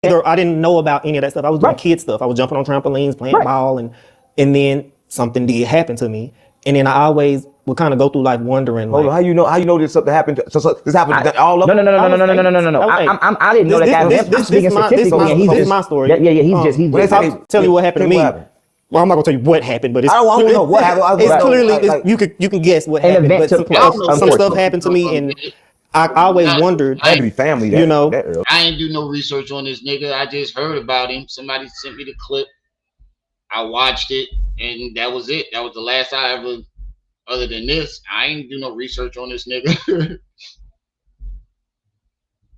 I: I didn't know about any of that stuff. I was doing kid stuff. I was jumping on trampolines, playing ball, and then something did happen to me. And then I always would kind of go through life wondering.
L: Hold on, how you know this something happened? So this happened to all of them?
H: No. I didn't know that.
I: This is my story.
H: Yeah. He's
I: I'll tell you what happened to me. Well, I'm not gonna tell you what happened, but it's
L: I don't know what happened.
I: It's clearly you can guess what happened. But some stuff happened to me, and I always wondered.
L: Had to be family,
I: you know.
A: I ain't do no research on this nigga. I just heard about him. Somebody sent me the clip. I watched it, and that was it. That was the last I ever. Other than this, I ain't do no research on this nigga.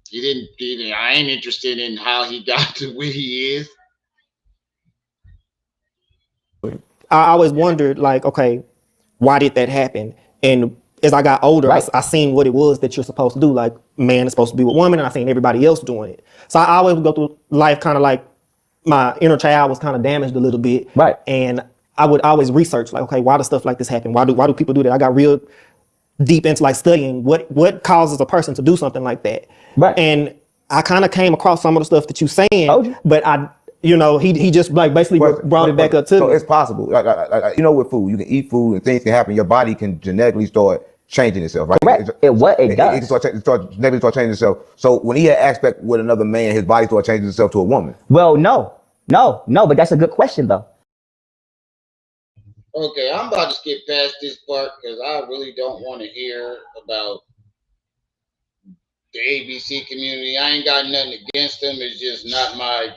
A: He didn't. I ain't interested in how he got to where he is.
I: I always wondered, like, okay, why did that happen? And as I got older, I seen what it was that you're supposed to do. Like, man is supposed to be with woman, and I seen everybody else doing it. So I always would go through life kind of like my inner child was kind of damaged a little bit.
H: Right.
I: And I would always research, like, okay, why does stuff like this happen? Why do people do that? I got real deep into like studying what causes a person to do something like that.
H: Right.
I: And I kind of came across some of the stuff that you saying, but he just like basically brought it back up to me.
L: So it's possible. Like, with food, you can eat food and things can happen. Your body can genetically start changing itself, right?
H: Correct. It does.
L: It start changing itself. So when he had aspect with another man, his body started changing itself to a woman.
H: Well, no, but that's a good question though.
A: Okay, I'm about to skip past this part because I really don't want to hear about the ABC community. I ain't got nothing against them. It's just not my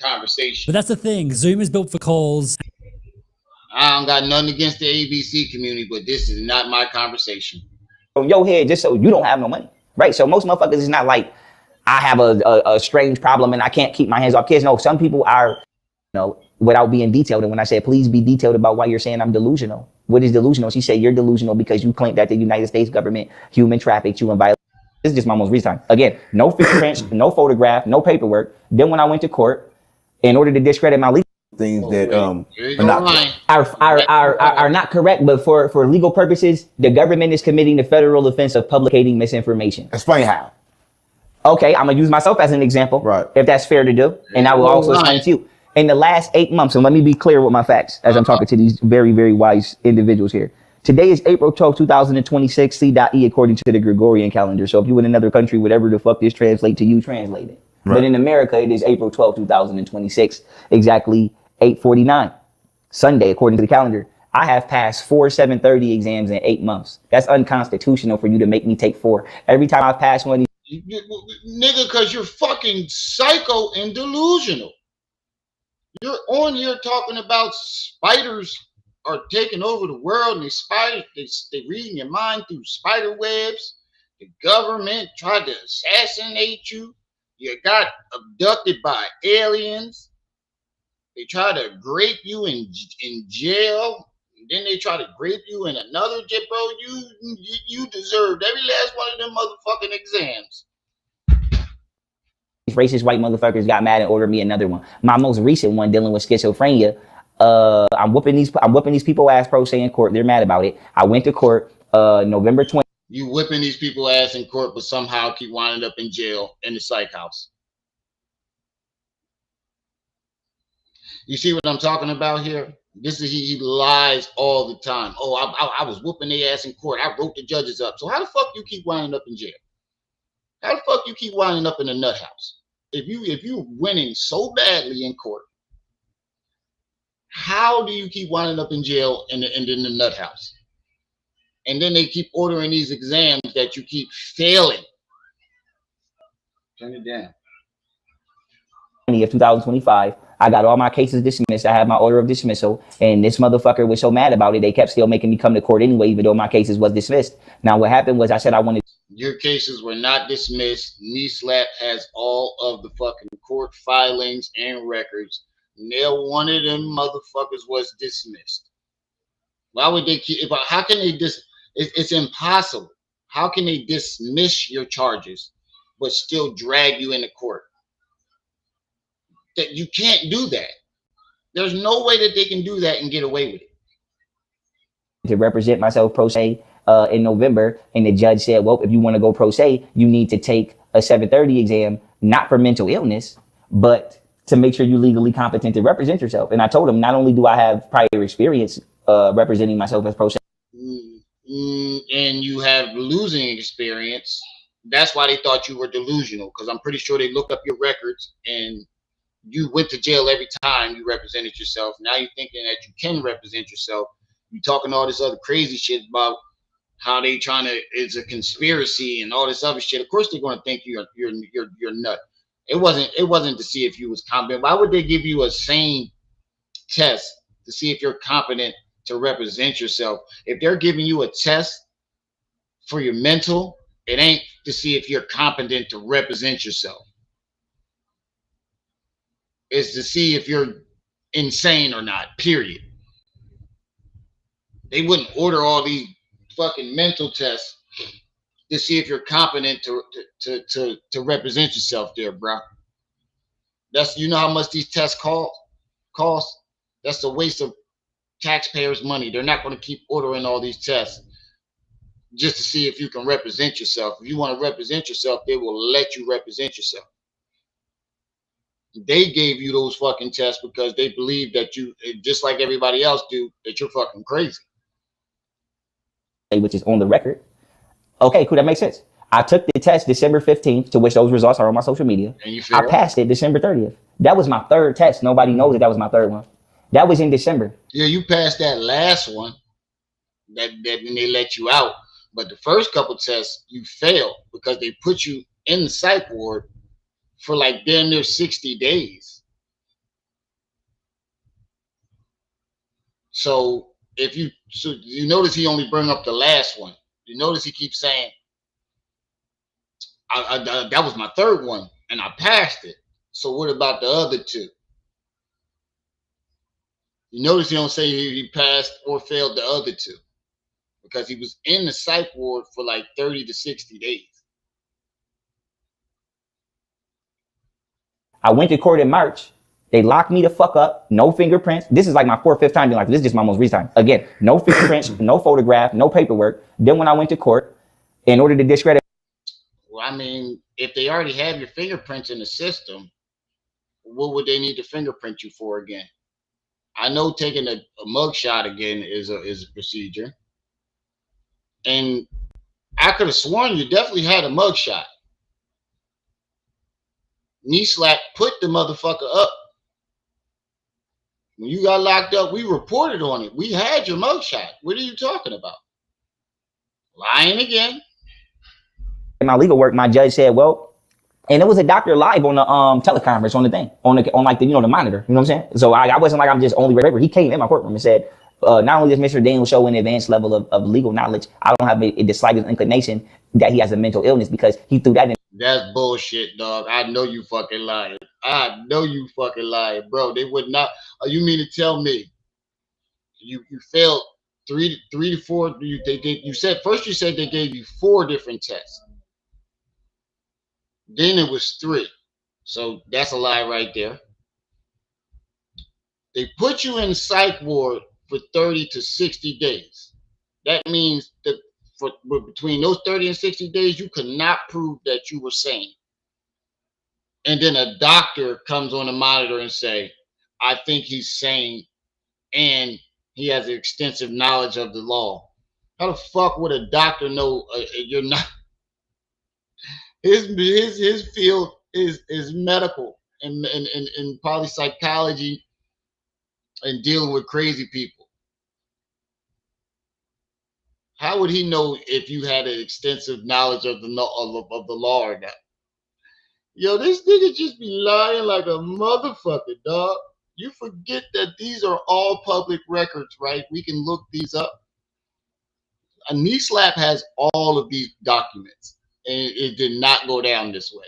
A: conversation.
T: But that's the thing. Zoom is built for calls.
A: I don't got nothing against the ABC community, but this is not my conversation.
H: On your head, just so you don't have no money, right? So most motherfuckers is not like I have a strange problem and I can't keep my hands off kids. No, some people are, without being detailed. And when I said, please be detailed about why you're saying I'm delusional. What is delusional? She said, you're delusional because you claim that the United States government human trafficked you and violated. This is just my most recent time. Again, no fingerprints, no photograph, no paperwork. Then when I went to court, in order to discredit my legal
L: things that
H: are not correct, but for legal purposes, the government is committing the federal offense of publicating misinformation.
L: Explain how.
H: Okay, I'm gonna use myself as an example,
L: right?
H: If that's fair to do, and I will also explain to you. In the last 8 months, and let me be clear with my facts as I'm talking to these very, very wise individuals here. Today is April 12, 2026, C.E according to the Gregorian calendar. So if you in another country, whatever the fuck this translate to you, translate it. Right. But in America, it is April 12, 2026, exactly 8:49. Sunday, according to the calendar. I have passed 4 730 exams in 8 months. That's unconstitutional for you to make me take 4. Every time I've passed one of these.
A: Nigga, because you're fucking psycho and delusional. You're on here talking about spiders are taking over the world and they reading your mind through spider webs. The government tried to assassinate you. You got abducted by aliens. They try to grape you in jail. And then they try to grape you in another jail, bro. You deserved every last one of them motherfucking exams.
H: These racist white motherfuckers got mad and ordered me another one. My most recent one dealing with schizophrenia. I'm whooping these people ass pro se in court. They're mad about it. I went to court November 20th.
A: You whipping these people ass in court, but somehow keep winding up in jail in the psych house. You see what I'm talking about here? This is he lies all the time. Oh, I was whooping their ass in court. I wrote the judges up. So how the fuck you keep winding up in jail? How the fuck you keep winding up in a nut house? If you're winning so badly in court, how do you keep winding up in jail and in the nut house? And then they keep ordering these exams that you keep failing. Turn it down.
H: Of 2025, I got all my cases dismissed. I had my order of dismissal, and this motherfucker was so mad about it, they kept still making me come to court anyway, even though my cases was dismissed. Now, what happened was I said I wanted.
A: Your cases were not dismissed. Knee Slap has all of the fucking court filings and records. Nail one of them motherfuckers was dismissed. Why would they keep? How can they it's impossible. How can they dismiss your charges but still drag you into court? That you can't do that. There's no way that they can do that and get away with it.
H: To represent myself pro se in November, and the judge said, well, if you want to go pro se, you need to take a 730 exam, not for mental illness, but to make sure you're legally competent to represent yourself. And I told him, not only do I have prior experience representing myself as pro se,
A: and you have losing experience. That's why they thought you were delusional, because I'm pretty sure they looked up your records and you went to jail every time you represented yourself. Now you're thinking that you can represent yourself. You're talking all this other crazy shit about how they trying to, it's a conspiracy and all this other shit. Of course they're going to think you're nut. It wasn't to see if you was competent. Why would they give you a sane test to see if you're competent to represent yourself? If they're giving you a test for your mental, it ain't to see if you're competent to represent yourself. It's to see if you're insane or not, period. They wouldn't order all these fucking mental tests to see if you're competent to represent yourself there, bro. That's, you know how much these tests cost? That's a waste of taxpayers' money. They're not going to keep ordering all these tests just to see if you can represent yourself. If you want to represent yourself, they will let you represent yourself. They gave you those fucking tests because they believe that you, just like everybody else do, that you're fucking crazy.
H: Which is on the record. Okay, cool, that makes sense. I took the test December 15th, to which those results are on my social media.
A: And you failed?
H: I passed it December 30th. That was my third test. Nobody knows that was my third one. That was in December.
A: Yeah, you passed that last one. That when they let you out. But the first couple tests, you failed because they put you in the psych ward for like damn near 60 days. So you notice he only bring up the last one. You notice he keeps saying, that was my third one and I passed it. So what about the other two? You notice he don't say he passed or failed the other two because he was in the psych ward for like 30 to 60 days.
H: I went to court in March. They locked me the fuck up. No fingerprints. This is like my 4th, 5th time being like, this is just my most recent time. Again, no fingerprints, no photograph, no paperwork. Then when I went to court, in order to discredit.
A: Well, I mean, if they already have your fingerprints in the system, what would they need to fingerprint you for again? I know taking a mugshot again is a procedure. And I could have sworn you definitely had a mugshot. Knee Slap put the motherfucker up. When you got locked up, we reported on it. We had your mugshot. What are you talking about? Lying again.
H: In my legal work, my judge said, well, and it was a doctor live on the teleconference on the thing, on like the, the monitor, you know what I'm saying? So I wasn't like I'm just only whatever. He came in my courtroom and said, not only does Mr. Daniel show an advanced level of legal knowledge, I don't have the slightest inclination that he has a mental illness, because he threw that in.
A: That's bullshit, dog. I know you fucking lying. I know you fucking lying, bro. They would not. You mean to tell me you failed three to four? You said first you said they gave you 4 different tests. Then it was 3. So that's a lie right there. They put you in psych ward for 30 to 60 days. That means that between those 30 and 60 days, you could not prove that you were sane. And then a doctor comes on the monitor and say, I think he's sane and he has extensive knowledge of the law. How the fuck would a doctor know you're not? His field is medical and probably psychology and dealing with crazy people. How would he know if you had an extensive knowledge of the law or not? Yo, this nigga just be lying like a motherfucker, dog. You forget that these are all public records, right? We can look these up. A knee slap has all of these documents, and it did not go down this way.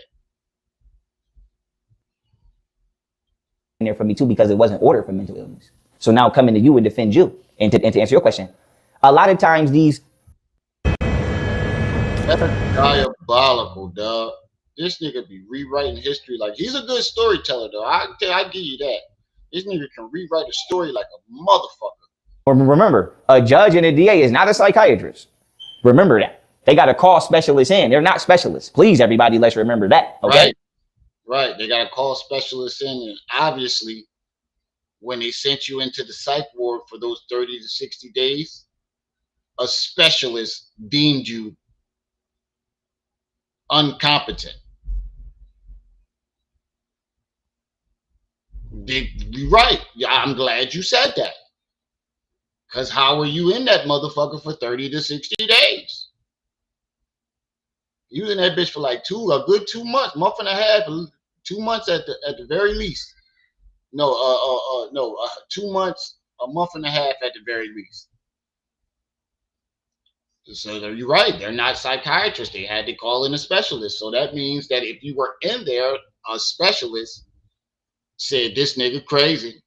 H: In there for me too, because it wasn't ordered for mental illness. So now coming to you and defend you, and to answer your question, a lot of times these.
A: That's diabolical, dog. This nigga be rewriting history like he's a good storyteller, though. I give you that. This nigga can rewrite a story like a motherfucker.
H: Remember, a judge and a DA is not a psychiatrist. Remember that. They got to call specialists in. They're not specialists. Please, everybody, let's remember that. Okay.
A: Right. They got to call specialists in, and obviously, when they sent you into the psych ward for those 30 to 60 days, a specialist deemed you incompetent. You're right. Yeah, I'm glad you said that. Because how were you in that motherfucker for 30 to 60 days? You was in that bitch for like a good 2 months, month and a half, 2 months at the very least. No, 2 months, a month and a half at the very least. So you're right. They're not psychiatrists. They had to call in a specialist. So that means that if you were in there, a specialist said, this nigga crazy.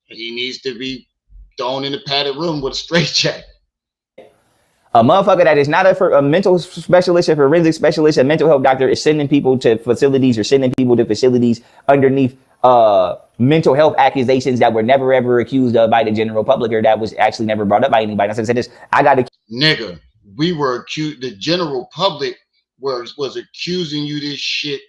A: He needs to be thrown in a padded room with a straitjacket.
H: A motherfucker that is not a mental specialist, a forensic specialist, a mental health doctor is sending people to facilities or sending people to facilities underneath mental health accusations that were never ever accused of by the general public, or that was actually never brought up by anybody. I said this, I got to.
A: Nigga, we were accused. The general public was accusing you this shit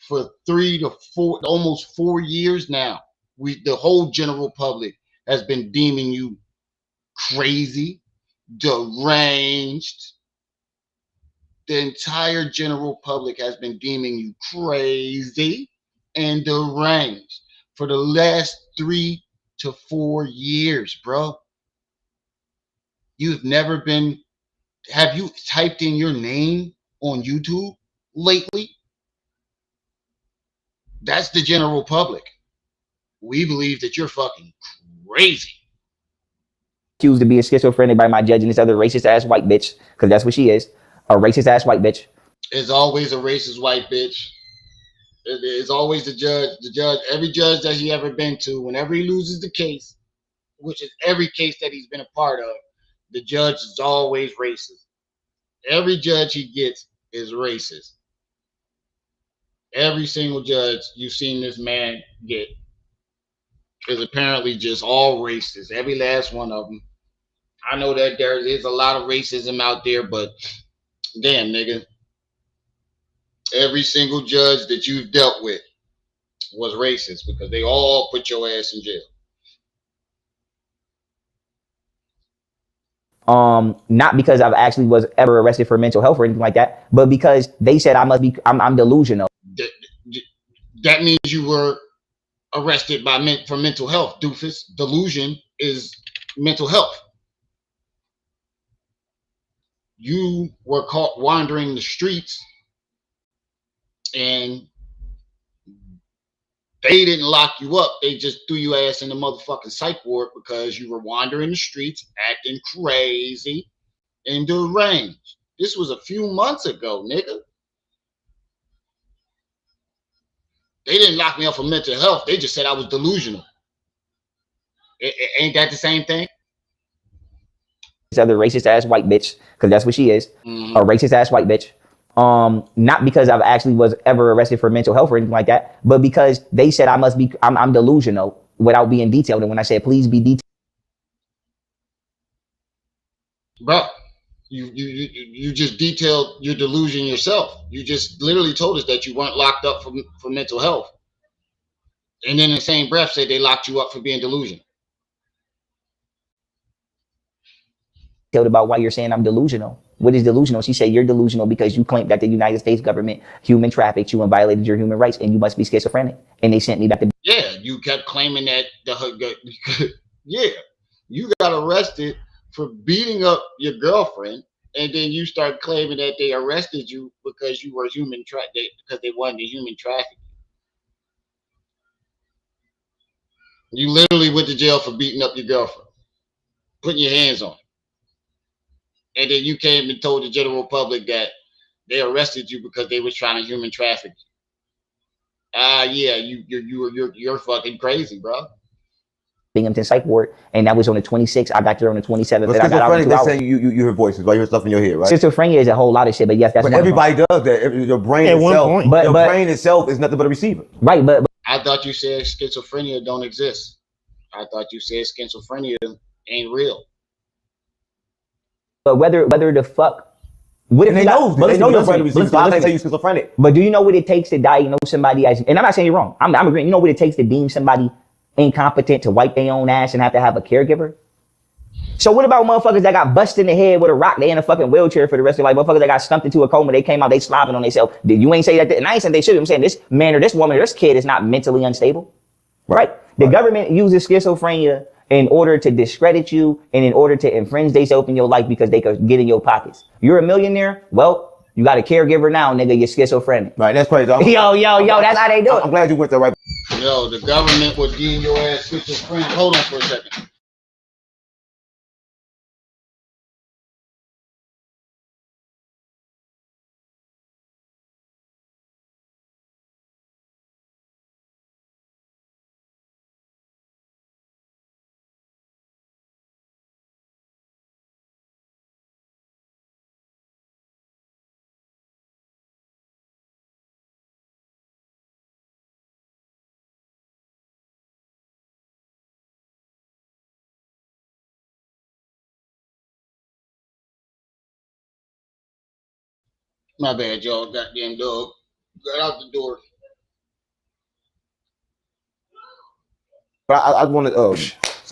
A: for 3 to 4, almost 4 years now. The whole general public has been deeming you crazy, deranged. The entire general public has been deeming you crazy and deranged for the last 3 to 4 years, bro. You've never been. Have you typed in your name on YouTube lately? That's the general public. We believe that you're fucking crazy.
H: Accused of being schizophrenic by my judge and this other racist ass white bitch, because that's what she is, a racist ass white bitch.
A: It's always a racist white bitch. It's always the judge. Every judge that he ever been to, whenever he loses the case, which is every case that he's been a part of, the judge is always racist. Every judge he gets is racist. Every single judge you've seen this man get is apparently just all racist. Every last one of them. I know that there is a lot of racism out there, but damn, nigga, every single judge that you've dealt with was racist because they all put your ass in jail.
H: Not because I've actually was ever arrested for mental health or anything like that, but because they said I'm delusional.
A: That means you were arrested for mental health, doofus. Delusion is mental health. You were caught wandering the streets and they didn't lock you up. They just threw your ass in the motherfucking psych ward because you were wandering the streets, acting crazy and deranged. This was a few months ago, nigga. They didn't lock me up for mental health. They just said I was delusional. Ain't that the same thing?
H: This other racist ass white bitch, because that's what she is, a racist ass white bitch. Not because I've actually was ever arrested for mental health or anything like that, but because they said I'm delusional without being detailed. And when I said, please be detailed.
A: Bro, you just detailed your delusion yourself. You just literally told us that you weren't locked up for mental health. And then in the same breath said they locked you up for being delusional.
H: About why you're saying I'm delusional. What is delusional? She said you're delusional because you claimed that the United States government human trafficked you and violated your human rights, and you must be schizophrenic. And they sent me back to.
A: Yeah, you kept claiming that yeah, you got arrested for beating up your girlfriend, and then you start claiming that they arrested you because you were because they wanted to human traffic. You literally went to jail for beating up your girlfriend, putting your hands on her. And then you came and told the general public that they arrested you because they was trying to human traffic you. Yeah, you're fucking crazy, bro.
H: Binghamton Psych Ward, and that was on the 26th. I got there on the 27th.
L: But
H: and I got out in 2
L: schizophrenia,
H: hours.
L: they say you hear voices, like you hear stuff in your head, right?
H: Schizophrenia is a whole lot of shit, but yes, that's
L: But
H: one of them.
L: everybody does that. Your brain
H: At one
L: itself,
H: point. But-
L: your
H: but-
L: brain itself is nothing but a receiver.
H: Right, but
A: I thought you said schizophrenia don't exist. I thought you said schizophrenia ain't real.
H: whether the fuck. What if
L: And they
H: you got-
L: know
H: but
L: they know
H: listen,
L: your brain
H: listen,
L: receiver. So I
H: listen,
L: can't tell you
H: listen.
L: schizophrenic.
H: But do you know what it takes to diagnose somebody as? And I'm not saying you're wrong. I'm agreeing. You know what it takes to deem somebody incompetent to wipe their own ass and have to have a caregiver? So what about motherfuckers that got busted in the head with a rock? They in a fucking wheelchair for the rest of their life. Motherfuckers that got stumped into a coma. They came out. They slobbing on themselves. You ain't say that. And I ain't saying they should. I'm saying this man or this woman or this kid is not mentally unstable. Right? The government uses schizophrenia in order to discredit you and in order to infringe themselves in your life because they could get in your pockets. You're a millionaire? Well, you got a caregiver now, nigga. You're schizophrenic.
L: Right, that's crazy.
H: Yo, that's how they do it.
L: I'm glad you went there right.
A: Yo, the government would deem your ass schizophrenic. Hold on for a second. My bad, y'all. Goddamn dog. Got out the door.
L: But I want to.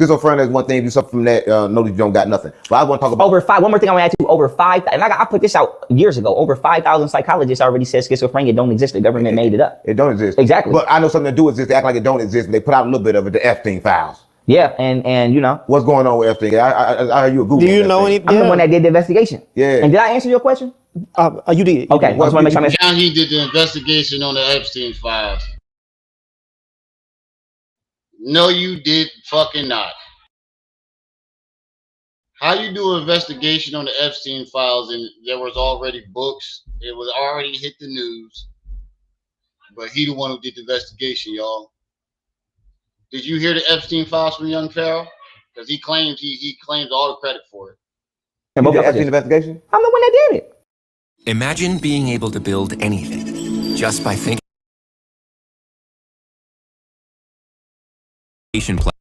L: Schizophrenia is one thing. If you suffer from that, know that you don't got nothing. But I want to talk about
H: One more thing I want to add to over 5. And I put this out years ago. Over 5,000 psychologists already said schizophrenia don't exist. The government made it up.
L: It don't exist.
H: Exactly.
L: But I know something to do exist. They act like it don't exist. But they put out a little bit of it. The Epstein files.
H: Yeah, and you know
L: what's going on with Epstein? I heard you a Google.
I: Do you know any?
H: I'm the one that did the investigation.
L: Yeah.
H: And did I answer your question?
I: You did.
H: Okay. I just want to make sure.
A: Now he did the investigation on the Epstein files. No, you did fucking not. How you do an investigation on the Epstein files and there was already books? It was already hit the news. But he the one who did the investigation, y'all. Did you hear the Epstein files from Young Pharaoh? Because he claimed he claims all the credit for it.
L: You did the Epstein investigation?
H: I'm the one that did it.
K: Imagine being able to build anything just by thinking. Plan.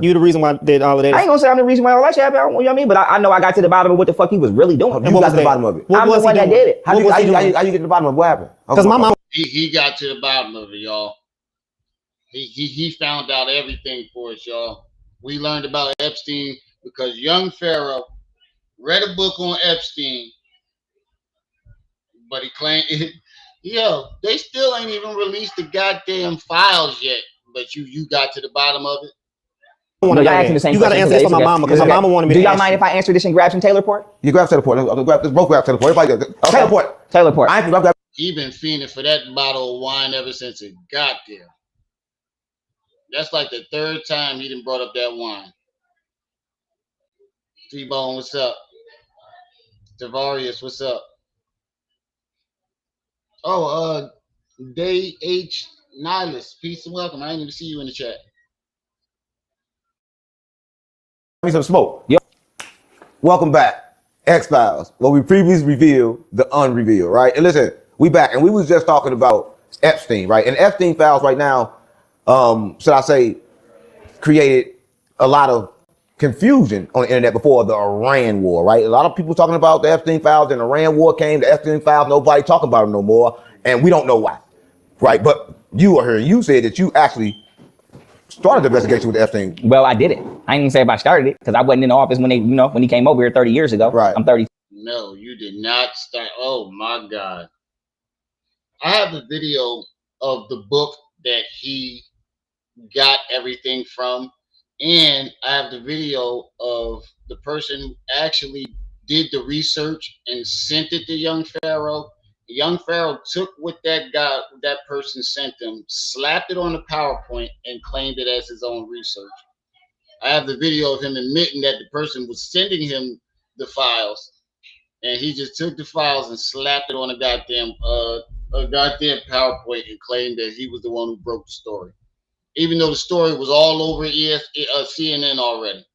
I: You the reason why did all of that.
H: I ain't gonna say I'm the reason why all that shit happened. You know what I mean? But I know I got to the bottom of what the fuck he was really doing.
L: You got to the bottom of it.
H: I'm the one that did it.
L: How you get to the bottom of what happened?
I: Because my mom.
A: He got to the bottom of it, y'all. He found out everything for us, y'all. We learned about Epstein because Young Pharaoh read a book on Epstein, but he claimed they still ain't even released the goddamn files yet. But you got to the bottom of it.
H: No, y'all asking the same
I: You got to answer this for my mama because my mama wanted me to.
H: Do y'all mind if I answer this in Grabs and Taylorport?
L: You grab Taylorport. Let's both grab Taylorport. Everybody, Taylorport.
H: Taylorport.
L: I ain't grab.
A: He been fiending for that bottle of wine ever since it got there. That's like the third time he done brought up that wine. T-Bone, what's up? Tavarius, what's up? Oh, Day H Nihilus, peace and welcome. I didn't even see you in the chat.
L: Me some smoke. Yep. Welcome back. X-Files. Well, we previously revealed the unrevealed, right? And listen, we back, and we was just talking about Epstein, right? And Epstein files right now, should I say, created a lot of confusion on the internet before the Iran war, right? A lot of people talking about the Epstein files, and the Iran war came, the Epstein files, nobody talking about them no more, and we don't know why, right? But you are here, you said that you actually started the investigation with Epstein.
H: Well, I did it. I ain't even say if I started it because I wasn't in the office when when he came over here 30 years ago.
L: Right.
H: I'm 30.
A: No, you did not start. Oh my God. I have a video of the book that he got everything from, and I have the video of the person who actually did the research and sent it to Young Pharaoh, Young Pharaoh took what that person sent him, slapped it on the PowerPoint, and claimed it as his own research. I have the video of him admitting that the person was sending him the files, and he just took the files and slapped it on a goddamn PowerPoint and claimed that he was the one who broke the story, even though the story was all over CNN already.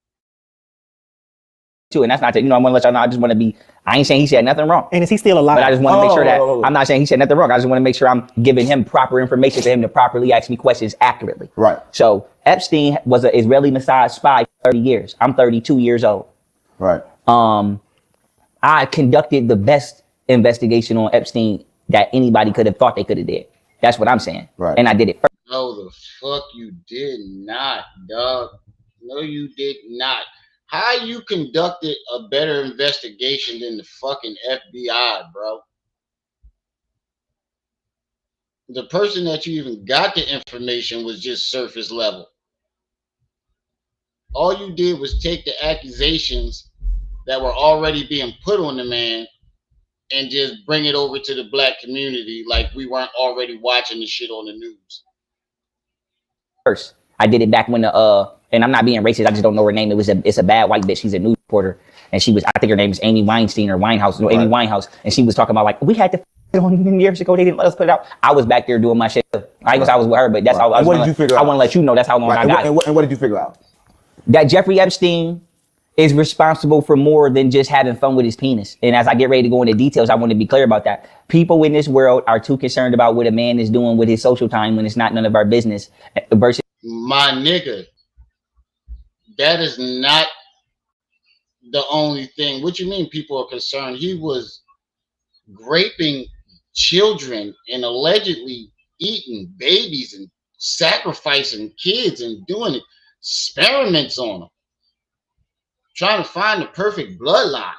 H: Too, and that's not, I want to let y'all know, I just want to be, I ain't saying he said nothing wrong.
I: And is he still alive?
H: But I just want to make sure that, I'm not saying he said nothing wrong. I just want to make sure I'm giving him proper information for him to properly ask me questions accurately.
L: Right.
H: So Epstein was an Israeli Mossad spy for 30 years. I'm 32 years old.
L: Right.
H: I conducted the best investigation on Epstein that anybody could have thought they could have did. That's what I'm saying.
L: Right.
H: And I did it first.
A: No, the fuck you did not, dog. No, you did not. How you conducted a better investigation than the fucking FBI, bro? The person that you even got the information was just surface level. All you did was take the accusations that were already being put on the man and just bring it over to the black community like we weren't already watching the shit on the news.
H: First, I did it back when and I'm not being racist, I just don't know her name. It's a bad white bitch. She's a news reporter, and I think her name is Amy Weinstein or Winehouse. No, Amy Winehouse, and she was talking about like we had to it on years ago. They didn't let us put it out. I was back there doing my shit. I guess I was with her, but that's how.
L: What did you figure out?
H: I want to let you know that's how long I got.
L: And what did you figure out?
H: That Jeffrey Epstein is responsible for more than just having fun with his penis. And as I get ready to go into details, I want to be clear about that. People in this world are too concerned about what a man is doing with his social time when it's not none of our business. Versus,
A: my nigga, that is not the only thing. What you mean people are concerned? He was raping children and allegedly eating babies and sacrificing kids and doing experiments on them, trying to find the perfect bloodline.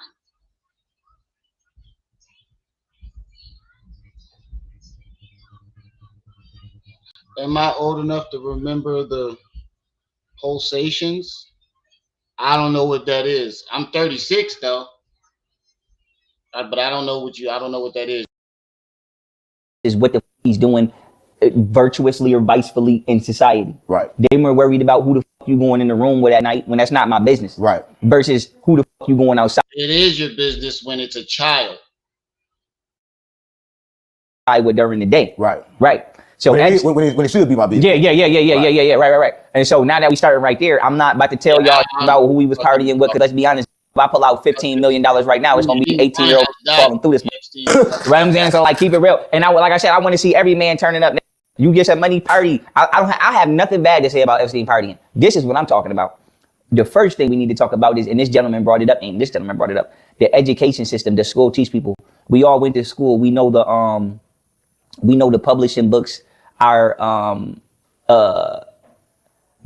A: Am I old enough to remember the pulsations? I don't know what that is. I'm 36 though, but I don't know what that is.
H: Is what the he's doing virtuously or vicefully in society.
L: Right.
H: They were worried about who the fuck you going in the room with at night when that's not my business.
L: Right.
H: Versus who the fuck you going outside.
A: It is your business when it's a child.
H: With during the day.
L: Right.
H: Right. So
L: when it should be my business.
H: Yeah. Right. And so now that we starting right there, I'm not about to tell y'all about who we was partying with, because let's be honest, if I pull out $15 million right now, it's gonna be 18-year-old falling through this. Right, I'm saying? So like keep it real. And like I said, I want to see every man turning up. You get some money, party. I have nothing bad to say about Epstein partying. This is what I'm talking about. The first thing we need to talk about is, and this gentleman brought it up, the education system. The school teach people. We all went to school. We know the publishing books are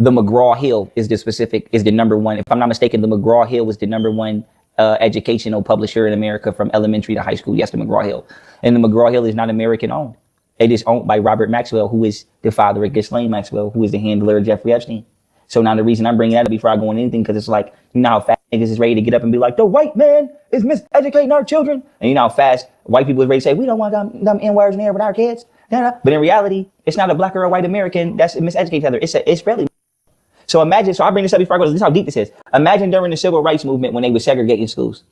H: the McGraw-Hill is the number one. If I'm not mistaken, the McGraw-Hill was the number one educational publisher in America from elementary to high school. Yes, the McGraw-Hill. And the McGraw-Hill is not American owned. It is owned by Robert Maxwell, who is the father of Ghislaine Maxwell, who is the handler of Jeffrey Epstein. So now the reason I'm bringing that up before I go into anything, because it's like, you know how fast niggas is ready to get up and be like, the white man is miseducating our children. And you know how fast white people is ready to say, we don't want them N-words in there with our kids. But in reality, it's not a black or a white American that's miseducating each other. It's Israeli. So imagine, so I bring this up before I go, this is how deep this is. Imagine during the civil rights movement when they were segregating schools.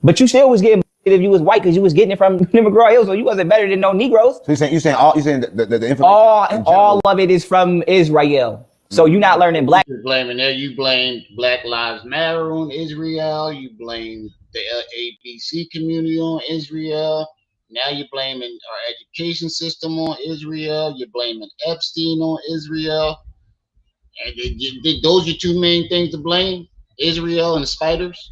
H: But you still was getting if you was white because you was getting it from the McGraw-Hill, so you wasn't better than no Negroes.
L: So you're saying the information.
H: All of it is from Israel. So you're not learning black.
A: You're blaming there. You blame Black Lives Matter on Israel. You blame the ABC community on Israel. Now you're blaming our education system on Israel. You're blaming Epstein on Israel. And those are your two main things to blame: Israel and the spiders.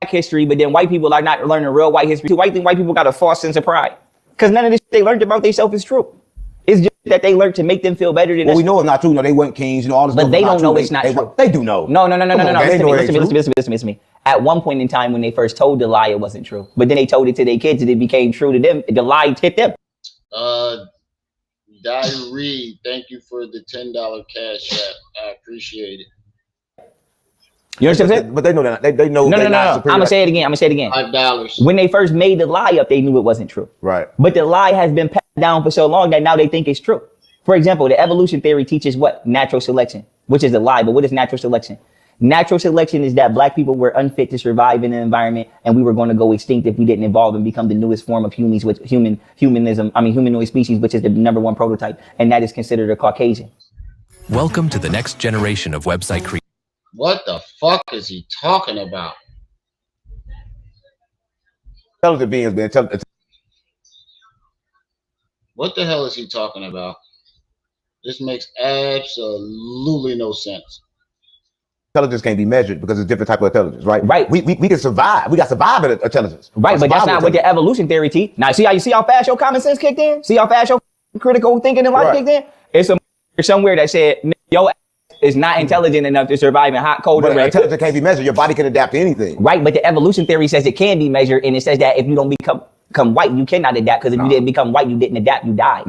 H: History, but then white people are not learning real white history. White people got a false sense of pride because none of this they learned about themselves is true. It's just that they learned to make them feel better than.
L: Well, we know it's not true. No, they weren't kings. You know all this.
H: But they don't know it's not true.
L: They do know.
H: No. Listen to me. At one point in time, when they first told the lie, it wasn't true. But then they told it to their kids, and it became true to them. The lie hit them.
A: Diary, thank you for the $10 cash app. I appreciate it.
H: You understand what I'm saying?
L: But they know that they know.
H: No. I'm
L: superior.
H: gonna say it again.
A: $5.
H: When they first made the lie up, they knew it wasn't true.
L: Right.
H: But the lie has been passed down for so long that now they think it's true. For example, the evolution theory teaches what? Natural selection, which is a lie. But what is natural selection? Natural selection is that black people were unfit to survive in an environment, and we were going to go extinct if we didn't evolve and become the newest form of humanoid species, which is the #1 prototype, and that is considered a Caucasian.
K: Welcome to the next generation of website creators.
A: What the fuck is he talking about?
L: Intelligent beings, man.
A: What the hell is he talking about? This makes absolutely no sense.
L: Intelligence can't be measured because it's different type of intelligence, right?
H: Right.
L: We can survive. We got survival intelligence.
H: Right, but that's not what the evolution theory teach. Now, see how fast your common sense kicked in? See how fast your critical thinking and logic kicked in? It's somewhere that said your ass is not intelligent enough to survive in hot, cold, and
L: intelligence can't be measured. Your body can adapt to anything.
H: Right, but the evolution theory says it can be measured, and it says that if you don't become white, you cannot adapt, because if you didn't become white, you didn't adapt, you died.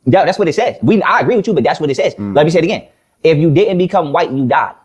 H: That's what it says. I agree with you, but that's what it says. Let me say it again. If you didn't become white, you died.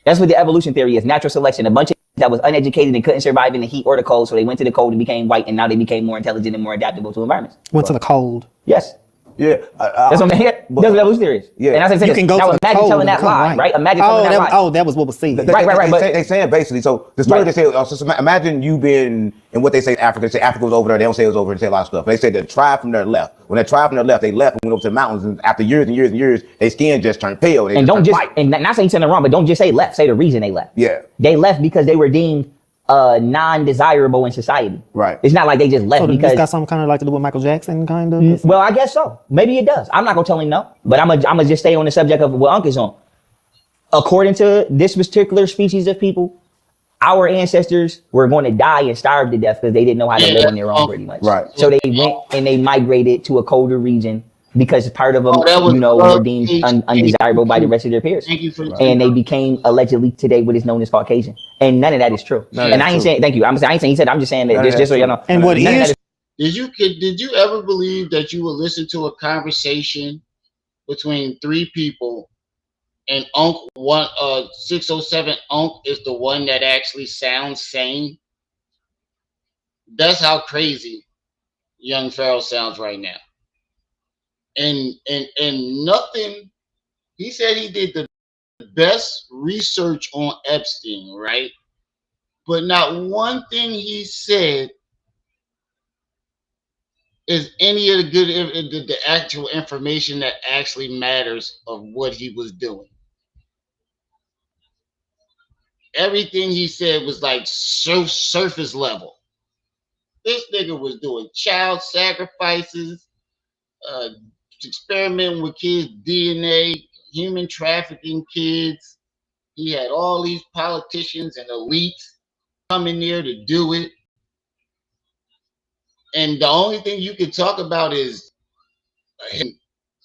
H: That's what the evolution theory is. Natural selection. A bunch of that was uneducated and couldn't survive in the heat or the cold, so they went to the cold and became white, and now they became more intelligent and more adaptable to environments.
I: Went to the cold.
H: Yes.
L: Yeah.
H: That's what I'm saying. That's what evolution theory is.
L: Yeah.
H: And as I said,
I: You can go
H: now
I: to the
H: imagine
I: cold
H: telling
I: and
H: that
I: become
H: lie,
I: white.
H: right? Imagine telling that lie.
I: Oh, that was what was said.
H: Right. But
L: they saying basically. So the story they say, so imagine you been in what they say in Africa. They say Africa was over there. They don't say it was over. They say a lot of stuff. They say the tribe from there left. When that tribe from there left, they left and went over to the mountains. And after years and years and years, their skin just turned pale.
H: And don't just, and not saying something wrong, but don't just say left. Say the reason they left.
L: Yeah.
H: They left because they were deemed non-desirable in society.
L: Right.
H: It's not like they just left
I: So
H: because
I: this got something kind of like to do with Michael Jackson, kind of.
H: Well, I guess so. Maybe it does. I'm not gonna tell him no, but I'm gonna just stay on the subject of what Unc is on. According to this particular species of people, our ancestors were going to die and starve to death because they didn't know how to live on their own, pretty much.
L: Right.
H: So they went and they migrated to a colder region because part of them, were deemed undesirable by the rest of their peers. And they became allegedly today what is known as Caucasian. And none of that is true. And I ain't saying, thank you. I ain't saying he said, I'm just saying that just so you know.
I: And what is?
A: Did you ever believe that you would listen to a conversation between three people and Unc 607 Unc is the one that actually sounds sane? That's how crazy young Pharaoh sounds right now. And nothing. He said he did the best research on Epstein, right? But not one thing he said is any of the actual information that actually matters of what he was doing. Everything he said was like surface level. This nigga was doing child sacrifices, experimenting with kids' DNA, human trafficking kids. He had all these politicians and elites coming there to do it. And the only thing you can talk about is him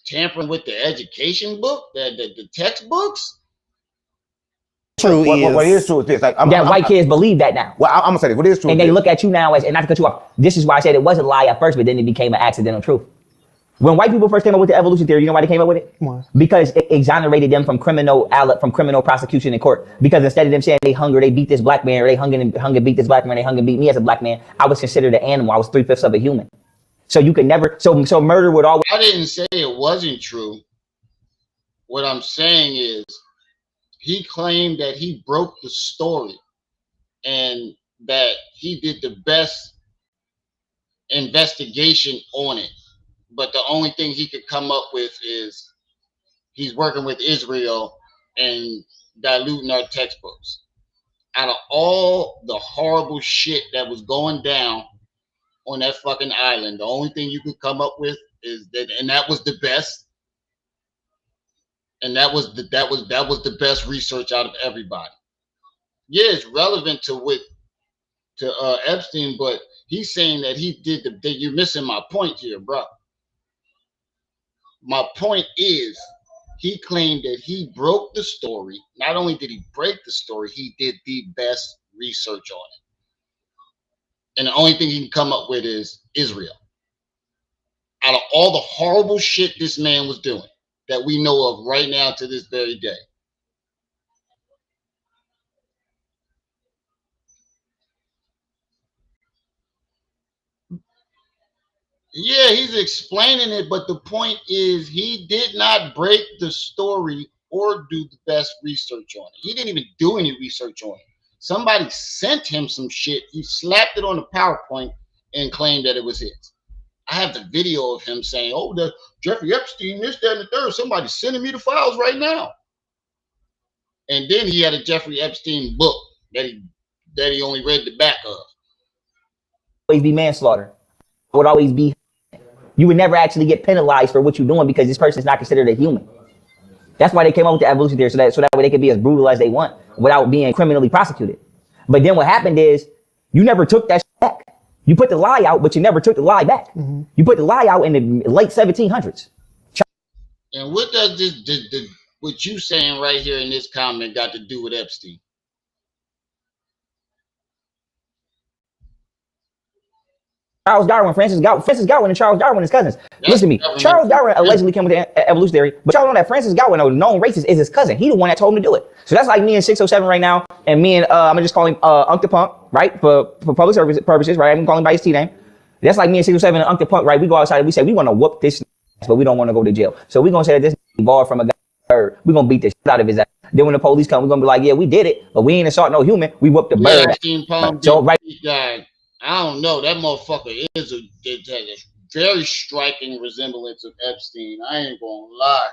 A: tampering with the education book, the textbooks.
I: True
L: what is true is this. Like,
H: white kids believe that now.
L: Well, I'm gonna say this. What is true?
H: And they look at you now as, and not to cut you off, this is why I said it was a lie at first, but then it became an accidental truth. When white people first came up with the evolution theory, you know why they came up with it?
I: Why?
H: Because it exonerated them from criminal prosecution in court. Because instead of them saying they hung or they beat this black man, or they hung and beat this black man, they hung and beat me as a black man, I was considered an animal. I was 3/5 of a human. So you could never. So murder would always.
A: I didn't say it wasn't true. What I'm saying is, he claimed that he broke the story, and that he did the best investigation on it. But the only thing he could come up with is he's working with Israel and diluting our textbooks. Out of all the horrible shit that was going down on that fucking island, the only thing you could come up with is that, and that was the best. And that was the best research out of everybody. Yeah, it's relevant to Epstein, but he's saying that he did that. You're missing my point here, bro. My point is, he claimed that he broke the story. Not only did he break the story, he did the best research on it. And the only thing he can come up with is Israel. Out of all the horrible shit this man was doing that we know of right now to this very day, Yeah, he's explaining it, but the point is he did not break the story or do the best research on it. He didn't even do any research on it. Somebody sent him some shit. He slapped it on the PowerPoint and claimed that it was his. I have the video of him saying, "Oh, the Jeffrey Epstein, this, that, and the third. Somebody's sending me the files right now." And then he had a Jeffrey Epstein book that he only read the back of.
H: Always be manslaughter. Would always be. You would never actually get penalized for what you're doing because this person is not considered a human. That's why they came up with the evolution theory, so that way they could be as brutal as they want without being criminally prosecuted. But then what happened is you never took that back. You put the lie out, but you never took the lie back. You put the lie out in the late 1700s.
A: And what does this what you saying right here in this comment got to do with Epstein?
H: Charles Darwin, Francis Darwin, and Charles Darwin is cousins. Listen to me. Charles Darwin allegedly came with the evolution theory, but y'all know that Francis Darwin, a known racist, is his cousin. He the one that told him to do it. So that's like me and 607 right now, and me and I'm gonna just call him Unc the Punk, right? For public service purposes, right? I'm gonna call him by his T name. That's like me and 607 and Unc the Punk, right? We go outside and we say we want to whoop this, but we don't want to go to jail. So we're gonna say that this evolved from a guy bird. We're gonna beat the shit out of his ass. Then when the police come, we're gonna be like, yeah, we did it, but we ain't assault no human. We whooped the bird.
A: Epstein Palm
H: So right.
A: Guy, I don't know. That motherfucker it has a very striking resemblance of Epstein. I ain't gonna lie.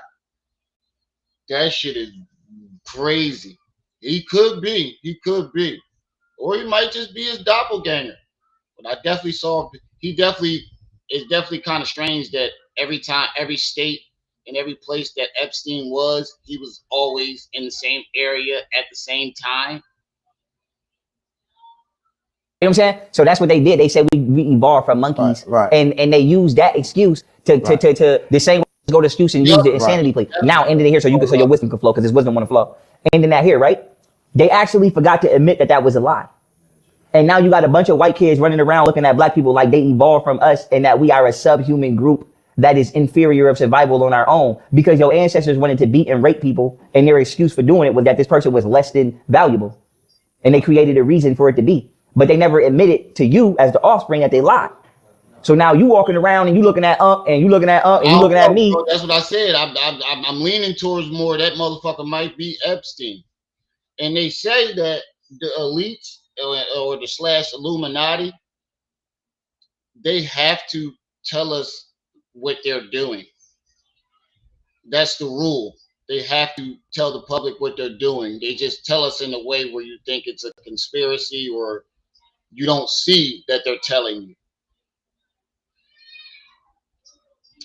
A: That shit is crazy. He could be. Or he might just be his doppelganger. But I definitely saw it's definitely kind of strange that every state and every place that Epstein was, he was always in the same area at the same time.
H: You know what I'm saying? So that's what they did. They said we evolved from monkeys,
L: right.
H: And they used that excuse to the same way to go to excuse and use the insanity plea. Now ending it here so your wisdom can flow because his wisdom want to flow. Ending that here, right? They actually forgot to admit that was a lie, and now you got a bunch of white kids running around looking at black people like they evolved from us and that we are a subhuman group that is inferior of survival on our own because your ancestors wanted to beat and rape people, and their excuse for doing it was that this person was less than valuable, and they created a reason for it to be. But they never admitted to you as the offspring that they lied. So now you walking around and you looking at and you looking at and you looking at me.
A: Bro, that's what I said. I'm leaning towards more that motherfucker might be Epstein. And they say that the elites or the Illuminati, they have to tell us what they're doing. That's the rule. They have to tell the public what they're doing. They just tell us in a way where you think it's a conspiracy or you don't see that they're telling you.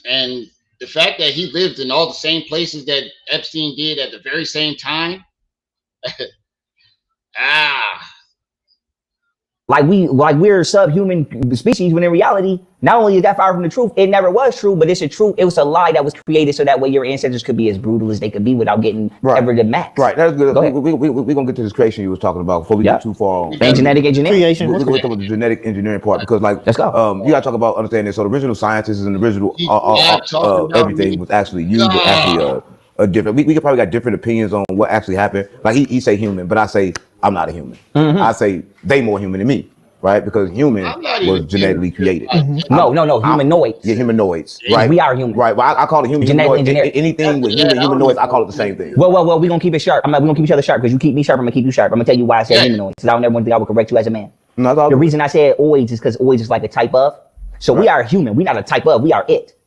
A: And the fact that he lived in all the same places that Epstein did at the very same time,
H: like we're subhuman species when in reality, not only is that far from the truth, it never was true, but it's a truth. It was a lie that was created so that way your ancestors could be as brutal as they could be without getting ever the max.
L: Right, that's good. We're gonna get to this creation you was talking about before we get too far on.
H: And genetic engineering.
L: Creation. We're gonna talk about the genetic engineering part because, like,
H: let's go.
L: You gotta talk about understanding this. So the original scientists and the original everything was actually used, different. We probably got different opinions on what actually happened. Like he say human, but I say I'm not a human. I say they more human than me, right? Because human was genetically created.
H: No, humanoids.
L: Yeah, humanoids. Right.
H: We are human.
L: Right. Well, I call it human.
H: Genetic engineering.
L: Anything with humanoids, I call it the same thing.
H: Well, we're gonna keep it sharp. We're gonna keep each other sharp because you keep me sharp. I'm gonna keep you sharp. I'm gonna tell you why I said humanoids. Because I don't ever think I would correct you as a man.
L: No,
H: the reason I said oids is because oids is like a type of. So we are human. We're not a type of. We are it.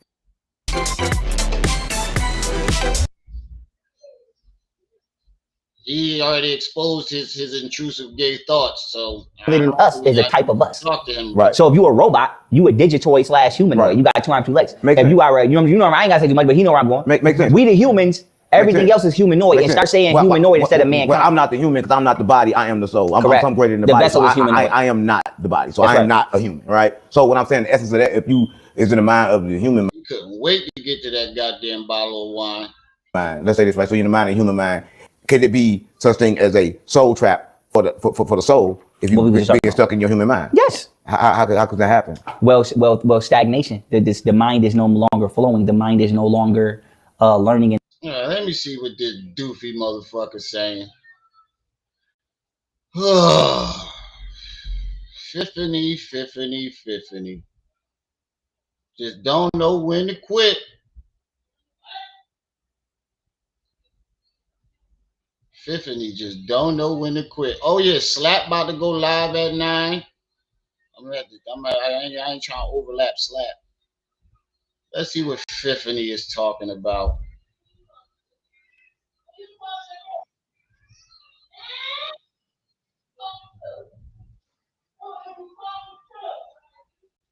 A: He already exposed his intrusive gay thoughts, so
H: in us is a type of us.
A: Talk to him.
L: Right.
H: So if you a robot, you a digitoid / humanoid. Right. You got 2 arms, 2 legs. If you are a, you know, I ain't gotta say too much, but he know where I'm going.
L: Make sense.
H: We the humans. Everything else is humanoid. And start saying humanoid instead of mankind.
L: Well, I'm not the human because I'm not the body. I am the soul. I'm greater than the body.
H: Vessel is humanoid.
L: I am not the body. So I am not a human, right? So what I'm saying, the essence of that, if you is in the mind of the human
A: You couldn't wait to get to that goddamn bottle of wine.
L: mind, let's say this right. So you're in the mind of the human mind. Could it be such thing as a soul trap for the soul if you being stuck in your human mind?
H: Yes.
L: How could that happen?
H: Well, stagnation. The mind is no longer flowing. The mind is no longer learning. And
A: Let me see what this doofy motherfucker's saying. Fiffany. Just don't know when to quit. Tiffany just don't know when to quit. Oh yeah, Slap about to go live at 9. I ain't trying to overlap Slap. Let's see what Tiffany is talking about.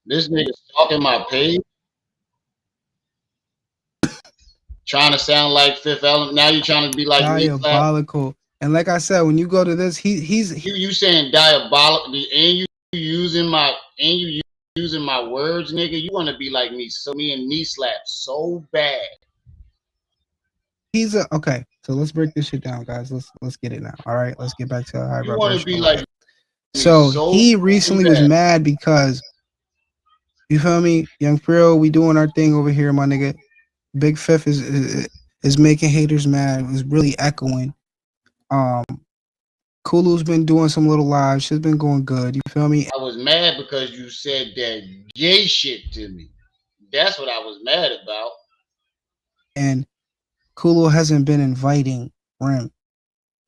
A: This nigga stalking my page. Trying to sound like Fifth Element. Now you trying to be like me.
J: Diabolical. And like I said, when you go to this, he's
A: you saying diabolical, and you using my words, nigga. You want to be like me, so me and knee slap so bad.
J: He's okay. So let's break this shit down, guys. Let's get it now. All right, let's get back to high
A: You want to be like me
J: so he recently was mad because, you feel me, Young Pharaoh, we doing our thing over here, my nigga. Big Fifth is making haters mad. It's really echoing. Kulu's been doing some little lives. She's been going good. You feel me?
A: I was mad because you said that gay shit to me. That's what I was mad about.
J: And Kulu hasn't been inviting Rim.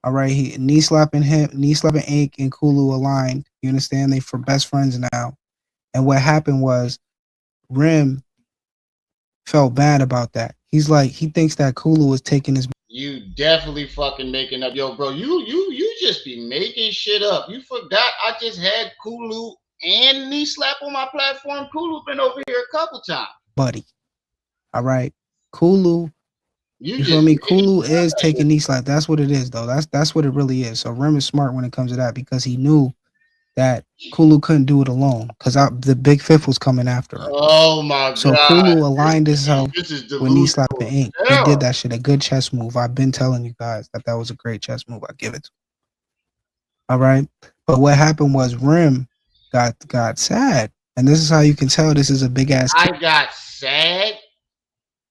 J: All right, he knee slapping Ink and Kulu aligned. You understand? They for best friends now. And what happened was Rim felt bad about that. He's like, he thinks that Kulu was taking his.
A: You definitely fucking making up, yo, bro. You just be making shit up. You forgot I just had Kulu and knee slap on my platform. Kulu been over here a couple times,
J: buddy. All right, Kulu. You feel me? Kulu is taking knee slap. That's what it is, though. That's what it really is. So Rim is smart when it comes to that because he knew that Kulu couldn't do it alone because the Big Fifth was coming after him.
A: Oh my god!
J: So Kulu aligned himself with knee slapping Ink. He did that shit. A good chess move. I've been telling you guys that was a great chess move. I give it to him. All right, but what happened was Rim got sad, and this is how you can tell this is a big ass.
A: I got sad.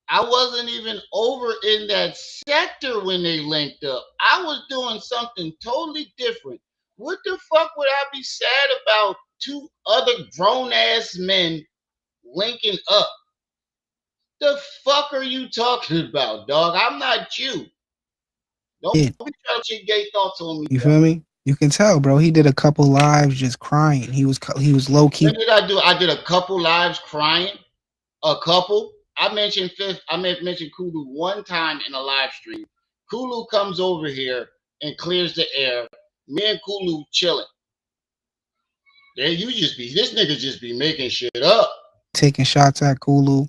A: I wasn't even over in that sector when they linked up. I was doing something totally different. What the fuck would I be sad about two other grown-ass men linking up? The fuck are you talking about, dog? I'm not you. Don't be trying to your gay thoughts on me.
J: You feel me? You can tell, bro. He did a couple lives just crying. He was low key.
A: What did I do? I did a couple lives crying. A couple. I mentioned Kulu one time in a live stream. Kulu comes over here and clears the air. Me and Kulu chilling. Yeah, this nigga just be making shit up.
J: Taking shots at Kulu.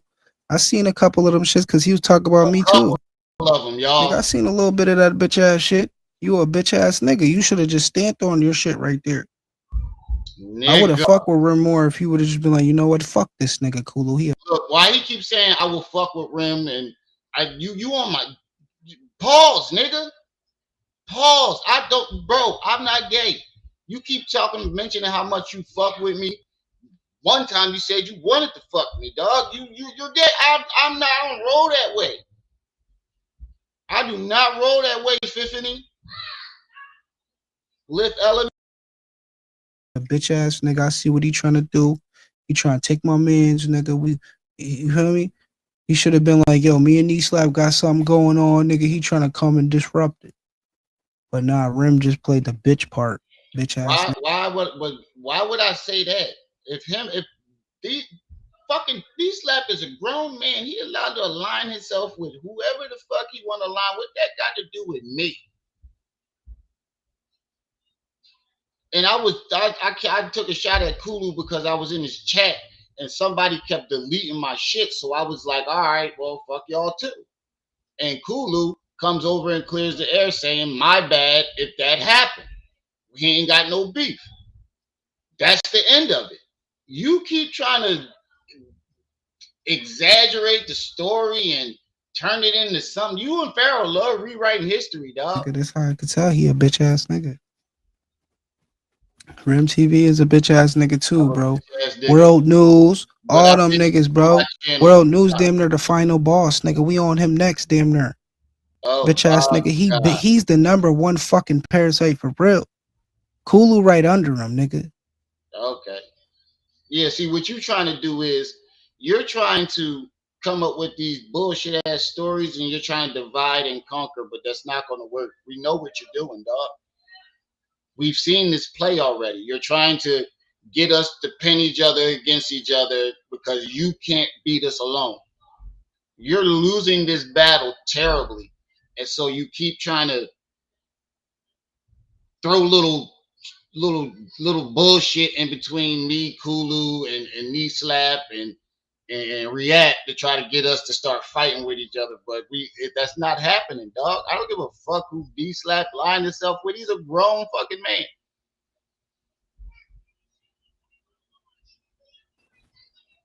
J: I seen a couple of them shits because he was talking about me too.
A: Love them, y'all.
J: Nigga, I seen a little bit of that bitch ass shit. You a bitch ass nigga. You should have just stamped on your shit right there. Nigga. I would have fucked with Rim more if he would have just been like, you know what, fuck this nigga Kulu.
A: Look, why he keeps saying I will fuck with Rim and you on my pause, nigga. Pause. I don't, bro. I'm not gay. You keep mentioning how much you fuck with me. One time you said you wanted to fuck me, dog. You're gay. I'm not. I don't roll that way. I do not roll that way, Tiffany. Lift element.
J: A bitch ass nigga. I see what he trying to do. He trying to take my mans, nigga. You feel me? He should have been like, yo, me and knee slap got something going on, nigga. He trying to come and disrupt it. But nah, Rim just played the bitch part. Bitch ass.
A: Why would I say that? If D-Slap is a grown man, he allowed to align himself with whoever the fuck he want to align with. That got to do with me. And I took a shot at Kulu because I was in his chat and somebody kept deleting my shit. So I was like, all right, well, fuck y'all too. And Kulu comes over and clears the air saying, my bad if that happened. We ain't got no beef. That's the end of it. You keep trying to exaggerate the story and turn it into something. You and Pharaoh love rewriting history, dog.
J: Nigga, that's how I could tell he a bitch ass nigga. Rim TV is a bitch ass nigga too, bro. World News, all them niggas, bro. World News, damn near the final boss, nigga. We on him next, damn near. Bitch ass nigga. He's the #1 fucking parasite for real. Kulu right under him, nigga.
A: Okay. Yeah, see what you trying to do is You're trying to come up with these bullshit ass stories and you're trying to divide and conquer, but that's not going to work. We know what you're doing, dog. We've seen this play already. You're trying to get us to pin each other against each other because you can't beat us alone. You're losing this battle terribly. And so you keep trying to throw little bullshit in between me, Kulu, and knee slap and react to try to get us to start fighting with each other. But that's not happening, dog. I don't give a fuck who D slap lying himself with. He's a grown fucking man.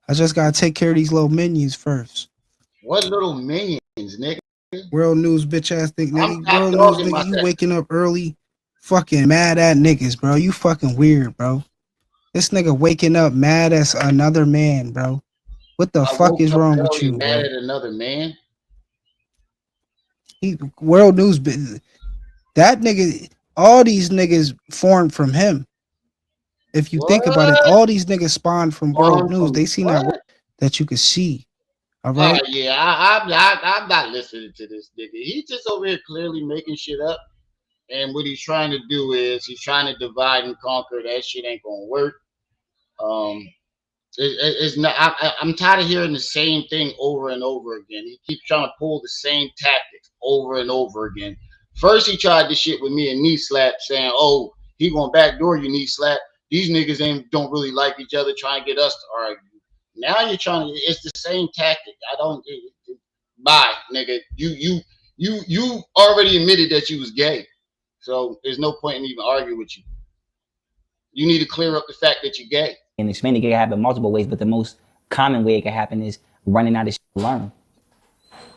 J: I just gotta take care of these little minions first.
A: What little minions, nigga?
J: World News bitch ass thing, nigga.
A: I'm
J: World News
A: talking
J: nigga,
A: about
J: you
A: that.
J: waking up early, fucking mad at niggas, bro. You fucking weird, bro. This nigga waking up mad as another man, bro. What the fuck is wrong with you,
A: mad
J: bro?
A: at another man?
J: World News, that nigga, all these niggas formed from him. If you think about it, all these niggas spawned from World News. They seen that you could see. All right.
A: Yeah, I'm not listening to this nigga. He's just over here clearly making shit up. And what he's trying to do is he's trying to divide and conquer. That shit ain't gonna work. It's not. I'm tired of hearing the same thing over and over again. He keeps trying to pull the same tactics over and over again. First, he tried this shit with me and knee slap, saying, "Oh, he gonna backdoor you, knee slap. These niggas don't really like each other. Trying to get us to argue." Now you're trying to. It's the same tactic. I don't. Bye, nigga. You already admitted that you was gay, so there's no point in even arguing with you. You need to clear up the fact that you're gay.
H: And explaining it can happen multiple ways, but the most common way it can happen is running out of shit to learn.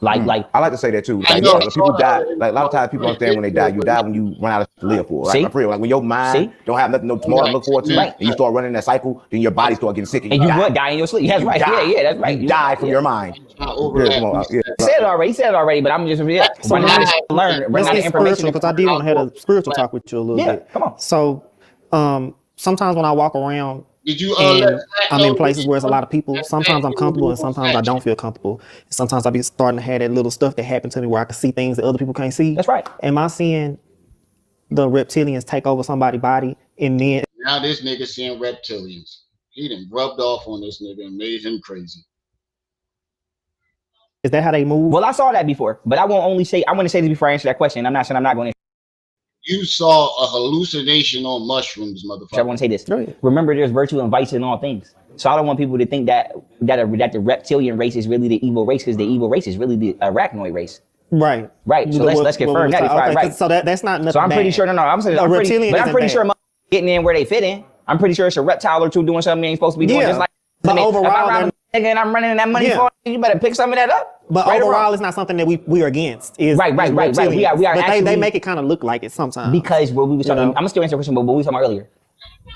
H: Like
L: I like to say that too. Like, people die. Like, a lot of times people understand when they die. You die when you run out of shit to live for. Like, for real. Like, when your mind don't have nothing tomorrow to look forward to, and you start running that cycle, then your body start getting sick, and you
H: would die in your sleep. That's right. Yeah, that's right.
L: You die from your mind.
H: He said it already, but I'm just running out of shit to learn. Running out of information.
I: Because I did want to have a spiritual talk with you a little bit.
H: Come on.
I: So, sometimes when I walk around,
A: did you
I: and I'm in places where it's a lot of people, sometimes I'm comfortable and sometimes I don't feel comfortable. Sometimes I be starting to have that little stuff that happened to me where I can see things that other people can't see.
H: That's right.
I: Am I seeing the reptilians take over somebody's body and then...
A: Now this nigga seeing reptilians. He done rubbed off on this nigga and made him crazy.
I: Is that how they move?
H: Well, I saw that before, but I want to say this before I answer that question. I'm not saying I'm not going to.
A: You saw a hallucination on mushrooms, motherfucker.
H: I want to say this. Remember, there's virtue and vice in all things. So I don't want people to think that the reptilian race is really the evil race, because the evil race is really the arachnoid race.
I: Right.
H: So let's confirm that. Right.
I: So that's not nothing.
H: So I'm pretty sure. I'm pretty sure getting in where they fit in. I'm pretty sure it's a reptile or two doing something they ain't supposed to be doing. Just like,
I: but overall,
H: if I rob a nigga and I'm running that money for you, better pick some of that up.
I: But overall, it's not something that we are against.
H: Right. We are
I: but
H: actually,
I: they make it kind of look like it sometimes.
H: Because what we was talking, I'm gonna still answer the question, but what we were talking about earlier,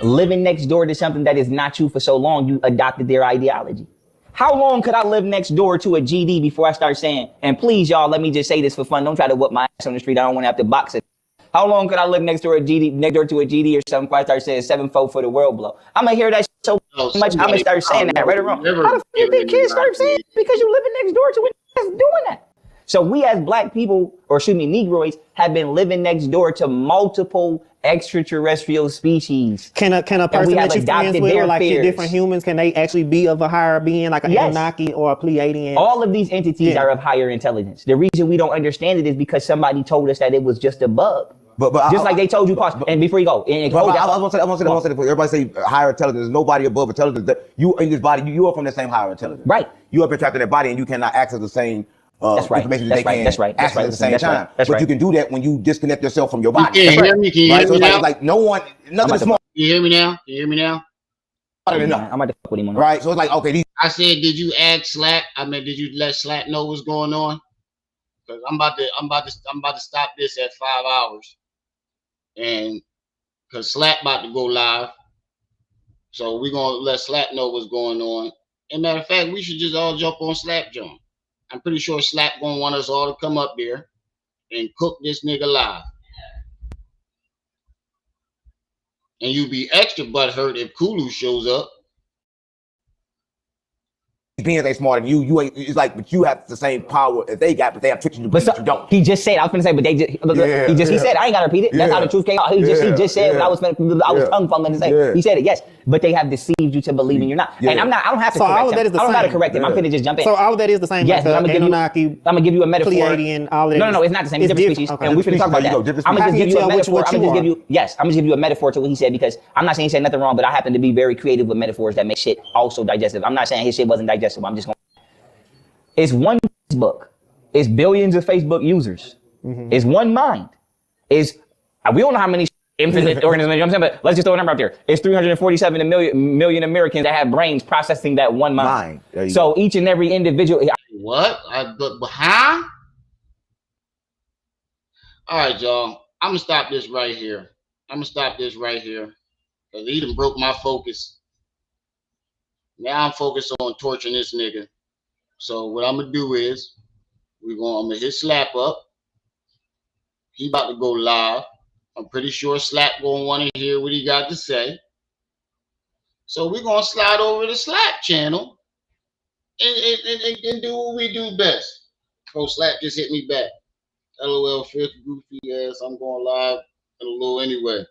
H: living next door to something that is not you for so long, you adopted their ideology. How long could I live next door to a GD before I start saying, and please y'all, let me just say this for fun, don't try to whoop my ass on the street, I don't want to have to box it. How long could I live next door to a GD or something before I start saying 7-4 for the world blow? I'm gonna hear that so much, I'm gonna start saying that right or wrong. How the fuck you think kids start saying it? Because you living next door to it that's doing that. So we as black people, or Negroids, have been living next door to multiple extraterrestrial species.
I: Can a person that you friends with, or like different humans, can they actually be of a higher being, like an Anunnaki or a Pleiadian?
H: All of these entities are of higher intelligence. The reason we don't understand it is because somebody told us that it was just a bug.
L: But
H: just like they told you, and before you go, I
L: want to say, everybody say higher intelligence. There's nobody above intelligence. That you in this body, you are from the same higher intelligence.
H: Right.
L: You have been trapped in that body, and you cannot access the same information that they can access at the same time. But you can do that when you disconnect yourself from your body.
A: You can hear me? Can you hear me now?
L: Like no one, nothing small.
A: Can you hear me now? Can you hear me now?
H: I'm about to fuck with him on that.
L: Right. So it's like, okay.
A: I said, did you ask Slap? Did you let Slap know what's going on? Because I'm about to stop this at 5 hours. And because Slap about to go live, so we're gonna let Slap know what's going on. And matter of fact, we should just all jump on Slap John. I'm pretty sure Slap gonna want us all to come up there and cook this nigga live. And you be extra butthurt if Kulu shows up.
L: being they smarter than you. You ain't. It's like, but you have the same power as they got, but they have tricks you.
H: But so,
L: you don't.
H: he just said, I was gonna say, but they just, look, he said, I ain't gotta repeat it. That's how the truth came out. He just said what I was tongue fumbling to say. He said it, yes. But they have deceived you to believing you're not. And I don't have to correct him. I don't gotta correct him. I'm finna just jump in.
I: So all of that is the same.
H: Yes,
I: like
H: I'm gonna give you a metaphor.
I: Pleiadian, all that
H: No, it's not the same. It's different species.
I: Okay.
H: And we finna talk about that. I'm gonna just give you a metaphor. I'm gonna just give you a metaphor to what he said, because I'm not saying he said nothing wrong, but I happen to be very creative with metaphors that make shit also digestive. I'm not saying his shit wasn't digestible. I'm just gonna. It's one Facebook. It's billions of Facebook users. It's one mind. We don't know how many infinite organisms, you know what I'm saying? But let's just throw a number out there. It's 347 million Americans that have brains processing that one mind. So each and every individual.
A: What? Huh? All right, y'all. I'm gonna stop this right here. Cause he done broke my focus. Now I'm focused on torturing this nigga. So what I'm gonna do is I'm gonna hit Slap up. He about to go live. I'm pretty sure Slap gonna want to hear what he got to say. So we're gonna slide over to Slap channel and do what we do best. Oh, Slap just hit me back. LOL, fifth goofy ass. I'm going live in a little anyway.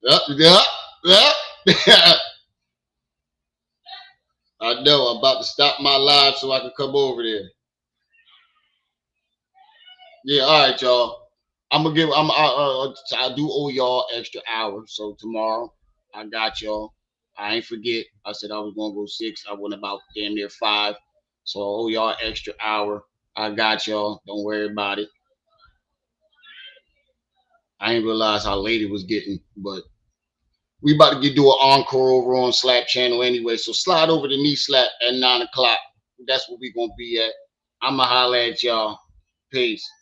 A: Yep. I know. I'm about to stop my live so I can come over there. Yeah, all right, y'all. I do owe y'all extra hour. So tomorrow, I got y'all. I ain't forget. I said I was gonna go 6. I went about damn near 5. So I owe y'all extra hour. I got y'all. Don't worry about it. I didn't realize how late it was getting, but we about to do an encore over on Slap channel anyway. So slide over to Knee Slap at 9 o'clock. That's where we gonna be at. I'ma holla at y'all. Peace.